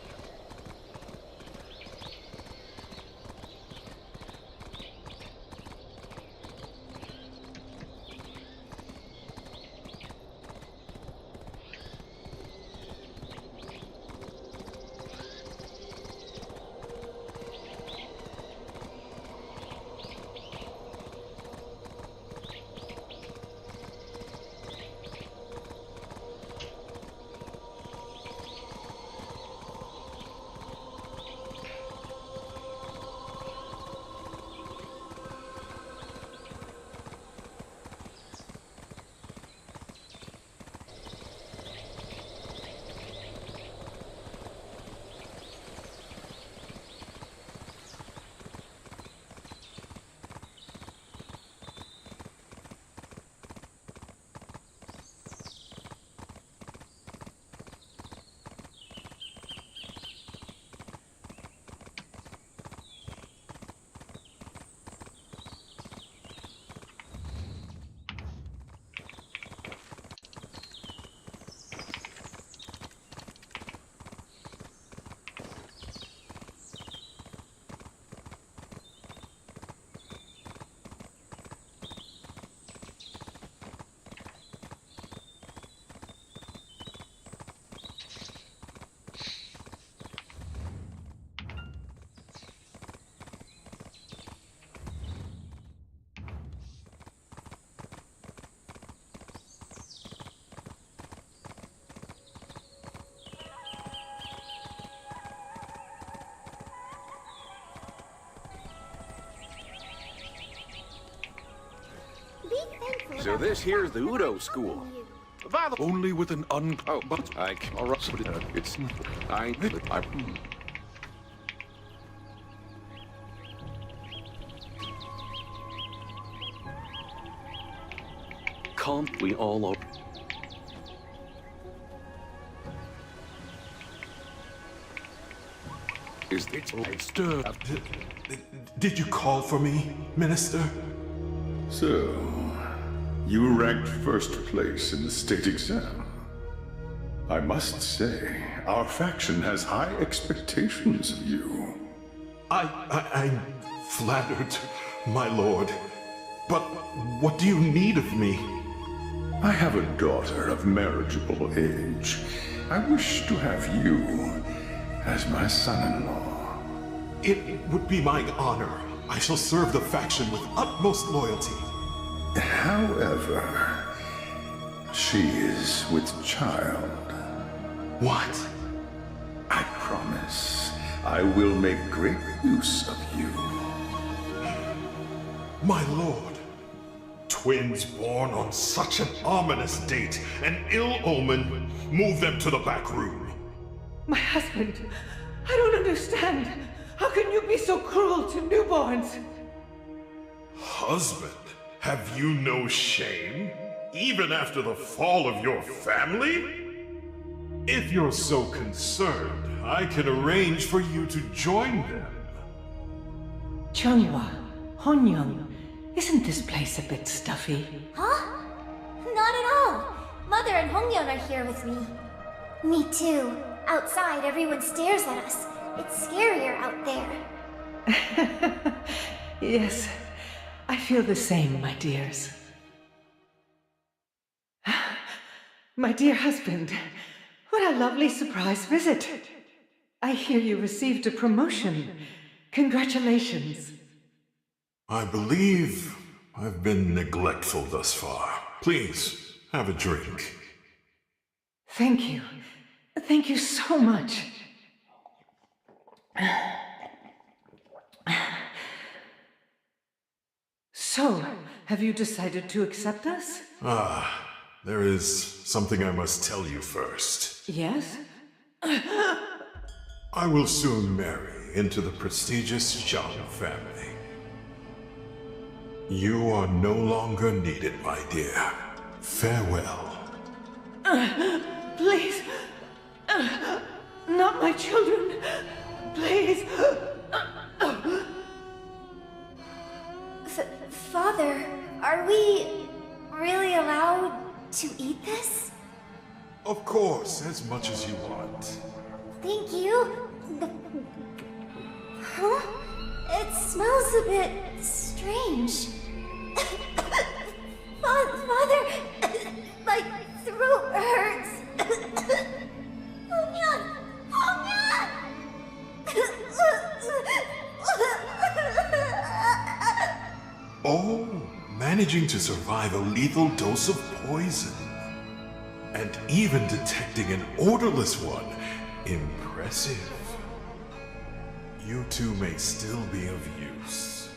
Speaker 3: So this here's the Udo school.
Speaker 5: Only with an
Speaker 3: Oh, but all right. It's I.
Speaker 5: Can't we all are? Is it disturbed?
Speaker 8: Did you call for me, Minister?
Speaker 6: So, you ranked first place in the state exam. I must say, our faction has high expectations of you.
Speaker 8: I'm flattered, my lord. But what do you need of me?
Speaker 6: I have a daughter of marriageable age. I wish to have you as my son-in-law.
Speaker 8: It would be my honor. I shall serve the faction with utmost loyalty.
Speaker 6: However, she is with child.
Speaker 8: What?
Speaker 6: I promise I will make great use of you.
Speaker 8: My lord, twins born on such an ominous date, an ill omen, move them to the back room.
Speaker 16: My husband, I don't understand. How can you be so cruel to newborns?
Speaker 8: Husband, have you no shame? Even after the fall of your family? If you're so concerned, I can arrange for you to join them.
Speaker 16: Chonghua, Hongyang, isn't this place a bit stuffy?
Speaker 22: Huh? Not at all. Mother and Hongyeon are here with me. Me too. Outside, everyone stares at us. It's scarier out there.
Speaker 16: Yes, I feel the same, my dears. My dear husband, what a lovely surprise visit. I hear you received a promotion. Congratulations.
Speaker 8: I believe I've been neglectful thus far. Please, have a drink.
Speaker 16: Thank you. Thank you so much. So, have you decided to accept us?
Speaker 8: There is something I must tell you first.
Speaker 16: Yes?
Speaker 8: I will soon marry into the prestigious Zhang family. You are no longer needed, my dear. Farewell.
Speaker 16: Please. Not my children. Please.
Speaker 22: Father, are we really allowed to eat this?
Speaker 8: Of course, as much as you want.
Speaker 22: Thank you. Huh? It smells a bit strange. Father, my throat hurts. Hongyeon! Hongyeon!
Speaker 8: Oh, managing to survive a lethal dose of poison. And even detecting an odorless one. Impressive. You two may still be of use.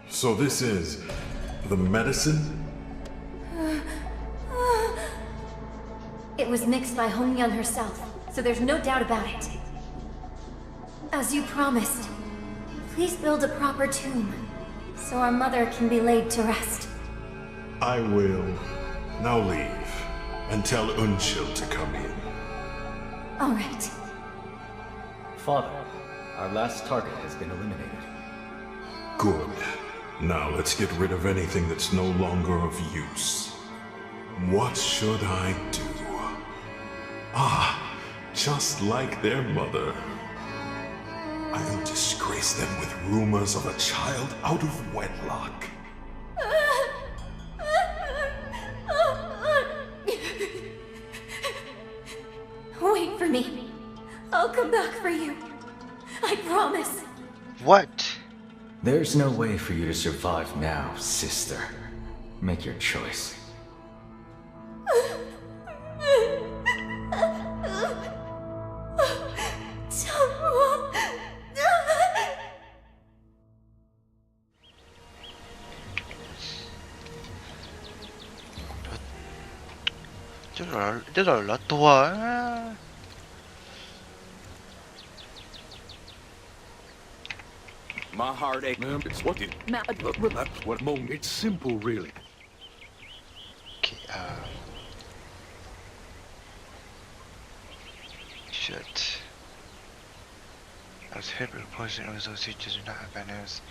Speaker 8: So this is the medicine?
Speaker 11: It was mixed by Hongyeon herself, so there's no doubt about it. As you promised, please build a proper tomb, so our mother can be laid to rest.
Speaker 8: I will. Now leave, and tell Unchil to come in.
Speaker 11: All right.
Speaker 4: Father, our last target has been eliminated.
Speaker 8: Good. Now let's get rid of anything that's no longer of use. What should I do? Just like their mother. I'll disgrace them with rumors of a child out of wedlock.
Speaker 11: Wait for me. I'll come back for you. I promise.
Speaker 2: What?
Speaker 4: There's no way for you to survive now, sister. Make your choice.
Speaker 2: 这种人多啊。
Speaker 3: My heartache. It's what did.
Speaker 5: That's what Hmong. It's simple, really.
Speaker 2: Okay, shit. I was hit with a poison. Those teachers do not have banners.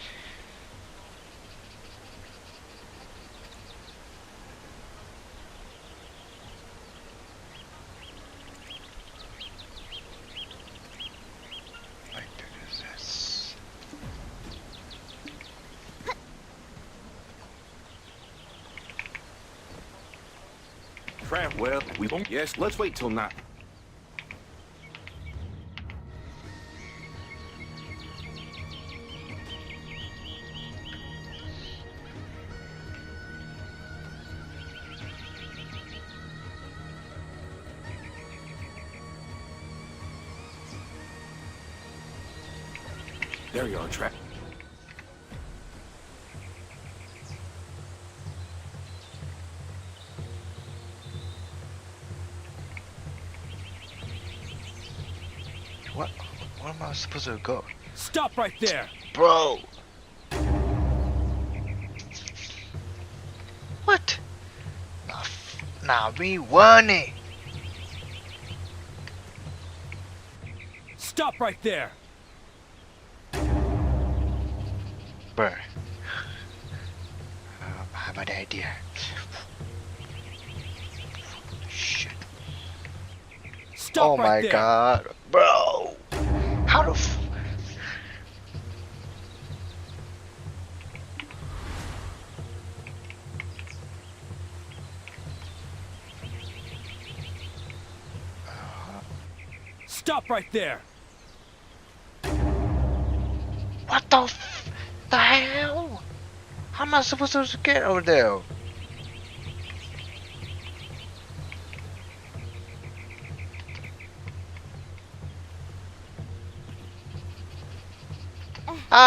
Speaker 3: Well, we won't. Yes, let's wait till night. There you are, Trap.
Speaker 2: What? Where am I supposed to go?
Speaker 14: Stop right there!
Speaker 2: Bro! What? Nah, we won it!
Speaker 14: Stop right there!
Speaker 2: Bruh. I have an idea. Shit.
Speaker 14: Stop
Speaker 2: oh
Speaker 14: right
Speaker 2: my
Speaker 14: there.
Speaker 2: God. Bro! How the f...
Speaker 14: Stop right there!
Speaker 2: What the hell? How am I supposed to get over there?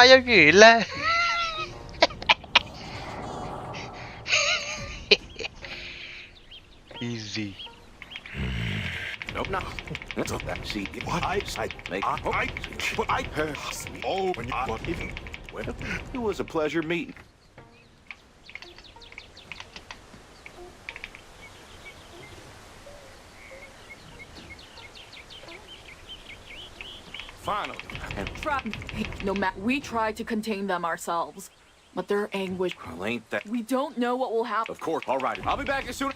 Speaker 2: 여기 일래? Easy.
Speaker 3: Nope, no. That's all that. See, what I make. What I oh, when you even. Well, it was a pleasure meeting. Finally.
Speaker 15: No matter, we tried to contain them ourselves, but their anguish.
Speaker 3: Well, ain't that.
Speaker 15: We don't know what will happen.
Speaker 3: Of course. All right. I'll be back as soon.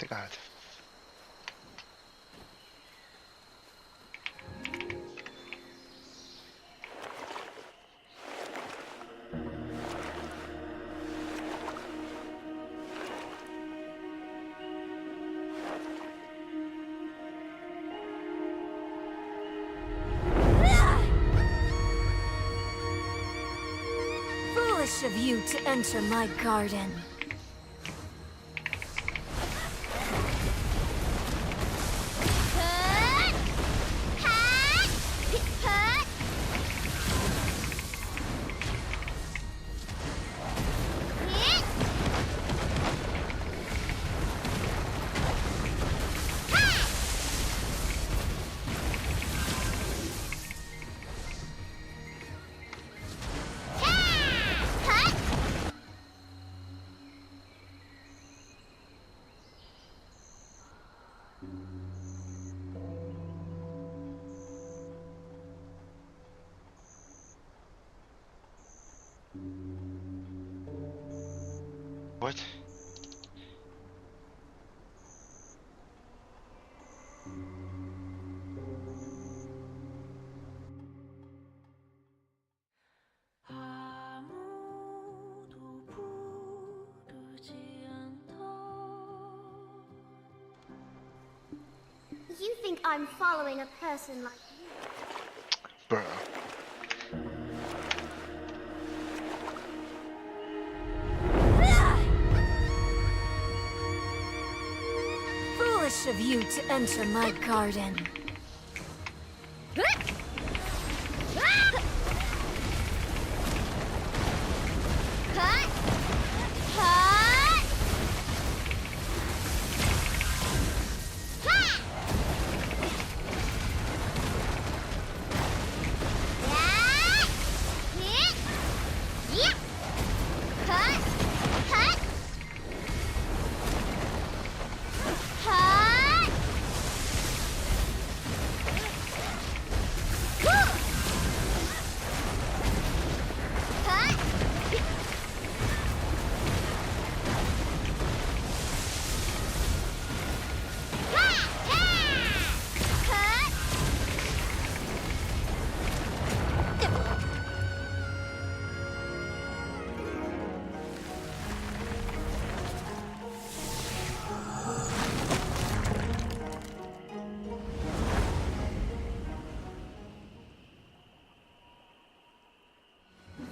Speaker 2: God.
Speaker 11: Foolish of you to enter my garden.
Speaker 2: What?
Speaker 22: think I'm following a person like you?
Speaker 2: Bro.
Speaker 11: Foolish of you to enter my garden.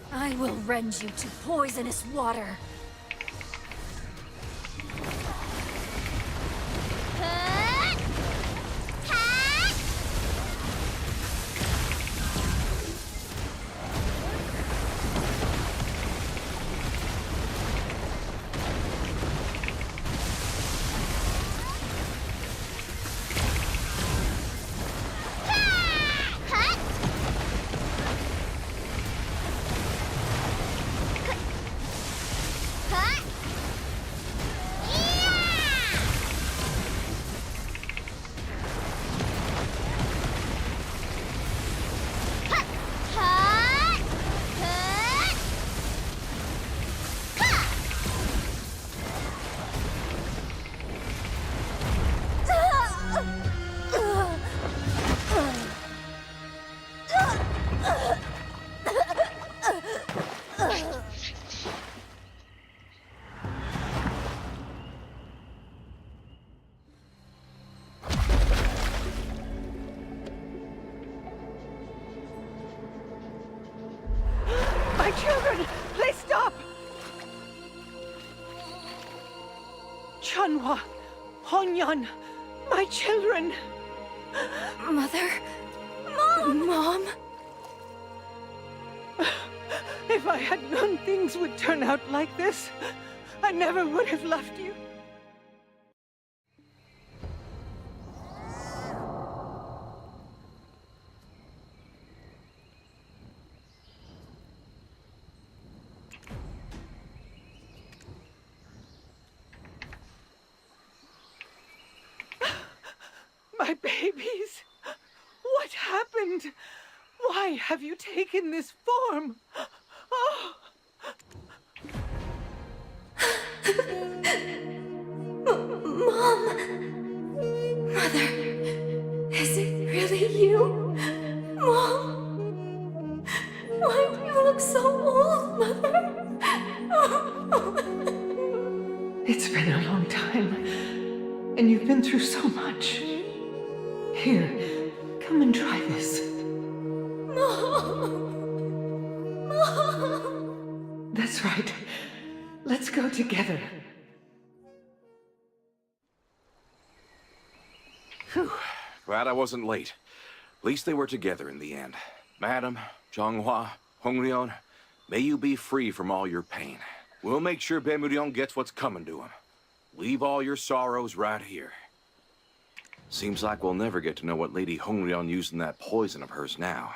Speaker 11: I will rend you to poisonous water.
Speaker 16: My children, please stop! Chanhua, Hongyan, my children!
Speaker 11: Mother? Mom?
Speaker 16: If I had known things would turn out like this, I never would have left you. My babies! What happened? Why have you taken this form? Oh!
Speaker 11: Mom! Mother, is it really you? Mom! Why do you look so old, Mother?
Speaker 16: It's been a long time, and you've been through so much. Here, come and try this.
Speaker 11: Mom! Mom!
Speaker 16: That's right. Let's go together.
Speaker 3: Whew. Glad I wasn't late. At least they were together in the end. Madam, Zhonghua, Hongryeon, may you be free from all your pain. We'll make sure Baemuryeon gets what's coming to him. Leave all your sorrows right here. Seems like we'll never get to know what Lady Hongryeon used in that poison of hers now.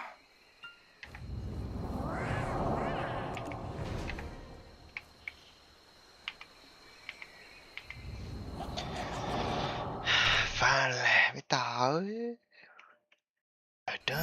Speaker 2: Finally, mới tới. Ở đó.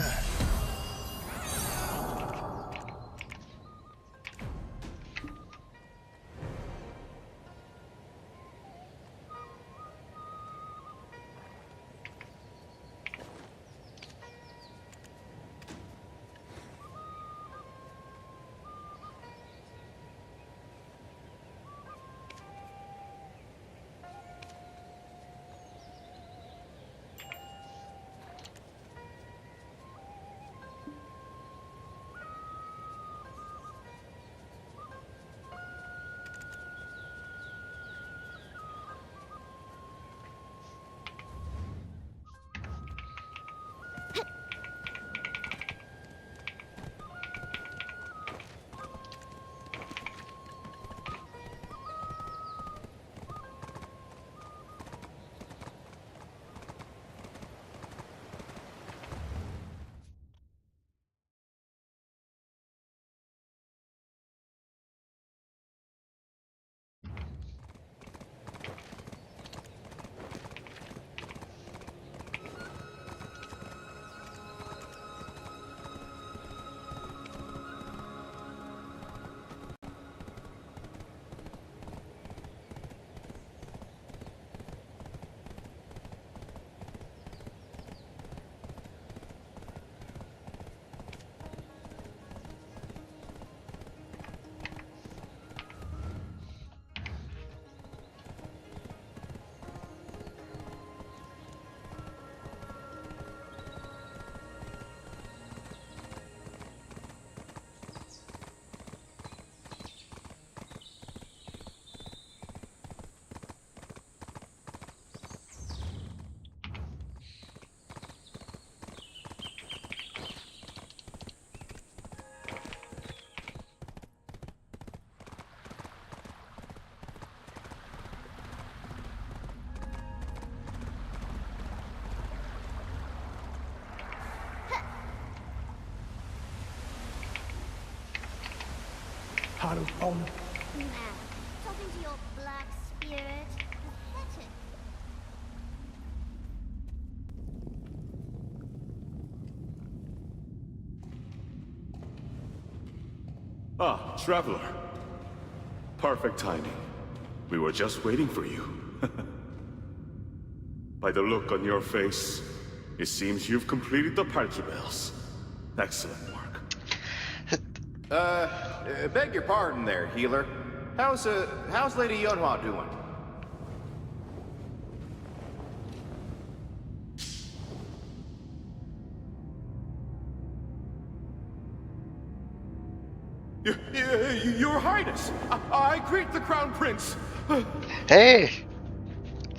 Speaker 22: talking to your black spirit. Pathetic.
Speaker 6: Ah, traveler. Perfect timing. We were just waiting for you. By the look on your face, it seems you've completed the Parchibels. Excellent work.
Speaker 3: Beg your pardon there, healer. How's Lady Yonhua doing? Your Highness, I greet the Crown Prince.
Speaker 2: Hey!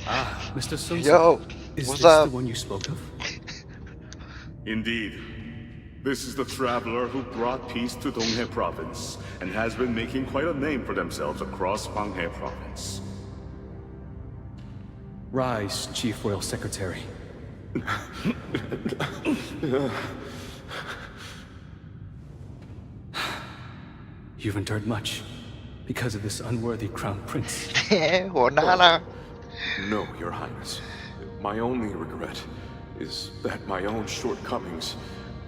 Speaker 12: Ah, Mr. Sun.
Speaker 2: Yo,
Speaker 12: is
Speaker 2: what's
Speaker 12: this
Speaker 2: up?
Speaker 12: the one you spoke of?
Speaker 6: Indeed. This is the traveler who brought peace to Donghae Province, and has been making quite a name for themselves across Hwanghae Province.
Speaker 12: Rise, Chief Royal Secretary. You've endured much because of this unworthy crown prince.
Speaker 3: No, Your Highness. My only regret is that my own shortcomings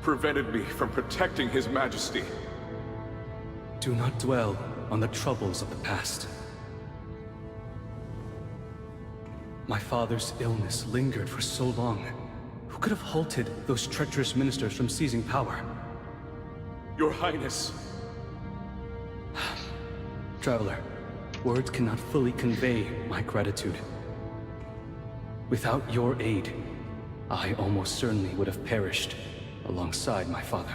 Speaker 3: prevented me from protecting His Majesty.
Speaker 12: Do not dwell on the troubles of the past. My father's illness lingered for so long. Who could have halted those treacherous ministers from seizing power?
Speaker 3: Your Highness.
Speaker 12: Traveler, words cannot fully convey my gratitude. Without your aid, I almost certainly would have perished alongside my father.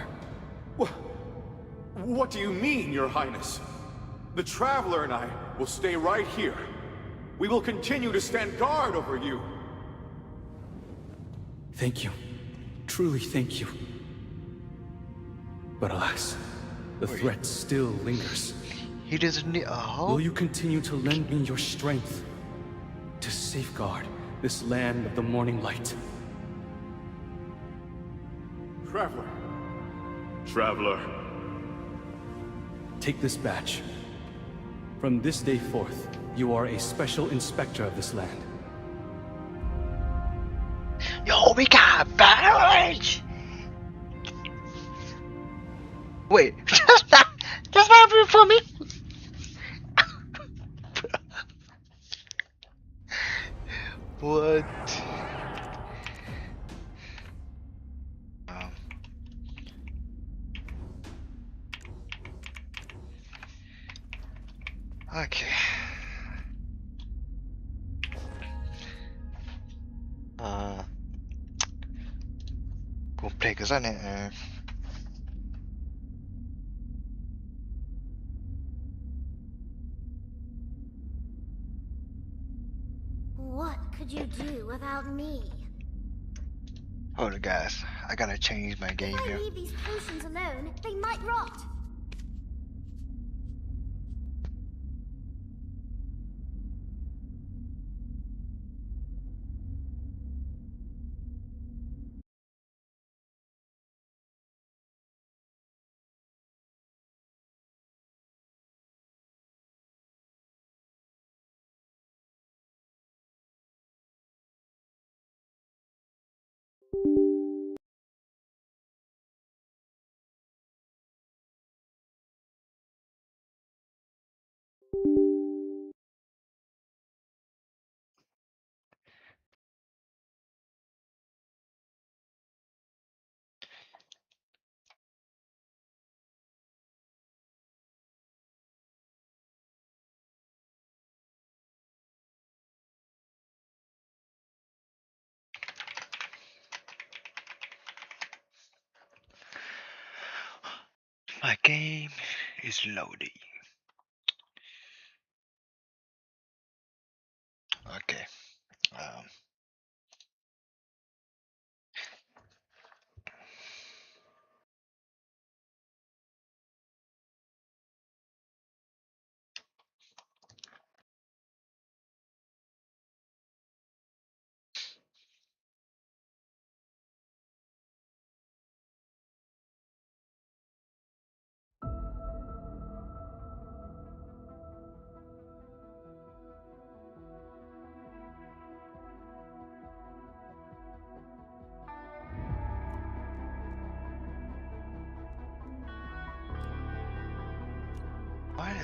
Speaker 3: What do you mean, Your Highness? The Traveler and I will stay right here. We will continue to stand guard over you.
Speaker 12: Thank you. Truly thank you. But alas, the threat still lingers.
Speaker 2: He doesn't need.
Speaker 12: Will you continue to lend me your strength to safeguard this land of the morning light?
Speaker 3: Traveler.
Speaker 6: Traveler.
Speaker 12: Take this badge. From this day forth, you are a special inspector of this land.
Speaker 2: Yo, we got a badge! Wait, that's not room for me. What? Okay. Komplett cái này.
Speaker 22: What could you do without me?
Speaker 2: Hold on, guys. I gotta change my game
Speaker 22: If I
Speaker 2: here.
Speaker 22: leave these potions alone, they might rot.
Speaker 2: My game is loading. Okay.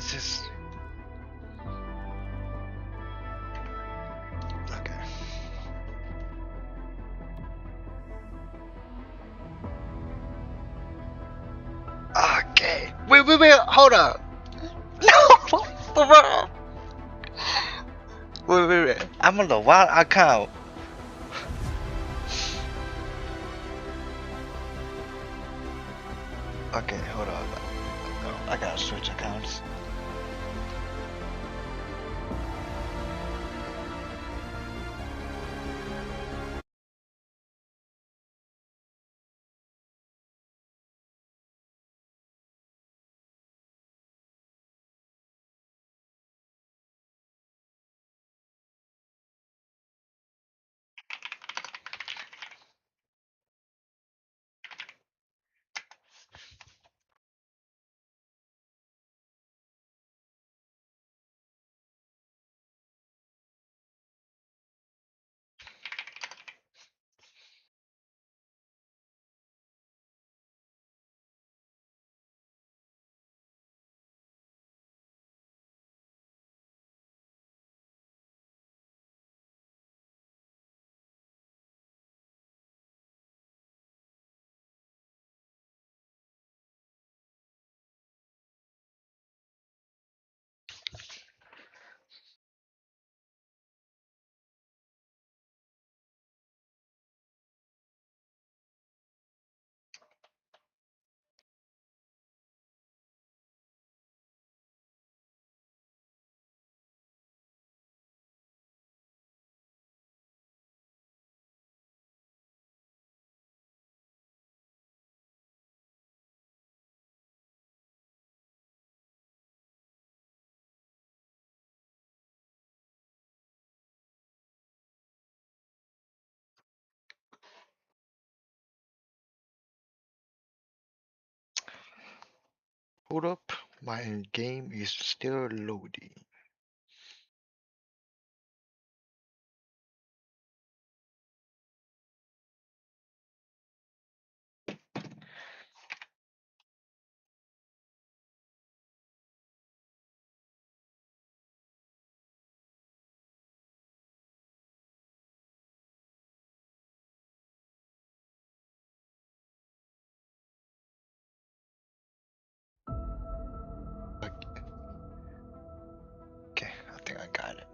Speaker 2: It's just okay. Okay. Wait, hold up. No, bro. Wait. I'm on the wild account. Okay, hold on. I gotta switch accounts. Hold up, my game is still loading. Okay, I think I got it.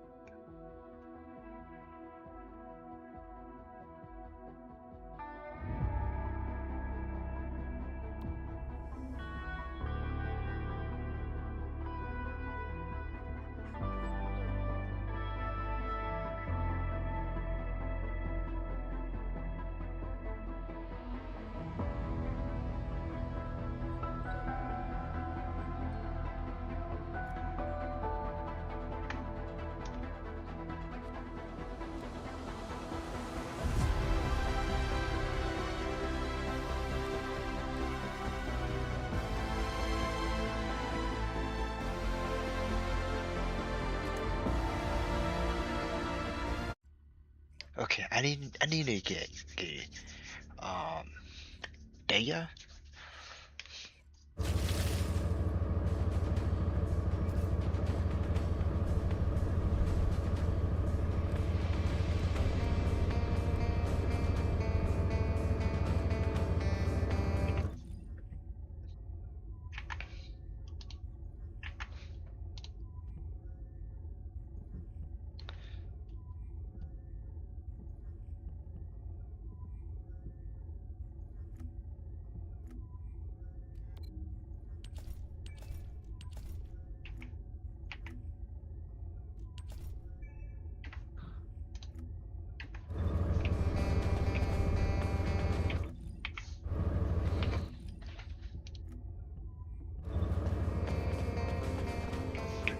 Speaker 2: Okay, I need to get data.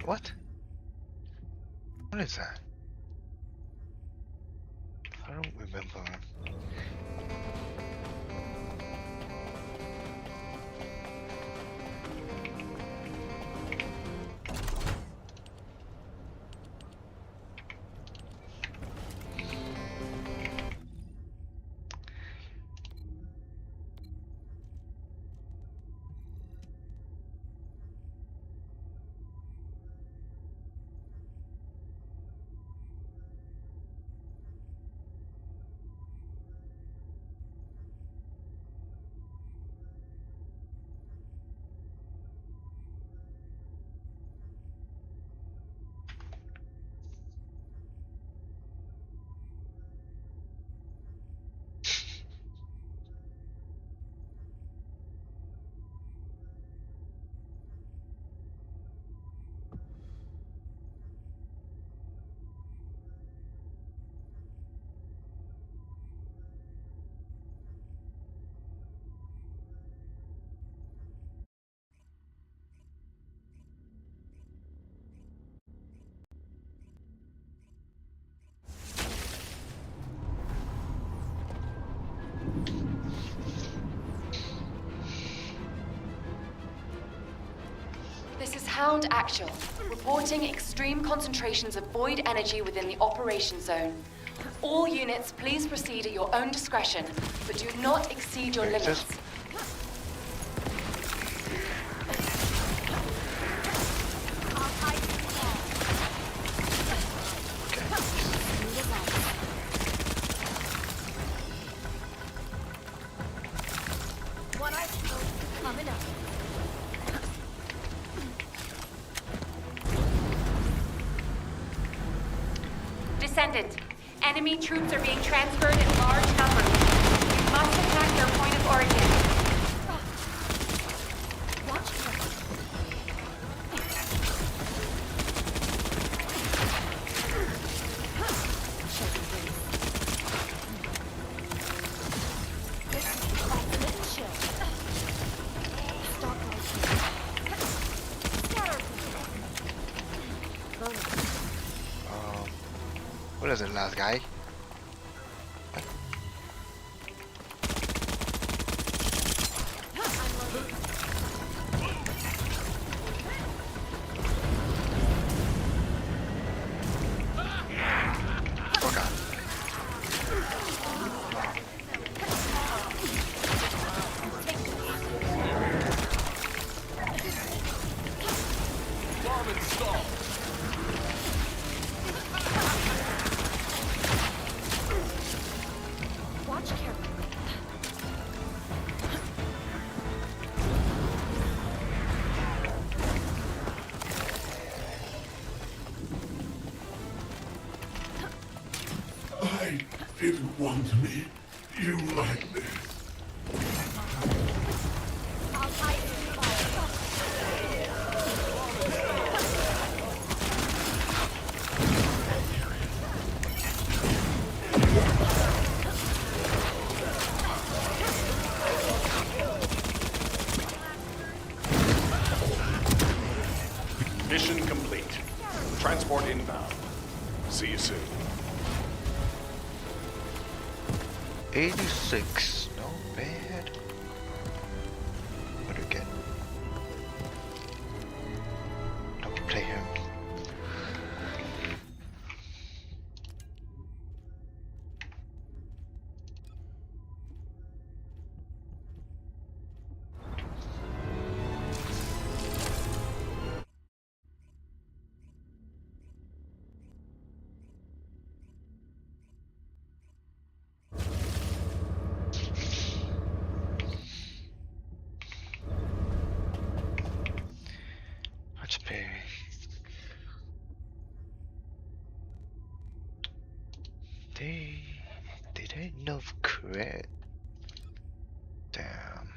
Speaker 2: What? What is that? I don't remember.
Speaker 13: Hound Actual. Reporting extreme concentrations of void energy within the operation zone. All units, please proceed at your own discretion, but do not exceed your limits.
Speaker 19: Descendant, enemy troops are being transferred in large numbers. We must attack their point of origin.
Speaker 2: What is it, last guy?
Speaker 6: I didn't want to meet you like this.
Speaker 23: Mission complete. Transport inbound. See you soon.
Speaker 2: 86, not bad. What do we get? Don't play him. They didn't know crit. Damn.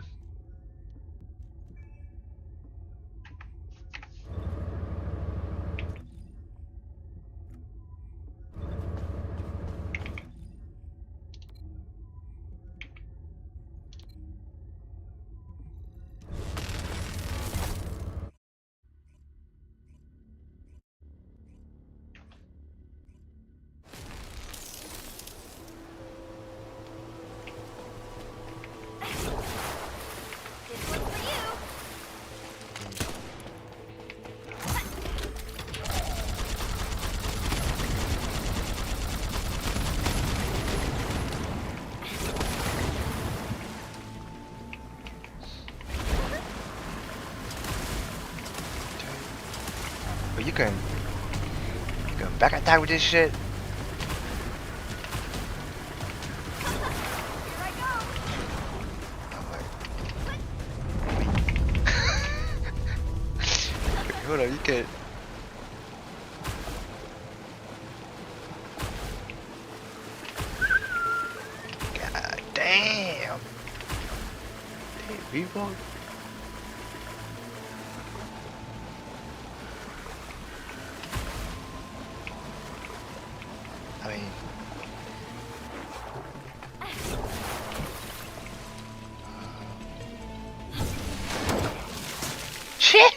Speaker 2: But you can back attack with this shit. Hold on, you can. God damn. Hey, reroll. I mean, shit.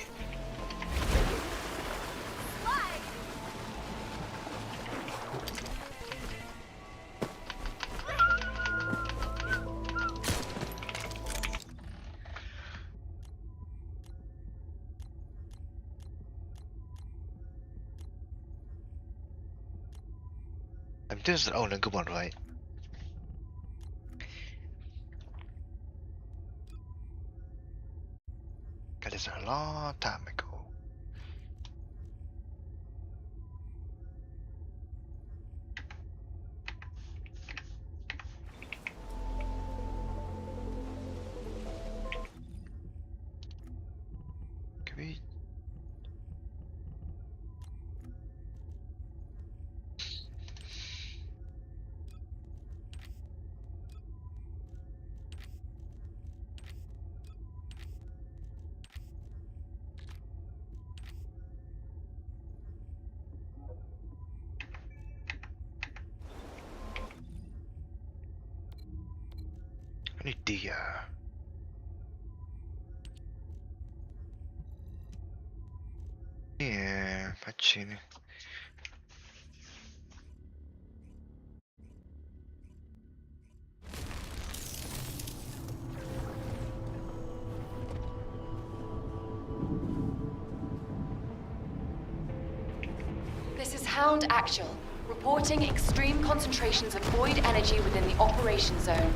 Speaker 2: this is oh, a good one, right? That is a long time ago. Can we? I need the yeah, machine.
Speaker 13: This is Hound Actual, reporting extreme concentrations of void energy within the operation zone.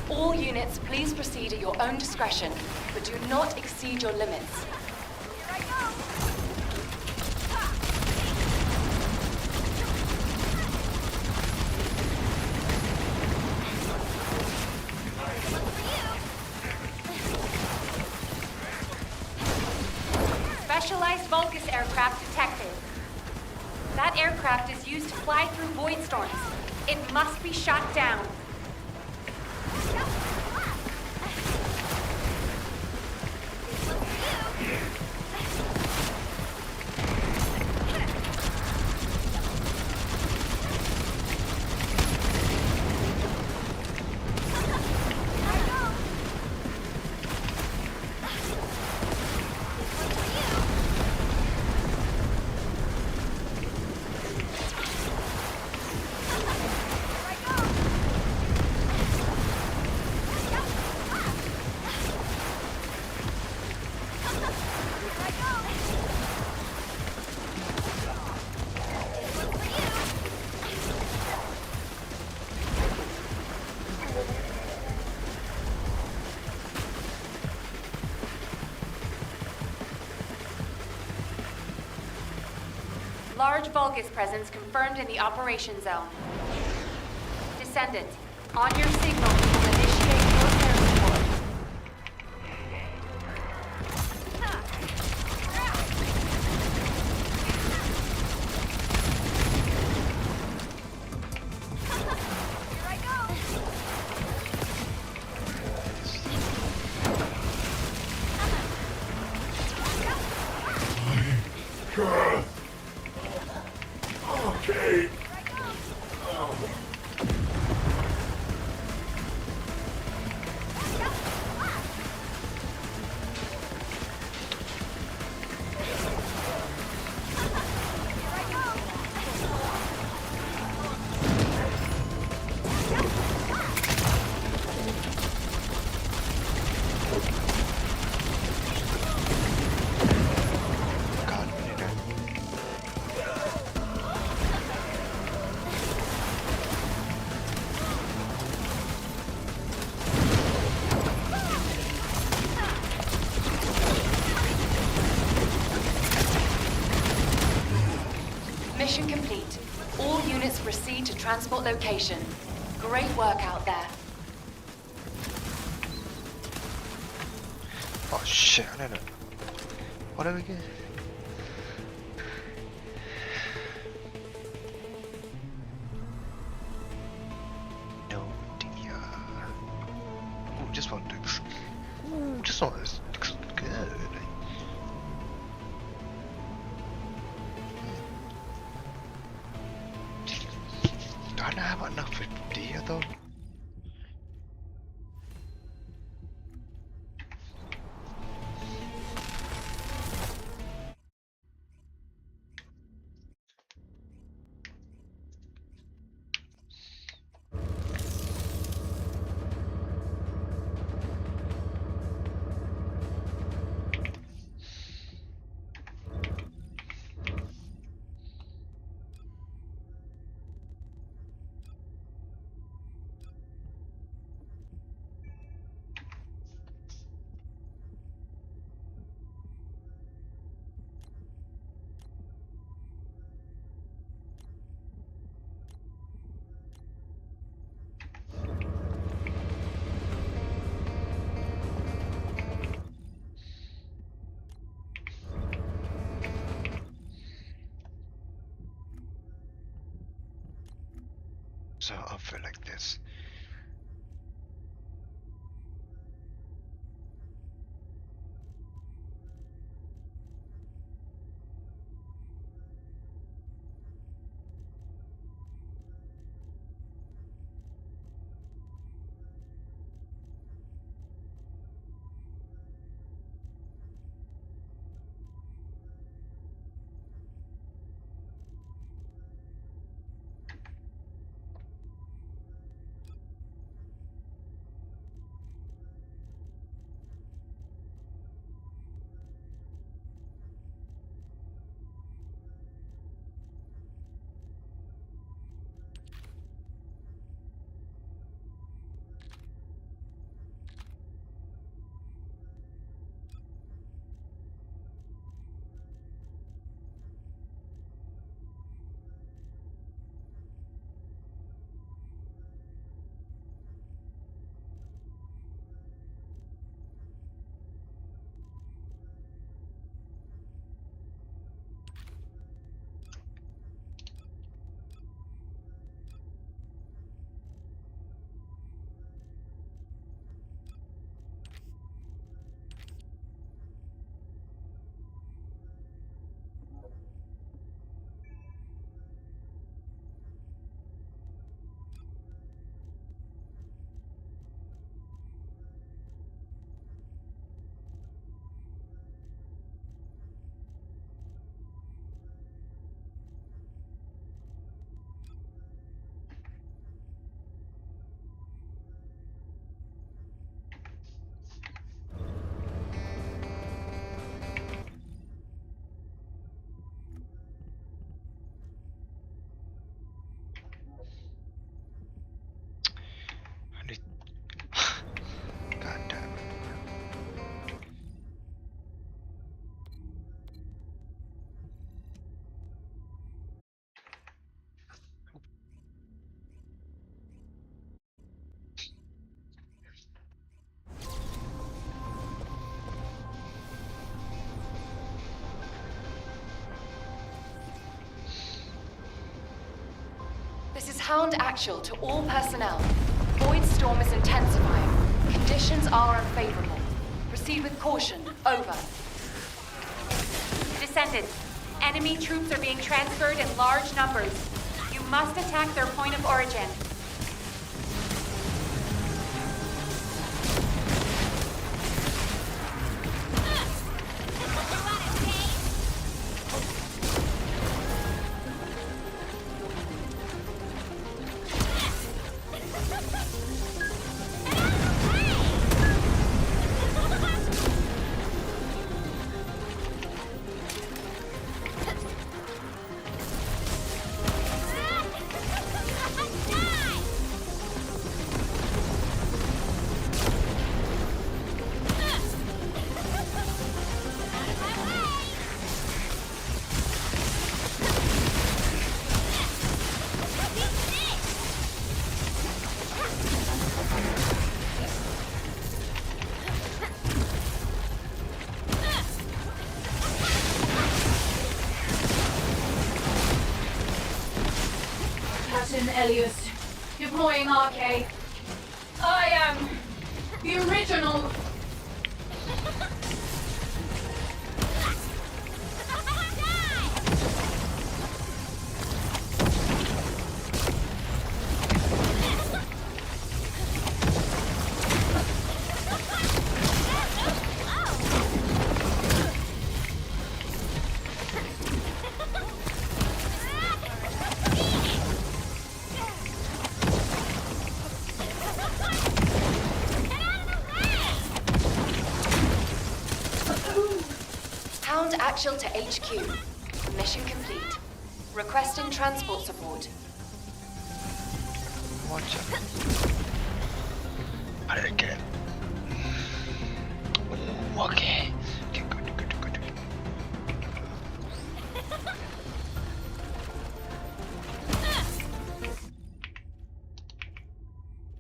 Speaker 13: All units, please proceed at your own discretion, but do not exceed your limits.
Speaker 19: Specialized Vulgus aircraft detected. That aircraft is used to fly through void storms. It must be shot down. Large Vulgus presence confirmed in the operation zone. Descendant, on your signal, we will initiate your air support.
Speaker 6: Okay.
Speaker 13: Mission complete. All units proceed to transport location. Great work out there.
Speaker 2: Oh shit, I don't know. What do we get? No dear. Ooh, just one looks. Ooh, just one looks good. Do I not have enough for deer though? So I'll feel like this. I need. God damn it.
Speaker 13: This is Hound Actual to all personnel. Void storm is intensifying. Conditions are unfavorable. Proceed with caution. Over.
Speaker 19: Descendants, enemy troops are being transferred in large numbers. You must attack their point of origin.
Speaker 15: Elias, deploying RK. I am the original.
Speaker 13: Hound Actual to HQ. Mission complete. Requesting transport support.
Speaker 2: Watch out. I did it again. Ooh, okay. Okay, good.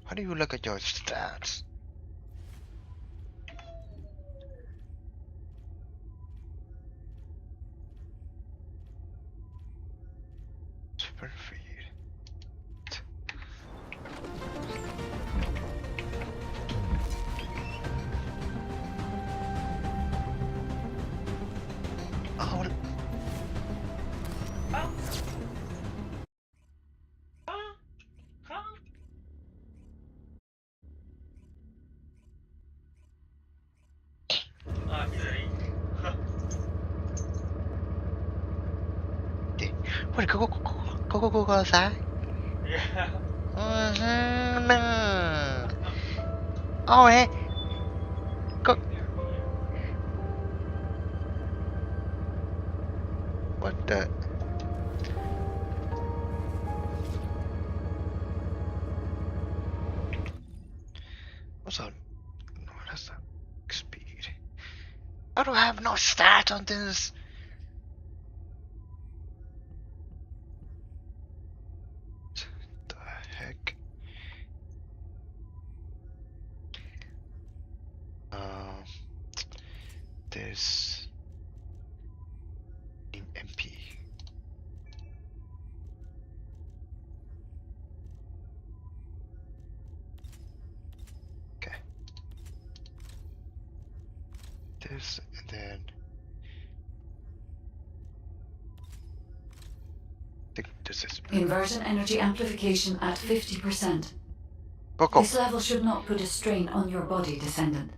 Speaker 2: How do you look at your stats? Super feed. Ui, có sai. No. Oh, hey. Go. What the? What's up? No, that's not speed. I don't have no stats on this. The heck? This in MP. Okay. This and then. I think this is.
Speaker 9: Inversion energy amplification at 50%.
Speaker 2: Coco.
Speaker 9: This level should not put a strain on your body, Descendant.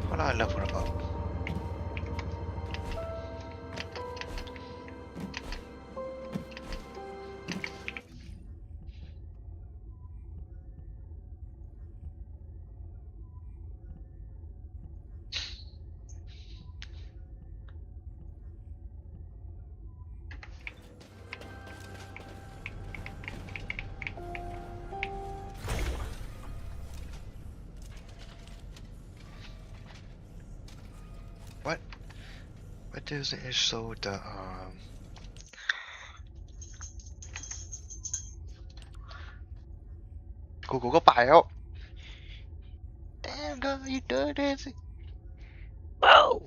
Speaker 2: What I level up. What does it show the Google có bài không? Damn girl, you dirty. Whoa.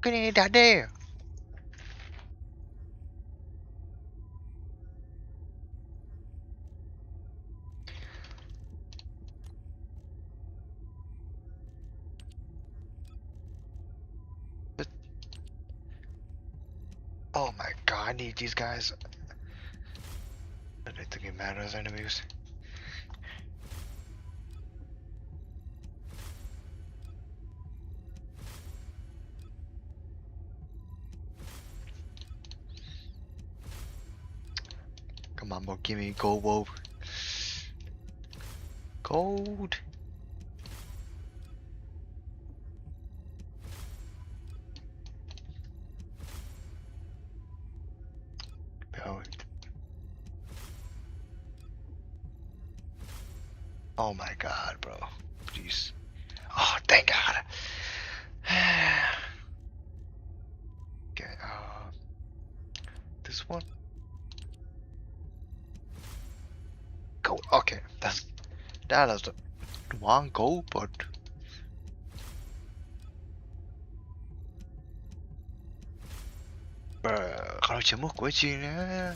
Speaker 2: Cái này đã đê. Oh my god, I need these guys. I don't think it matters enemies. Come on, bro, give me gold, bro. Gold. Oh my god, bro. Please. Oh, thank god. Okay, this one. Gold. Okay, that is the one gold, but kalau cuma gue Cina.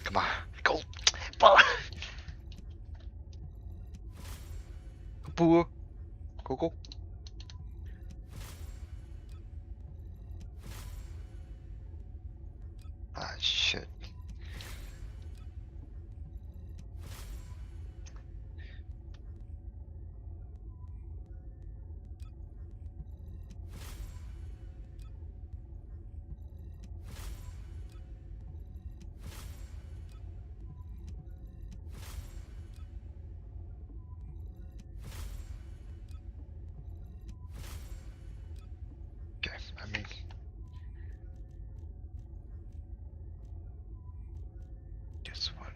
Speaker 2: Come on, go, go. Ah, shit. This one.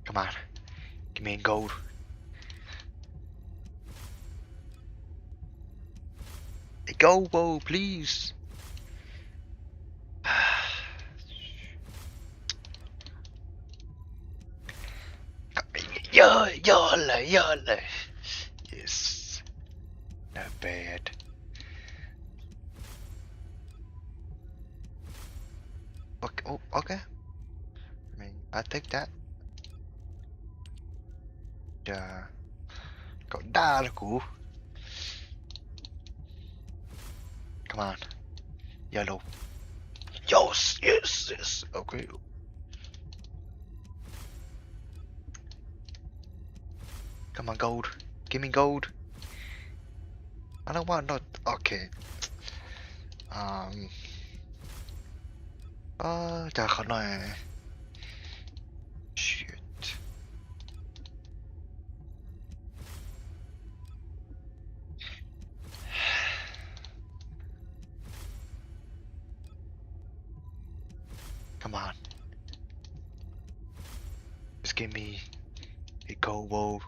Speaker 2: Come on, give me gold. Go, whoa, please. Yola. Yes. Not bad. Okay. Oh, okay. I mean, I take that. Cậu đa là cũ. Come on. Yellow. Yes, yes, yes. Okay. Come on, gold. Give me gold. I don't want not. Okay. Chả khó nói. Shit. Come on. Just give me a gold bowl.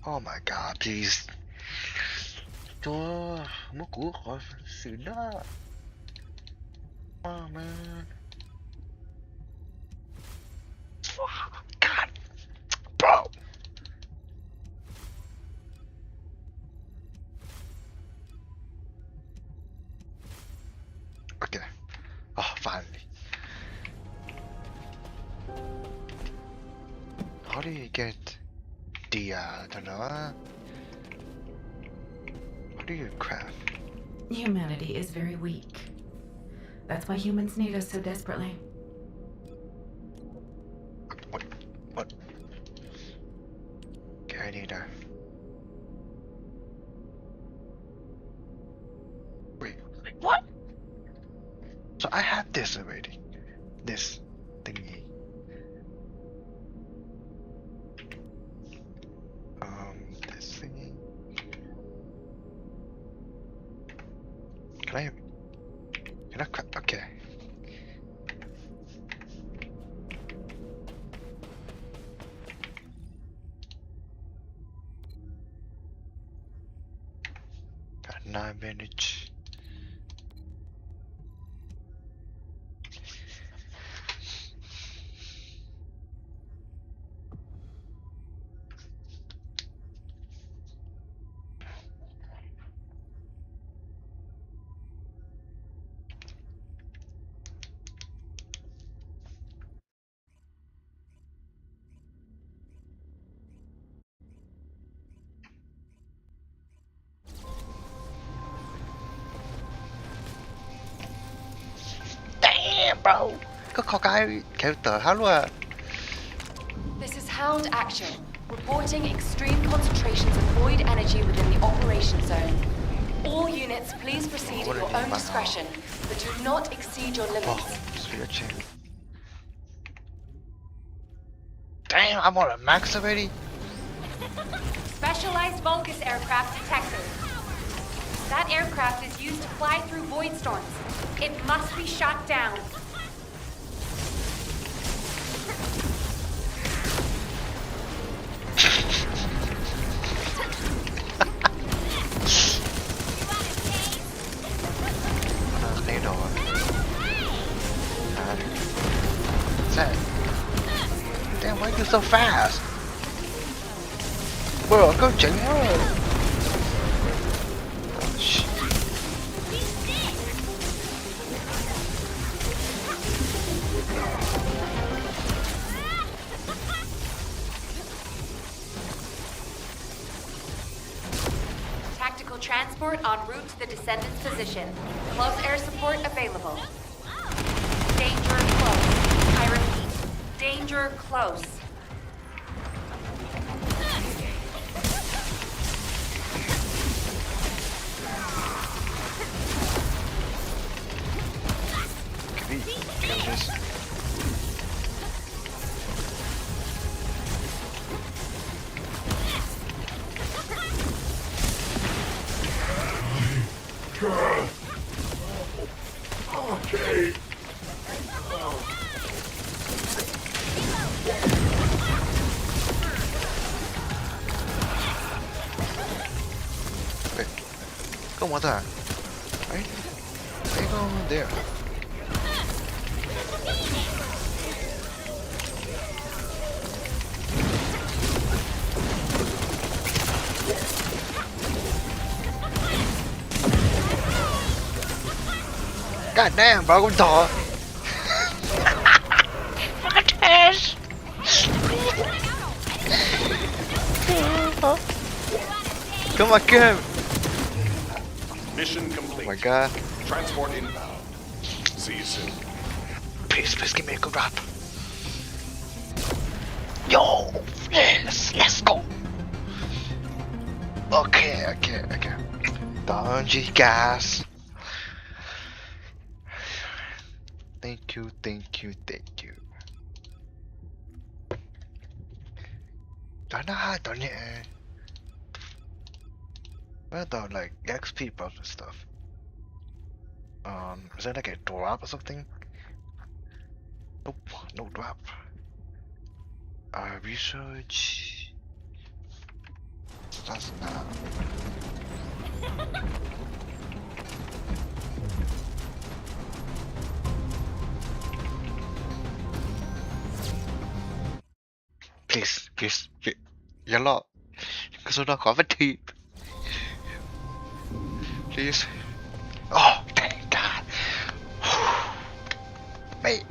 Speaker 2: Oh my god, please. Trời, mất của khỏi xịn đó. Oh man. God, bro. Okay. Oh, finally. How do you get the, I don't know, how do you craft?
Speaker 7: Humanity is very weak. That's why humans need us so desperately.
Speaker 2: What? Okay, I need a... Wait, what? So I had this already. This thingy. This thingy. Can I craft? Okay. Got 9 minutes. Damn, bro. Có cái character hả luôn à?
Speaker 13: This is Hound Actual, reporting extreme concentrations of void energy within the operation zone. All units, please proceed at your own discretion, but do not exceed your limits.
Speaker 2: Damn, I'm on a max already.
Speaker 19: Specialized Vulgus aircraft detected. That aircraft is used to fly through void storms. It must be shot down.
Speaker 2: Damn, why are you so fast? Bro, go chỉnh thôi.
Speaker 19: Tactical transport en route to the Descendants' position. Close air support available. Danger close. I repeat, danger close.
Speaker 2: Kill this.
Speaker 6: Okay.
Speaker 2: Có một à? Ấy, ấy có there. God damn, bro, I'm tall. Ash. Come on, come.
Speaker 23: Mission complete.
Speaker 2: Oh my god.
Speaker 23: Transport inbound. See you soon.
Speaker 2: Please, please give me a good rap. Yo, let's go. Okay. Don't you guys. Thank you. Don't know how done it. Where the like XP buffs and stuff? Is there like a drop or something? Nope, no drop. Research. That's not. Please,อย่าหลอกกระสุนขอเป็นที please. Oh, thank God. Mate.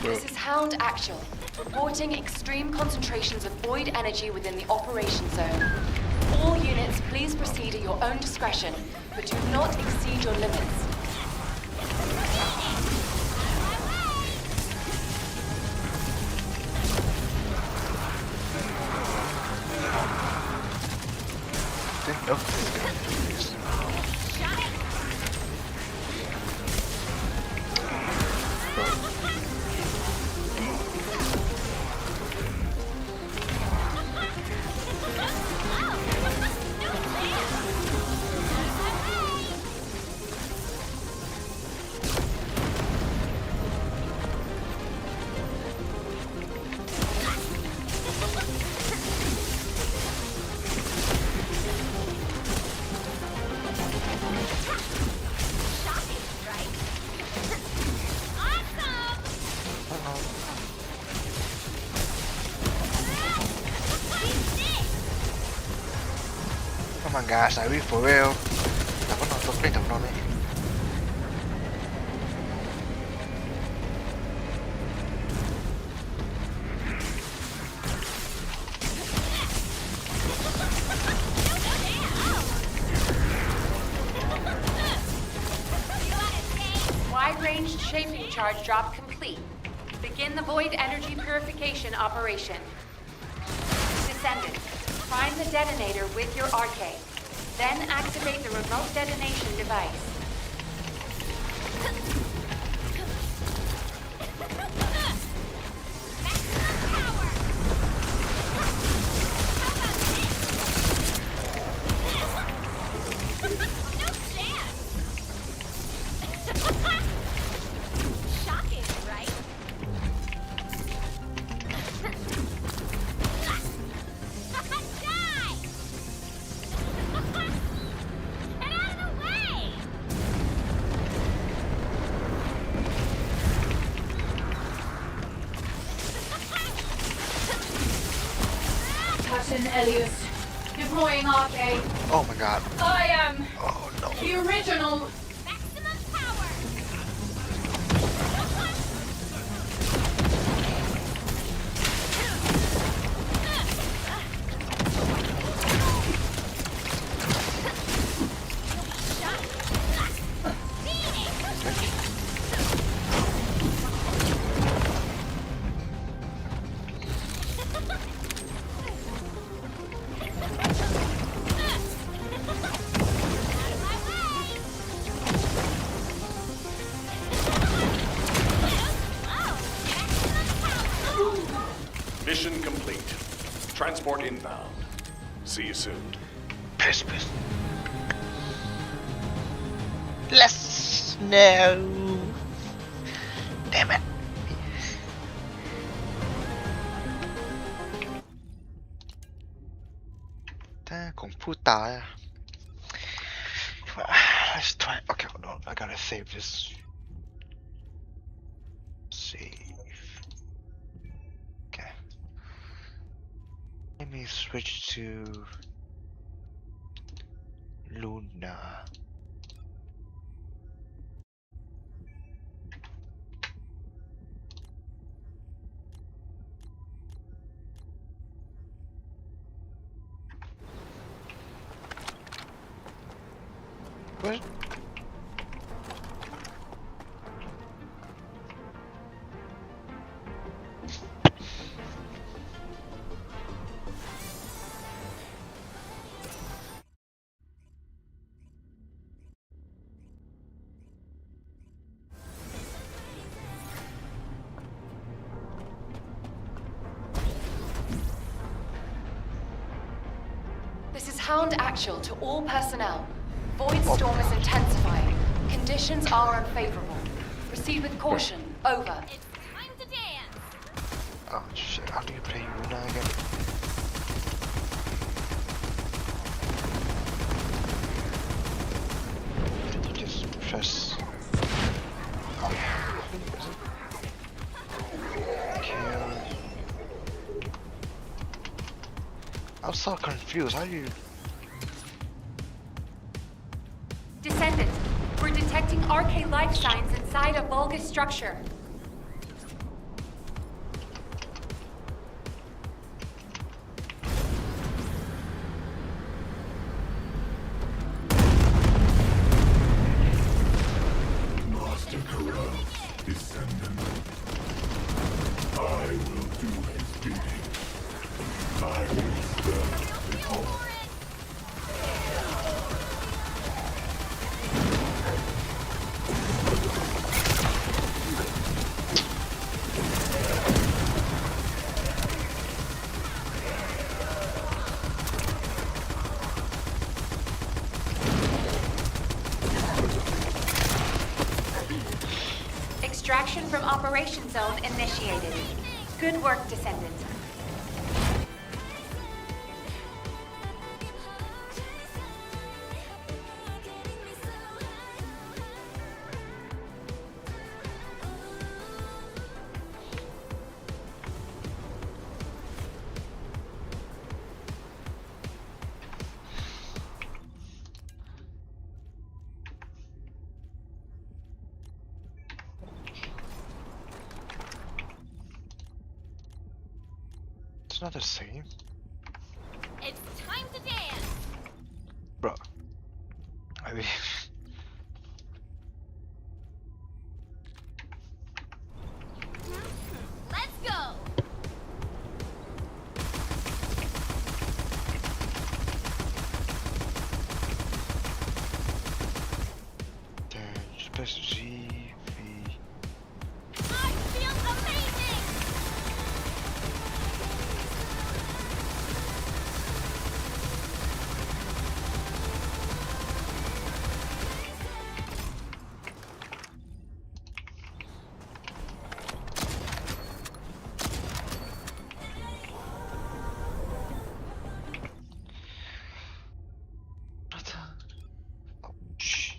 Speaker 13: This is Hound Actual, reporting extreme concentrations of void energy within the operation zone. All units, please proceed at your own discretion, but do not exceed your limits.
Speaker 2: Nope. Come on guys, are we for real? Tapos na, top lane, tapos na eh.
Speaker 19: Wide-range shaping charge drop complete. Begin the void energy purification operation. Descendant, find the detonator with your arcade. Then activate the remote detonation device.
Speaker 22: Shocking, right?
Speaker 15: Captain Elias, deploying arcade.
Speaker 2: Oh my god.
Speaker 15: I am
Speaker 2: Oh no.
Speaker 15: the original.
Speaker 23: Mission complete. Transport inbound. See you soon.
Speaker 2: Piss. Let's no. Damn it. Computer. Let's try. Okay, hold on. I gotta save this. Save. Okay. Let me switch to Luna. What?
Speaker 13: This is Hound Actual to all personnel. Void storm is intensifying. Conditions are unfavorable. Proceed with caution. Over.
Speaker 2: Oh shit, how do you play Yuna again? You just press kill. I'm so confused, how do you...
Speaker 19: Descendant, we're detecting RK life signs inside a bulgus structure.
Speaker 6: Master Corrupt, descendant. I will do his bidding. I will serve the cause.
Speaker 19: Extraction from Operation Zone initiated. Good work, Descendant.
Speaker 2: It's not the same.
Speaker 1: It's time to dance.
Speaker 2: Bro. I mean...
Speaker 1: Let's go.
Speaker 2: Then just press G, V...
Speaker 1: I feel amazing.
Speaker 2: What the... Oh, shh.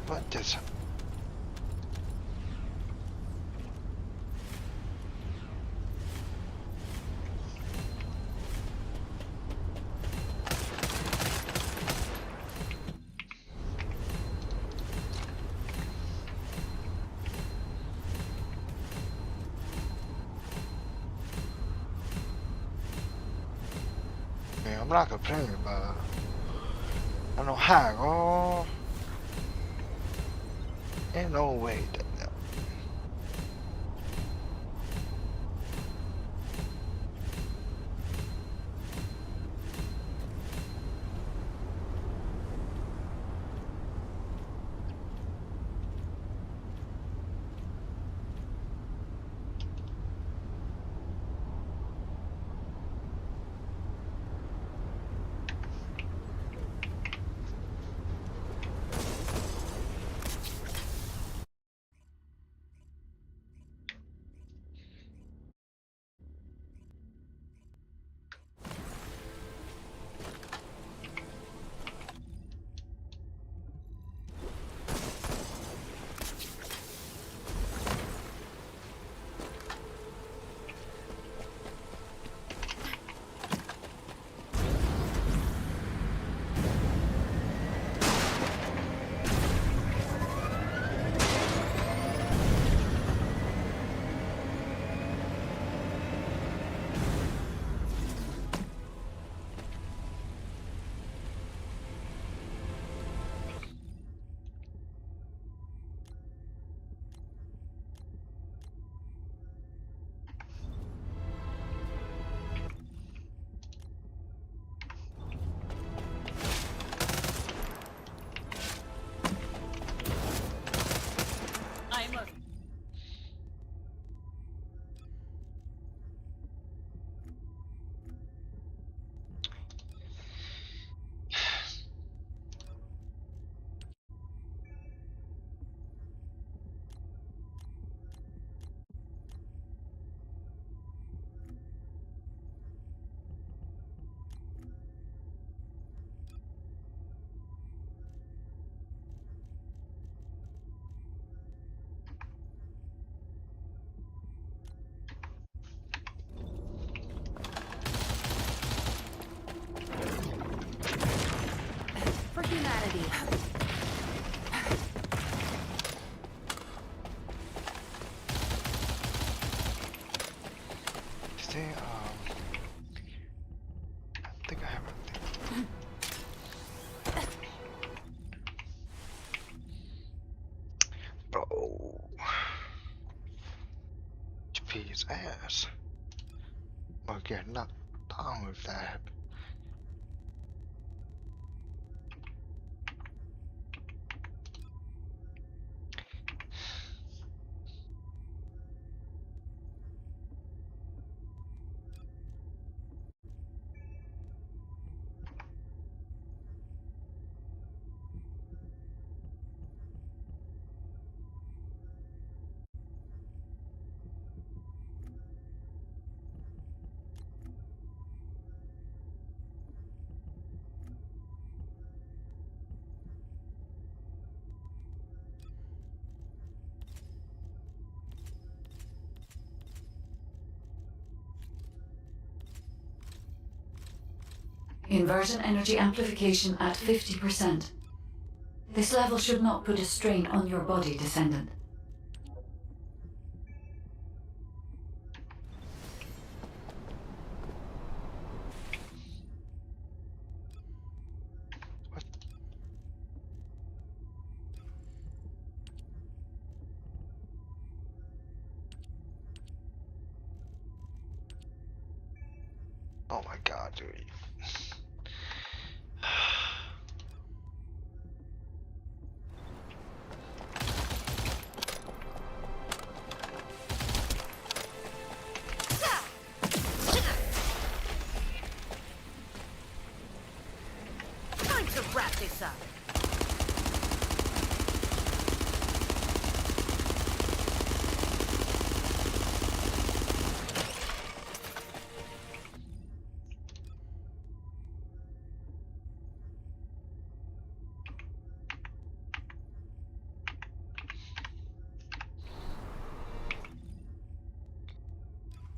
Speaker 2: What is it? I'm not complaining, but I don't know how. Ain't no way that.
Speaker 19: For humanity.
Speaker 2: Stay, I think I have everything. Bro. His ass. But get knocked down with that.
Speaker 9: Inversion energy amplification at 50%. This level should not put a strain on your body, Descendant.
Speaker 2: Oh my god, dude.
Speaker 19: Time to wrap this up.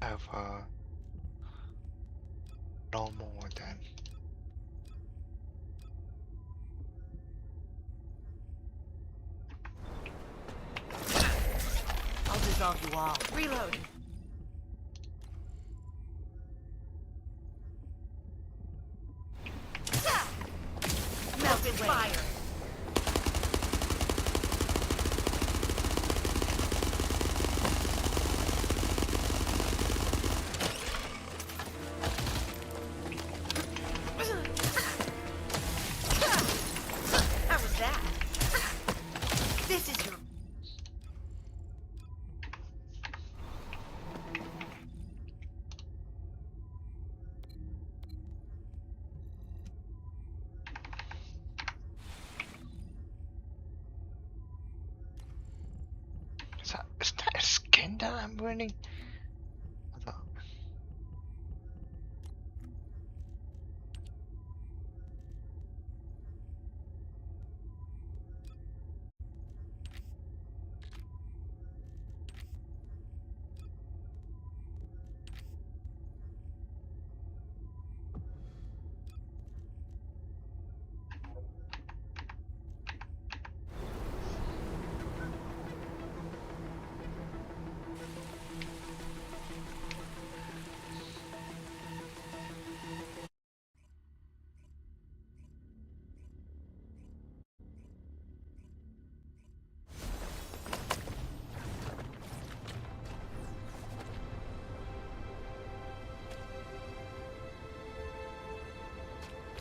Speaker 2: have no more then.
Speaker 10: I'll dissolve you all. Reload. Melted fire. How was that? This is your...
Speaker 2: Is that a skin that I'm wearing? Hold on.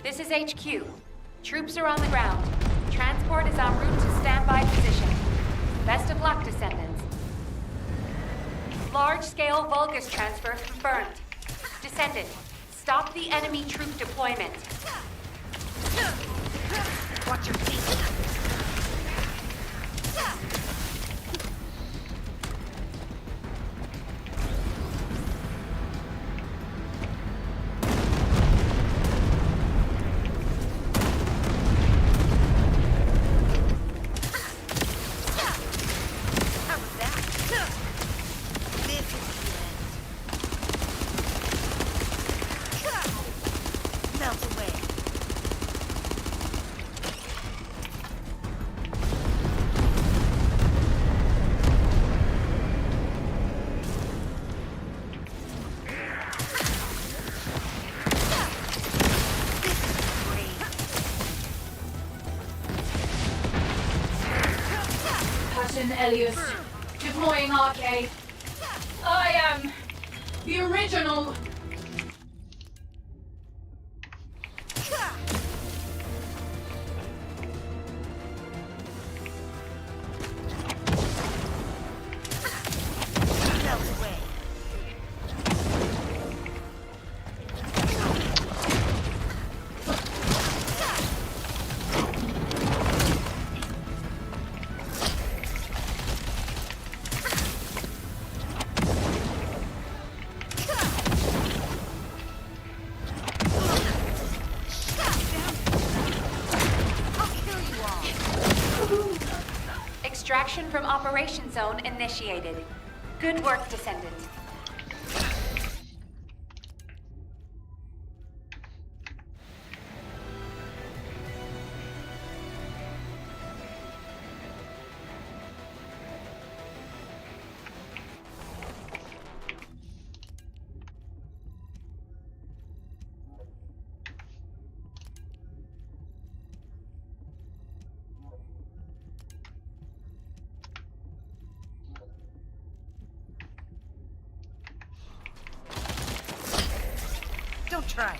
Speaker 19: This is HQ. Troops are on the ground. Transport is en route to standby position. Best of luck, descendants. Large-scale Vulgus transfer confirmed. Descendant, stop the enemy troop deployment.
Speaker 10: Watch your feet.
Speaker 17: LUS, deploying arcade. I am the original.
Speaker 19: Extraction from Operation Zone initiated. Good work, Descendant.
Speaker 10: Don't try.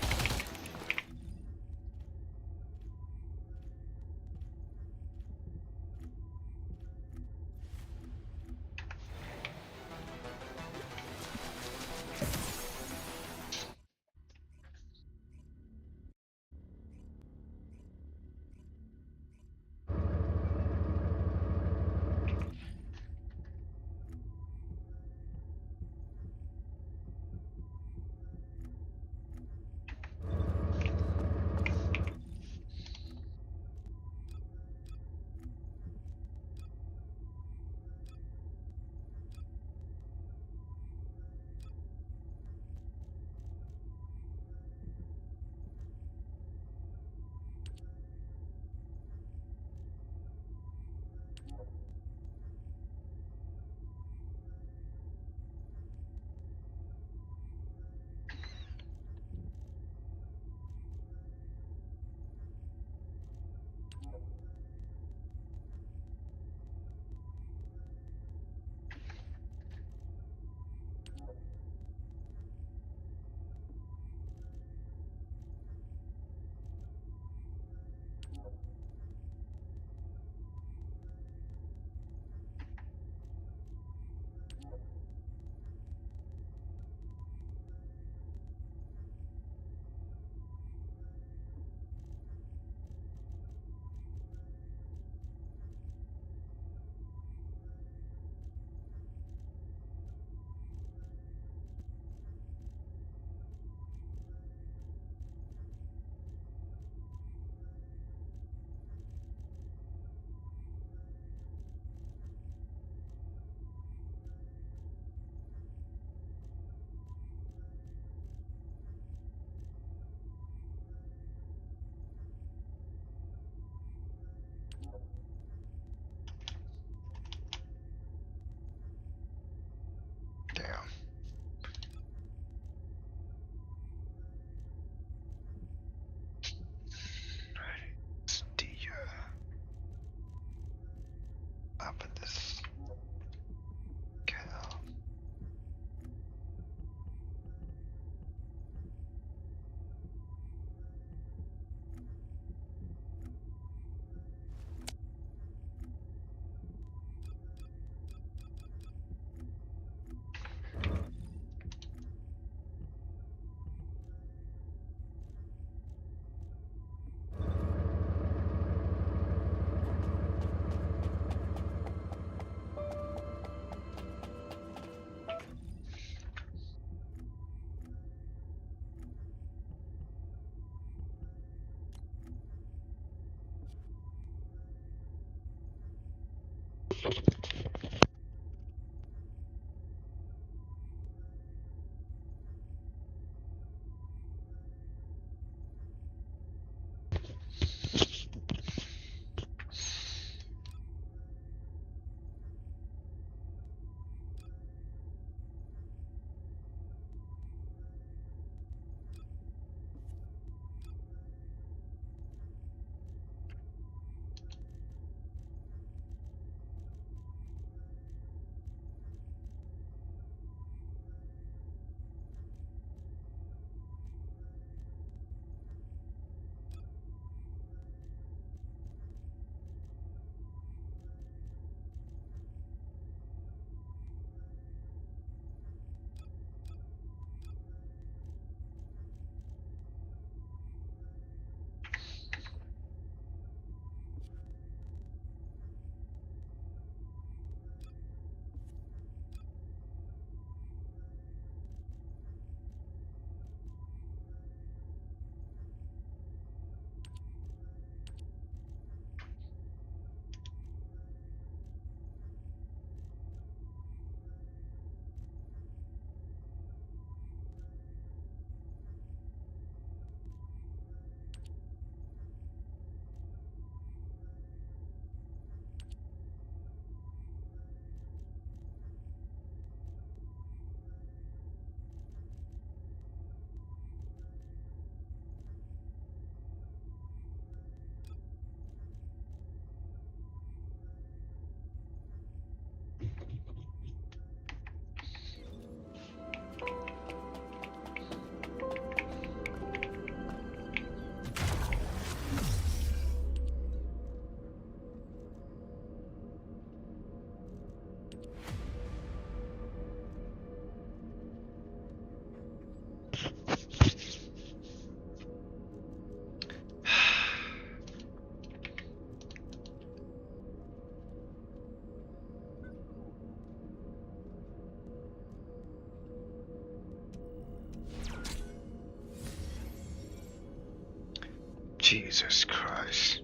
Speaker 2: Jesus Christ.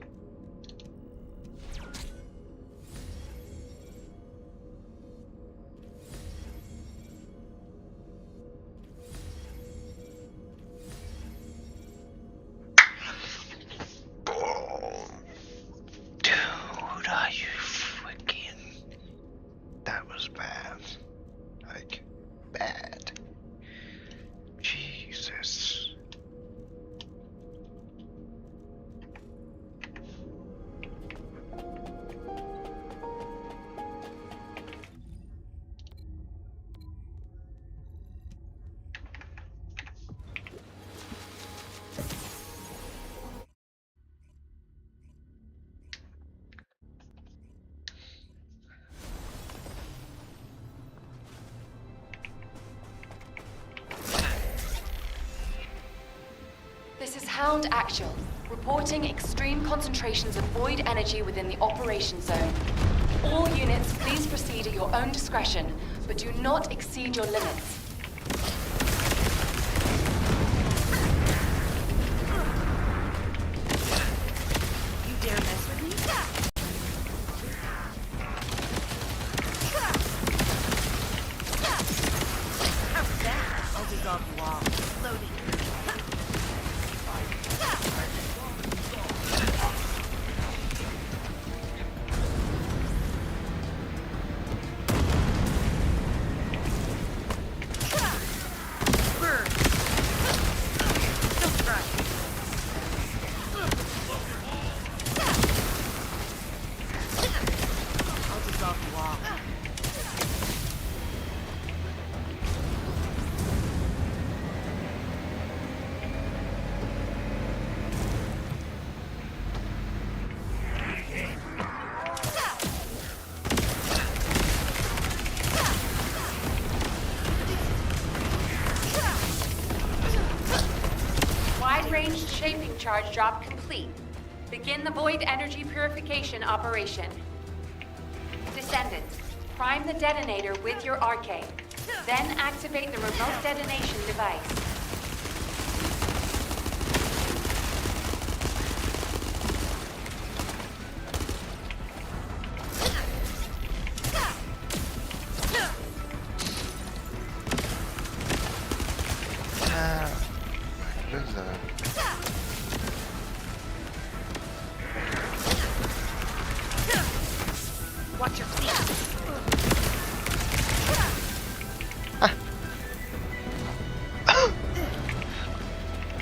Speaker 2: Dude, are you freaking... That was bad. Like, bad. Jesus.
Speaker 13: This is Hound Actual, reporting extreme concentrations of void energy within the operation zone. All units, please proceed at your own discretion, but do not exceed your limits.
Speaker 10: You dare mess with me? How's that? I'll dissolve you all. Loading. Burn. Don't try. I'll dissolve you all.
Speaker 19: Wide-range shaping charge drop complete. Begin the void energy purification operation. Descendants, prime the detonator with your arcade. Then activate the remote detonation device.
Speaker 2: What is that?
Speaker 10: Watch your feet.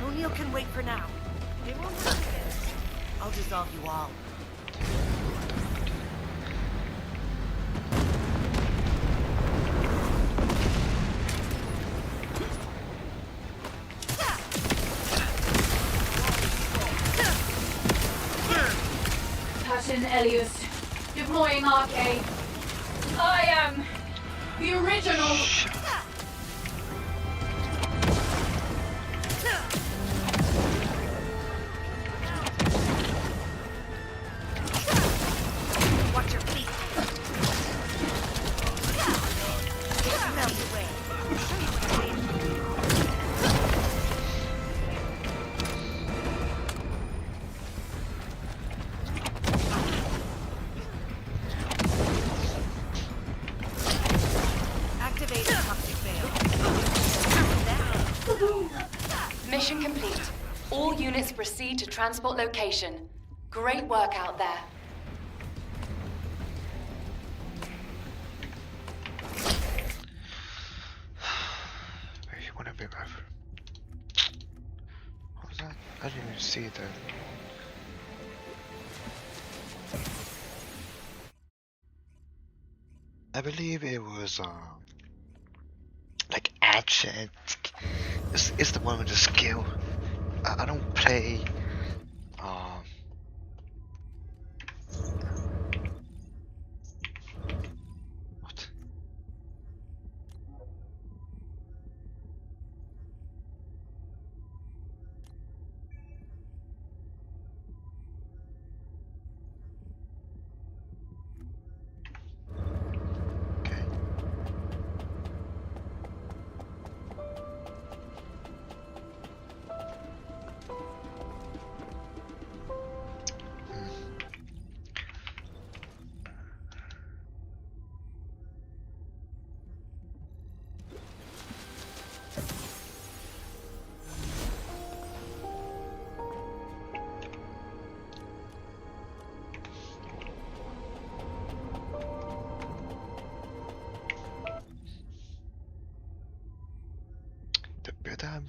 Speaker 10: O'Neill can wait for now. It won't happen again. I'll dissolve you all.
Speaker 17: Passion Elius, deploying arcade. I am the original.
Speaker 10: Watch your feet. Melt away. Show you what I mean. Activate toxic veil.
Speaker 13: Mission complete. All units proceed to transport location. Great work out there.
Speaker 2: Maybe one of big over. What was that? I didn't even see that. I believe it was like action. It's the one with the skill. I don't play what?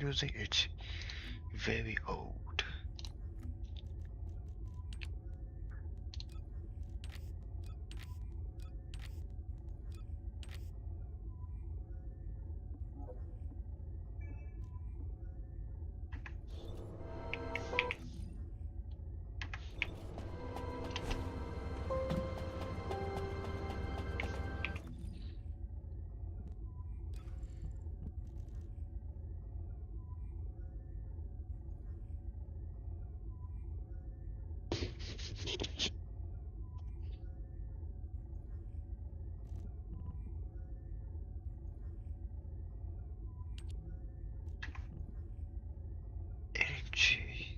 Speaker 2: using, it's very old. Energy.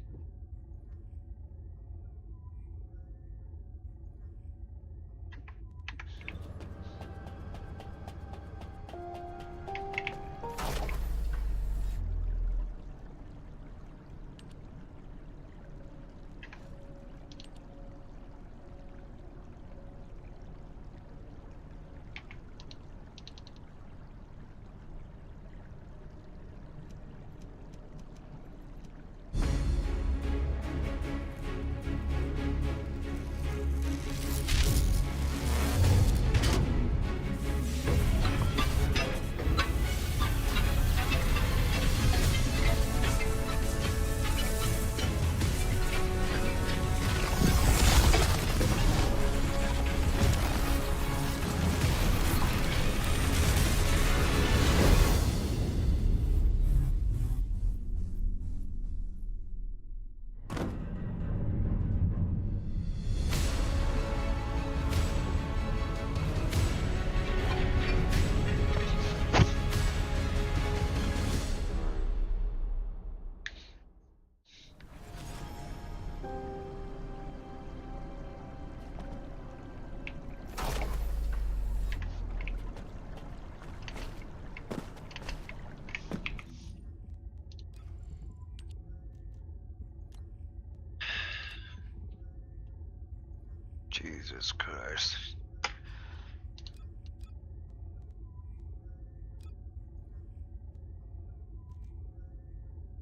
Speaker 2: Jesus Christ.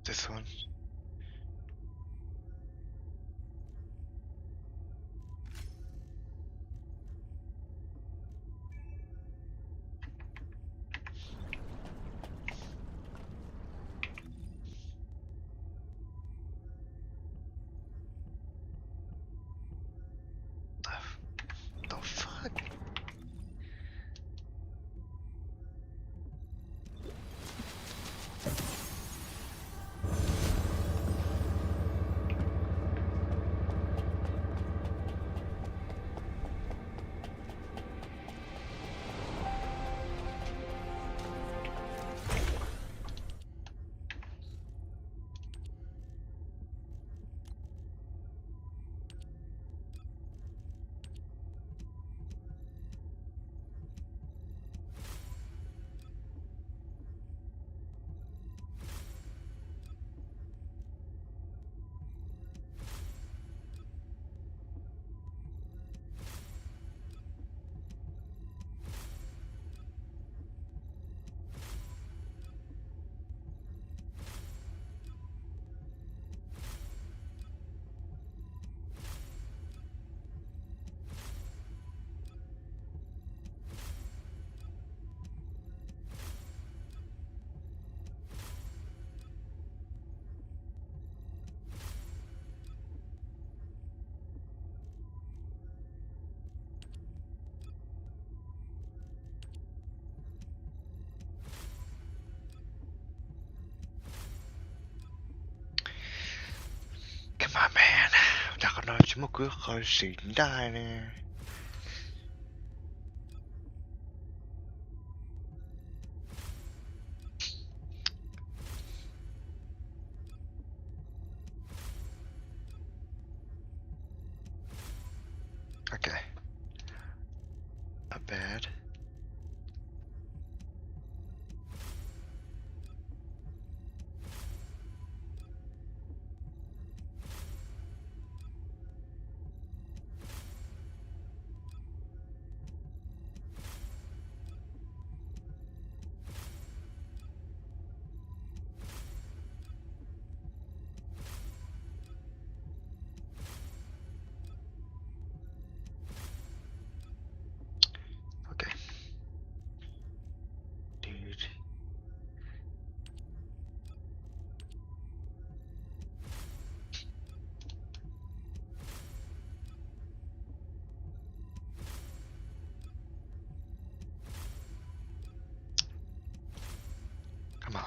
Speaker 2: This one. The fuck? Come on, man. จากกันหน่อยฉันมาคุยกับคนสิงได้นะ Okay. Not bad.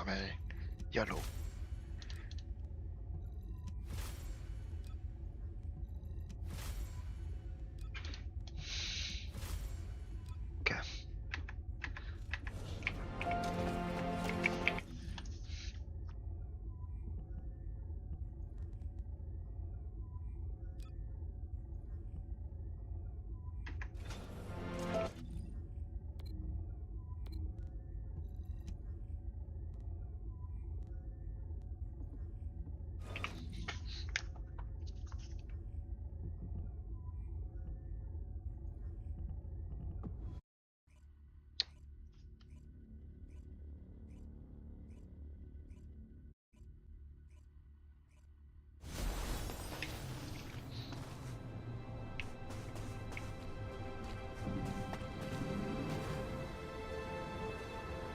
Speaker 2: ไปย่อลงโอเค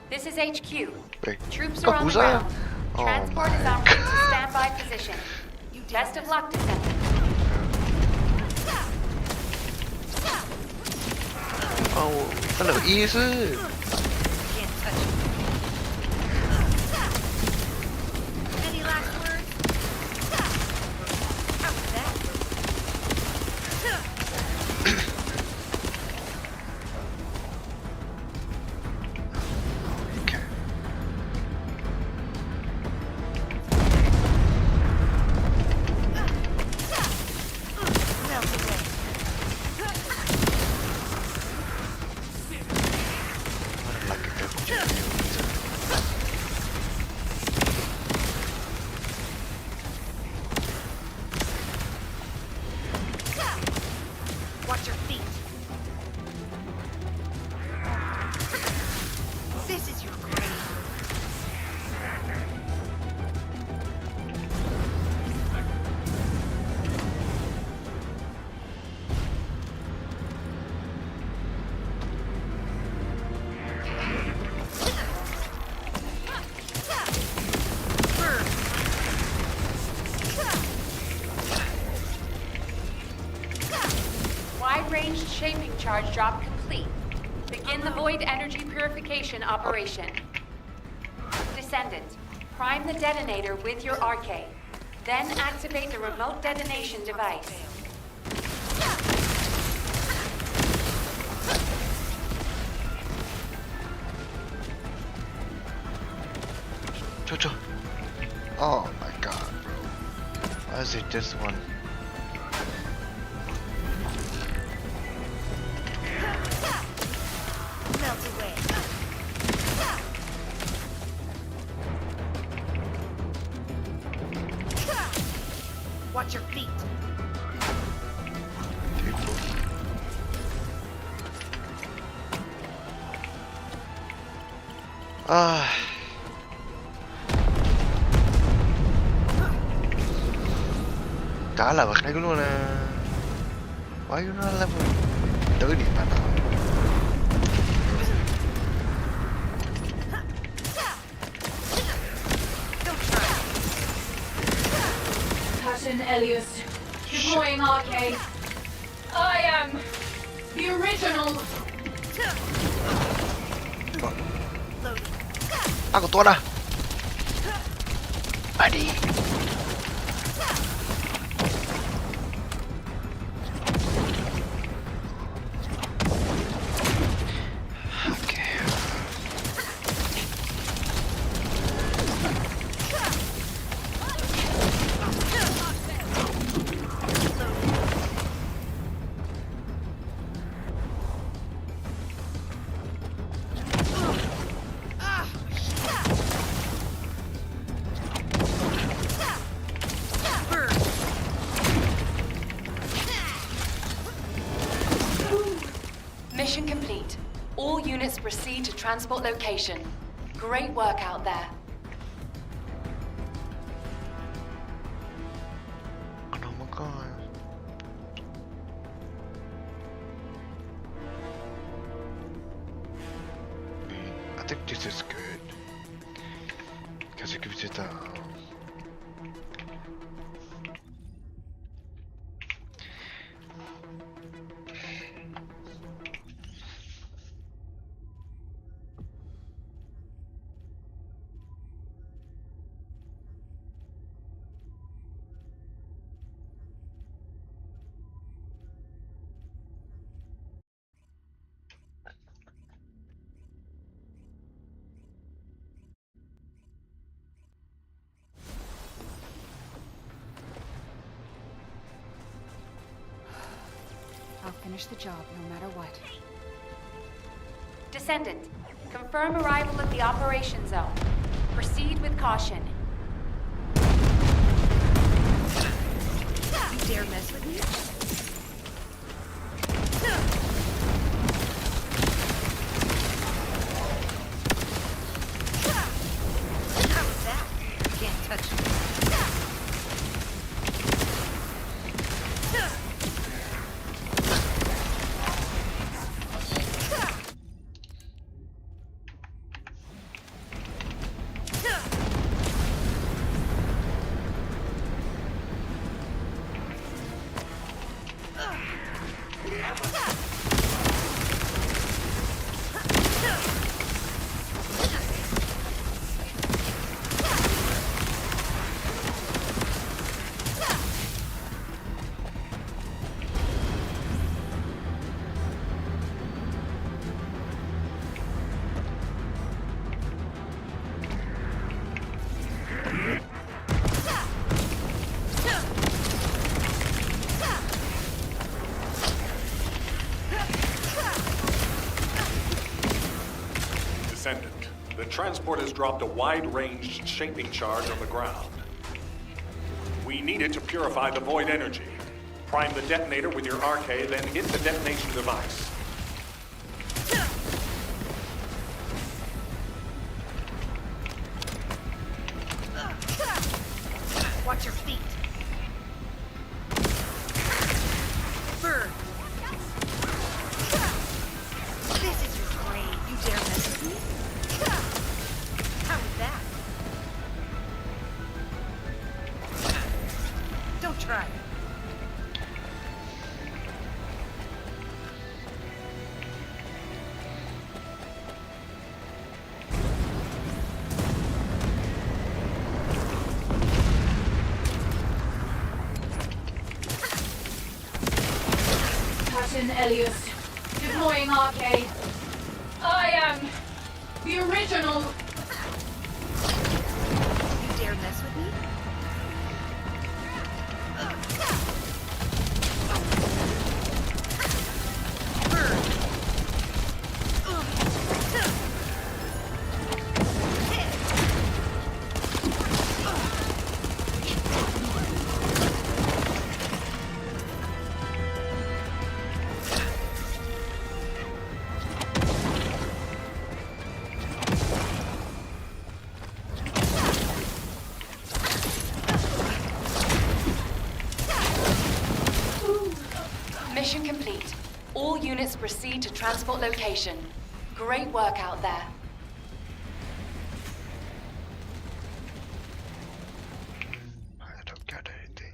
Speaker 19: This is HQ.
Speaker 2: Wait.
Speaker 19: Troops
Speaker 2: Oh,
Speaker 19: are on
Speaker 2: who's
Speaker 19: the
Speaker 2: that?
Speaker 19: ground.
Speaker 2: Oh
Speaker 19: Transport is en route to standby position. Best of luck, Descendant.
Speaker 2: เอาเสนออีซื่อ
Speaker 10: Can't touch me. Any last words? How was that? Melt away. Watch your feet. This is your grave.
Speaker 19: Wide-range shaping charge drop complete. Begin the void energy purification operation. Descendant, prime the detonator with your arcade. Then activate the remote detonation device.
Speaker 2: Jojo. Oh my god, bro. Why is it this one?
Speaker 10: Melt away. Watch your feet.
Speaker 2: Ah. Cả là vật này của luôn nè. Why you not level tới điểm mà nào.
Speaker 17: Captain Elias, deploying arcade. I am the original.
Speaker 2: Con tôi nè. Đi đi.
Speaker 13: Mission complete. All units proceed to transport location. Great work out there.
Speaker 2: Oh my god. I think this is good because it gives it a
Speaker 13: finish the job no matter what.
Speaker 19: Descendant, confirm arrival at the operation zone. Proceed with caution.
Speaker 10: You dare mess with me? How was that? You can't touch me.
Speaker 23: Descendant, the transport has dropped a wide-ranged shaping charge on the ground. We need it to purify the void energy. Prime the detonator with your RK, then hit the detonation device.
Speaker 10: Watch your feet. Burn. This is your grave. You dare mess with me? How was that? Don't try it.
Speaker 17: Captain Elias, deploying arcade. I am the original.
Speaker 10: You dare mess with me? Burn.
Speaker 13: Mission complete. All units proceed to transport location. Great work out there.
Speaker 2: I don't got anything.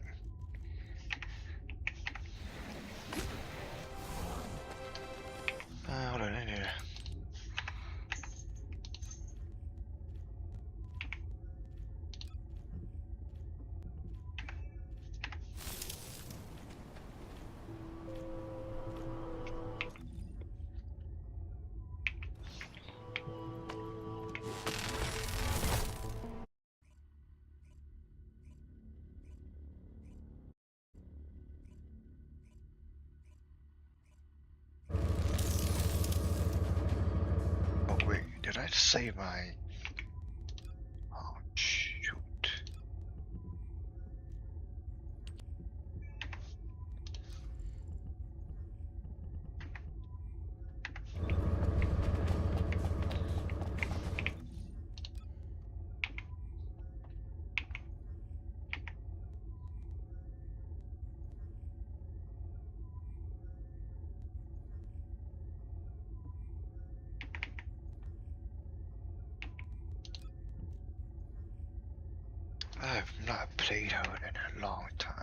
Speaker 2: Hold on in here. Oh wait, did I save my... Oh shoot. I've not played her in a long time.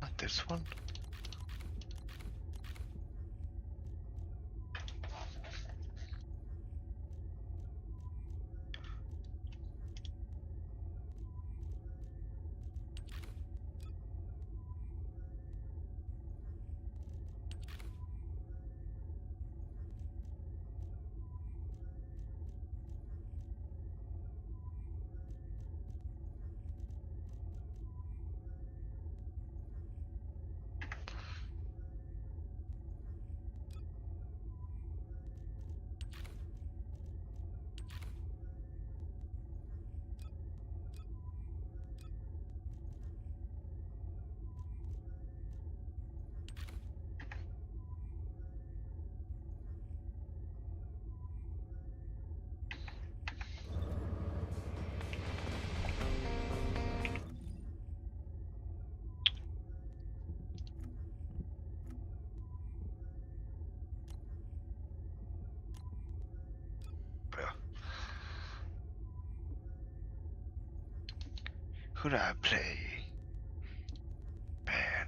Speaker 2: Not this one. Who do I play? Man.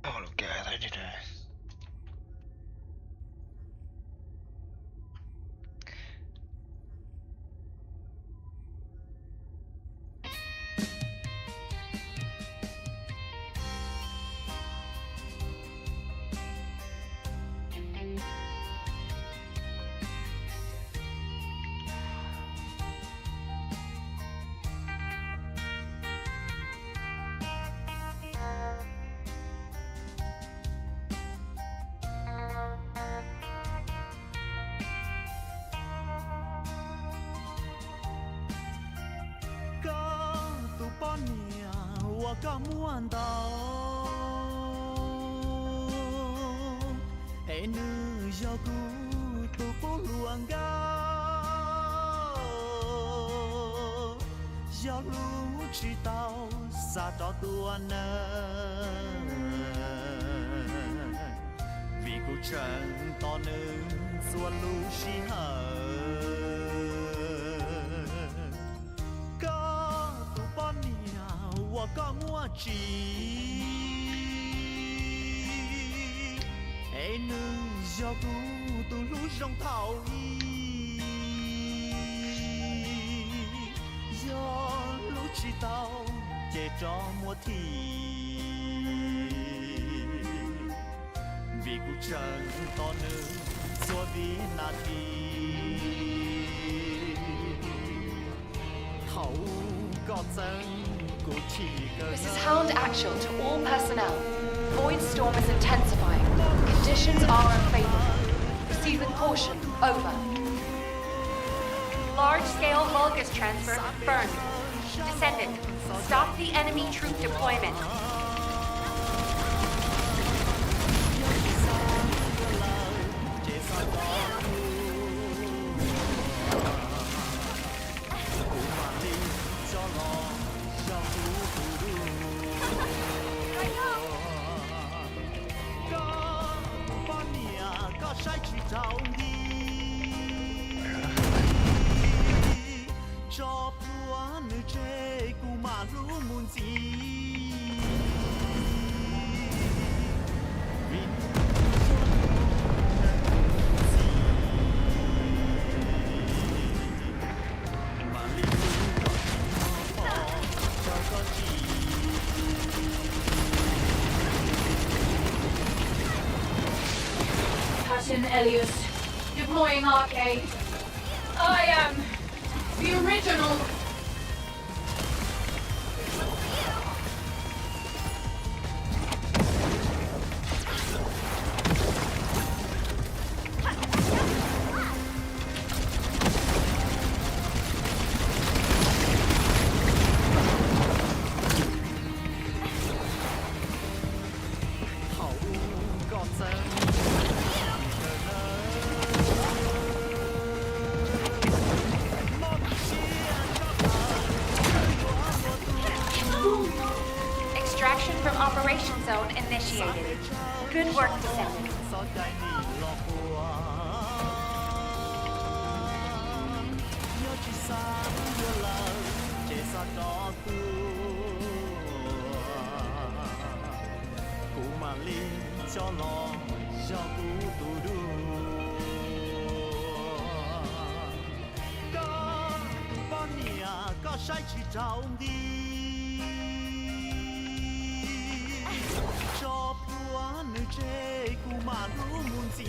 Speaker 2: Oh, look at I did a
Speaker 13: This is Hound Actual to all personnel. Void storm is intensifying. Conditions are unfavorable. Proceed with caution. Over.
Speaker 19: Large-scale Vulgus transfer confirmed. Descendant, stop the enemy troop deployment.
Speaker 17: Elias, deploying arcade. I am the original.
Speaker 19: Extraction from operation zone initiated. Good work, Descendant.
Speaker 18: nữ chế cụ mà đủ muốn gì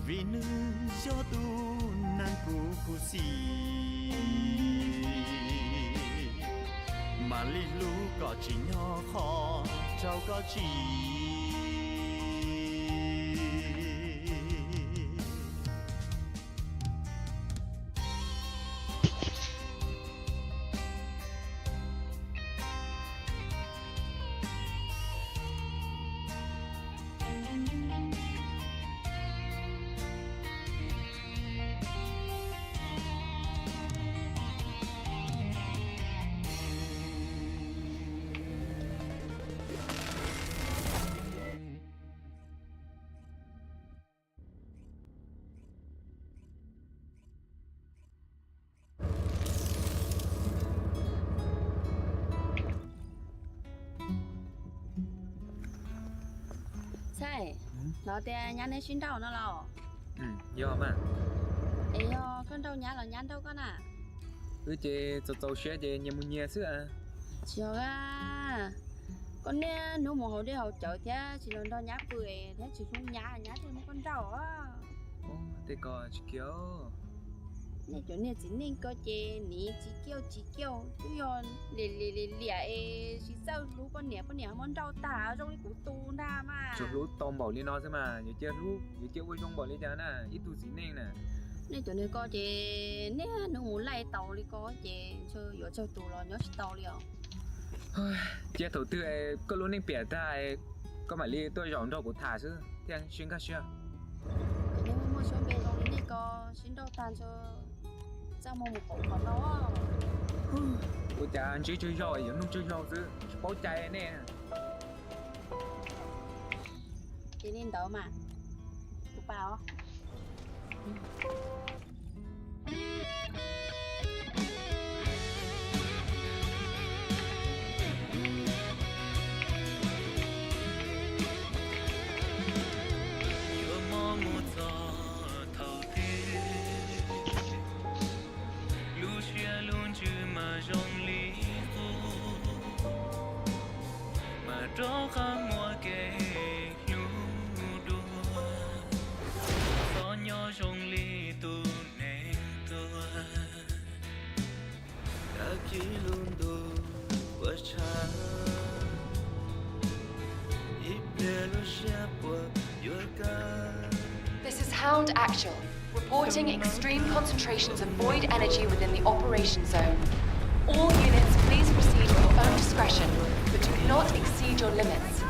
Speaker 18: vì nữ cho tu nàng cụ gì mà li lu có chỉ nhỏ khó cháu có chỉ
Speaker 20: Sai, nó để nhắn đến xin đâu nó lo.
Speaker 21: Do mà.
Speaker 20: Ê yo, con đâu nhắn là nhắn đâu con à?
Speaker 21: Chị tàu xe chị nhà mua nhà xưa à?
Speaker 20: Chưa à. Con nè, nếu mà hồi đi học chợ thế, chỉ lần đó nhá cười, thế chỉ không nhá thì một con đâu á.
Speaker 21: Thế có chị kiểu.
Speaker 20: Nè chỗ này chỉ nên có chị, ní chỉ kêu, chứ yon lì chỉ sao lú con nè món đâu tả trong cái củ tu ra mà.
Speaker 21: Chỗ lú tôm bảo lên nó thế mà, nhớ chưa với trong bảo lên cho nè, ít tu gì nên nè.
Speaker 20: Nè chỗ này có chị, nè nếu muốn lấy tàu đi có chị, cho tù rồi nhớ tàu liền.
Speaker 21: Chị đầu tư có luôn nên bẻ ta, có mà li tôi dọn đâu của thả chứ, thì anh xuyên cả chưa?
Speaker 20: Nếu mà mua xuống bên trong này có xin đâu tan cho sao mà một bộ còn đó.
Speaker 21: Ủa chà anh chỉ chơi rồi, vẫn không chơi rồi chứ, bố chạy nè.
Speaker 20: Chị nên đỡ mà, tụi bao.
Speaker 18: Đó khá mua kê nhu đua gió nhỏ trong ly tu nền tua đã khi luôn đu qua cha ít bề lo xa qua yoga.
Speaker 13: This is Hound Actual, reporting extreme concentrations of void energy within the operation zone. All units, please proceed at your own discretion, but do not exceed your limits.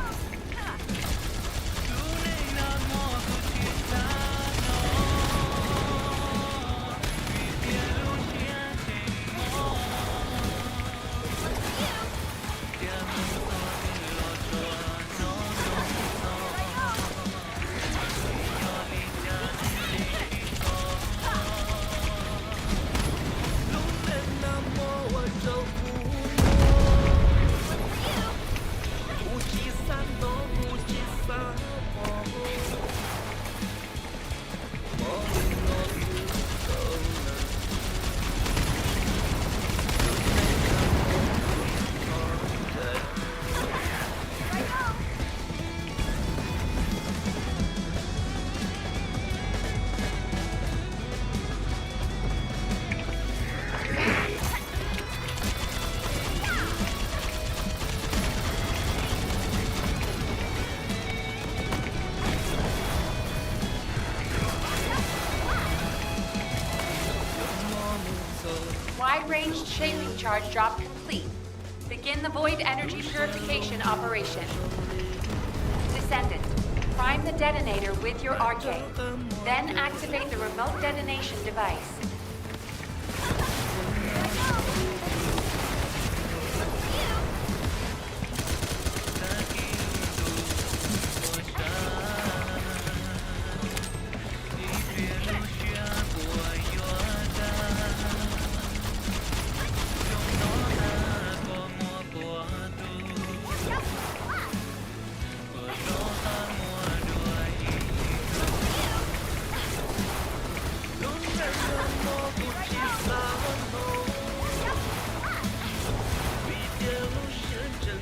Speaker 13: Wide-ranged shaping charge drop complete. Begin the void energy purification operation. Descendant, prime the detonator with your arcade. Then activate the remote detonation device.
Speaker 18: Vì điều chân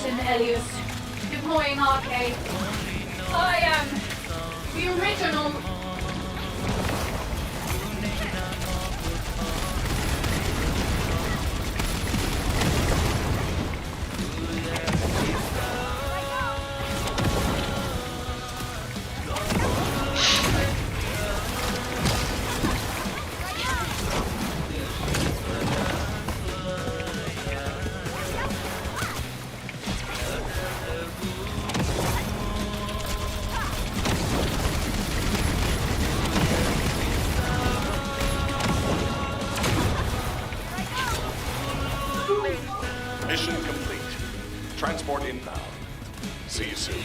Speaker 17: Captain Elias, deploying arcade. I am the original.
Speaker 23: Mission complete. Transport inbound. See you soon.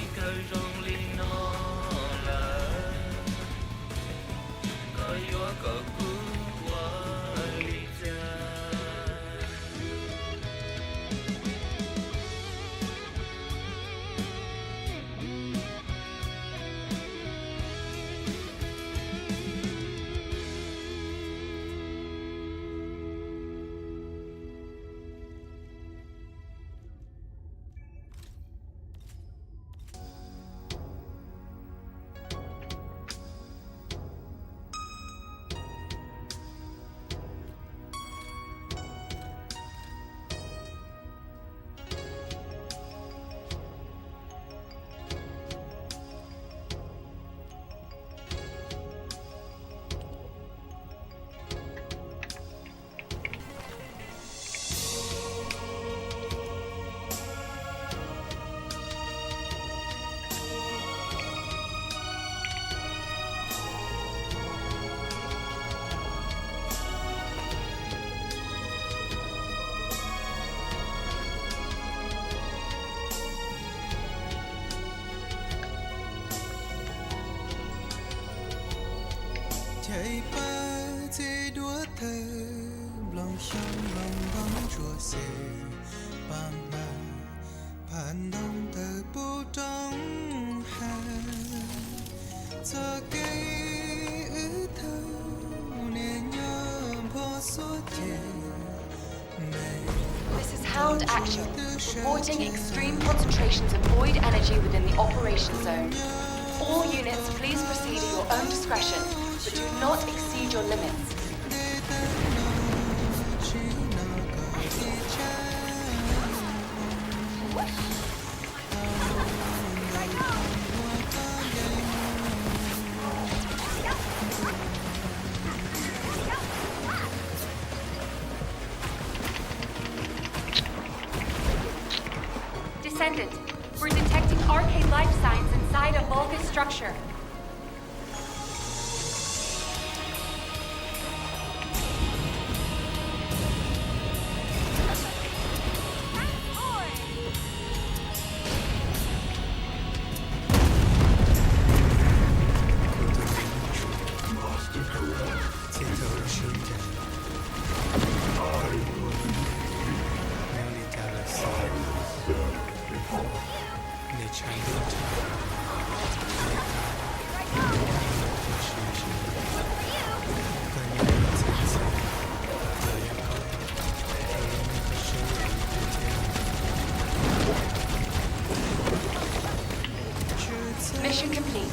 Speaker 18: chạy ba dễ đua thơ lòng trong lòng bóng chùa xề ba màผ่านđông thơ bố trong hà cho cây ứ thơ nè nhớ bó số
Speaker 13: This is Hound Action, reporting extreme concentrations of void energy within the operation zone. All units, please proceed at your own discretion, but do not exceed your limits. Descendant, we're detecting arcane life signs inside a vulgus structure. Mission complete.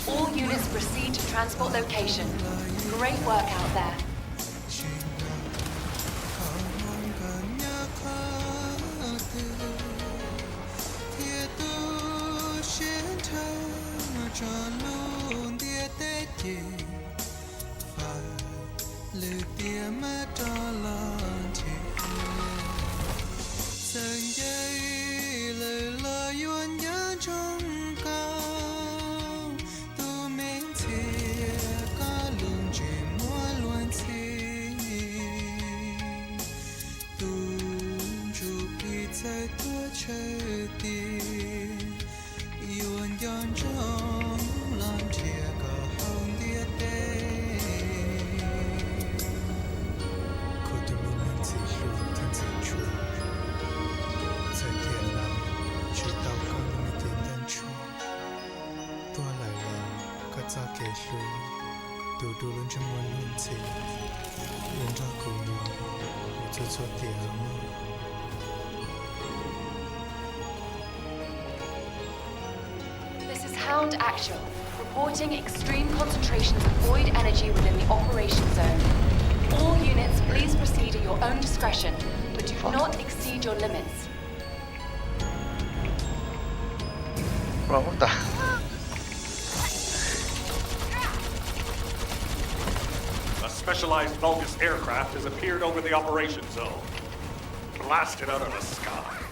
Speaker 13: All units proceed to transport location. Great work out there.
Speaker 18: xa kể sứ Tù đu lên trong nguồn luôn xì Lên ra cổ nhỏ Một chút chút tỉa mơ
Speaker 13: This is Hound Actual, reporting extreme concentrations of void energy within the operation zone. All units, please proceed at your own discretion, but do not exceed your limits.
Speaker 2: Bro, what the?
Speaker 23: A specialized Vulgus aircraft has appeared over the operation zone. Blasted out of the sky.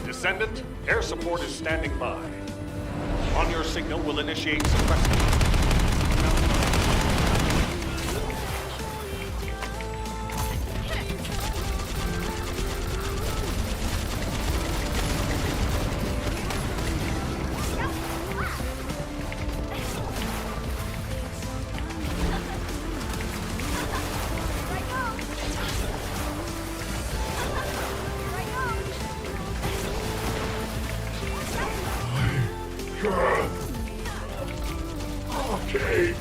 Speaker 23: Descendant, air support is standing by. On your signal, we'll initiate suppression.
Speaker 6: Okay.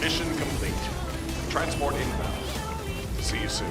Speaker 23: Mission complete. Transport inbound. See you soon.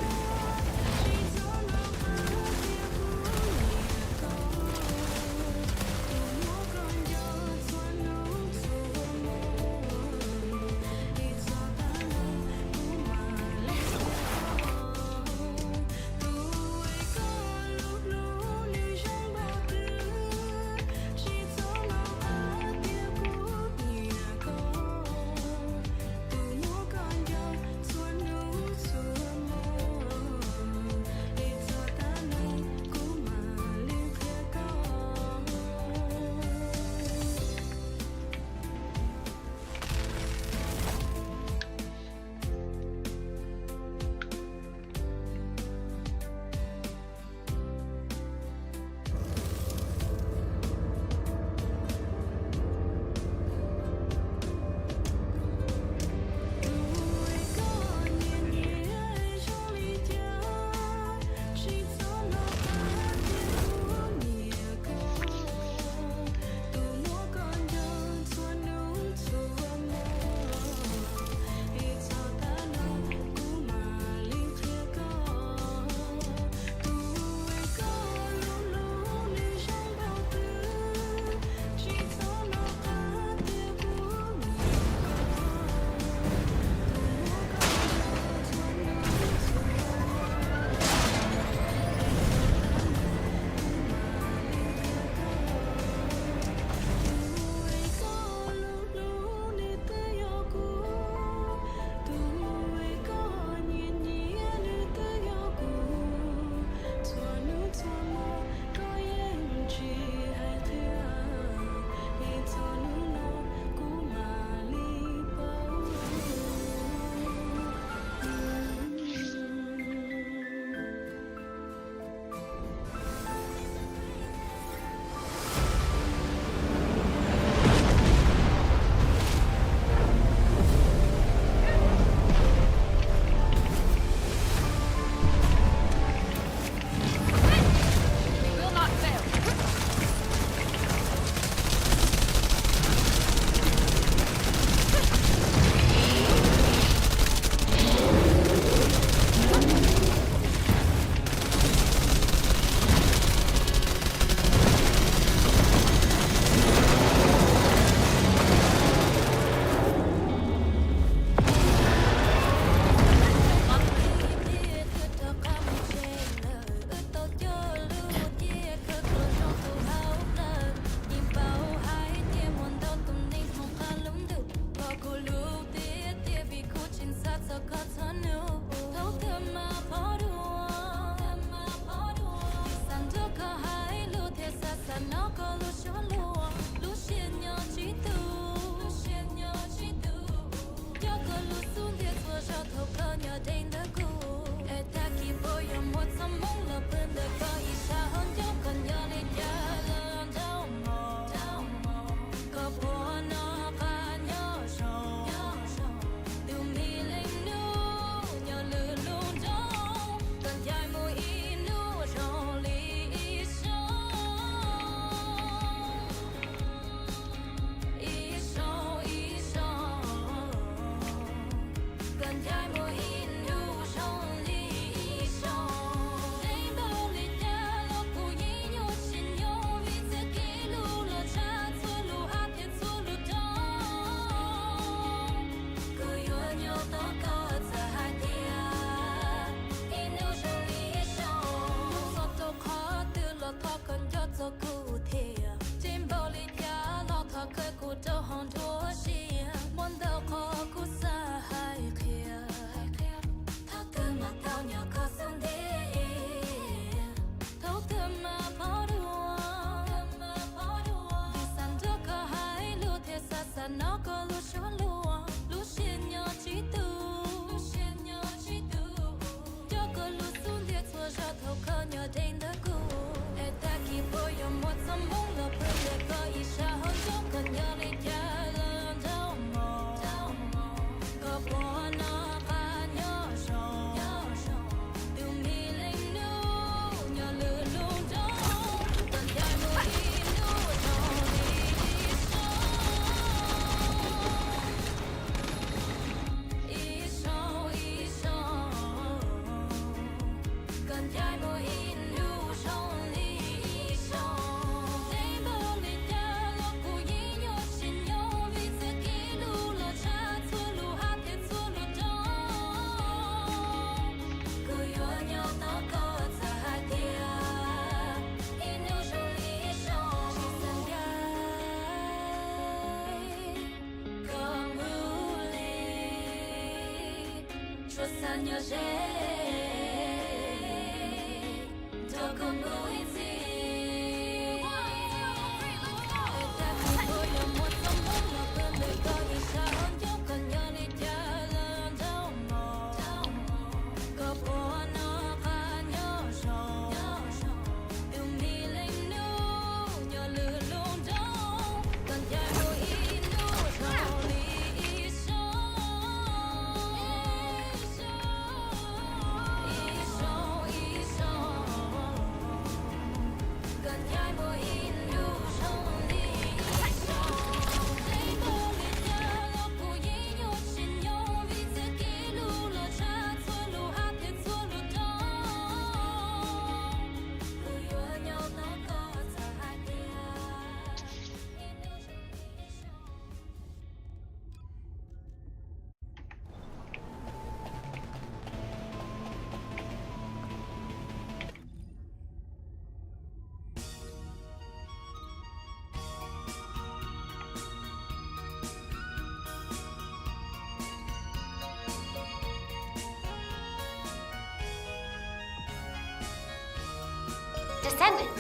Speaker 1: Descendant,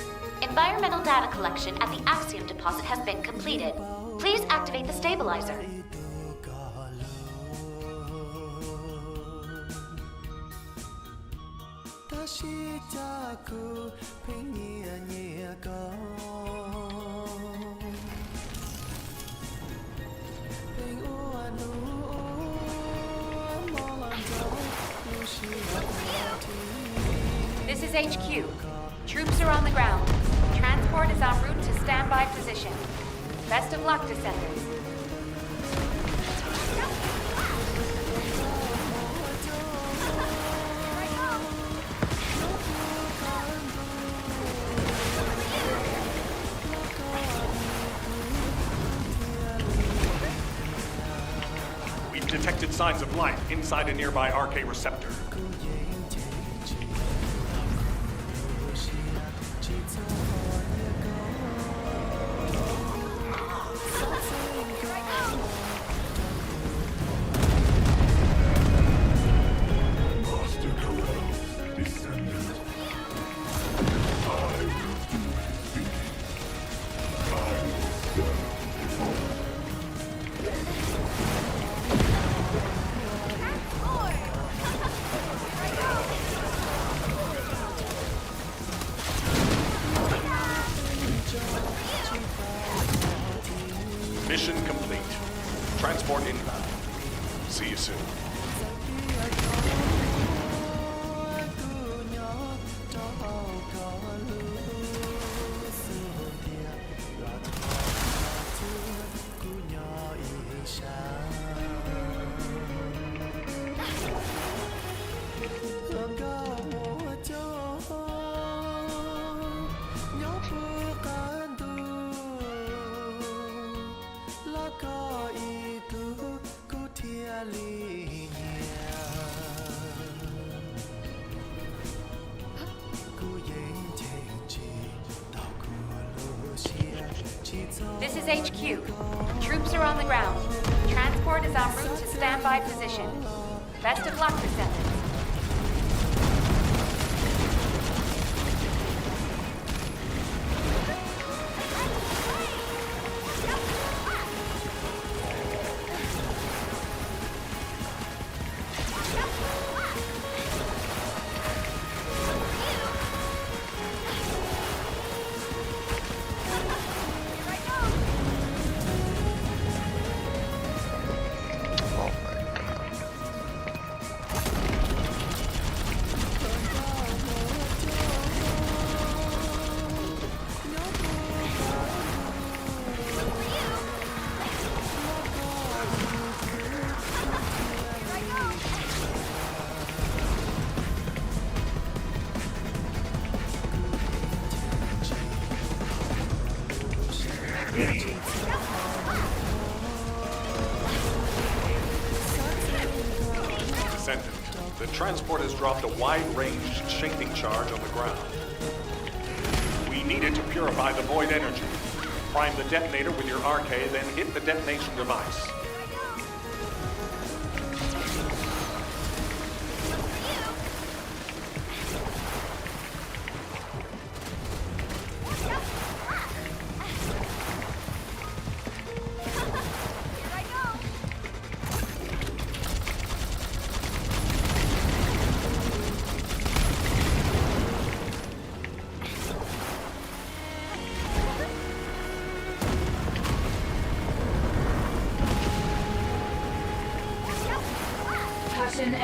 Speaker 1: environmental data collection at the Axiom deposit has been completed. Please activate the stabilizer.
Speaker 19: This is HQ. Troops are on the ground. Transport is en route to standby position. Best of luck, Descendants.
Speaker 23: We've detected signs of life inside a nearby RK receptor. Mission complete. Transport inbound. See you soon.
Speaker 19: This is HQ. Troops are on the ground. Transport is en route to standby position. Best of luck, descendants.
Speaker 23: Descendant, the transport has dropped a wide-ranged shaping charge on the ground. We need it to purify the void energy. Prime the detonator with your RK, then hit the detonation device.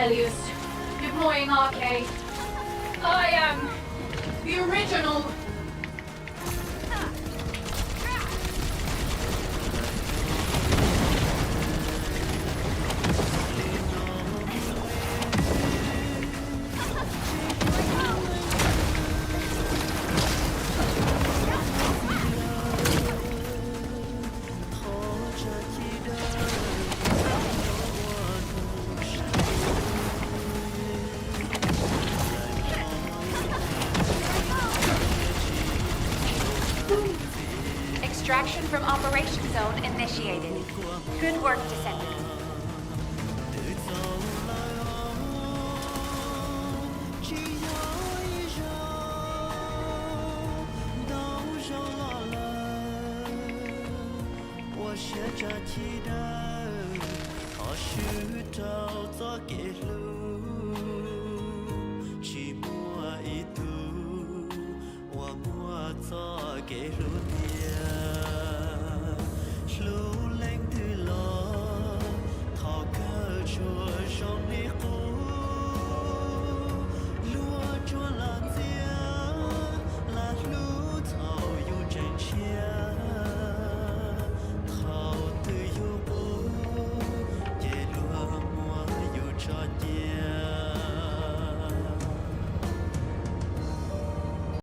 Speaker 17: LUS, deploying RK. I am the original.
Speaker 19: Extraction from operation zone initiated. Good work, descendants.
Speaker 18: Get